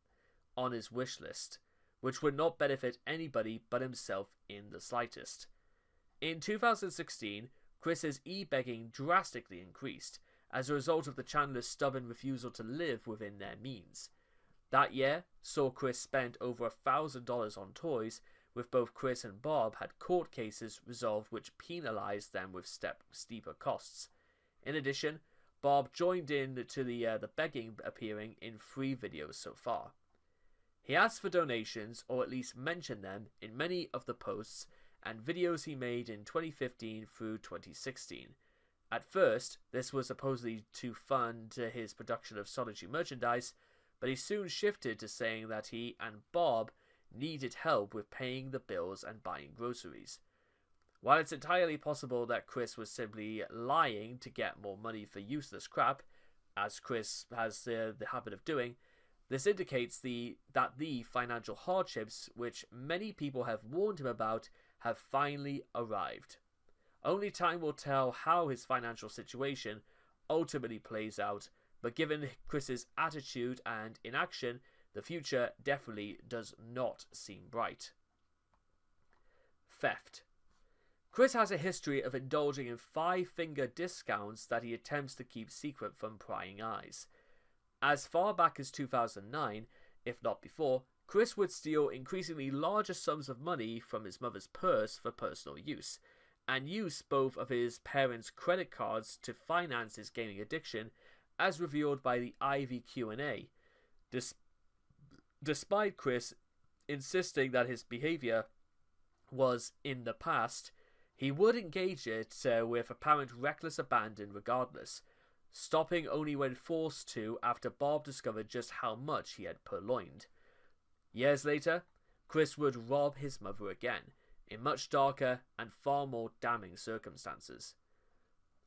on his wish list, which would not benefit anybody but himself in the slightest. In 2016, Chris's begging drastically increased as a result of the channel's stubborn refusal to live within their means. That year saw Chris spend over $1,000 on toys, with both Chris and Bob had court cases resolved which penalized them with steeper costs. In addition, Bob joined in to the begging, appearing in 3 videos so far. He asked for donations, or at least mentioned them, in many of the posts and videos he made in 2015 through 2016. At first, this was supposedly to fund his production of Solitary merchandise, but he soon shifted to saying that he and Bob needed help with paying the bills and buying groceries. While it's entirely possible that Chris was simply lying to get more money for useless crap, as Chris has the habit of doing, this indicates that the financial hardships which many people have warned him about have finally arrived. Only time will tell how his financial situation ultimately plays out, but given Chris's attitude and inaction, the future definitely does not seem bright. Theft. Chris has a history of indulging in 5-finger discounts that he attempts to keep secret from prying eyes. As far back as 2009, if not before, Chris would steal increasingly larger sums of money from his mother's purse for personal use, and use both of his parents' credit cards to finance his gaming addiction, as revealed by the Ivy Q&A, despite Chris insisting that his behaviour was in the past. He would engage it with apparent reckless abandon regardless, stopping only when forced to after Bob discovered just how much he had purloined. Years later, Chris would rob his mother again, in much darker and far more damning circumstances.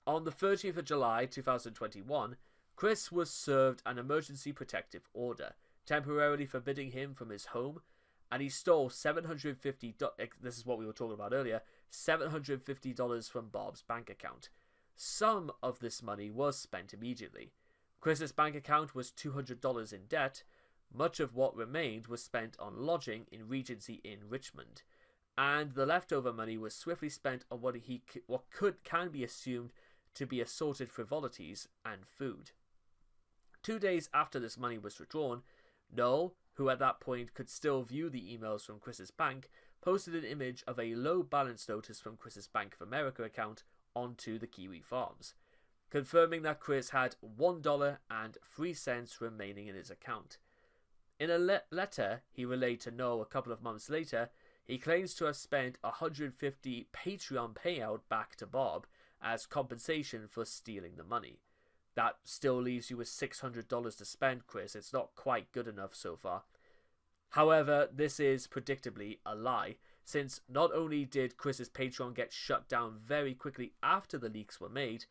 On the 30th of July 2021, Chris was served an emergency protective order, temporarily forbidding him from his home, and he stole $750. This is what we were talking about earlier. $750 from Bob's bank account. Some of this money was spent immediately. Chris's bank account was $200 in debt. Much of what remained was spent on lodging in Regency Inn, Richmond, and the leftover money was swiftly spent on what can be assumed to be assorted frivolities and food. 2 days after this money was withdrawn, Noel, who at that point could still view the emails from Chris's bank, posted an image of a low balance notice from Chris's Bank of America account onto the Kiwi Farms, confirming that Chris had $1.03 remaining in his account. In a letter he relayed to Noel a couple of months later, he claims to have spent $150 Patreon payout back to Bob as compensation for stealing the money. That still leaves you with $600 to spend, Chris. It's not quite good enough so far. However, this is predictably a lie, since not only did Chris's Patreon get shut down very quickly after the leaks were made,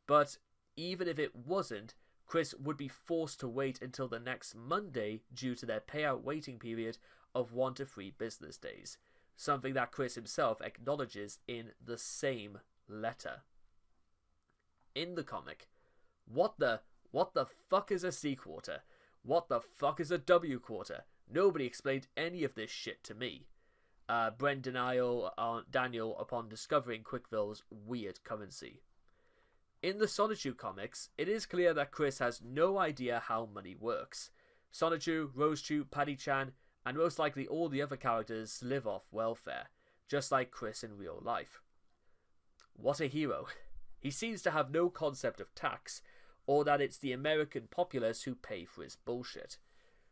but even if it wasn't, Chris would be forced to wait until the next Monday due to their payout waiting period of 1 to 3 business days, something that Chris himself acknowledges in the same letter. In the comic, what the fuck is a C quarter? What the fuck is a W quarter? Nobody explained any of this shit to me. Brent Daniel upon discovering Quickville's weird currency. In the Sonichu comics, it is clear that Chris has no idea how money works. Sonichu, Rosechu, Paddy-chan, and most likely all the other characters live off welfare, just like Chris in real life. What a hero. He seems to have no concept of tax, or that it's the American populace who pay for his bullshit.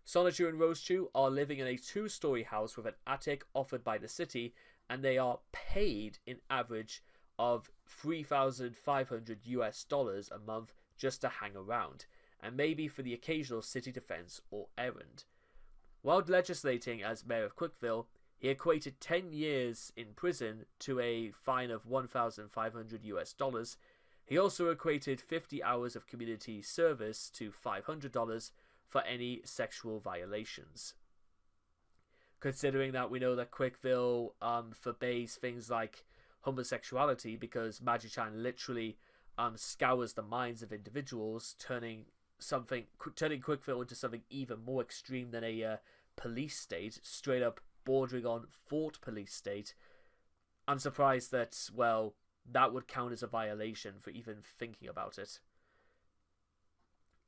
Sonichu and Rosechu are living in a 2-story house with an attic offered by the city, and they are paid an average of $3,500 a month just to hang around, and maybe for the occasional city defense or errand. While legislating as mayor of Quickville, he equated 10 years in prison to a fine of $1,500. He also equated 50 hours of community service to $500 for any sexual violations. Considering that we know that Quickville forbids things like homosexuality because Magi-chan literally scours the minds of individuals, turning Quickville into something even more extreme than a police state, straight up bordering on Fort Police State. I'm surprised that, well, that would count as a violation for even thinking about it.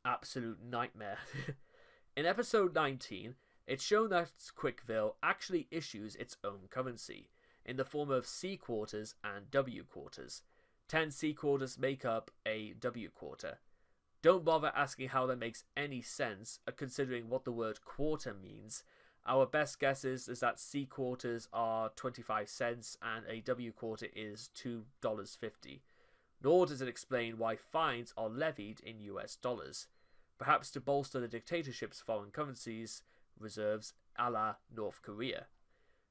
Absolute nightmare. In episode 19, it's shown that Quickville actually issues its own currency, in the form of C quarters and W quarters. 10 C quarters make up a W quarter. Don't bother asking how that makes any sense, considering what the word quarter means. Our best guess is that C quarters are 25 cents and a W quarter is $2.50. Nor does it explain why fines are levied in US dollars, perhaps to bolster the dictatorship's foreign currencies reserves a la North Korea.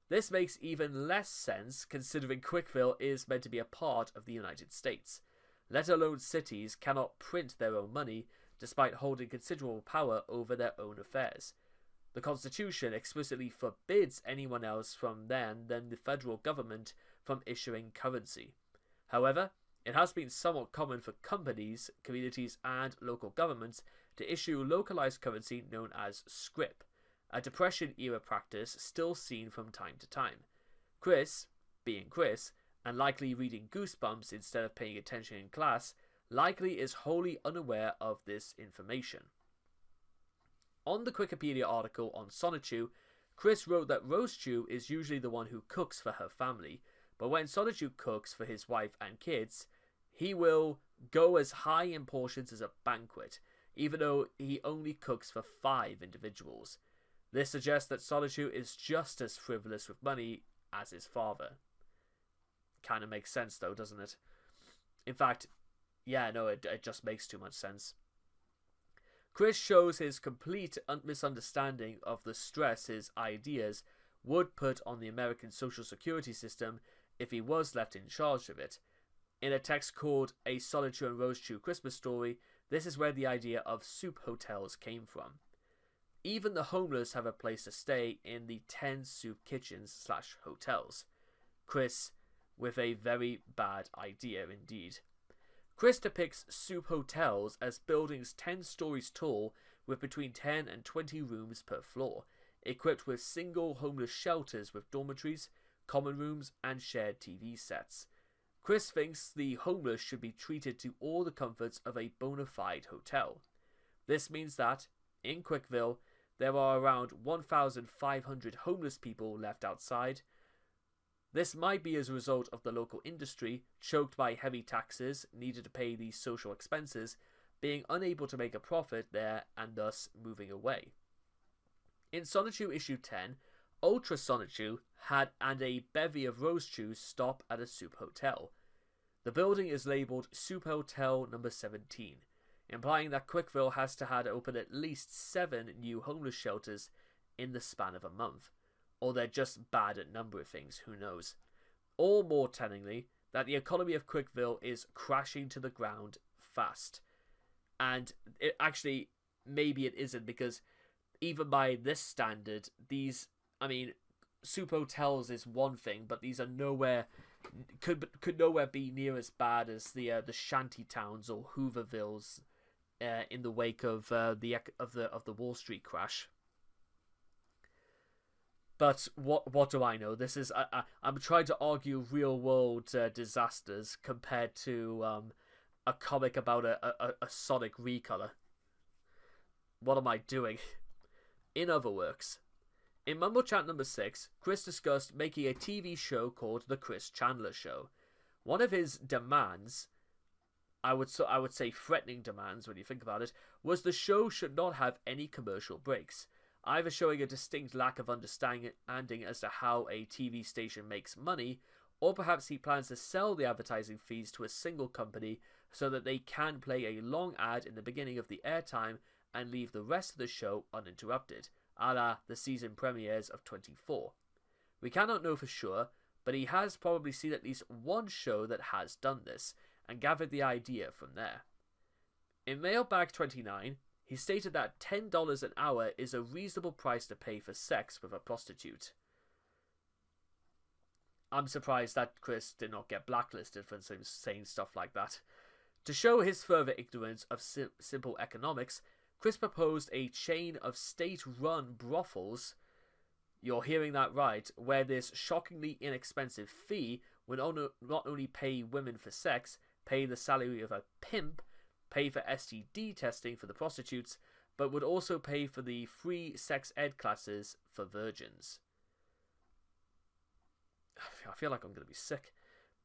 This makes even less sense considering Quickville is meant to be a part of the United States. Let alone cities cannot print their own money despite holding considerable power over their own affairs. The Constitution explicitly forbids anyone else from than the federal government from issuing currency. However, it has been somewhat common for companies, communities, and local governments to issue localized currency known as scrip, a Depression-era practice still seen from time to time. Chris, being Chris, and likely reading Goosebumps instead of paying attention in class, likely is wholly unaware of this information. On the Wikipedia article on Sonichu, Chris wrote that Rosechu is usually the one who cooks for her family, but when Sonichu cooks for his wife and kids, he will go as high in portions as a banquet, even though he only cooks for 5 individuals. This suggests that Sonichu is just as frivolous with money as his father. Kind of makes sense though, doesn't it? In fact, yeah, no, it just makes too much sense. Chris shows his complete misunderstanding of the stress his ideas would put on the American social security system if he was left in charge of it. In a text called A Sonichu and Rosechu Christmas Story, this is where the idea of soup hotels came from. Even the homeless have a place to stay in the 10 soup kitchens / hotels. Chris with a very bad idea indeed. Chris depicts soup hotels as buildings 10 stories tall with between 10 and 20 rooms per floor, equipped with single homeless shelters with dormitories, common rooms, and shared TV sets. Chris thinks the homeless should be treated to all the comforts of a bona fide hotel. This means that, in Quickville, there are around 1,500 homeless people left outside. This might be as a result of the local industry, choked by heavy taxes needed to pay these social expenses, being unable to make a profit there and thus moving away. In Sonichu issue 10, Ultra Sonichu had and a bevy of Rosechus stop at a soup hotel. The building is labelled Soup Hotel number 17, implying that Quickville has to have opened at least 7 new homeless shelters in the span of a month. Or they're just bad at number of things, who knows. Or more tellingly, that the economy of Quickville is crashing to the ground fast. And it actually, maybe it isn't, because even by this standard, these, I mean, super hotels is one thing, but these are nowhere, could nowhere be near as bad as the shanty towns or Hoovervilles in the wake of the Wall Street crash. But what do I know? This is I'm trying to argue real world disasters compared to a comic about a Sonic recolor. What am I doing? In other works, in Mumble Chat number 6, Chris discussed making a TV show called The Chris Chandler Show. One of his demands, I would say threatening demands when you think about it, was the show should not have any commercial breaks, either showing a distinct lack of understanding as to how a TV station makes money, or perhaps he plans to sell the advertising fees to a single company so that they can play a long ad in the beginning of the airtime and leave the rest of the show uninterrupted, a la the season premieres of 24. We cannot know for sure, but he has probably seen at least one show that has done this, and gathered the idea from there. In Mailbag 29, he stated that $10 an hour is a reasonable price to pay for sex with a prostitute. I'm surprised that Chris did not get blacklisted for saying stuff like that. To show his further ignorance of simple economics, Chris proposed a chain of state-run brothels, you're hearing that right, where this shockingly inexpensive fee would not only pay women for sex, pay the salary of a pimp, pay for STD testing for the prostitutes, but would also pay for the free sex ed classes for virgins. I feel like I'm going to be sick.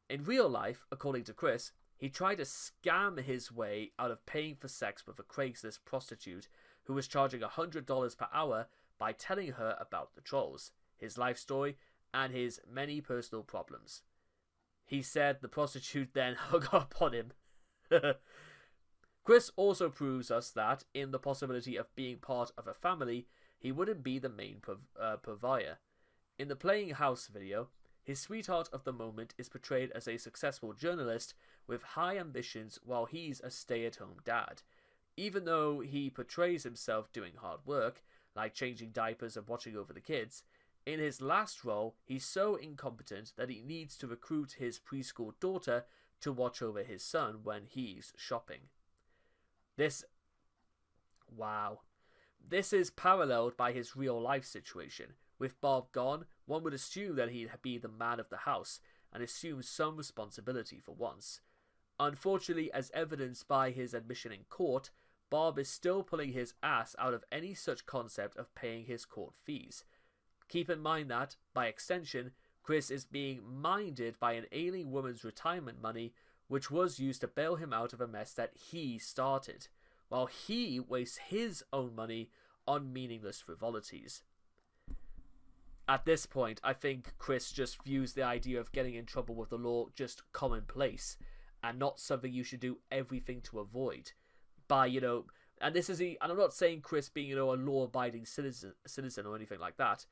In real life, according to Chris, he tried to scam his way out of paying for sex with a Craigslist prostitute who was charging $100 per hour by telling her about the trolls, his life story, and his many personal problems. He said the prostitute then hung up on him. Chris also proves us that, in the possibility of being part of a family, he wouldn't be the main provider. In the Playing House video, his sweetheart of the moment is portrayed as a successful journalist with high ambitions while he's a stay-at-home dad. Even though he portrays himself doing hard work, like changing diapers and watching over the kids, in his last role, he's so incompetent that he needs to recruit his preschool daughter to watch over his son when he's shopping. This is paralleled by his real-life situation. With Bob gone, one would assume that he'd be the man of the house, and assume some responsibility for once. Unfortunately, as evidenced by his admission in court, Bob is still pulling his ass out of any such concept of paying his court fees. Keep in mind that, by extension, Chris is being minded by an ailing woman's retirement money, which was used to bail him out of a mess that he started, while he wastes his own money on meaningless frivolities. At this point, I think Chris just views the idea of getting in trouble with the law just commonplace, and not something you should do everything to avoid. And this is and I'm not saying Chris being, a law-abiding citizen or anything like that.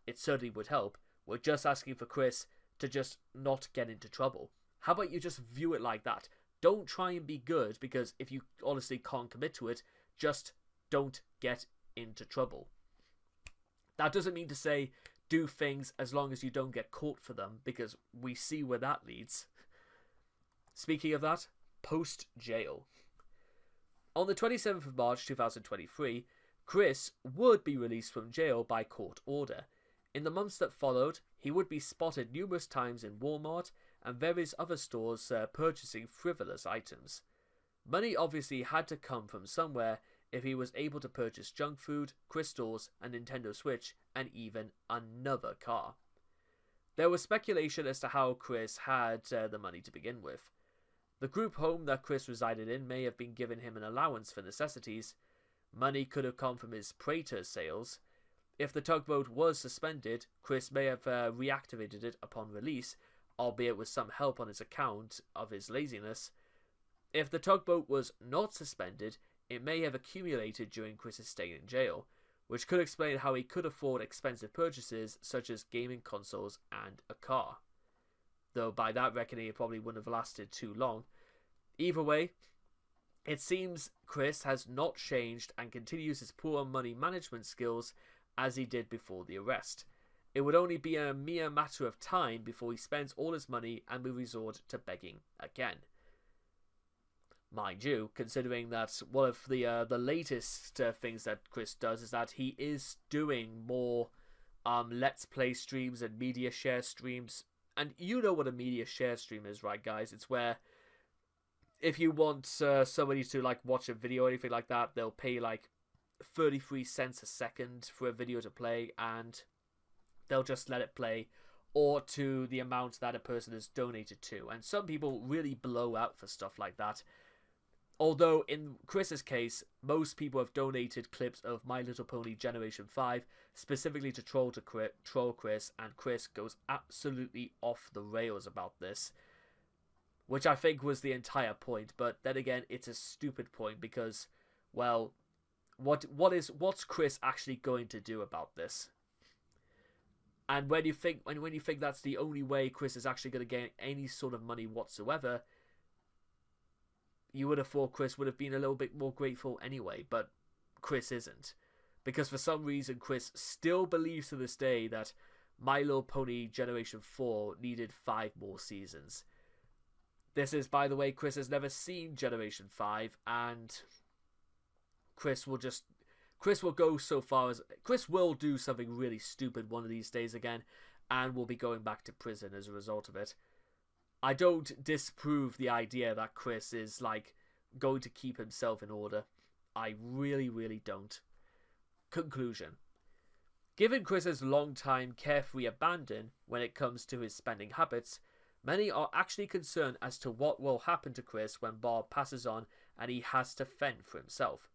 It certainly would help. We're just asking for Chris to just not get into trouble. How about you just view it like that? Don't try and be good, because if you honestly can't commit to it, just don't get into trouble. That doesn't mean to say do things as long as you don't get caught for them, because we see where that leads. Speaking of that, post-jail. On the 27th of March 2023, Chris would be released from jail by court order. In the months that followed, he would be spotted numerous times in Walmart and various other stores purchasing frivolous items. Money obviously had to come from somewhere if he was able to purchase junk food, crystals, a Nintendo Switch, and even another car. There was speculation as to how Chris had the money to begin with. The group home that Chris resided in may have been giving him an allowance for necessities. Money could have come from his Prater sales. If the tugboat was suspended, Chris may have reactivated it upon release, albeit with some help on his account of his laziness. If the tugboat was not suspended, it may have accumulated during Chris's stay in jail, which could explain how he could afford expensive purchases such as gaming consoles and a car. Though by that reckoning it probably wouldn't have lasted too long. Either way, It seems Chris has not changed and continues his poor money management skills as he did before the arrest. It would only be a mere matter of time before he spends all his money and will resort to begging again. Mind you, considering that one of the latest things that Chris does is that he is doing more Let's Play streams and media share streams. And you know what a media share stream is, right, guys? It's where if you want somebody to like watch a video or anything like that, they'll pay like 33 cents a second for a video to play, and they'll just let it play, or to the amount that a person is donated to. And some people really blow out for stuff like that. Although in Chris's case, most people have donated clips of My Little Pony Generation 5 specifically to troll Chris, and Chris goes absolutely off the rails about this, which I think was the entire point. But then again, it's a stupid point because, well, what's Chris actually going to do about this? And when you think that's the only way Chris is actually going to gain any sort of money whatsoever, you would have thought Chris would have been a little bit more grateful anyway, but Chris isn't. Because for some reason, Chris still believes to this day that My Little Pony Generation 4 needed 5 more seasons. This is, by the way, Chris has never seen Generation 5, and Chris will go so far as... Chris will do something really stupid one of these days again, and will be going back to prison as a result of it. I don't disprove the idea that Chris is, like, going to keep himself in order. I really, really don't. Conclusion. Given Chris's long-time carefree abandon when it comes to his spending habits, many are actually concerned as to what will happen to Chris when Bob passes on and he has to fend for himself.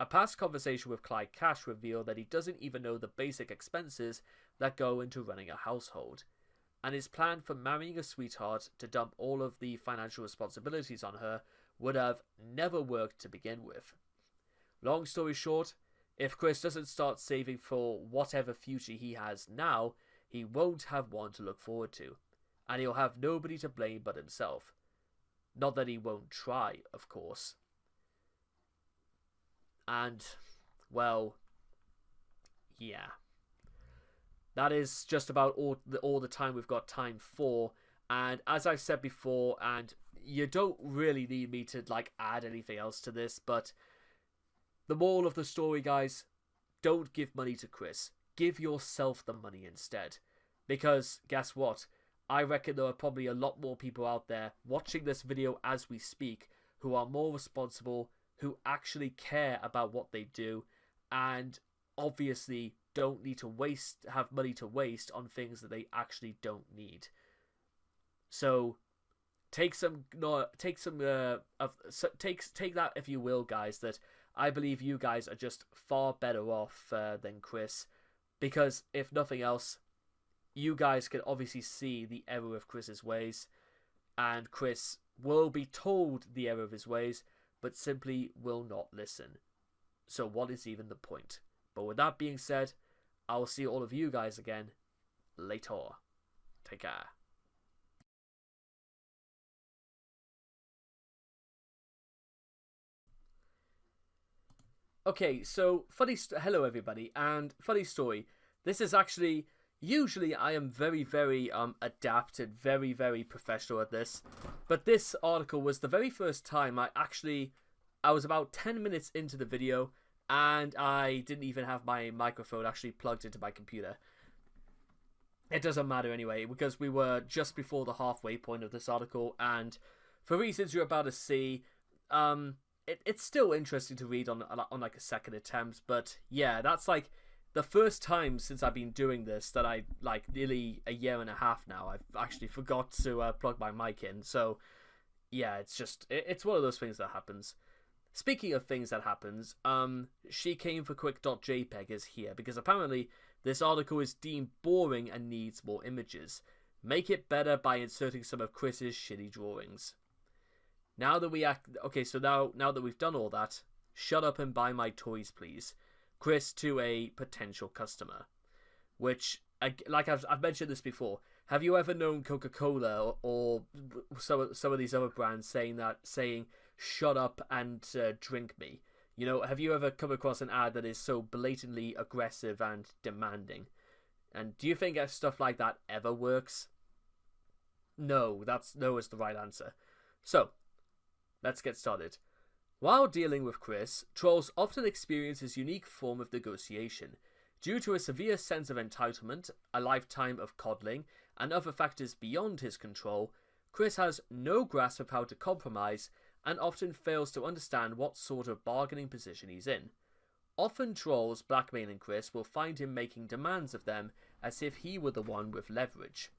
A past conversation with Clyde Cash revealed that he doesn't even know the basic expenses that go into running a household, and his plan for marrying a sweetheart to dump all of the financial responsibilities on her would have never worked to begin with. Long story short, if Chris doesn't start saving for whatever future he has now, he won't have one to look forward to, and he'll have nobody to blame but himself. Not that he won't try, of course. And, well, yeah. That is just about all the time we've got time for. And as I've said before, and you don't really need me to like add anything else to this, but the moral of the story, guys, don't give money to Chris. Give yourself the money instead. Because guess what? I reckon there are probably a lot more people out there watching this video as we speak who are more responsible, who actually care about what they do, and obviously don't need to have money to waste on things that they actually don't need. So take that if you will, guys, that I believe you guys are just far better off than Chris, because if nothing else, you guys can obviously see the error of Chris's ways, and Chris will be told the error of his ways, but simply will not listen. So what is even the point? But with that being said, I will see all of you guys again later. Take care. Okay, so hello everybody, and funny story. This is actually, usually I am very, very adapted, very, very professional at this, but this article was the very first time I was about 10 minutes into the video, and I didn't even have my microphone actually plugged into my computer. It doesn't matter anyway, because we were just before the halfway point of this article, and for reasons you're about to see, it's still interesting to read on like a second attempt. But yeah, that's like the first time since I've been doing this that I, like, nearly a year and a half now, I've actually forgot to plug my mic in. So yeah, it's one of those things that happens. Speaking of things that happens, She Came for Quick.jpg is here because apparently this article is deemed boring and needs more images. Make it better by inserting some of Chris's shitty drawings. Now that now that we've done all that, shut up and buy my toys, please. Chris to a potential customer. Which, like I've mentioned this before. Have you ever known Coca-Cola or some of these other brands saying shut up and drink me. You know, have you ever come across an ad that is so blatantly aggressive and demanding? And do you think stuff like that ever works? No, no is the right answer. So, let's get started. While dealing with Chris, trolls often experience his unique form of negotiation. Due to a severe sense of entitlement, a lifetime of coddling, and other factors beyond his control, Chris has no grasp of how to compromise and often fails to understand what sort of bargaining position he's in. Often trolls blackmailing Chris will find him making demands of them as if he were the one with leverage.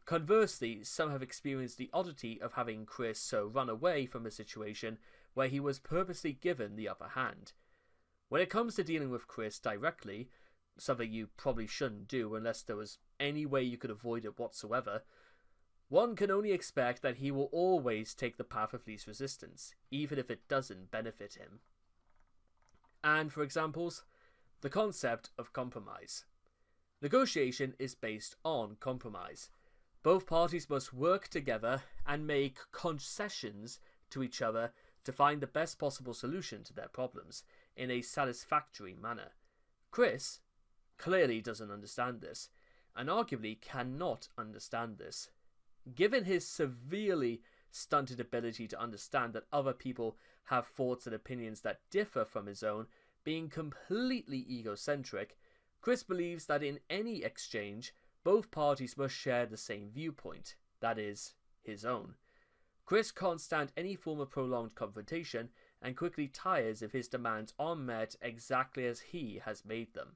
Conversely, some have experienced the oddity of having Chris run away from a situation where he was purposely given the upper hand. When it comes to dealing with Chris directly, something you probably shouldn't do unless there was any way you could avoid it whatsoever, one can only expect that he will always take the path of least resistance, even if it doesn't benefit him. And for examples, the concept of compromise. Negotiation is based on compromise. Both parties must work together and make concessions to each other to find the best possible solution to their problems in a satisfactory manner. Chris clearly doesn't understand this, and arguably cannot understand this. Given his severely stunted ability to understand that other people have thoughts and opinions that differ from his own, being completely egocentric, Chris believes that in any exchange, both parties must share the same viewpoint, that is, his own. Chris can't stand any form of prolonged confrontation and quickly tires if his demands aren't met exactly as he has made them.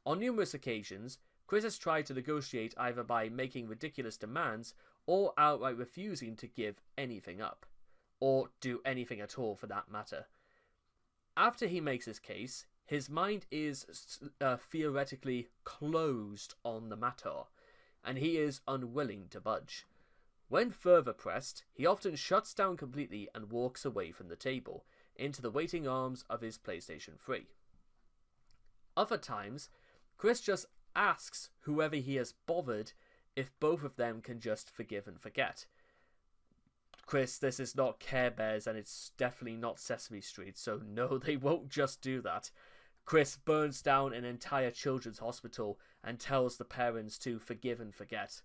On numerous occasions, Chris has tried to negotiate either by making ridiculous demands or outright refusing to give anything up, or do anything at all for that matter. After he makes his case, his mind is theoretically closed on the matter, and he is unwilling to budge. When further pressed, he often shuts down completely and walks away from the table, into the waiting arms of his PlayStation 3. Other times, Chris just asks whoever he has bothered if both of them can just forgive and forget. Chris, this is not Care Bears and it's definitely not Sesame Street, so no, they won't just do that. Chris burns down an entire children's hospital and tells the parents to forgive and forget.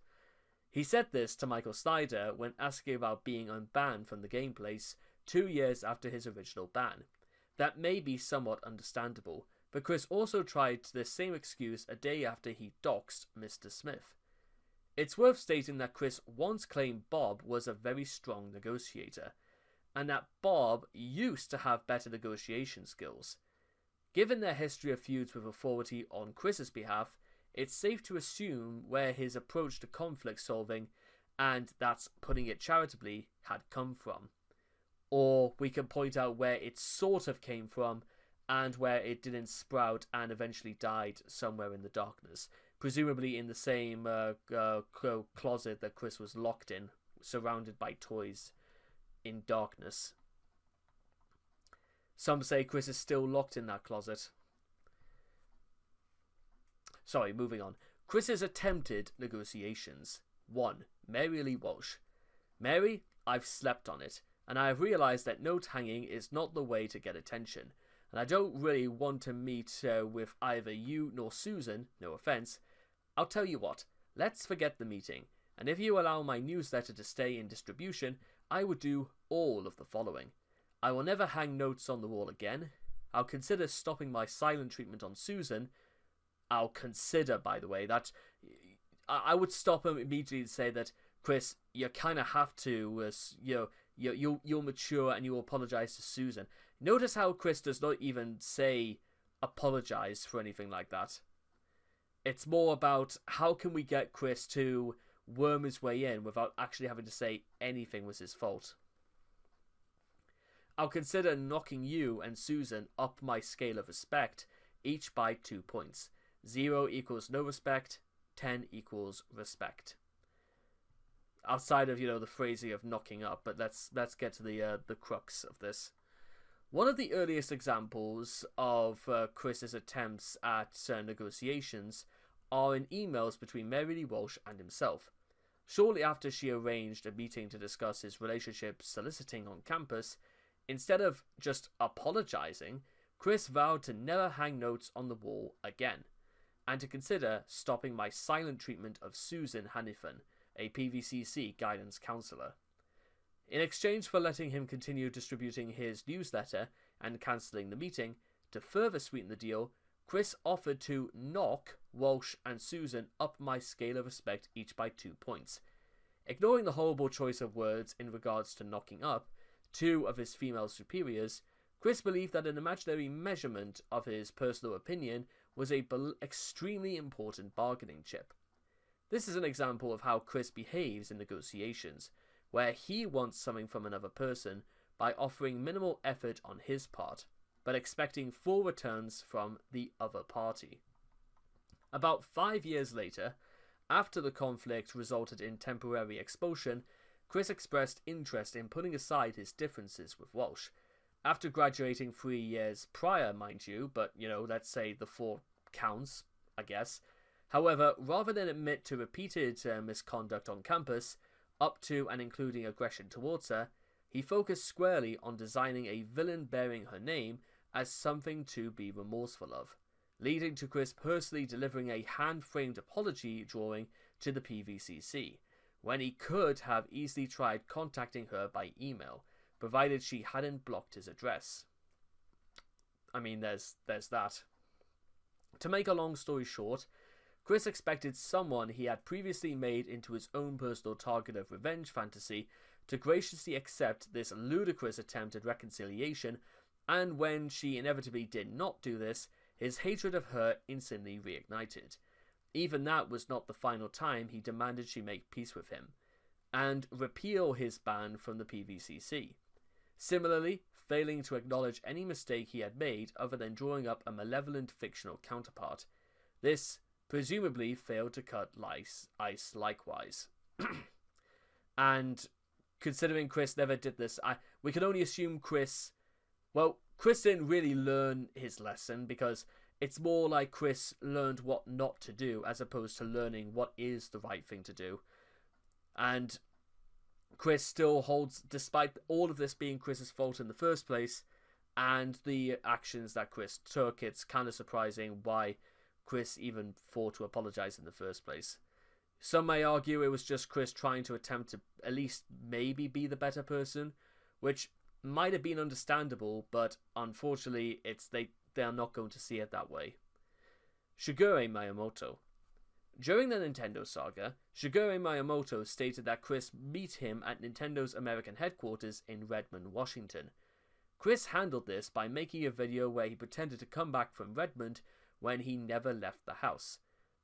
He said this to Michael Snyder when asking about being unbanned from the gameplays 2 years after his original ban. That may be somewhat understandable, but Chris also tried the same excuse a day after he doxed Mr. Smith. It's worth stating that Chris once claimed Bob was a very strong negotiator, and that Bob used to have better negotiation skills. Given their history of feuds with authority on Chris's behalf, it's safe to assume where his approach to conflict solving, and that's putting it charitably, had come from. Or we can point out where it sort of came from, and where it didn't sprout and eventually died somewhere in the darkness, presumably in the same closet that Chris was locked in, surrounded by toys in darkness. Some say Chris is still locked in that closet. Sorry, moving on. Chris's attempted negotiations. 1. Mary Lee Walsh. Mary, I've slept on it, and I have realised that note hanging is not the way to get attention, and I don't really want to meet with either you nor Susan, no offence. I'll tell you what, let's forget the meeting, and if you allow my newsletter to stay in distribution, I would do all of the following. I will never hang notes on the wall again. I'll consider stopping my silent treatment on Susan. I'll consider, by the way, that I would stop him immediately and say that, Chris, you kind of have to, you'll mature and you'll apologise to Susan. Notice how Chris does not even say apologise for anything like that. It's more about how can we get Chris to worm his way in without actually having to say anything was his fault. I'll consider knocking you and Susan up my scale of respect, each by 2 points. 0 equals no respect, 10 equals respect. Outside of, the phrasing of knocking up, but let's get to the crux of this. One of the earliest examples of Chris's attempts at negotiations are in emails between Mary Lee Walsh and himself. Shortly after she arranged a meeting to discuss his relationship soliciting on campus, Instead of just apologizing, Chris vowed to never hang notes on the wall again, and to consider stopping my silent treatment of Susan Hannifin, a PVCC guidance counsellor. In exchange for letting him continue distributing his newsletter and cancelling the meeting, to further sweeten the deal, Chris offered to knock Walsh and Susan up my scale of respect each by 2 points. Ignoring the horrible choice of words in regards to knocking up 2 of his female superiors, Chris believed that an imaginary measurement of his personal opinion was a extremely important bargaining chip. This is an example of how Chris behaves in negotiations, where he wants something from another person by offering minimal effort on his part, but expecting full returns from the other party. About 5 years later, after the conflict resulted in temporary expulsion, Chris expressed interest in putting aside his differences with Walsh. After graduating 3 years prior, mind you, but, let's say the 4 counts, I guess. However, rather than admit to repeated misconduct on campus, up to and including aggression towards her, he focused squarely on designing a villain bearing her name as something to be remorseful of, leading to Chris personally delivering a hand-framed apology drawing to the PVCC, when he could have easily tried contacting her by email, provided she hadn't blocked his address. I mean, there's that. To make a long story short, Chris expected someone he had previously made into his own personal target of revenge fantasy to graciously accept this ludicrous attempt at reconciliation, and when she inevitably did not do this, his hatred of her instantly reignited. Even that was not the final time he demanded she make peace with him, and repeal his ban from the PVCC. Similarly, failing to acknowledge any mistake he had made other than drawing up a malevolent fictional counterpart. This presumably failed to cut ice likewise. And considering Chris never did this, we can only assume Chris didn't really learn his lesson, because it's more like Chris learned what not to do as opposed to learning what is the right thing to do. And Chris still holds, despite all of this being Chris's fault in the first place, and the actions that Chris took, it's kind of surprising why Chris even thought to apologize in the first place. Some may argue it was just Chris trying to attempt to at least maybe be the better person, which might have been understandable, but unfortunately they are not going to see it that way. Shigeru Miyamoto. During the Nintendo saga, Shigeru Miyamoto stated that Chris meet him at Nintendo's American headquarters in Redmond, Washington. Chris handled this by making a video where he pretended to come back from Redmond when he never left the house.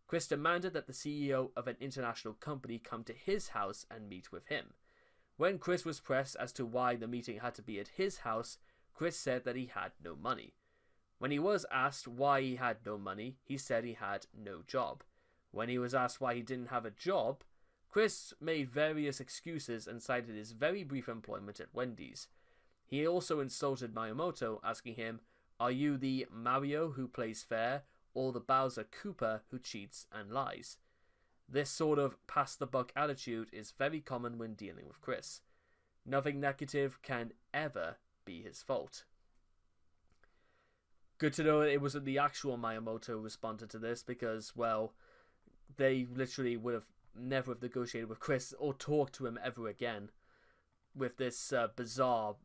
Chris demanded that the CEO of an international company come to his house and meet with him. When Chris was pressed as to why the meeting had to be at his house, Chris said that he had no money. When he was asked why he had no money, he said he had no job. When he was asked why he didn't have a job, Chris made various excuses and cited his very brief employment at Wendy's. He also insulted Miyamoto, asking him, "Are you the Mario who plays fair, or the Bowser Koopa who cheats and lies?" This sort of pass-the-buck attitude is very common when dealing with Chris. Nothing negative can ever be his fault. Good to know that it wasn't the actual Miyamoto who responded to this, because, well, they literally would have never have negotiated with Chris or talked to him ever again with this bizarre,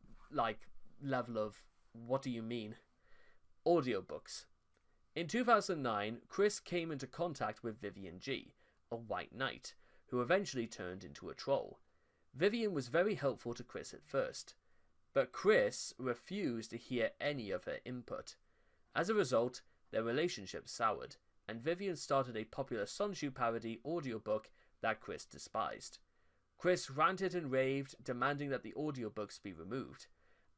level of, what do you mean? Audiobooks. In 2009, Chris came into contact with Vivian G., a white knight, who eventually turned into a troll. Vivian was very helpful to Chris at first, but Chris refused to hear any of her input. As a result, their relationship soured, and Vivian started a popular Sonshu parody audiobook that Chris despised. Chris ranted and raved, demanding that the audiobooks be removed,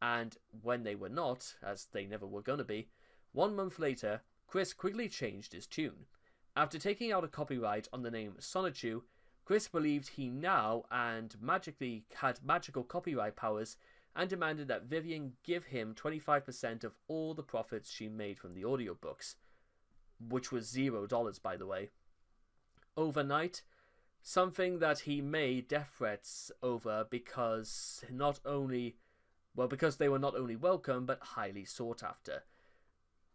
and when they were not, as they never were going to be, 1 month later, Chris quickly changed his tune. After taking out a copyright on the name Sonichu, Chris believed he now had magical copyright powers, and demanded that Vivian give him 25% of all the profits she made from the audiobooks, which was $0, by the way. Overnight, something that he made death threats over, because not only Well, because they were not only welcome, but highly sought after.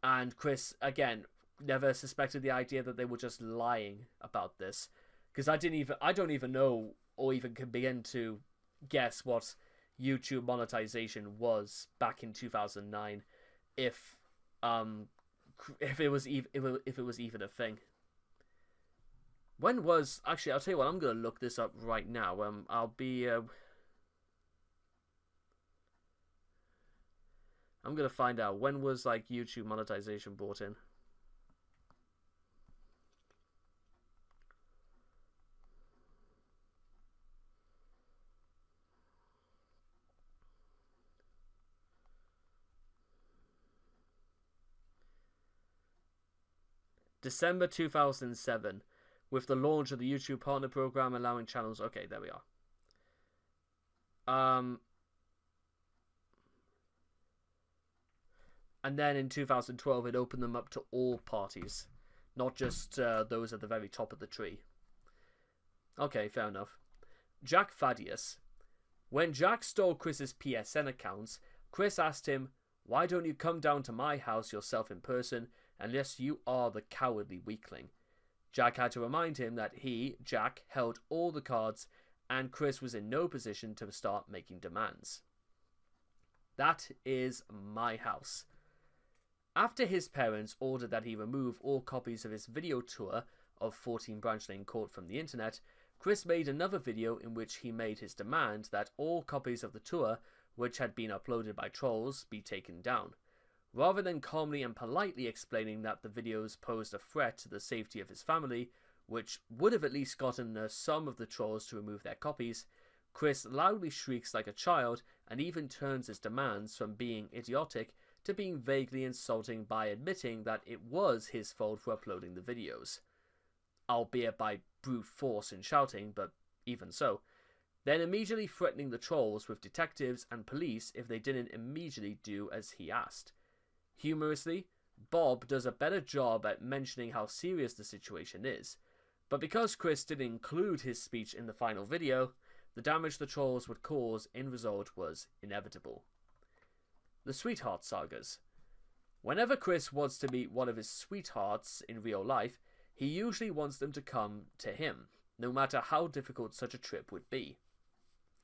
And Chris, again, never suspected the idea that they were just lying about this. Because I don't even know, or even can begin to guess what YouTube monetization was back in 2009, if it was even a thing. When was, actually, I'll tell you what, I'm gonna look this up right now. I'm gonna find out when was like YouTube monetization brought in. December 2007, with the launch of the YouTube Partner Program, allowing channels. Okay, there we are. And then in 2012, it opened them up to all parties, not just those at the very top of the tree. Okay, fair enough. Jack Thaddeus. When Jack stole Chris's PSN accounts, Chris asked him, "Why don't you come down to my house yourself in person, unless you are the cowardly weakling?" Jack had to remind him that he, Jack, held all the cards, and Chris was in no position to start making demands. That is my house. After his parents ordered that he remove all copies of his video tour of 14 Branch Lane Court from the internet, Chris made another video in which he made his demand that all copies of the tour which had been uploaded by trolls be taken down. Rather than calmly and politely explaining that the videos posed a threat to the safety of his family, which would have at least gotten some of the trolls to remove their copies, Chris loudly shrieks like a child and even turns his demands from being idiotic to being vaguely insulting by admitting that it was his fault for uploading the videos. Albeit by brute force and shouting, but even so. Then immediately threatening the trolls with detectives and police if they didn't immediately do as he asked. Humorously, Bob does a better job at mentioning how serious the situation is, but because Chris didn't include his speech in the final video, the damage the trolls would cause in result was inevitable. The Sweetheart Sagas. Whenever Chris wants to meet one of his sweethearts in real life, he usually wants them to come to him, no matter how difficult such a trip would be.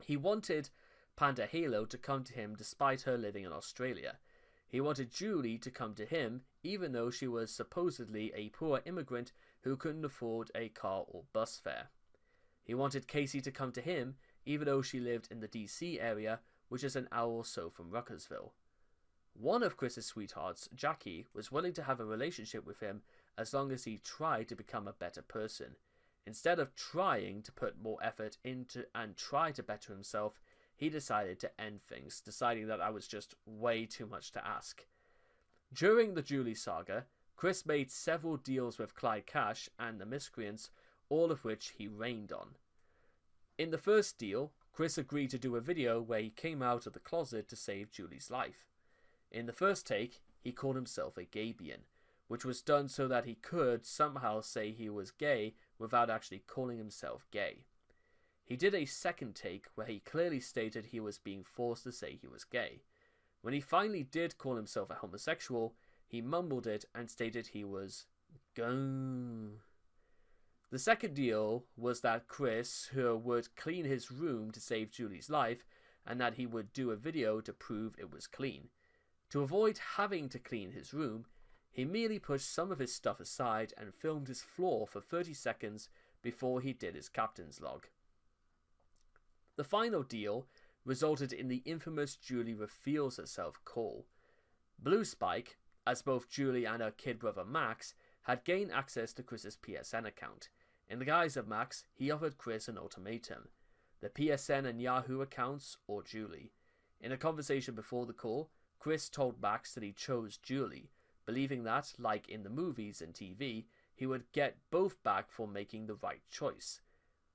He wanted Panda Halo to come to him despite her living in Australia. He wanted Julie to come to him even though she was supposedly a poor immigrant who couldn't afford a car or bus fare. He wanted Casey to come to him even though she lived in the DC area, which is an hour or so from Ruckersville. One of Chris's sweethearts, Jackie, was willing to have a relationship with him as long as he tried to become a better person. Instead of trying to put more effort into and try to better himself, he decided to end things, deciding that was just way too much to ask. During the Julie saga, Chris made several deals with Clyde Cash and the Miscreants, all of which he reigned on. In the first deal, Chris agreed to do a video where he came out of the closet to save Julie's life. In the first take, he called himself a Gabian, which was done so that he could somehow say he was gay without actually calling himself gay. He did a second take where he clearly stated he was being forced to say he was gay. When he finally did call himself a homosexual, he mumbled it and stated he was gay. The second deal was that Chris would clean his room to save Julie's life, and that he would do a video to prove it was clean. To avoid having to clean his room, he merely pushed some of his stuff aside and filmed his floor for 30 seconds before he did his captain's log. The final deal resulted in the infamous Julie reveals herself call. Blue Spike, as both Julie and her kid brother Max, had gained access to Chris's PSN account. In the guise of Max, he offered Chris an ultimatum: the PSN and Yahoo accounts or Julie. In a conversation before the call, Chris told Max that he chose Julie, believing that, like in the movies and TV, he would get both back for making the right choice.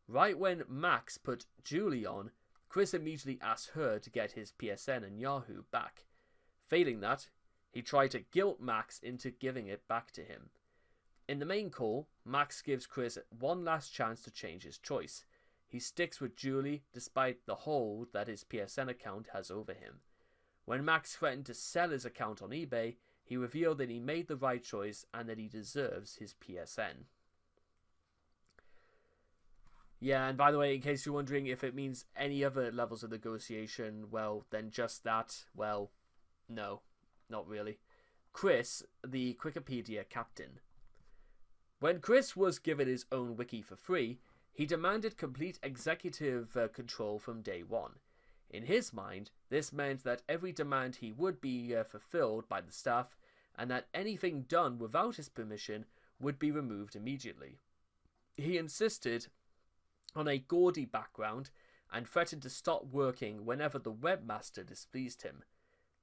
Right when Max put Julie on, Chris immediately asked her to get his PSN and Yahoo back. Failing that, he tried to guilt Max into giving it back to him. In the main call, Max gives Chris one last chance to change his choice. He sticks with Julie despite the hold that his PSN account has over him. When Max threatened to sell his account on eBay, he revealed that he made the right choice and that he deserves his PSN. Yeah, and by the way, in case you're wondering if it means any other levels of negotiation, well, then just that, well, no, not really. Chris, the Wikipedia captain. When Chris was given his own wiki for free, he demanded complete executive control from day one. In his mind, this meant that every demand he would be fulfilled by the staff, and that anything done without his permission would be removed immediately. He insisted on a gaudy background and threatened to stop working whenever the webmaster displeased him.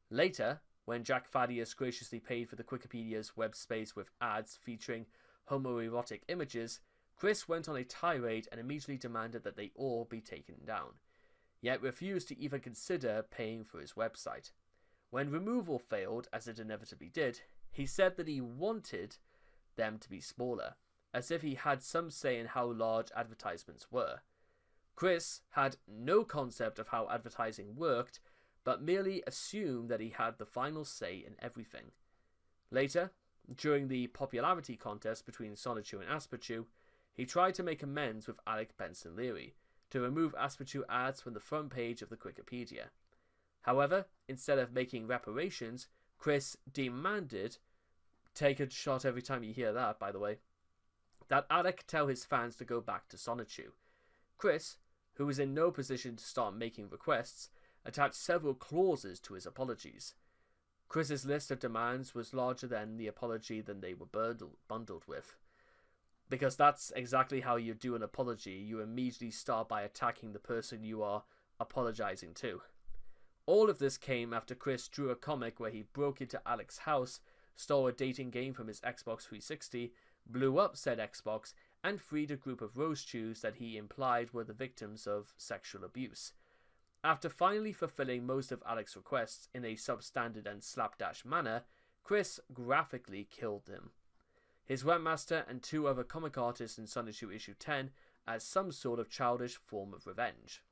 Later, when Jack Thaddeus graciously paid for the Wikipedia's web space with ads featuring homoerotic images, Chris went on a tirade and immediately demanded that they all be taken down, yet refused to even consider paying for his website. When removal failed, as it inevitably did, he said that he wanted them to be smaller, as if he had some say in how large advertisements were. Chris had no concept of how advertising worked, but merely assumed that he had the final say in everything. Later, during the popularity contest between Sonichu and Asperchu, he tried to make amends with Alec Benson Leary to remove Asperchu ads from the front page of the Wikipedia. However, instead of making reparations, Chris demanded, take a shot every time you hear that, by the way, that Alec tell his fans to go back to Sonichu. Chris, who was in no position to start making requests, attached several clauses to his apologies. Chris's list of demands was larger than the apology than they were bundled with. Because that's exactly how you do an apology. You immediately start by attacking the person you are apologizing to. All of this came after Chris drew a comic where he broke into Alec's house, stole a dating game from his Xbox 360, blew up said Xbox, and freed a group of Rose Chews that he implied were the victims of sexual abuse. After finally fulfilling most of Alec's requests in a substandard and slapdash manner, Chris graphically killed him, his webmaster and two other comic artists in Sonichu issue 10 as some sort of childish form of revenge.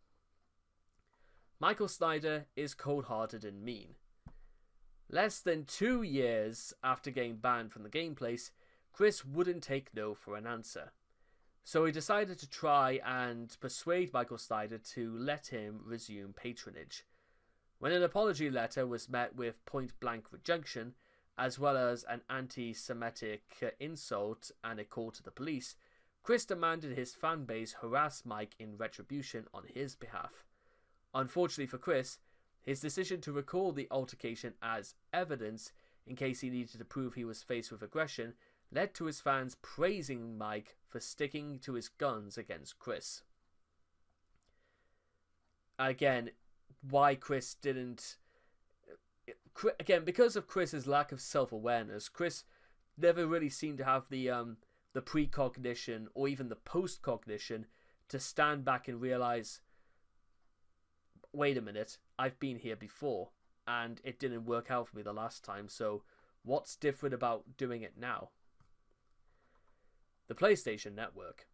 Michael Snyder is cold-hearted and mean. Less than 2 years after getting banned from the gameplace, Chris wouldn't take no for an answer. So he decided to try and persuade Michael Snyder to let him resume patronage. When an apology letter was met with point-blank rejection, as well as an anti-Semitic insult and a call to the police, Chris demanded his fanbase harass Mike in retribution on his behalf. Unfortunately for Chris, his decision to record the altercation as evidence in case he needed to prove he was faced with aggression led to his fans praising Mike for sticking to his guns against Chris. Again, why Chris didn't... Again, because of Chris's lack of self-awareness, Chris never really seemed to have the precognition or even the post-cognition to stand back and realize, wait a minute, I've been here before and it didn't work out for me the last time, so what's different about doing it now? The PlayStation Network.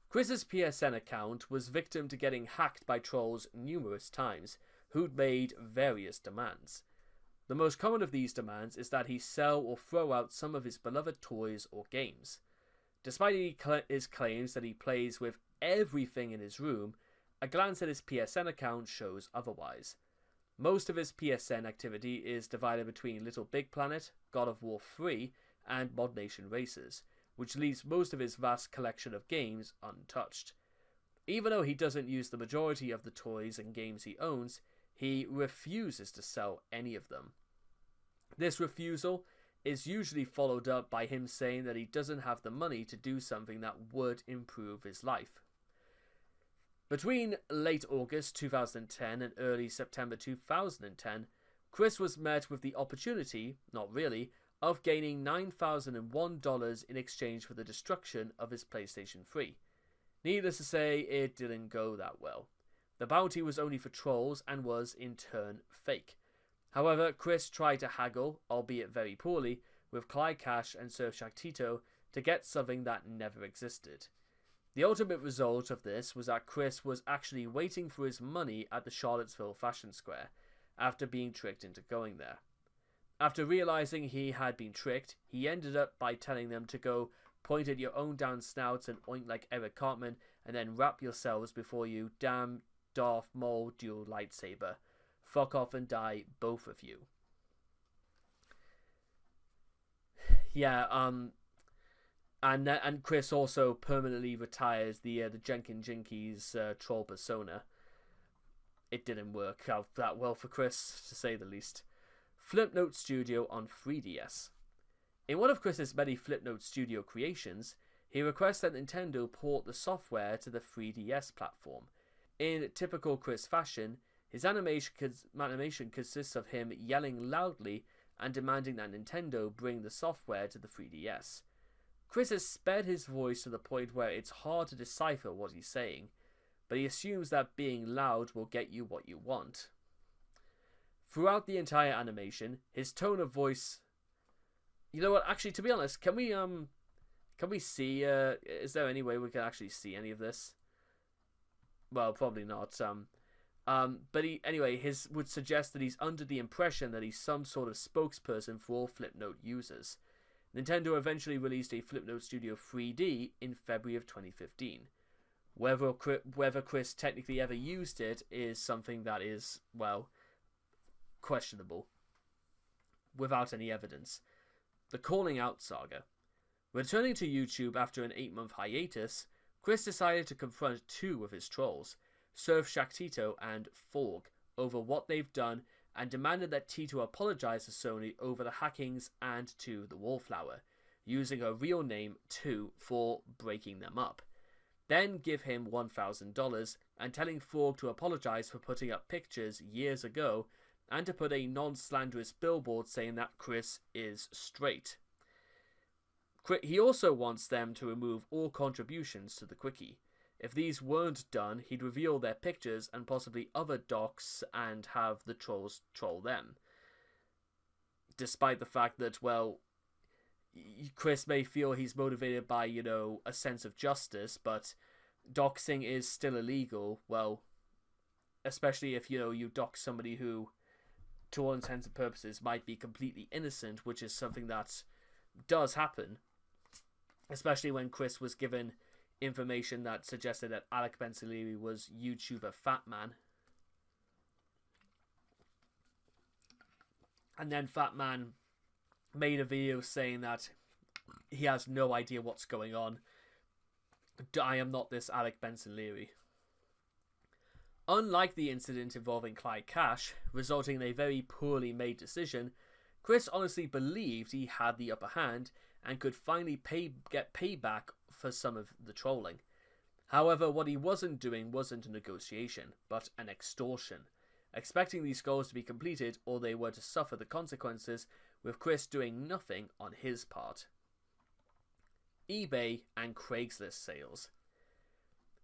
Chris's PSN account was victim to getting hacked by trolls numerous times, who'd made various demands. The most common of these demands is that he sell or throw out some of his beloved toys or games. Despite his claims that he plays with everything in his room, a glance at his PSN account shows otherwise. Most of his PSN activity is divided between Little Big Planet, God of War 3, and Mod Nation Racers, which leaves most of his vast collection of games untouched. Even though he doesn't use the majority of the toys and games he owns, he refuses to sell any of them. This refusal is usually followed up by him saying that he doesn't have the money to do something that would improve his life. Between late August 2010 and early September 2010, Chris was met with the opportunity, not really, of gaining $9,001 in exchange for the destruction of his PlayStation 3. Needless to say, it didn't go that well. The bounty was only for trolls and was, in turn, fake. However, Chris tried to haggle, albeit very poorly, with Clyde Cash and Surfshark Tito to get something that never existed. The ultimate result of this was that Chris was actually waiting for his money at the Charlottesville Fashion Square, after being tricked into going there. After realizing he had been tricked, he ended up by telling them to go point at your own damn snouts and oink like Eric Cartman, and then wrap yourselves before you damn Darth Maul dual lightsaber. Fuck off and die, both of you. Yeah, and Chris also permanently retires the Jenkin Jinkies troll persona. It didn't work out that well for Chris, to say the least. Flipnote Studio on 3DS. In one of Chris's many Flipnote Studio creations, he requests that Nintendo port the software to the 3DS platform. In typical Chris fashion, his animation consists of him yelling loudly and demanding that Nintendo bring the software to the 3DS. Chris has spared his voice to the point where it's hard to decipher what he's saying, but he assumes that being loud will get you what you want. Throughout the entire animation, his tone of voice... You know what, actually, to be honest, can we see, is there any way we can actually see any of this? Well, probably not, but his would suggest that he's under the impression that he's some sort of spokesperson for all Flipnote users. Nintendo eventually released a Flipnote Studio 3D in February of 2015. Whether Chris technically ever used it is something that is, well, questionable, without any evidence. The Calling Out Saga. Returning to YouTube after an 8-month hiatus, Chris decided to confront two of his trolls, Surf Shack Tito and Forg, over what they've done, and demanded that Tito apologize to Sony over the hackings and to the Wallflower, using her real name, too, for breaking them up. Then give him $1,000, and telling Forg to apologize for putting up pictures years ago, and to put a non-slanderous billboard saying that Chris is straight. He also wants them to remove all contributions to the Cwiki. If these weren't done, he'd reveal their pictures and possibly other docs and have the trolls troll them. Despite the fact that, well, Chris may feel he's motivated by, a sense of justice, but doxing is still illegal, well, especially if, you dox somebody who, to all intents and purposes, might be completely innocent, which is something that does happen. Especially when Chris was given information that suggested that Alec Bensaliri was YouTuber Fat Man. And then Fat Man made a video saying that he has no idea what's going on. I am not this Alec Bensaliri. Unlike the incident involving Clyde Cash, resulting in a very poorly made decision, Chris honestly believed he had the upper hand and could finally get payback for some of the trolling. However, what he wasn't doing wasn't a negotiation, but an extortion, expecting these goals to be completed or they were to suffer the consequences, with Chris doing nothing on his part. eBay and Craigslist sales.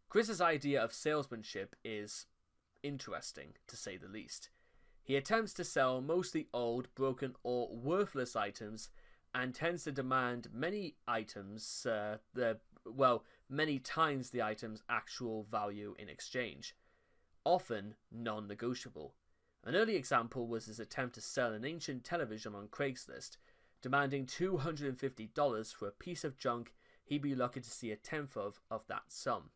Chris's idea of salesmanship is interesting, to say the least. He attempts to sell mostly old, broken, or worthless items, and tends to demand many items, many times the item's actual value in exchange, often non-negotiable. An early example was his attempt to sell an ancient television on Craigslist, demanding $250 for a piece of junk he'd be lucky to see a tenth of that sum.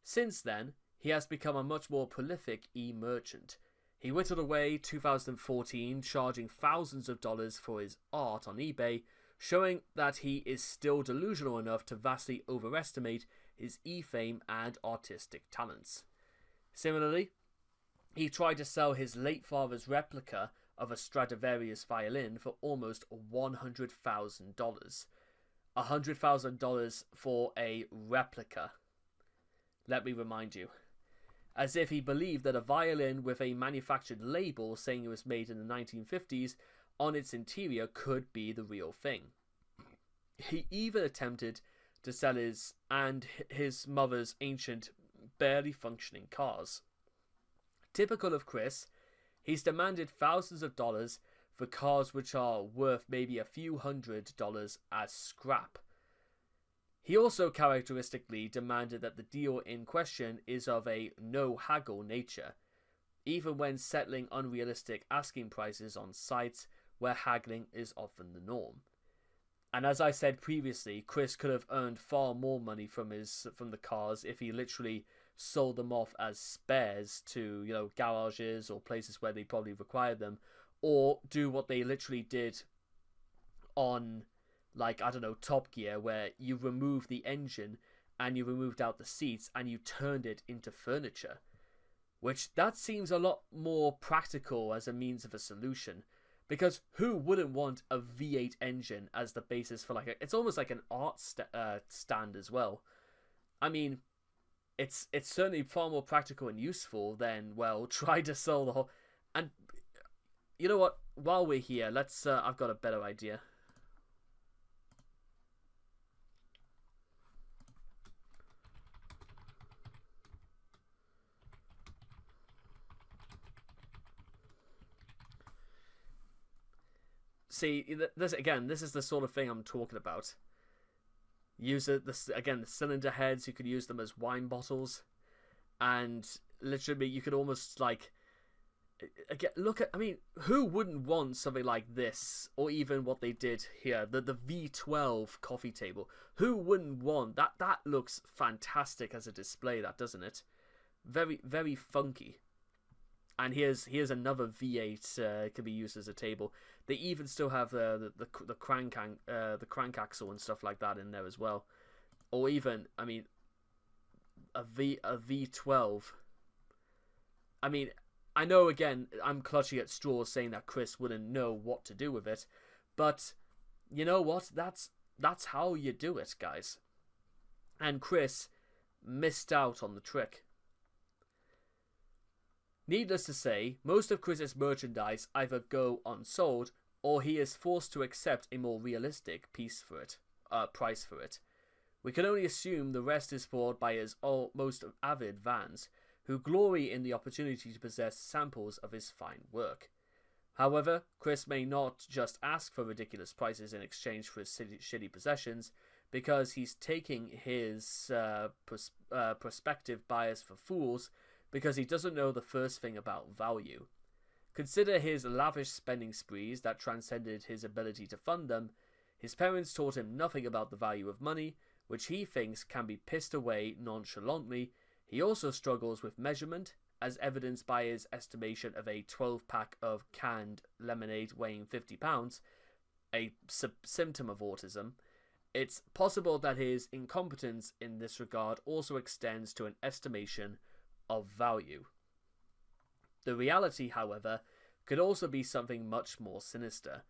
Since then, he has become a much more prolific e-merchant. He whittled away 2014, charging thousands of dollars for his art on eBay, showing that he is still delusional enough to vastly overestimate his e-fame and artistic talents. Similarly, he tried to sell his late father's replica of a Stradivarius violin for almost $100,000. $100,000 for a replica. Let me remind you. As if he believed that a violin with a manufactured label saying it was made in the 1950s on its interior could be the real thing. He even attempted to sell his and his mother's ancient, barely functioning cars. Typical of Chris, he's demanded thousands of dollars for cars which are worth maybe a few $100 as scrap. He also characteristically demanded that the deal in question is of a no-haggle nature. even when settling unrealistic asking prices on sites where haggling is often the norm. And as I said previously, Chris could have earned far more money from the cars if he literally sold them off as spares to, garages or places where they probably required them, or do what they literally did on, like, I don't know, Top Gear, where you remove the engine and you removed out the seats and you turned it into furniture, which that seems a lot more practical as a means of a solution. Because who wouldn't want a V8 engine as the basis for it's almost like an art stand as well. I mean, it's certainly far more practical and useful than, well, try to sell the whole. And you know what? While we're here, let's. I've got a better idea. See, this is the sort of thing I'm talking about. Use the cylinder heads. You could use them as wine bottles, and literally you could almost look at. I mean, who wouldn't want something like this, or even what they did here, the V12 coffee table? Who wouldn't want that? That looks fantastic as a display, that doesn't it? Very, very funky. And here's another V8 can be used as a table. They even still have the crank axle and stuff like that in there as well. Or even, I mean, a V12. I mean, I know again I'm clutching at straws saying that Chris wouldn't know what to do with it, but you know what? That's how you do it, guys. And Chris missed out on the trick. Needless to say, most of Chris's merchandise either go unsold, or he is forced to accept a more realistic price for it. We can only assume the rest is bought by his most avid fans, who glory in the opportunity to possess samples of his fine work. However, Chris may not just ask for ridiculous prices in exchange for his shitty possessions, because he's taking his prospective buyers for fools, because he doesn't know the first thing about value. Consider his lavish spending sprees that transcended his ability to fund them. His parents taught him nothing about the value of money, which he thinks can be pissed away nonchalantly. He also struggles with measurement, as evidenced by his estimation of a 12-pack of canned lemonade weighing 50 pounds, a symptom of autism. It's possible that his incompetence in this regard also extends to an estimation of value. The reality, however, could also be something much more sinister.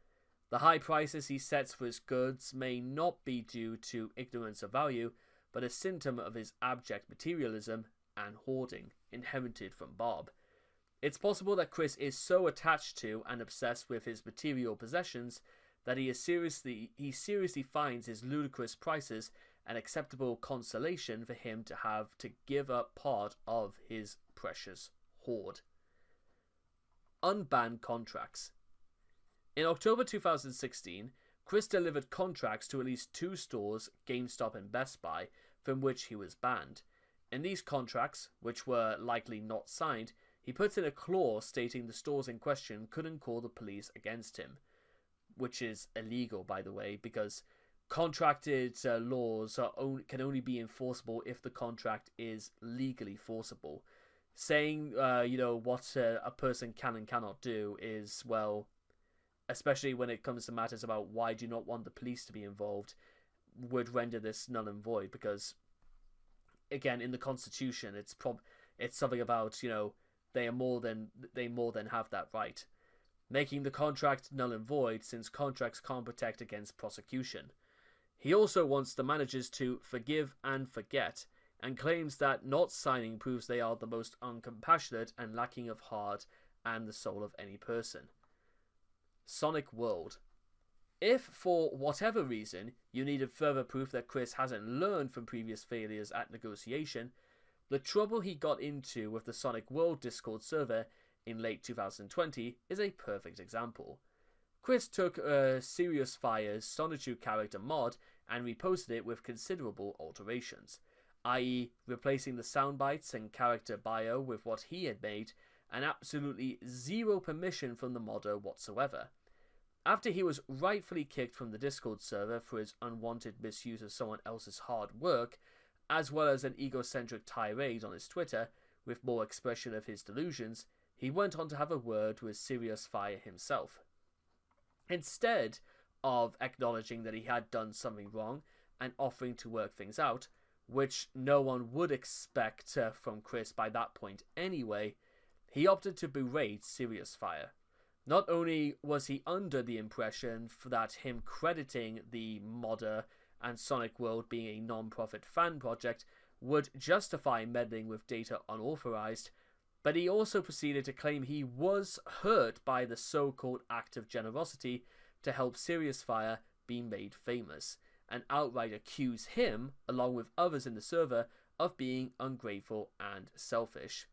The high prices he sets for his goods may not be due to ignorance of value, but a symptom of his abject materialism and hoarding inherited from Bob. It's possible that Chris is so attached to and obsessed with his material possessions that he seriously finds his ludicrous prices an acceptable consolation for him to have to give up part of his precious hoard. Unbanned contracts. In October 2016, Chris delivered contracts to at least 2 stores, GameStop and Best Buy, from which he was banned. In these contracts, which were likely not signed, he puts in a clause stating the stores in question couldn't call the police against him, which is illegal, by the way, because contracted laws can only be enforceable if the contract is legally forcible. Saying, what a person can and cannot do is, well, especially when it comes to matters about why do you not want the police to be involved, would render this null and void, because, again, in the Constitution, it's something about, they more than have that right, making the contract null and void since contracts can't protect against prosecution. He also wants the managers to forgive and forget, and claims that not signing proves they are the most uncompassionate and lacking of heart and the soul of any person. Sonic World. If, for whatever reason, you needed further proof that Chris hasn't learned from previous failures at negotiation, the trouble he got into with the Sonic World Discord server in late 2020 is a perfect example. Chris took a Serious Fire's Sonichu character mod and reposted it with considerable alterations, i.e. replacing the soundbites and character bio with what he had made, and absolutely zero permission from the modder whatsoever. After he was rightfully kicked from the Discord server for his unwanted misuse of someone else's hard work, as well as an egocentric tirade on his Twitter, with more expression of his delusions, he went on to have a word with Sirius Fire himself. Instead of acknowledging that he had done something wrong and offering to work things out, which no one would expect from Chris by that point anyway, he opted to berate Sirius Fire. Not only was he under the impression that him crediting the modder and Sonic World being a non-profit fan project would justify meddling with data unauthorized, but he also proceeded to claim he was hurt by the so-called act of generosity to help Sirius Fire be made famous, and outright accuse him, along with others in the server, of being ungrateful and selfish.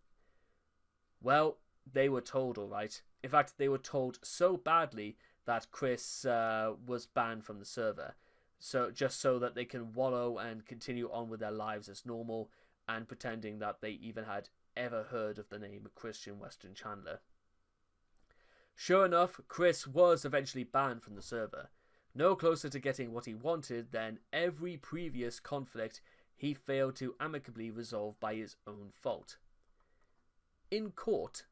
Well, they were told alright. In fact, they were told so badly that Chris was banned from the server, so just so that they can wallow and continue on with their lives as normal, and pretending that they even had ever heard of the name Christian Weston Chandler. Sure enough, Chris was eventually banned from the server, no closer to getting what he wanted than every previous conflict he failed to amicably resolve by his own fault. In court,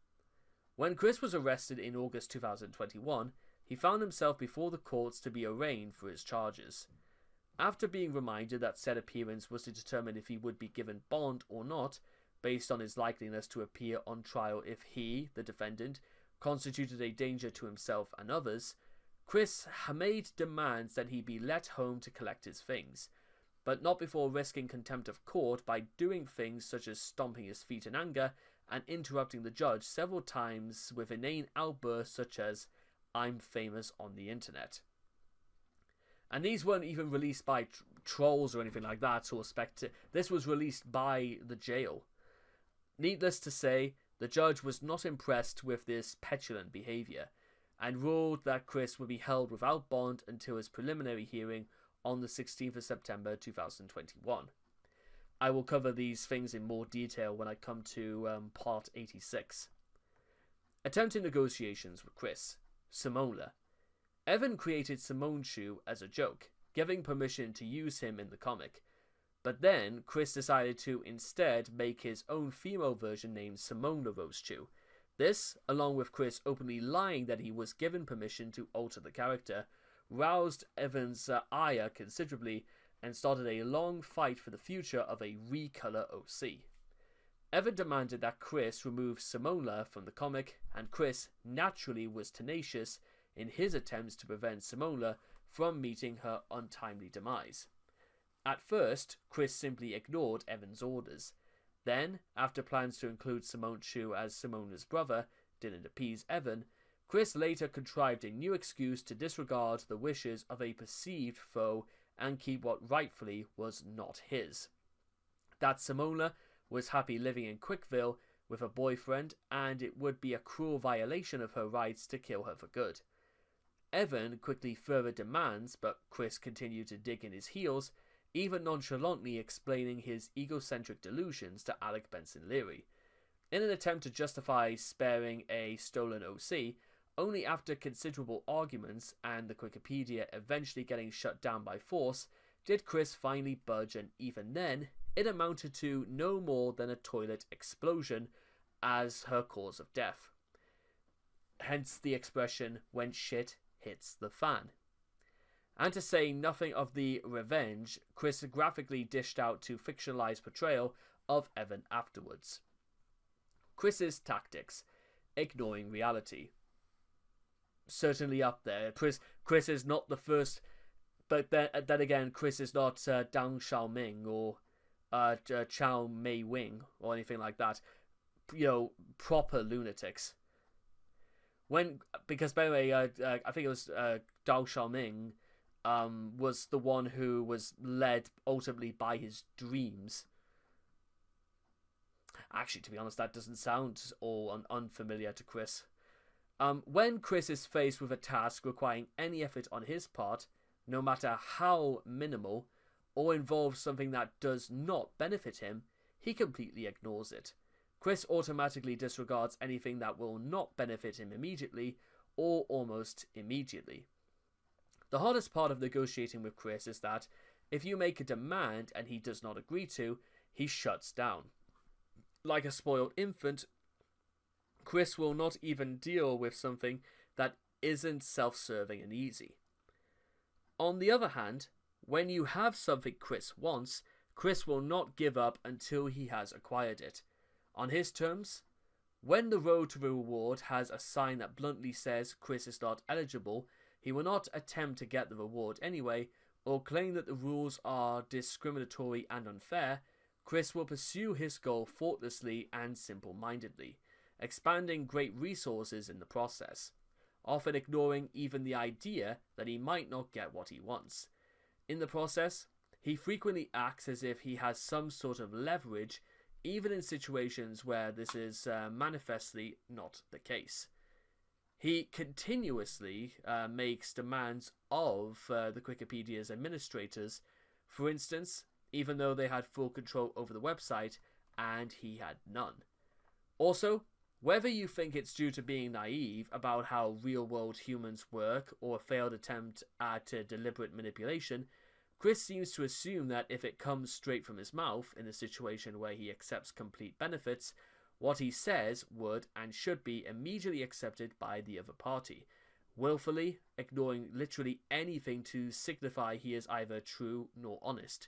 when Chris was arrested in August 2021, he found himself before the courts to be arraigned for his charges. After being reminded that said appearance was to determine if he would be given bond or not, based on his likeliness to appear on trial if he, the defendant, constituted a danger to himself and others, Chris made demands that he be let home to collect his things, but not before risking contempt of court by doing things such as stomping his feet in anger and interrupting the judge several times with inane outbursts such as, "I'm famous on the internet." And these weren't even released by trolls or anything like that, or this was released by the jail. Needless to say, the judge was not impressed with this petulant behaviour, and ruled that Chris would be held without bond until his preliminary hearing on the 16th of September 2021. I will cover these things in more detail when I come to part 86. Attempting negotiations with Chris. Simola. Evan created Simone Chu as a joke, giving permission to use him in the comic. But then, Chris decided to instead make his own female version named Simone the Rose Chu. This, along with Chris openly lying that he was given permission to alter the character, roused Evan's ire considerably and started a long fight for the future of a recolor OC. Evan demanded that Chris remove Simola from the comic, and Chris naturally was tenacious in his attempts to prevent Simola from meeting her untimely demise. At first, Chris simply ignored Evan's orders. Then, after plans to include Simone Chu as Simona's brother didn't appease Evan, Chris later contrived a new excuse to disregard the wishes of a perceived foe and keep what rightfully was not his. That Simola was happy living in Quickville with a boyfriend, and it would be a cruel violation of her rights to kill her for good. Evan quickly further demands, but Chris continued to dig in his heels, even nonchalantly explaining his egocentric delusions to Alec Benson Leary. In an attempt to justify sparing a stolen OC, only after considerable arguments and the Wikipedia eventually getting shut down by force, did Chris finally budge, and even then, it amounted to no more than a toilet explosion as her cause of death. Hence the expression, when shit hits the fan. And to say nothing of the revenge Chris graphically dished out to fictionalized portrayal of Evan afterwards. Chris's tactics. Ignoring reality. Certainly up there. Chris is not the first, but then again, Chris is not Deng Xiaoming or Chow Mei Wing or anything like that. You know, proper lunatics. Because by the way, I think it was Deng Xiaoming was the one who was led ultimately by his dreams. Actually, to be honest, that doesn't sound all unfamiliar to Chris. When Chris is faced with a task requiring any effort on his part, no matter how minimal, or involves something that does not benefit him, he completely ignores it. Chris automatically disregards anything that will not benefit him immediately or almost immediately. The hardest part of negotiating with Chris is that if you make a demand and he does not agree to, he shuts down. Like a spoiled infant, Chris will not even deal with something that isn't self-serving and easy. On the other hand, when you have something Chris wants, Chris will not give up until he has acquired it. On his terms, when the road to the reward has a sign that bluntly says Chris is not eligible, he will not attempt to get the reward anyway, or claim that the rules are discriminatory and unfair. Chris will pursue his goal thoughtlessly and simple-mindedly, expanding great resources in the process, often ignoring even the idea that he might not get what he wants. In the process, he frequently acts as if he has some sort of leverage, even in situations where this is manifestly not the case. He continuously makes demands of the Wikipedia's administrators, for instance, even though they had full control over the website and he had none. Also, whether you think it's due to being naive about how real-world humans work or a failed attempt at deliberate manipulation, Chris seems to assume that if it comes straight from his mouth in a situation where he accepts complete benefits, what he says would and should be immediately accepted by the other party, willfully ignoring literally anything to signify he is either true nor honest.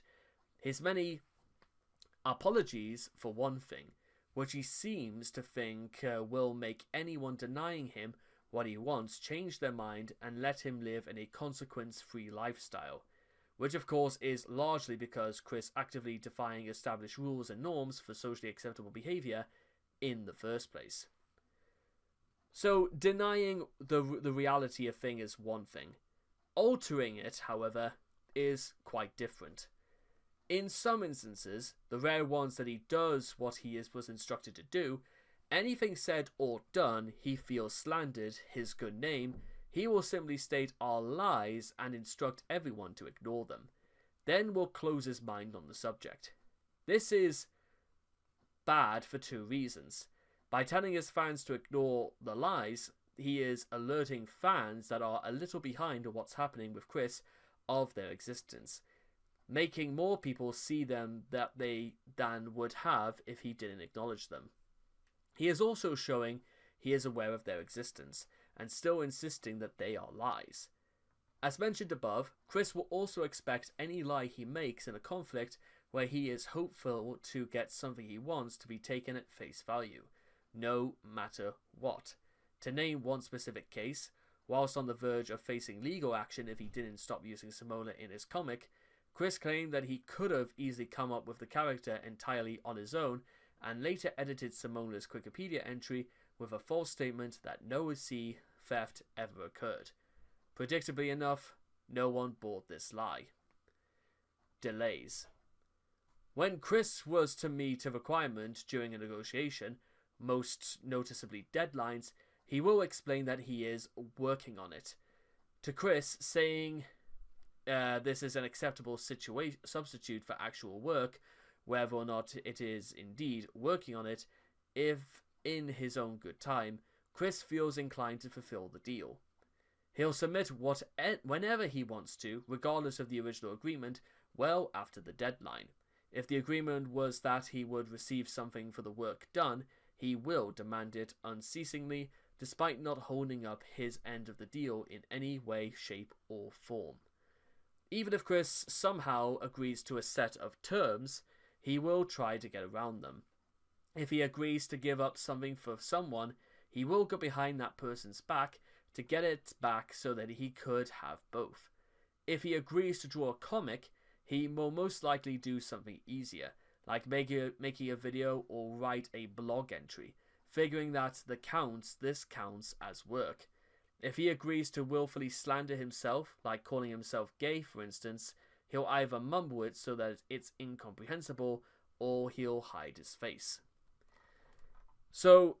His many apologies, for one thing, which he seems to think will make anyone denying him what he wants change their mind and let him live in a consequence-free lifestyle, which of course is largely because Chris actively defying established rules and norms for socially acceptable behaviour in the first place. So denying the reality of thing is one thing. Altering it, however, is quite different. In some instances, the rare ones that he does what he was instructed to do, anything said or done he feels slandered his good name, he will simply state are lies and instruct everyone to ignore them. Then will close his mind on the subject. This is bad for two reasons. By telling his fans to ignore the lies, he is alerting fans that are a little behind on what's happening with Chris of their existence, making more people see them than would have if he didn't acknowledge them. He is also showing he is aware of their existence, and still insisting that they are lies. As mentioned above, Chris will also expect any lie he makes in a conflict where he is hopeful to get something he wants to be taken at face value, no matter what. To name one specific case, whilst on the verge of facing legal action if he didn't stop using Simona in his comic, Chris claimed that he could have easily come up with the character entirely on his own, and later edited Simona's Wikipedia entry with a false statement that no OC theft ever occurred. Predictably enough, no one bought this lie. Delays. When Chris was to meet a requirement during a negotiation, most noticeably deadlines, he will explain that he is working on it. To Chris, saying this is an acceptable substitute for actual work, whether or not it is indeed working on it, if in his own good time, Chris feels inclined to fulfill the deal. He'll submit whenever he wants to, regardless of the original agreement, well after the deadline. If the agreement was that he would receive something for the work done, he will demand it unceasingly, despite not holding up his end of the deal in any way, shape, or form. Even if Chris somehow agrees to a set of terms, he will try to get around them. If he agrees to give up something for someone, he will go behind that person's back to get it back so that he could have both. If he agrees to draw a comic, he will most likely do something easier, like making a video or write a blog entry, figuring that this counts as work. If he agrees to willfully slander himself, like calling himself gay for instance, he'll either mumble it so that it's incomprehensible, or he'll hide his face. So,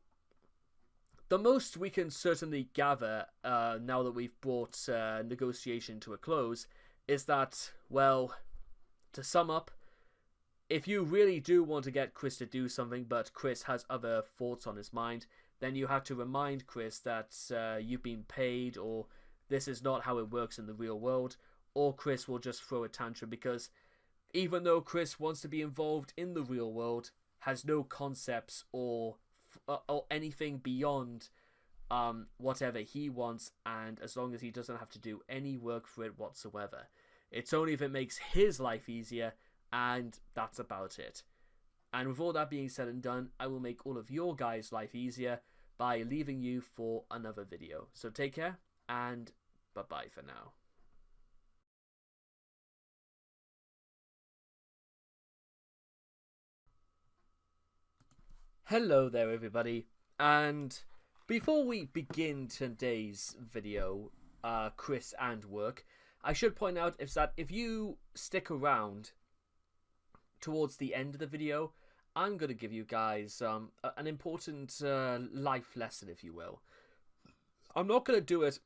the most we can certainly gather, now that we've brought negotiation to a close, is that, well, to sum up, if you really do want to get Chris to do something, but Chris has other thoughts on his mind, then you have to remind Chris that you've been paid, or this is not how it works in the real world, or Chris will just throw a tantrum, because even though Chris wants to be involved in the real world, has no concepts or anything beyond whatever he wants, and as long as he doesn't have to do any work for it whatsoever. It's only if it makes his life easier, and that's about it. And with all that being said and done, I will make all of your guys' life easier by leaving you for another video. So take care, and bye-bye for now. Hello there, everybody, and before we begin today's video, Chris and work, I should point out is that if you stick around towards the end of the video, I'm going to give you guys an important life lesson, if you will. I'm not going to do it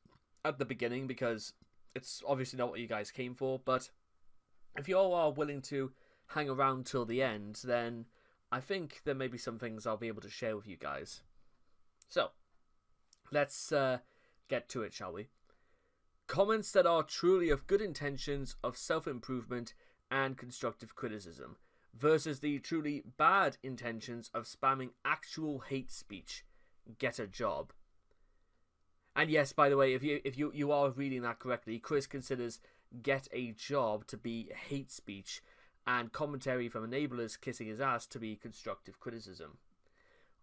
at the beginning because it's obviously not what you guys came for, but if you all are willing to hang around till the end, then I think there may be some things I'll be able to share with you guys. So, let's get to it, shall we? Comments that are truly of good intentions, of self-improvement and constructive criticism, versus the truly bad intentions of spamming actual hate speech. Get a job. And yes, by the way, if you are reading that correctly, Chris considers get a job to be hate speech, and commentary from enablers kissing his ass to be constructive criticism.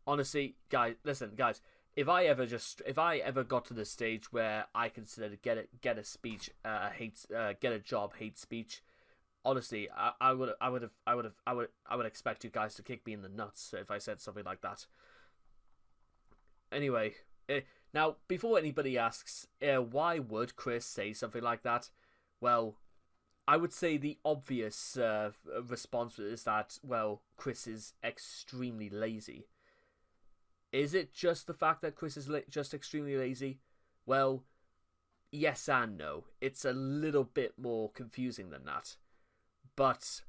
Honestly, guys, listen, guys. If I ever got to the stage where I considered get a job hate speech, honestly, I would expect you guys to kick me in the nuts if I said something like that. Anyway, now before anybody asks, why would Chris say something like that? Well, I would say the obvious response is that, well, Chris is extremely lazy. Is it just the fact that Chris is just extremely lazy? Well, yes and no. It's a little bit more confusing than that. But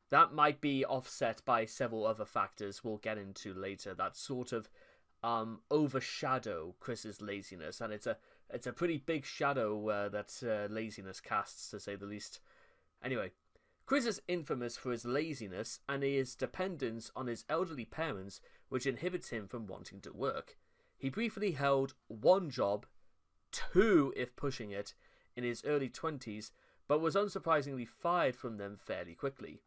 that might be offset by several other factors we'll get into later that sort of overshadow Chris's laziness, and it's a pretty big shadow that laziness casts, to say the least. Anyway, Chris is infamous for his laziness and his dependence on his elderly parents, which inhibits him from wanting to work. He briefly held one job, two if pushing it, in his early 20s, but was unsurprisingly fired from them fairly quickly.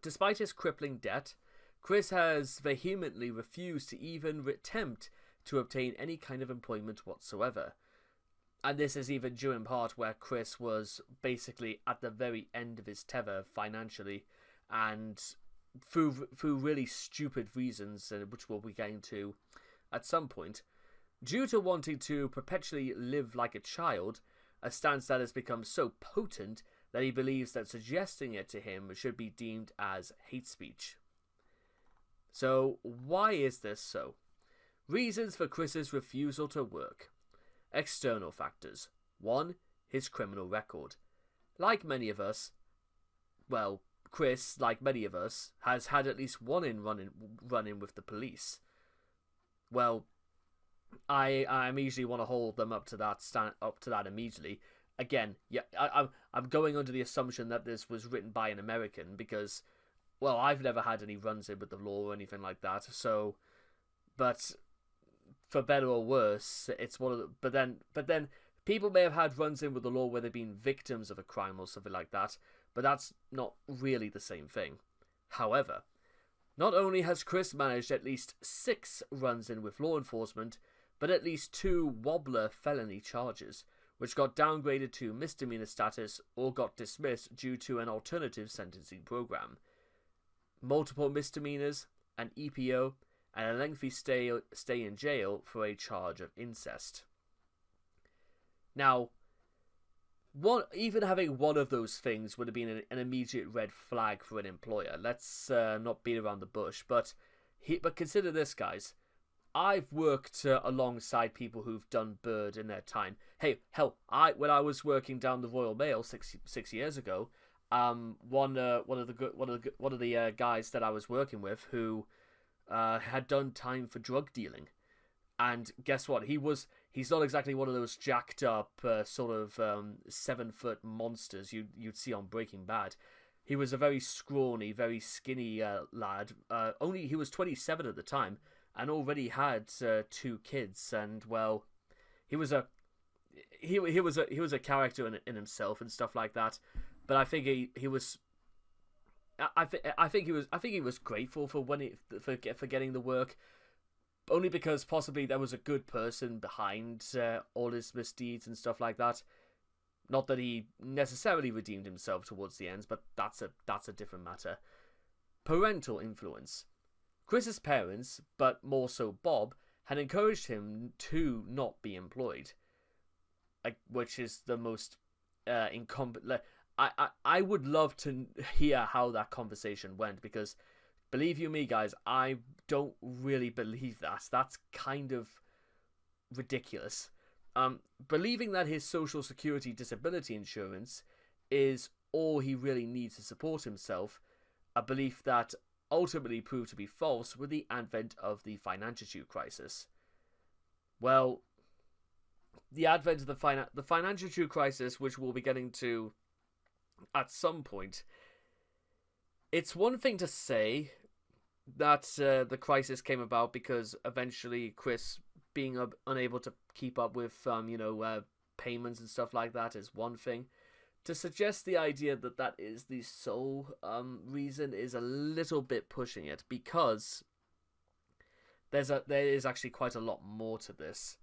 Despite his crippling debt, Chris has vehemently refused to even attempt to obtain any kind of employment whatsoever. And this is even due in part where Chris was basically at the very end of his tether financially, and through really stupid reasons, which we'll be getting to at some point, due to wanting to perpetually live like a child, a stance that has become so potent that he believes that suggesting it to him should be deemed as hate speech. So, why is this so? Reasons for Chris's refusal to work. External factors. 1. His criminal record. Like many of us, well, Chris, like many of us, has had at least one run-in with the police. Well, I immediately want to hold them up to that immediately. Again, yeah, I'm going under the assumption that this was written by an American because, well, I've never had any runs-in with the law or anything like that. So, but for better or worse, it's one of the. But then people may have had runs-in with the law where they've been victims of a crime or something like that. But that's not really the same thing. However, not only has Chris managed at least 6 runs-in with law enforcement, but at least 2 wobbler felony charges, which got downgraded to misdemeanor status or got dismissed due to an alternative sentencing program. Multiple misdemeanors, an EPO, and a lengthy stay in jail for a charge of incest. Now, even having one of those things would have been an immediate red flag for an employer. Let's not beat around the bush, but consider this, guys. I've worked alongside people who've done bird in their time. Hey, hell, when I was working down the Royal Mail six years ago, One of the guys that I was working with who had done time for drug dealing, and guess what? He's not exactly one of those jacked up 7-foot monsters you'd see on Breaking Bad. He was a very scrawny, very skinny lad. He was 27 at the time, and already had 2 kids. And well, he was a character in himself and stuff like that. But I think he was. I think he was grateful for for getting the work, only because possibly there was a good person behind all his misdeeds and stuff like that. Not that he necessarily redeemed himself towards the end, but that's a different matter. Parental influence. Chris's parents, but more so Bob, had encouraged him to not be employed, which is the most incompetent. I would love to hear how that conversation went, because believe you me, guys, I don't really believe that. That's kind of ridiculous. Believing that his social security disability insurance is all he really needs to support himself, a belief that ultimately proved to be false with the advent of the financial crisis. Well, the advent of the financial crisis, which we'll be getting to at some point, it's one thing to say that the crisis came about because eventually Chris being unable to keep up with payments and stuff like that is one thing. To suggest the idea that that is the sole reason is a little bit pushing it, because there is actually quite a lot more to this.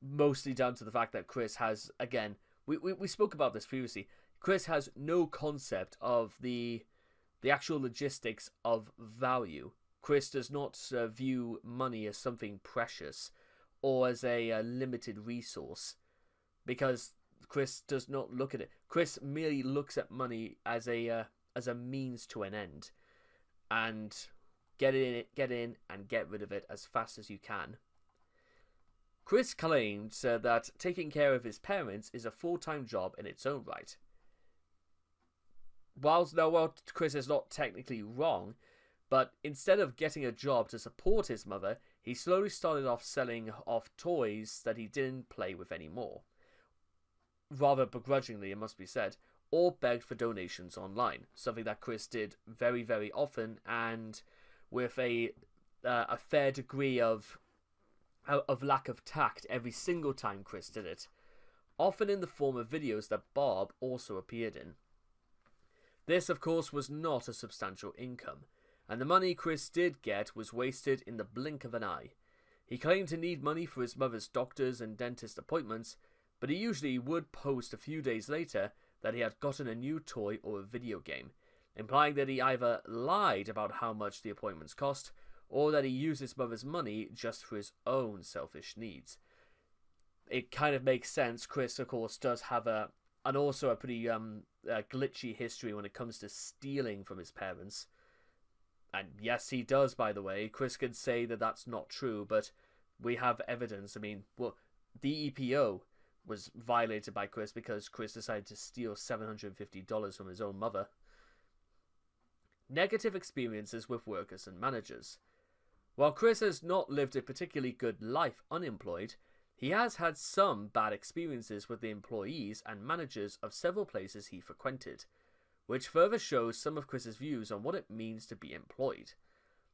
Mostly down to the fact that Chris has, again, we spoke about this previously, Chris has no concept of the actual logistics of value. Chris does not view money as something precious or as a limited resource, because Chris does not look at it. Chris merely looks at money as a means to an end, and get in and get rid of it as fast as you can. Chris claimed that taking care of his parents is a full-time job in its own right. While Chris is not technically wrong, but instead of getting a job to support his mother, he slowly started off selling off toys that he didn't play with anymore. Rather begrudgingly, it must be said, or begged for donations online, something that Chris did very, very often, and with a fair degree of lack of tact every single time Chris did it, often in the form of videos that Bob also appeared in. This, of course, was not a substantial income, and the money Chris did get was wasted in the blink of an eye. He claimed to need money for his mother's doctor's and dentist appointments, but he usually would post a few days later that he had gotten a new toy or a video game, implying that he either lied about how much the appointments cost, or that he used his mother's money just for his own selfish needs. It kind of makes sense. Chris, of course, does have a pretty glitchy history when it comes to stealing from his parents. And yes, he does, by the way. Chris could say that that's not true, but we have evidence. I mean, well, the EPO was violated by Chris because Chris decided to steal $750 from his own mother. Negative experiences with workers and managers. While Chris has not lived a particularly good life unemployed, he has had some bad experiences with the employees and managers of several places he frequented, which further shows some of Chris's views on what it means to be employed.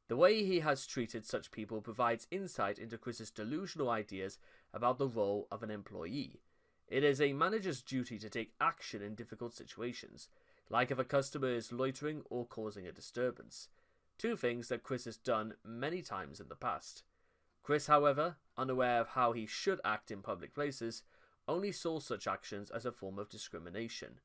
The way he has treated such people provides insight into Chris's delusional ideas about the role of an employee. It is a manager's duty to take action in difficult situations, like if a customer is loitering or causing a disturbance. Two things that Chris has done many times in the past. Chris, however, unaware of how he should act in public places, only saw such actions as a form of discrimination,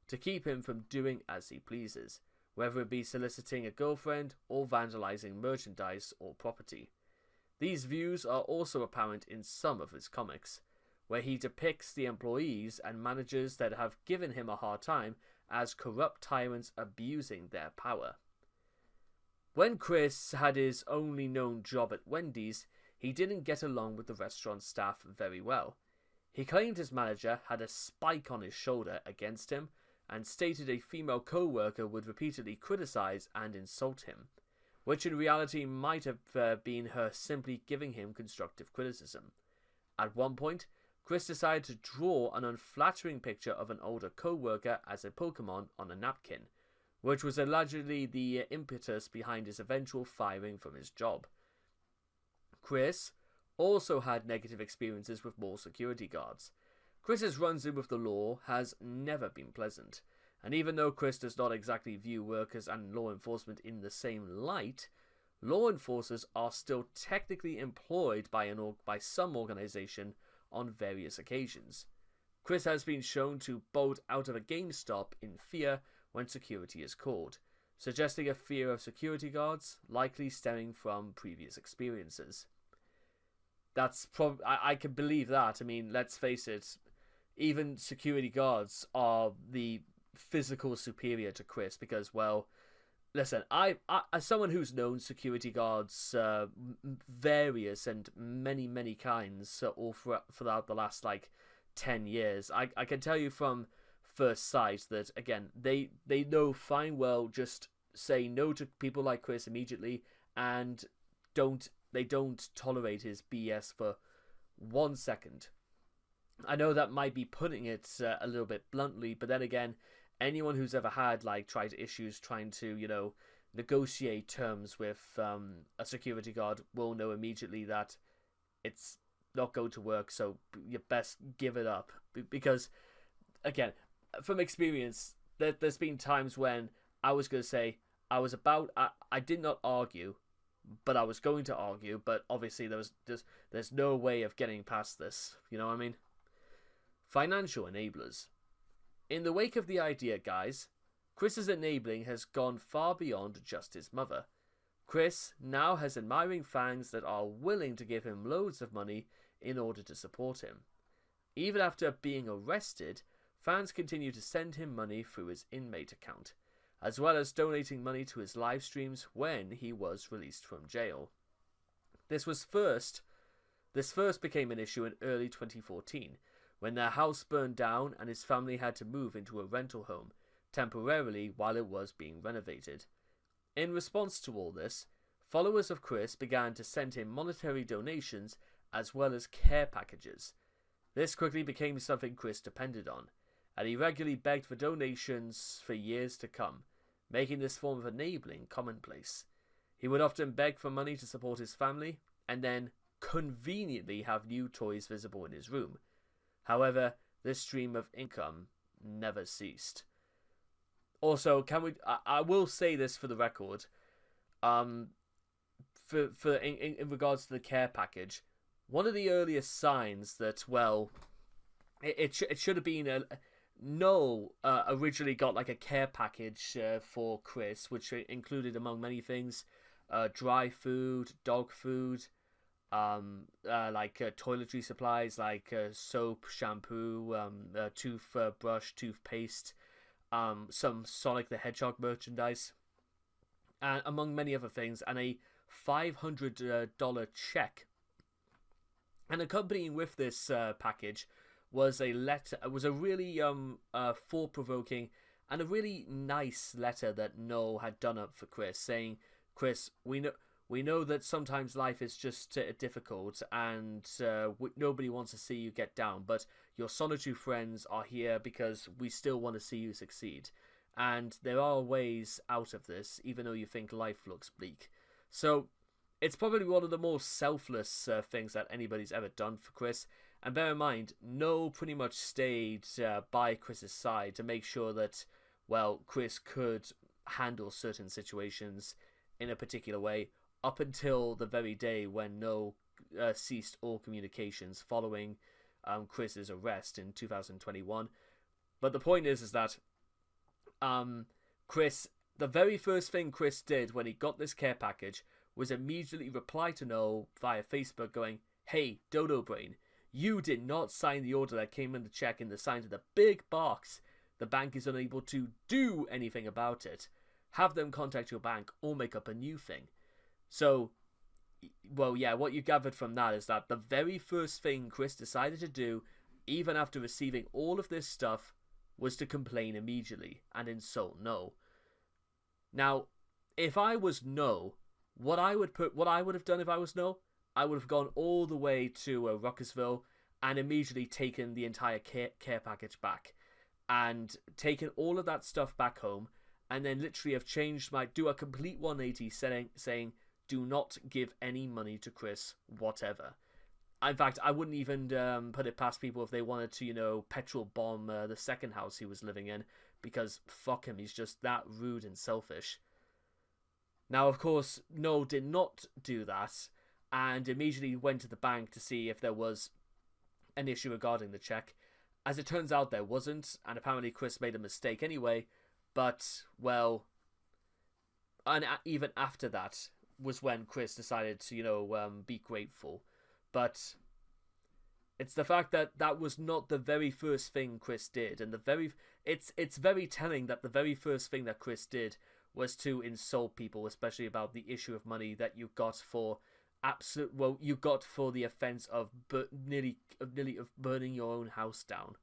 to keep him from doing as he pleases, whether it be soliciting a girlfriend or vandalizing merchandise or property. These views are also apparent in some of his comics, where he depicts the employees and managers that have given him a hard time as corrupt tyrants abusing their power. When Chris had his only known job at Wendy's, he didn't get along with the restaurant staff very well. He claimed his manager had a spike on his shoulder against him, and stated a female co-worker would repeatedly criticize and insult him, which in reality might have been her simply giving him constructive criticism. At one point, Chris decided to draw an unflattering picture of an older co-worker as a Pokemon on a napkin, which was allegedly the impetus behind his eventual firing from his job. Chris also had negative experiences with mall security guards. Chris's runs-in with the law has never been pleasant, and even though Chris does not exactly view workers and law enforcement in the same light, law enforcers are still technically employed by some organization on various occasions. Chris has been shown to bolt out of a GameStop in fear when security is called, suggesting a fear of security guards, likely stemming from previous experiences. That's I can believe that. I mean, let's face it, even security guards are the physical superior to Chris because, well, listen, I as someone who's known security guards, various and many kinds, all throughout the last 10 years, I can tell you from first sight that again they know fine well just say no to people like Chris immediately, and they don't tolerate his BS for 1 second. I know that might be putting it a little bit bluntly, but then again, anyone who's ever had tried issues trying to negotiate terms with a security guard will know immediately that it's not going to work. So you best give it up, because again, from experience, there's been times when I was going to say I did not argue, but I was going to argue, but obviously there's no way of getting past this. You know what I mean? Financial enablers. In the wake of the idea, guys, Chris's enabling has gone far beyond just his mother. Chris now has admiring fans that are willing to give him loads of money in order to support him. Even after being arrested, fans continue to send him money through his inmate account, as well as donating money to his live streams when he was released from jail. This first became an issue in early 2014, when their house burned down and his family had to move into a rental home, temporarily while it was being renovated. In response to all this, followers of Chris began to send him monetary donations as well as care packages. This quickly became something Chris depended on, and he regularly begged for donations for years to come, making this form of enabling commonplace. He would often beg for money to support his family, and then conveniently have new toys visible in his room. However, this stream of income never ceased. Also, I will say this for the record, in regards to the care package, one of the earliest signs that, well, it should have been Noel originally got a care package for Chris, which included, among many things, dry food, dog food, toiletry supplies like soap, shampoo, toothbrush, toothpaste, some Sonic the Hedgehog merchandise, and among many other things, and a $500 check. And accompanying with this package was a letter. It was a really thought-provoking and a really nice letter that Noel had done up for Chris, saying, "Chris, we know that sometimes life is just difficult, and nobody wants to see you get down, but your solitary friends are here because we still want to see you succeed. And there are ways out of this, even though you think life looks bleak." So it's probably one of the more selfless things that anybody's ever done for Chris. And bear in mind, Noel pretty much stayed by Chris's side to make sure that, well, Chris could handle certain situations in a particular way, up until the very day when Noel ceased all communications following Chris's arrest in 2021. But the point is that Chris, the very first thing Chris did when he got this care package was immediately reply to Noel via Facebook going, "Hey, Dodo Brain, you did not sign the order that came in the check in the sign to the big box. The bank is unable to do anything about it. Have them contact your bank or make up a new thing." So, well, yeah, what you gathered from that is that the very first thing Chris decided to do, even after receiving all of this stuff, was to complain immediately and insult No. Now, if I was No, what I would have done if I was No, I would have gone all the way to Ruckersville and immediately taken the entire care package back and taken all of that stuff back home, and then literally have do a complete 180 saying do not give any money to Chris, whatever. In fact, I wouldn't even put it past people if they wanted to, petrol bomb the second house he was living in, because fuck him, he's just that rude and selfish. Now, of course, No did not do that, and immediately went to the bank to see if there was an issue regarding the check. As it turns out, there wasn't, and apparently Chris made a mistake anyway, but, well, and even after that was when Chris decided to, be grateful. But it's the fact that that was not the very first thing Chris did, and it's very telling that the very first thing that Chris did was to insult people, especially about the issue of money that you got for you got for the offense of nearly burning your own house down.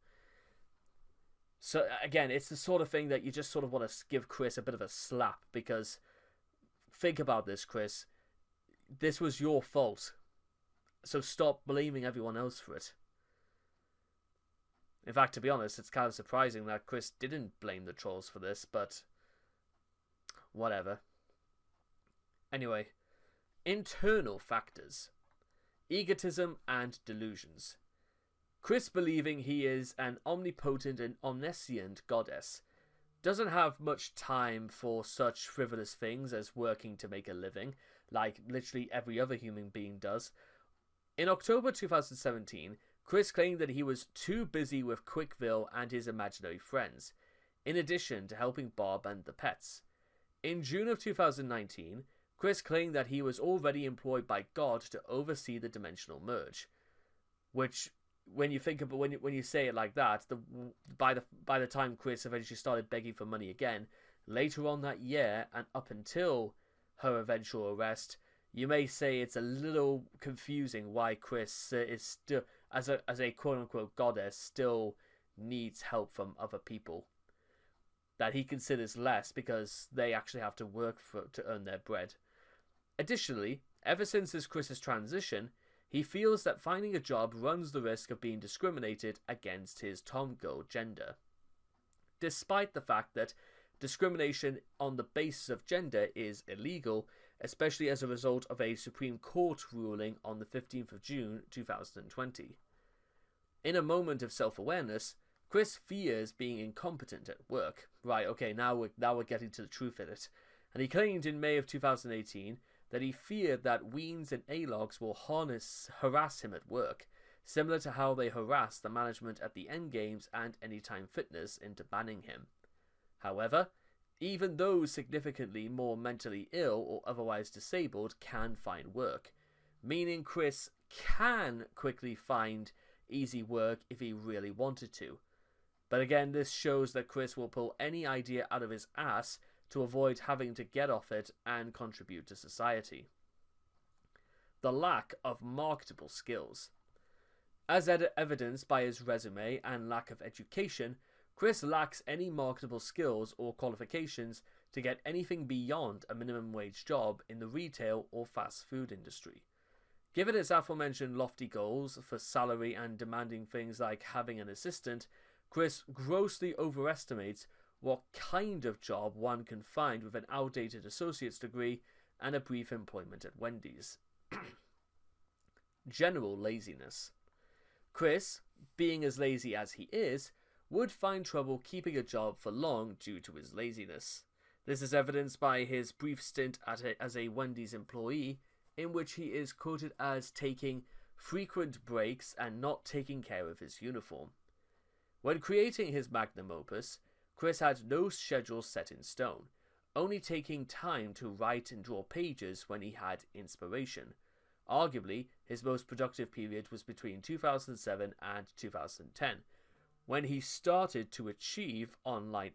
So again, it's the sort of thing that you just sort of want to give Chris a bit of a slap, because think about this, Chris. This was your fault. So stop blaming everyone else for it. In fact, to be honest, it's kind of surprising that Chris didn't blame the trolls for this, but whatever. Anyway, internal factors. Egotism and delusions. Chris believing he is an omnipotent and omniscient goddess doesn't have much time for such frivolous things as working to make a living, like literally every other human being does. In October 2017, Chris claimed that he was too busy with Quickville and his imaginary friends, in addition to helping Bob and the pets. In June of 2019, Chris claimed that he was already employed by God to oversee the dimensional merge, which, when you think about when you say it like that, by the time Chris eventually started begging for money again, later on that year and up until her eventual arrest, you may say it's a little confusing why Chris is still, as a quote-unquote goddess, still needs help from other people that he considers less because they actually have to work to earn their bread. Additionally, ever since Chris's transition, he feels that finding a job runs the risk of being discriminated against his tomgirl gender. Despite the fact that discrimination on the basis of gender is illegal, especially as a result of a Supreme Court ruling on the 15th of June 2020. In a moment of self-awareness, Chris fears being incompetent at work. Right, okay, now we're getting to the truth of it. And he claimed in May of 2018 that he feared that Weens and A-Logs will harass him at work, similar to how they harassed the management at the Endgames and Anytime Fitness into banning him. However, even those significantly more mentally ill or otherwise disabled can find work, meaning Chris can quickly find easy work if he really wanted to. But again, this shows that Chris will pull any idea out of his ass to avoid having to get off it and contribute to society. The lack of marketable skills. As evidenced by his resume and lack of education, Chris lacks any marketable skills or qualifications to get anything beyond a minimum wage job in the retail or fast food industry. Given his aforementioned lofty goals for salary and demanding things like having an assistant, Chris grossly overestimates what kind of job one can find with an outdated associate's degree and a brief employment at Wendy's. General laziness. Chris, being as lazy as he is, would find trouble keeping a job for long due to his laziness. This is evidenced by his brief stint as a Wendy's employee, in which he is quoted as taking frequent breaks and not taking care of his uniform. When creating his magnum opus, Chris had no schedule set in stone, only taking time to write and draw pages when he had inspiration. Arguably, his most productive period was between 2007 and 2010, when he started to achieve online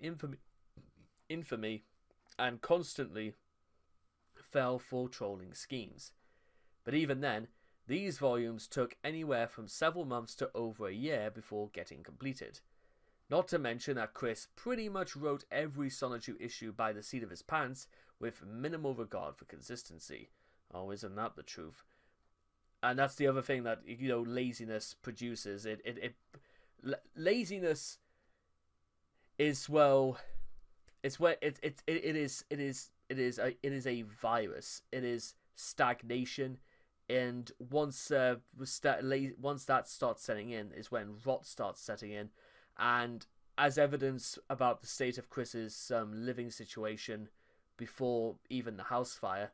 infamy and constantly fell for trolling schemes. But even then, these volumes took anywhere from several months to over a year before getting completed. Not to mention that Chris pretty much wrote every Sonichu issue by the seat of his pants with minimal regard for consistency. Oh, isn't that the truth? And that's the other thing that, you know, laziness produces. Laziness is, well, it's where it is a virus. It is stagnation, and once that starts setting in is when rot starts setting in. And as evidence about the state of Chris's living situation before even the house fire,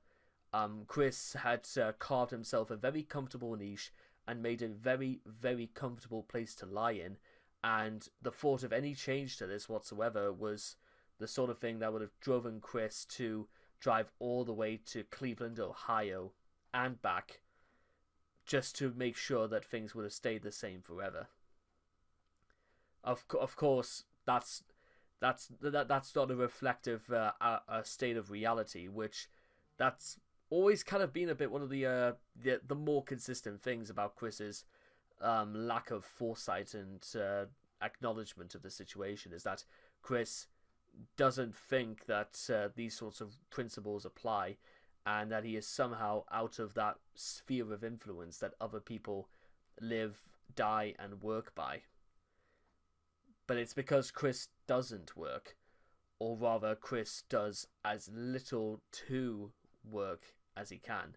Chris had carved himself a very comfortable niche and made a very, very comfortable place to lie in. And the thought of any change to this whatsoever was the sort of thing that would have driven Chris to drive all the way to Cleveland, Ohio, and back, just to make sure that things would have stayed the same forever. Of course, that's not a reflective a state of reality, which that's always kind of been a bit one of the more consistent things about Chris's lack of foresight and acknowledgement of the situation, is that Chris doesn't think that these sorts of principles apply, and that he is somehow out of that sphere of influence that other people live, die, and work by. But it's because Chris doesn't work, or rather Chris does as little to work as he can.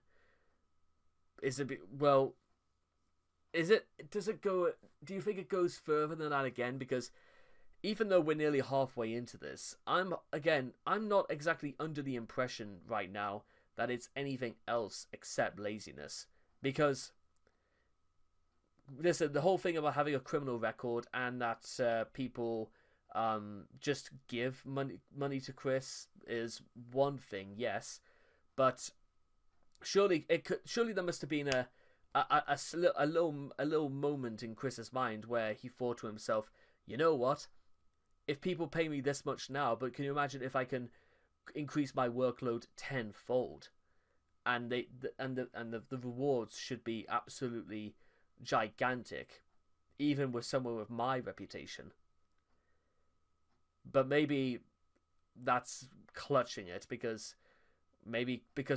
Does it go, do you think it goes further than that again? Because even though we're nearly halfway into this, I'm not exactly under the impression right now that it's anything else except laziness. Because, listen, the whole thing about having a criminal record and that people just give money to Chris is one thing, yes, but surely there must have been a little moment in Chris's mind where he thought to himself, you know what? If people pay me this much now, but can you imagine if I can increase my workload tenfold, and the rewards should be absolutely gigantic, even with someone with my reputation. But maybe that's clutching it, because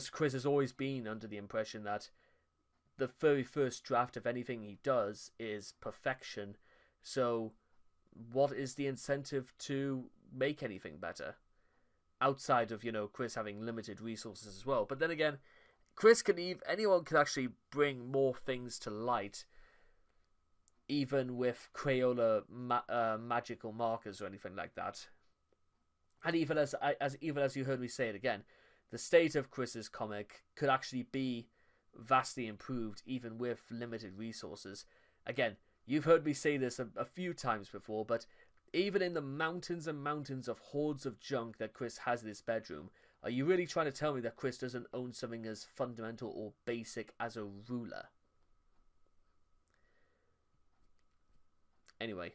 Chris has always been under the impression that the very first draft of anything he does is perfection. So what is the incentive to make anything better? Outside of, Chris having limited resources as well. But then again, anyone can actually bring more things to light, even with Crayola magical markers or anything like that. And even as you heard me say it again, the state of Chris's comic could actually be vastly improved even with limited resources. Again, you've heard me say this a few times before, but even in the mountains and mountains of hordes of junk that Chris has in his bedroom, are you really trying to tell me that Chris doesn't own something as fundamental or basic as a ruler? Anyway,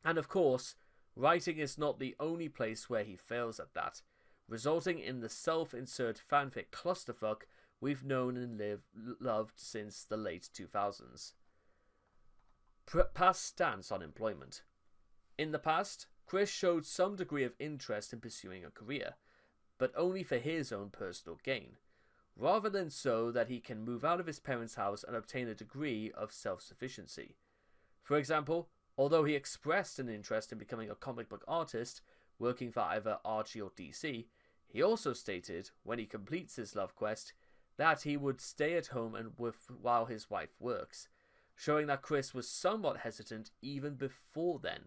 and of course, writing is not the only place where he fails at that, resulting in the self-insert fanfic clusterfuck we've known and loved since the late 2000s. Past stance on employment. In the past, Chris showed some degree of interest in pursuing a career, but only for his own personal gain, rather than so that he can move out of his parents' house and obtain a degree of self-sufficiency. For example, although he expressed an interest in becoming a comic book artist, working for either Archie or DC, he also stated, when he completes his love quest, that he would stay at home while his wife works, showing that Chris was somewhat hesitant even before then.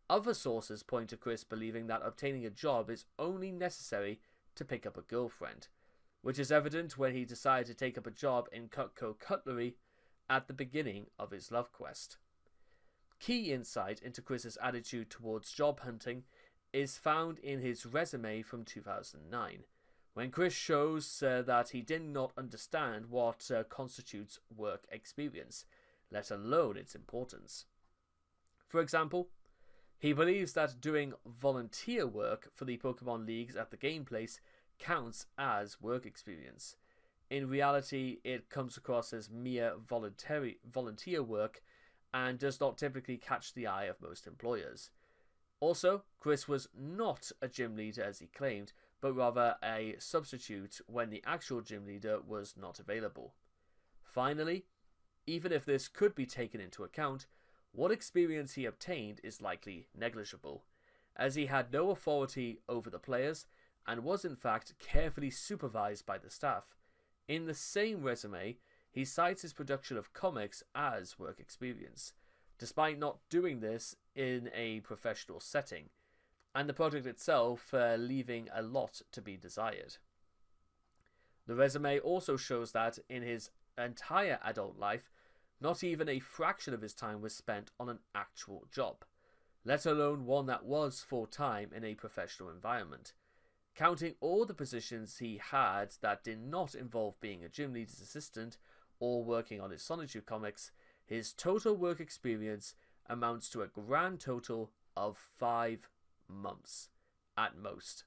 Other sources point to Chris believing that obtaining a job is only necessary to pick up a girlfriend, which is evident when he decided to take up a job in Cutco Cutlery at the beginning of his love quest. Key insight into Chris's attitude towards job hunting is found in his resume from 2009, when Chris shows that he did not understand what constitutes work experience, let alone its importance. For example, he believes that doing volunteer work for the Pokemon Leagues at the game place counts as work experience. In reality, it comes across as mere volunteer work, and does not typically catch the eye of most employers. Also, Chris was not a gym leader as he claimed, but rather a substitute when the actual gym leader was not available. Finally, even if this could be taken into account, what experience he obtained is likely negligible, as he had no authority over the players and was in fact carefully supervised by the staff. In the same resume, he cites his production of comics as work experience, despite not doing this in a professional setting, and the project itself leaving a lot to be desired. The resume also shows that in his entire adult life, not even a fraction of his time was spent on an actual job, let alone one that was full-time in a professional environment. Counting all the positions he had that did not involve being a gym leader's assistant or working on his Sonichu comics, his total work experience amounts to a grand total of 5 months at most.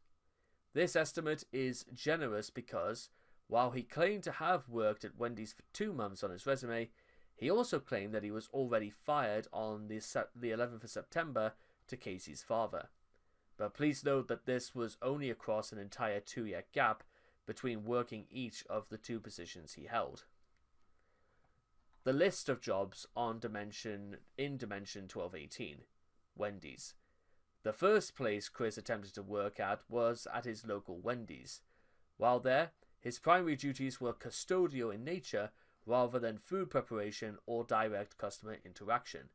This estimate is generous because, while he claimed to have worked at Wendy's for 2 months on his resume, he also claimed that he was already fired on the 11th of September to Casey's father. But please note that this was only across an entire 2-year gap between working each of the 2 positions he held. The list of jobs in Dimension 1218, Wendy's. The first place Chris attempted to work at was at his local Wendy's. While there, his primary duties were custodial in nature rather than food preparation or direct customer interaction.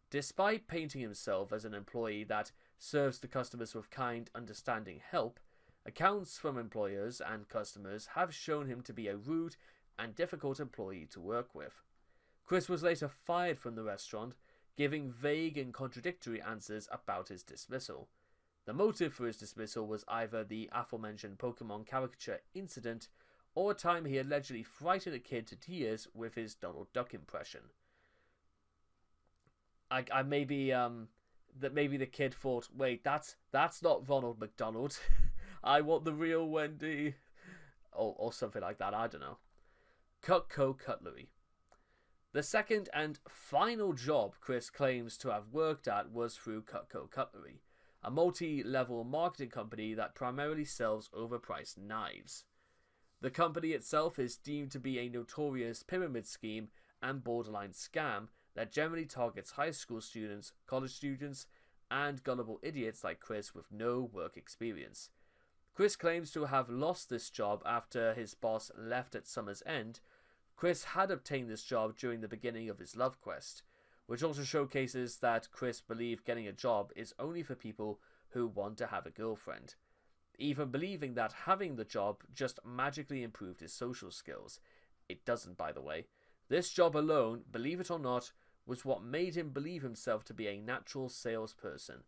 Despite painting himself as an employee that serves the customers with kind, understanding help, accounts from employers and customers have shown him to be a rude and difficult employee to work with. Chris was later fired from the restaurant, giving vague and contradictory answers about his dismissal. The motive for his dismissal was either the aforementioned Pokemon caricature incident or a time he allegedly frightened a kid to tears with his Donald Duck impression. Maybe the kid thought, wait, that's not Ronald McDonald. I want the real Wendy, or something like that. I don't know. Cutco Cutlery. The second and final job Chris claims to have worked at was through Cutco Cutlery, a multi-level marketing company that primarily sells overpriced knives. The company itself is deemed to be a notorious pyramid scheme and borderline scam that generally targets high school students, college students, and gullible idiots like Chris with no work experience. Chris claims to have lost this job after his boss left at summer's end. Chris had obtained this job during the beginning of his love quest, which also showcases that Chris believed getting a job is only for people who want to have a girlfriend, even believing that having the job just magically improved his social skills. It doesn't, by the way. This job alone, believe it or not, was what made him believe himself to be a natural salesperson.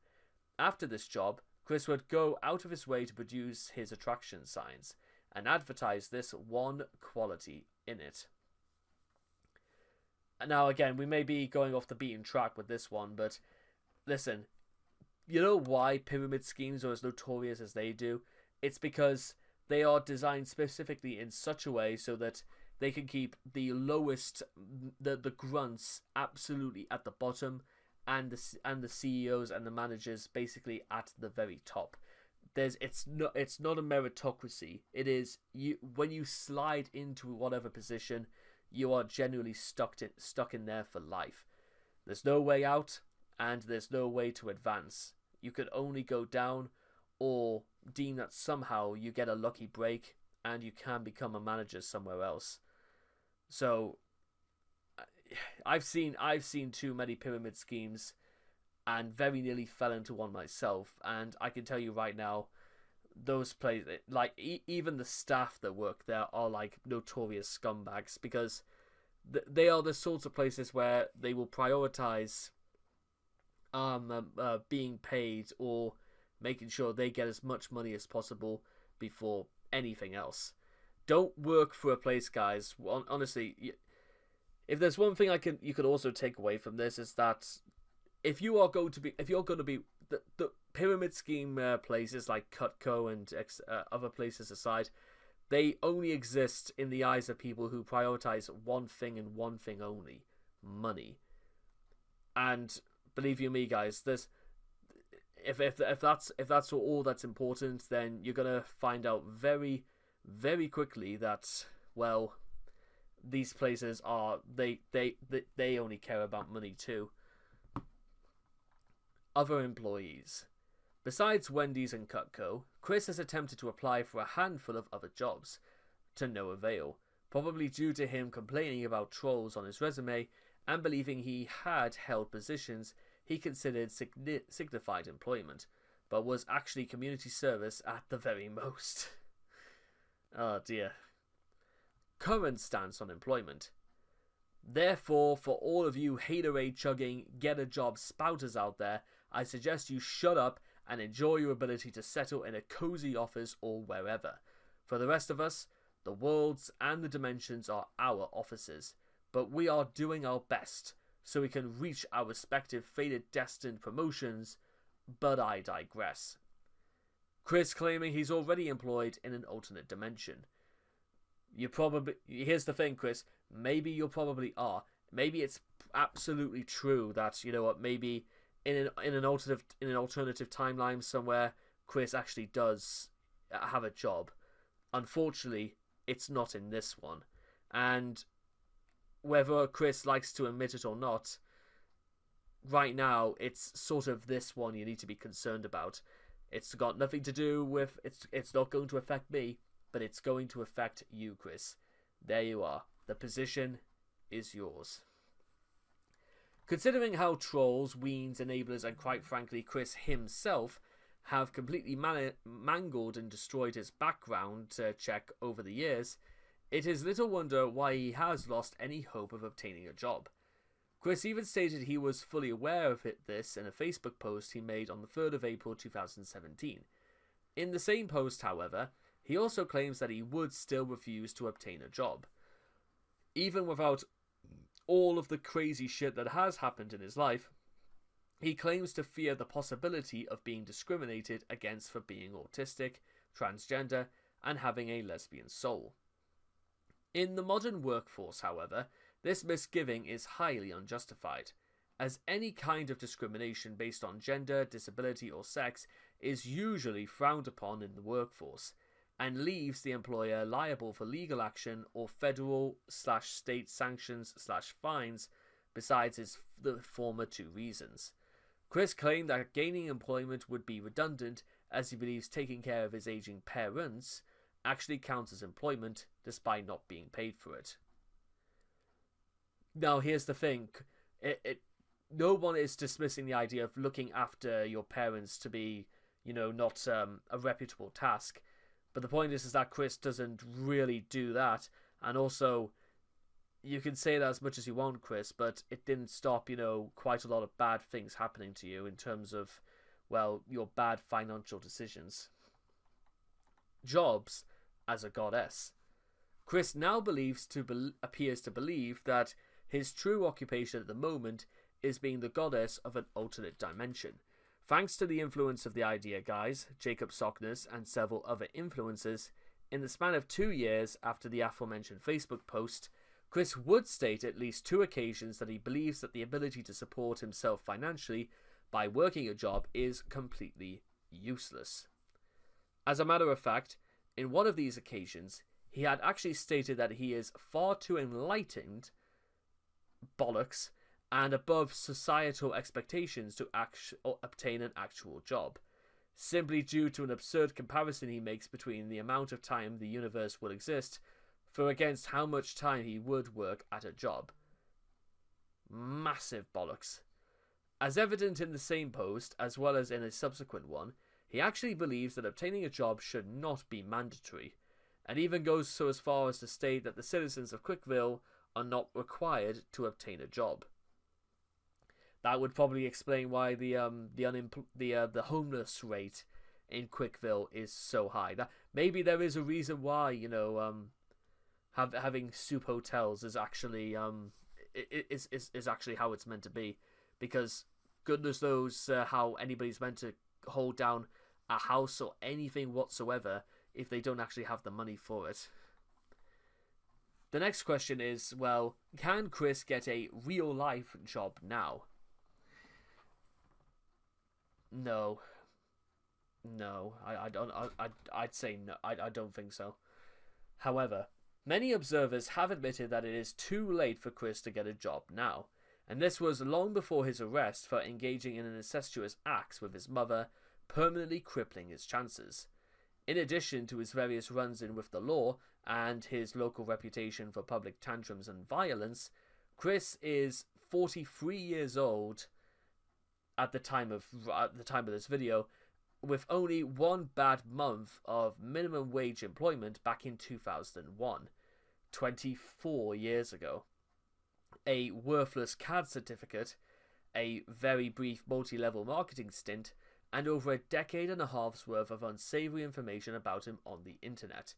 After this job, Chris would go out of his way to produce his attraction signs and advertise this one quality in it. Now, again, we may be going off the beaten track with this one, but listen, you know why pyramid schemes are as notorious as they do? It's because they are designed specifically in such a way so that they can keep the lowest, the grunts absolutely at the bottom, and the CEOs and the managers basically at the very top. It's not a meritocracy. It is when you slide into whatever position, you are genuinely stuck in there for life. There's no way out, and there's no way to advance. You could only go down, or deem that somehow you get a lucky break and you can become a manager somewhere else. So I've seen too many pyramid schemes and very nearly fell into one myself, and I can tell you right now, those places, like even the staff that work there are like notorious scumbags, because they are the sorts of places where they will prioritize being paid or making sure they get as much money as possible before anything else. Don't work for a place, guys. Honestly, if there's one thing you could also take away from this, is that if you're going to be the pyramid scheme places like Cutco and other places aside, they only exist in the eyes of people who prioritize one thing and one thing only: money. And believe you me, guys, there's if that's all that's important, then you're gonna find out very, very quickly that, well, these places are they only care about money too. Other employees. Besides Wendy's and Cutco, Chris has attempted to apply for a handful of other jobs, to no avail, probably due to him complaining about trolls on his resume and believing he had held positions he considered signified employment, but was actually community service at the very most. Oh dear. Current stance on employment. Therefore, for all of you haterade chugging, get a job spouters out there, I suggest you shut up and enjoy your ability to settle in a cozy office or wherever. For the rest of us, the worlds and the dimensions are our offices, but we are doing our best so we can reach our respective fated destined promotions, but I digress. Chris claiming he's already employed in an alternate dimension. Here's the thing, Chris, maybe you probably are. Maybe it's absolutely true that, you know what, maybe in an alternative timeline somewhere, Chris actually does have a job. Unfortunately, it's not in this one. And whether Chris likes to admit it or not, right now, it's sort of this one you need to be concerned about. It's got nothing to do with... It's not going to affect me, but it's going to affect you, Chris. There you are. The position is yours. Considering how trolls, weens, enablers, and quite frankly Chris himself have completely mangled and destroyed his background check over the years, it is little wonder why he has lost any hope of obtaining a job. Chris even stated he was fully aware of this in a Facebook post he made on the 3rd of April 2017. In the same post, however, he also claims that he would still refuse to obtain a job. Even without all of the crazy shit that has happened in his life, he claims to fear the possibility of being discriminated against for being autistic, transgender, and having a lesbian soul. In the modern workforce, however, this misgiving is highly unjustified, as any kind of discrimination based on gender, disability, or sex is usually frowned upon in the workforce, and leaves the employer liable for legal action or federal/state sanctions/fines, besides the former two reasons. Chris claimed that gaining employment would be redundant, as he believes taking care of his aging parents actually counts as employment, despite not being paid for it. Now, here's the thing. No one is dismissing the idea of looking after your parents to be, not a reputable task. But the point is that Chris doesn't really do that. And also, you can say that as much as you want, Chris, but it didn't stop, quite a lot of bad things happening to you in terms of, well, your bad financial decisions. Jobs as a goddess. Chris now appears to believe that his true occupation at the moment is being the goddess of an alternate dimension. Thanks to the influence of the Idea Guys, Jacob Sockness, and several other influencers, in the span of 2 years after the aforementioned Facebook post, Chris would state at least 2 occasions that he believes that the ability to support himself financially by working a job is completely useless. As a matter of fact, in one of these occasions, he had actually stated that he is far too enlightened, bollocks, and above societal expectations to obtain an actual job, simply due to an absurd comparison he makes between the amount of time the universe will exist for against how much time he would work at a job. Massive bollocks. As evident in the same post, as well as in a subsequent one, he actually believes that obtaining a job should not be mandatory, and even goes so as far as to state that the citizens of Cwikville are not required to obtain a job. That would probably explain why the homeless rate in Cwikville is so high. That maybe there is a reason why having soup hotels is actually is actually how it's meant to be, because goodness knows how anybody's meant to hold down a house or anything whatsoever if they don't actually have the money for it. The next question is, well, can Chris get a real-life job now? No, no, I don't. I'd say no. I don't think so. However, many observers have admitted that it is too late for Chris to get a job now, and this was long before his arrest for engaging in an incestuous act with his mother, permanently crippling his chances. In addition to his various runs-in with the law and his local reputation for public tantrums and violence, Chris is 43 years old at the time of this video, with only one bad month of minimum wage employment back in 2001, 24 years ago, a worthless CAD certificate, a very brief multi-level marketing stint, and over a decade and a half's worth of unsavory information about him on the internet.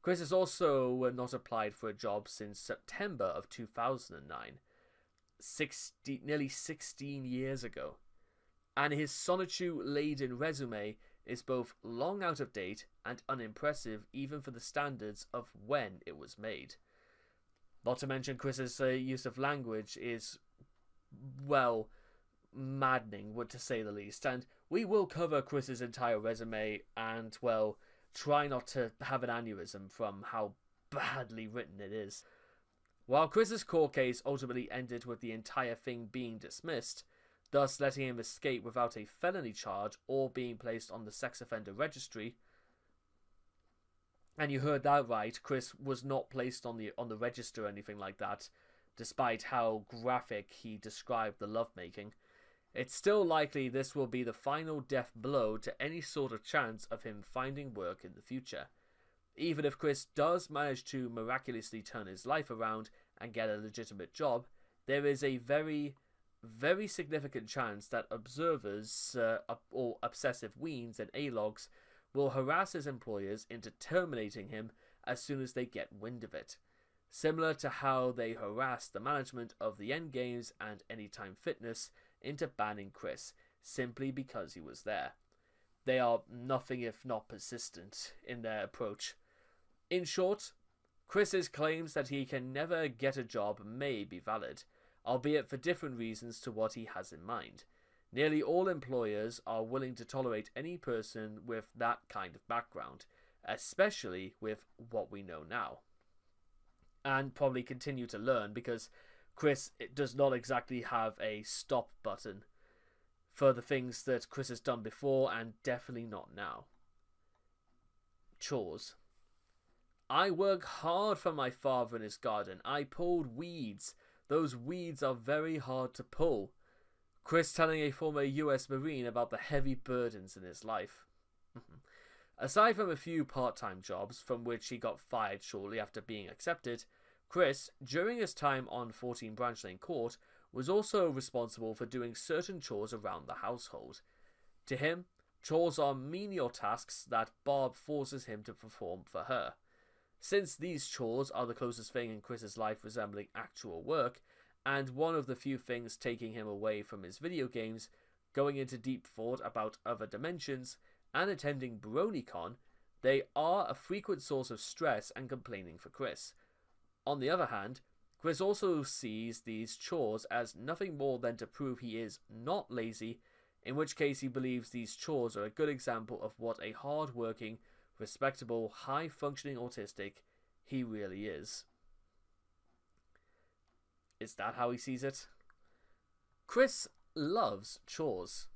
Chris has also not applied for a job since September of 2009, nearly 16 years ago. And his sonotube-laden resume is both long out of date and unimpressive even for the standards of when it was made. Not to mention Chris's use of language is, well, maddening, to say the least, and we will cover Chris's entire resume and, well, try not to have an aneurysm from how badly written it is. While Chris's court case ultimately ended with the entire thing being dismissed, thus letting him escape without a felony charge or being placed on the sex offender registry. And you heard that right, Chris was not placed on the register or anything like that, despite how graphic he described the lovemaking. It's still likely this will be the final death blow to any sort of chance of him finding work in the future. Even if Chris does manage to miraculously turn his life around and get a legitimate job, there is a very, very significant chance that observers or obsessive weens and A-logs will harass his employers into terminating him as soon as they get wind of it. Similar to how they harassed the management of the Endgames and Anytime Fitness into banning Chris simply because he was there. They are nothing if not persistent in their approach. In short, Chris's claims that he can never get a job may be valid, albeit for different reasons to what he has in mind. Nearly all employers are willing to tolerate any person with that kind of background, especially with what we know now. And probably continue to learn, because Chris does not exactly have a stop button for the things that Chris has done before, and definitely not now. Chores. I work hard for my father in his garden. I pulled weeds. Those weeds are very hard to pull. Chris telling a former US Marine about the heavy burdens in his life. Aside from a few part-time jobs, from which he got fired shortly after being accepted, Chris, during his time on 14 Branch Lane Court, was also responsible for doing certain chores around the household. To him, chores are menial tasks that Barb forces him to perform for her. Since these chores are the closest thing in Chris's life resembling actual work, and one of the few things taking him away from his video games, going into deep thought about other dimensions, and attending BronyCon, they are a frequent source of stress and complaining for Chris. On the other hand, Chris also sees these chores as nothing more than to prove he is not lazy, in which case he believes these chores are a good example of what a hard-working, respectable, high-functioning autistic he really is. Is that how he sees it? Chris loves chores.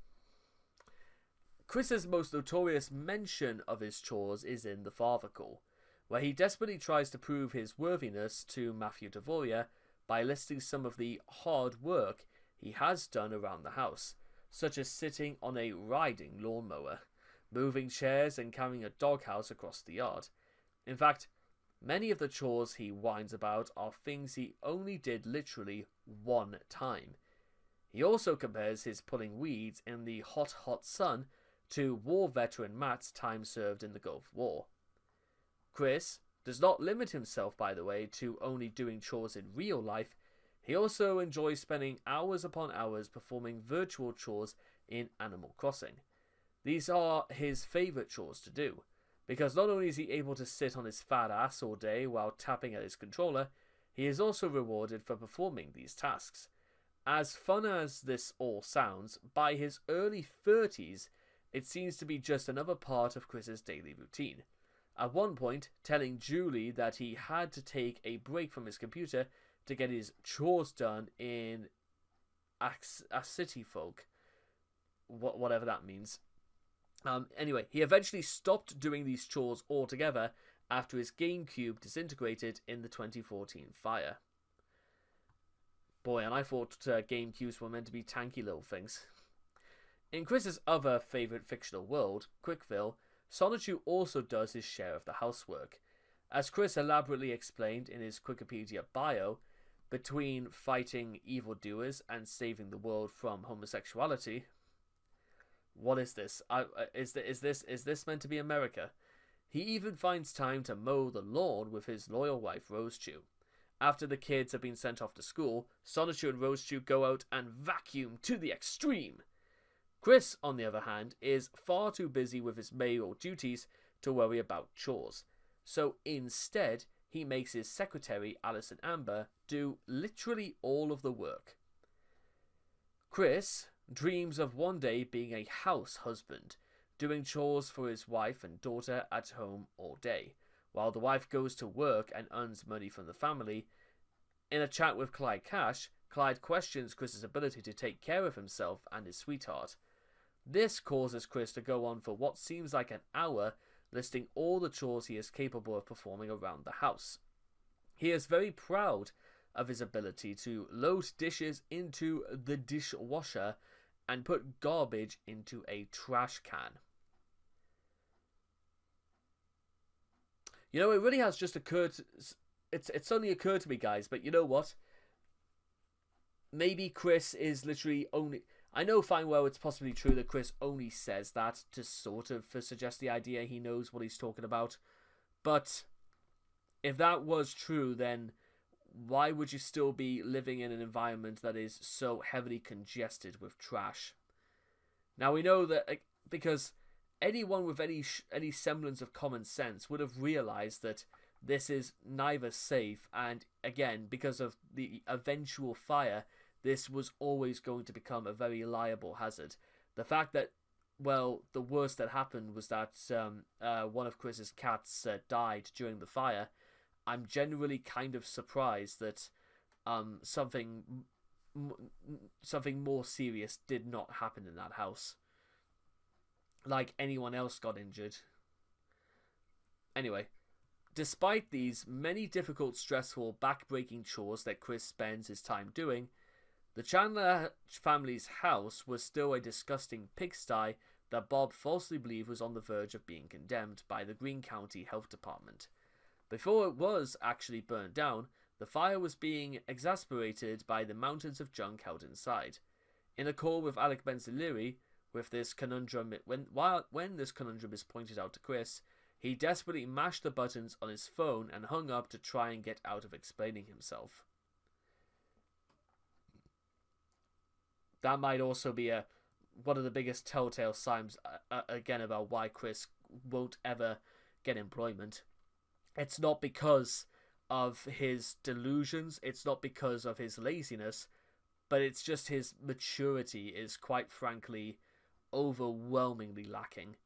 Chris's most notorious mention of his chores is in The Father Call, where he desperately tries to prove his worthiness to Matthew Devoria by listing some of the hard work he has done around the house, such as sitting on a riding lawnmower, moving chairs and carrying a doghouse across the yard. In fact, many of the chores he whines about are things he only did literally one time. He also compares his pulling weeds in the hot, hot sun to war veteran Matt's time served in the Gulf War. Chris does not limit himself, by the way, to only doing chores in real life. He also enjoys spending hours upon hours performing virtual chores in Animal Crossing. These are his favourite chores to do, because not only is he able to sit on his fat ass all day while tapping at his controller, he is also rewarded for performing these tasks. As fun as this all sounds, by his early 30s, it seems to be just another part of Chris's daily routine. At one point, telling Julie that he had to take a break from his computer to get his chores done in a city folk, whatever that means. Anyway, he eventually stopped doing these chores altogether after his GameCube disintegrated in the 2014 fire. Boy, and I thought GameCubes were meant to be tanky little things. In Chris's other favourite fictional world, Quickville, Sonichu also does his share of the housework. As Chris elaborately explained in his Wikipedia bio, between fighting evildoers and saving the world from homosexuality. What is this? Is this meant to be America? He even finds time to mow the lawn with his loyal wife Rosechew. After the kids have been sent off to school, Sonichu and Rosechew go out and vacuum to the extreme. Chris, on the other hand, is far too busy with his mayoral duties to worry about chores. So instead, he makes his secretary, Alison Amber, do literally all of the work. Chris dreams of one day being a house husband, doing chores for his wife and daughter at home all day, while the wife goes to work and earns money from the family. In a chat with Clyde Cash, Clyde questions Chris's ability to take care of himself and his sweetheart. This causes Chris to go on for what seems like an hour, listing all the chores he is capable of performing around the house. He is very proud of his ability to load dishes into the dishwasher and put garbage into a trash can. You know, it really has just occurred to, it's only occurred to me, guys, but you know what? Maybe Chris is literally only... I know fine well it's possibly true that Chris only says that to sort of suggest the idea he knows what he's talking about. But if that was true, then why would you still be living in an environment that is so heavily congested with trash? Now we know that because anyone with any semblance of common sense would have realized that this is neither safe, and again, because of the eventual fire, this was always going to become a very liable hazard. The fact that, well, the worst that happened was that one of Chris's cats died during the fire. I'm genuinely kind of surprised that something more serious did not happen in that house. Like anyone else got injured. Anyway, despite these many difficult, stressful, back-breaking chores that Chris spends his time doing, the Chandler family's house was still a disgusting pigsty that Bob falsely believed was on the verge of being condemned by the Greene County Health Department. Before it was actually burned down, the fire was being exacerbated by the mountains of junk held inside. In a call with Alec Benzaleri, with this conundrum, when this conundrum is pointed out to Chris, he desperately mashed the buttons on his phone and hung up to try and get out of explaining himself. That might also be one of the biggest telltale signs, again, about why Chris won't ever get employment. It's not because of his delusions, it's not because of his laziness, but it's just his maturity is, quite frankly, overwhelmingly lacking.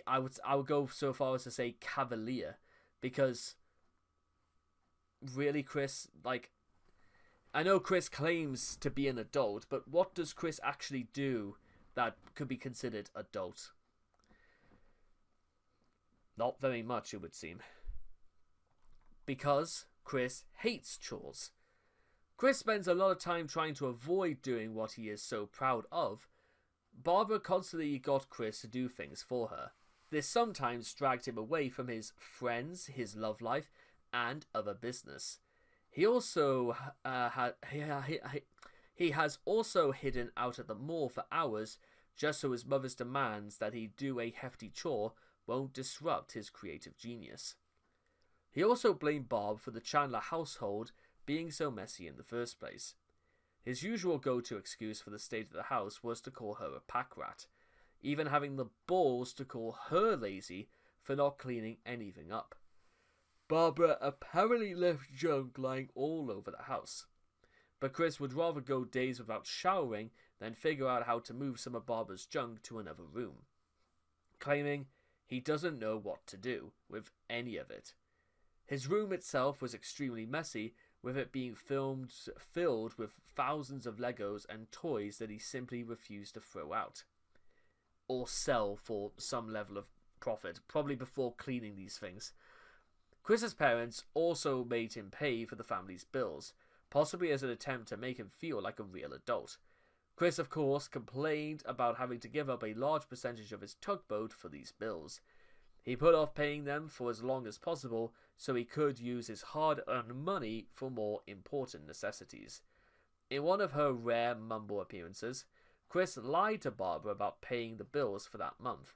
I would go so far as to say cavalier, because really, Chris, like, I know Chris claims to be an adult, but what does Chris actually do that could be considered adult? Not very much, it would seem. Because Chris hates chores. Chris spends a lot of time trying to avoid doing what he is so proud of. Barbara constantly got Chris to do things for her. This sometimes dragged him away from his friends, his love life, and other business. He also he has also hidden out at the mall for hours just so his mother's demands that he do a hefty chore won't disrupt his creative genius. He also blamed Bob for the Chandler household being so messy in the first place. His usual go-to excuse for the state of the house was to call her a pack rat, even having the balls to call her lazy for not cleaning anything up. Barbara apparently left junk lying all over the house. but Chris would rather go days without showering than figure out how to move some of Barbara's junk to another room, claiming he doesn't know what to do with any of it. His room itself was extremely messy, with it being filled with thousands of Legos and toys that he simply refused to throw out or sell for some level of profit, probably before cleaning these things. Chris's parents also made him pay for the family's bills, possibly as an attempt to make him feel like a real adult. Chris, of course, complained about having to give up a large percentage of his tugboat for these bills. He put off paying them for as long as possible so he could use his hard-earned money for more important necessities. In one of her rare mumble appearances, Chris lied to Barbara about paying the bills for that month,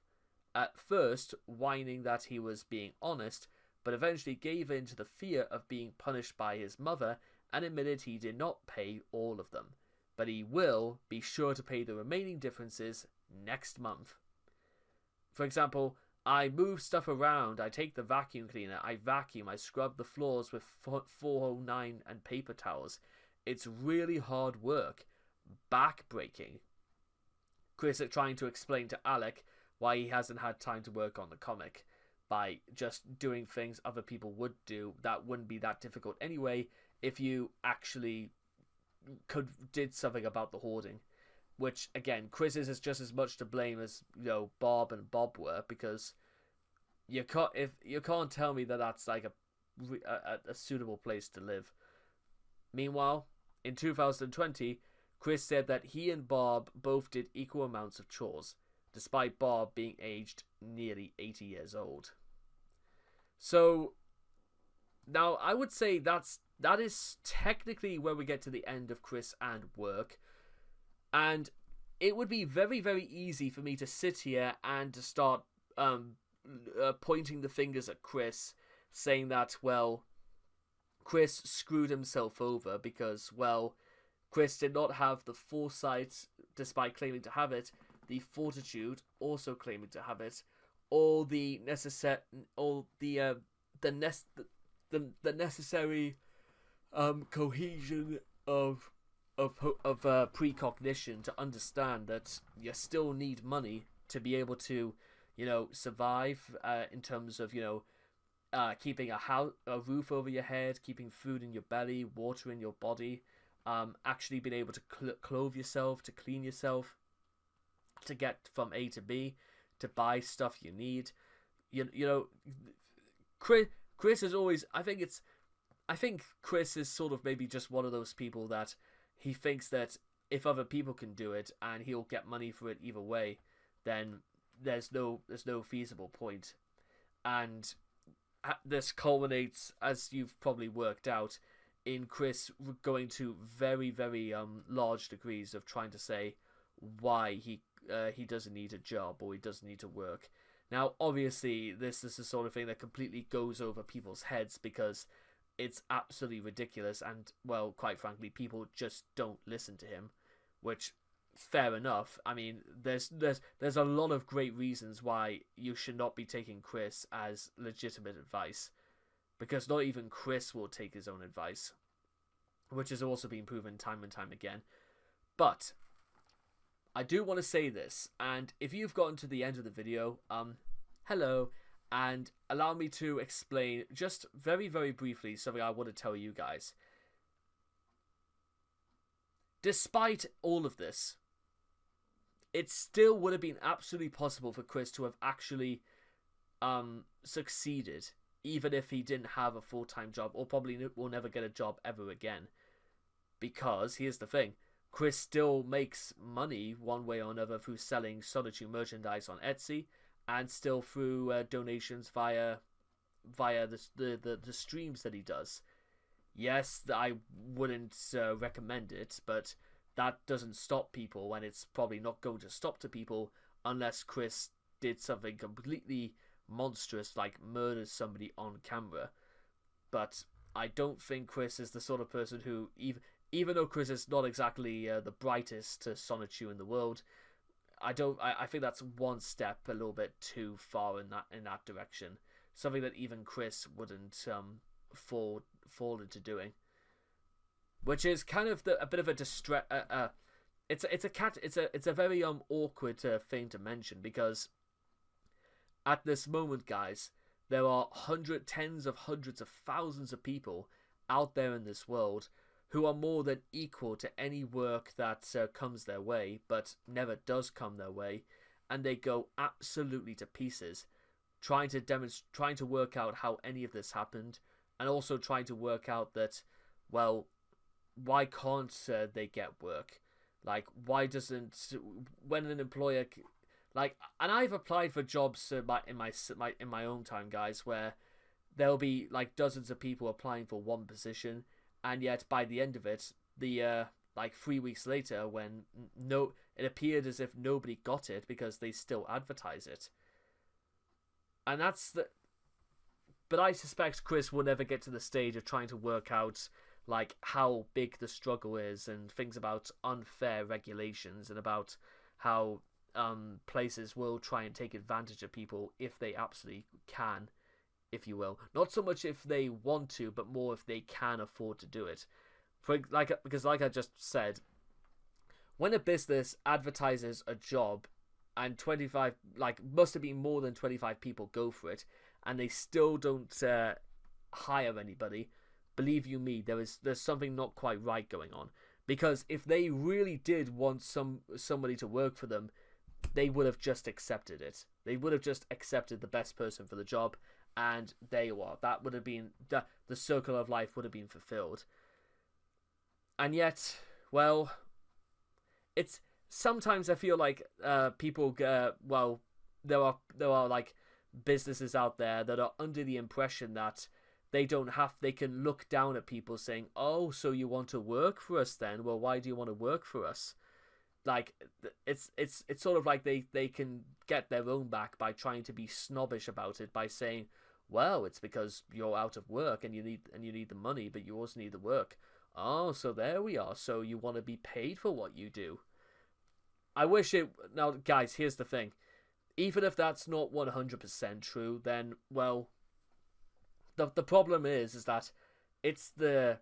at first whining that he was being honest, but eventually gave in to the fear of being punished by his mother and admitted he did not pay all of them, but he will be sure to pay the remaining differences next month. For example, I move stuff around, I take the vacuum cleaner, I vacuum, I scrub the floors with 409 and paper towels. It's really hard work. Back-breaking. Chris is trying to explain to Alec why he hasn't had time to work on the comic, by just doing things other people would do that wouldn't be that difficult anyway if you actually did something about the hoarding. Which, again, Chris is just as much to blame as, Bob and Bob were, because you can't tell me that that's like a suitable place to live. Meanwhile, in 2020, Chris said that he and Bob both did equal amounts of chores, despite Bob being aged nearly 80 years old. So, now I would say that is technically where we get to the end of Chris and work. And it would be very, very easy for me to sit here and to start pointing the fingers at Chris, saying that, well, Chris screwed himself over because, well, Chris did not have the foresight, despite claiming to have it, the fortitude, also claiming to have it, or the necessary, cohesion of precognition to understand that you still need money to be able to, survive in terms of, keeping a roof over your head, keeping food in your belly, water in your body, actually being able to clothe yourself, to clean yourself, to get from A to B, to buy stuff you need. Chris is always, I think Chris is sort of maybe just one of those people that he thinks that if other people can do it and he'll get money for it either way, then there's no feasible point. And this culminates, as you've probably worked out, in Chris going to very, very large degrees of trying to say why he doesn't need a job or he doesn't need to work. Now, obviously, this is the sort of thing that completely goes over people's heads because it's absolutely ridiculous, and, well, quite frankly, people just don't listen to him, which, fair enough. I mean, there's a lot of great reasons why you should not be taking Chris as legitimate advice, because not even Chris will take his own advice, which has also been proven time and time again. But I do want to say this, and if you've gotten to the end of the video, hello, and allow me to explain just very, very briefly something I want to tell you guys. Despite all of this, it still would have been absolutely possible for Chris to have actually succeeded, even if he didn't have a full-time job, or probably will never get a job ever again. Because, here's the thing, Chris still makes money one way or another through selling Solitude merchandise on Etsy, and still through donations via the streams that he does. Yes, I wouldn't recommend it, but that doesn't stop people, and it's probably not going to stop to people unless Chris did something completely monstrous, like murder somebody on camera. But I don't think Chris is the sort of person who, even though Chris is not exactly the brightest Sonichu in the world, I think that's one step a little bit too far in that direction. Something that even Chris wouldn't fall into doing. which is kind of a bit of a distress. It's a very awkward thing to mention, because at this moment, guys, there are tens of hundreds of thousands of people out there in this world who are more than equal to any work that comes their way, but never does come their way, and they go absolutely to pieces, trying to work out how any of this happened, and also trying to work out that, well, why can't they get work? Like, why doesn't, when an employer, like, and I've applied for jobs in my own time, guys, where there'll be like dozens of people applying for one position, and yet by the end of it, the like 3 weeks later, when it appeared as if nobody got it because they still advertise it. And but I suspect Chris will never get to the stage of trying to work out like how big the struggle is, and things about unfair regulations, and about how places will try and take advantage of people if they absolutely can, if you will. Not so much if they want to, but more if they can afford to do it. Because like I just said, when a business advertises a job and 25, like, must have been more than 25 people go for it, and they still don't hire anybody, believe you me, there's something not quite right going on. Because if they really did want somebody to work for them, they would have just accepted it. They would have just accepted the best person for the job, and there you are. That would have been the circle of life would have been fulfilled. And yet, well, it's sometimes I feel like people well, there are like businesses out there that are under the impression that they can look down at people saying, "Oh, so you want to work for us then? Well, why do you want to work for us?" Like, it's sort of like they can get their own back by trying to be snobbish about it, by saying, "Well, it's because you're out of work and you need the money, but you also need the work. Oh, so there we are. So you want to be paid for what you do." I wish it. Now, guys, here's the thing. Even if that's not 100% true, then, well, the problem is that it's the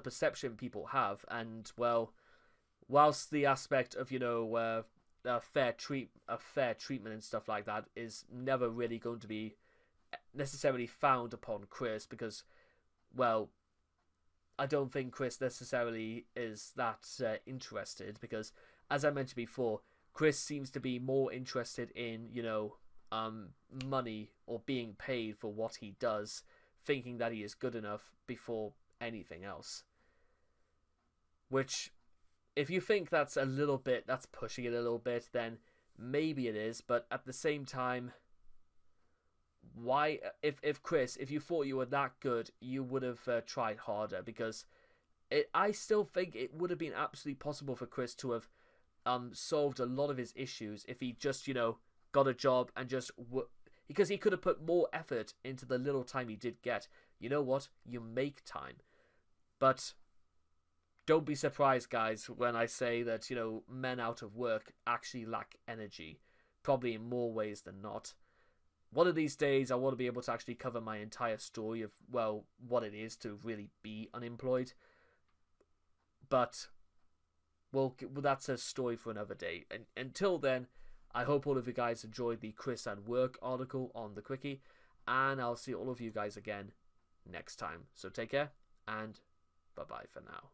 perception people have, and, well, whilst the aspect of, you know, a fair treatment and stuff like that is never really going to be necessarily found upon Chris, because, well, I don't think Chris necessarily is that interested, because, as I mentioned before, Chris seems to be more interested in, you know, money or being paid for what he does, thinking that he is good enough before anything else. Which, if you think that's pushing it a little bit, then maybe it is, but at the same time, why, if Chris, if you thought you were that good, you would have tried harder, because I still think it would have been absolutely possible for Chris to have solved a lot of his issues if he just, you know, got a job and just because he could have put more effort into the little time he did get. You know what? You make time. But don't be surprised, guys, when I say that, you know, men out of work actually lack energy, probably in more ways than not. One of these days, I want to be able to actually cover my entire story of, well, what it is to really be unemployed. But, well, that's a story for another day. And until then, I hope all of you guys enjoyed the Chris and Work article on the Cwiki, and I'll see all of you guys again next time. So take care, and bye-bye for now.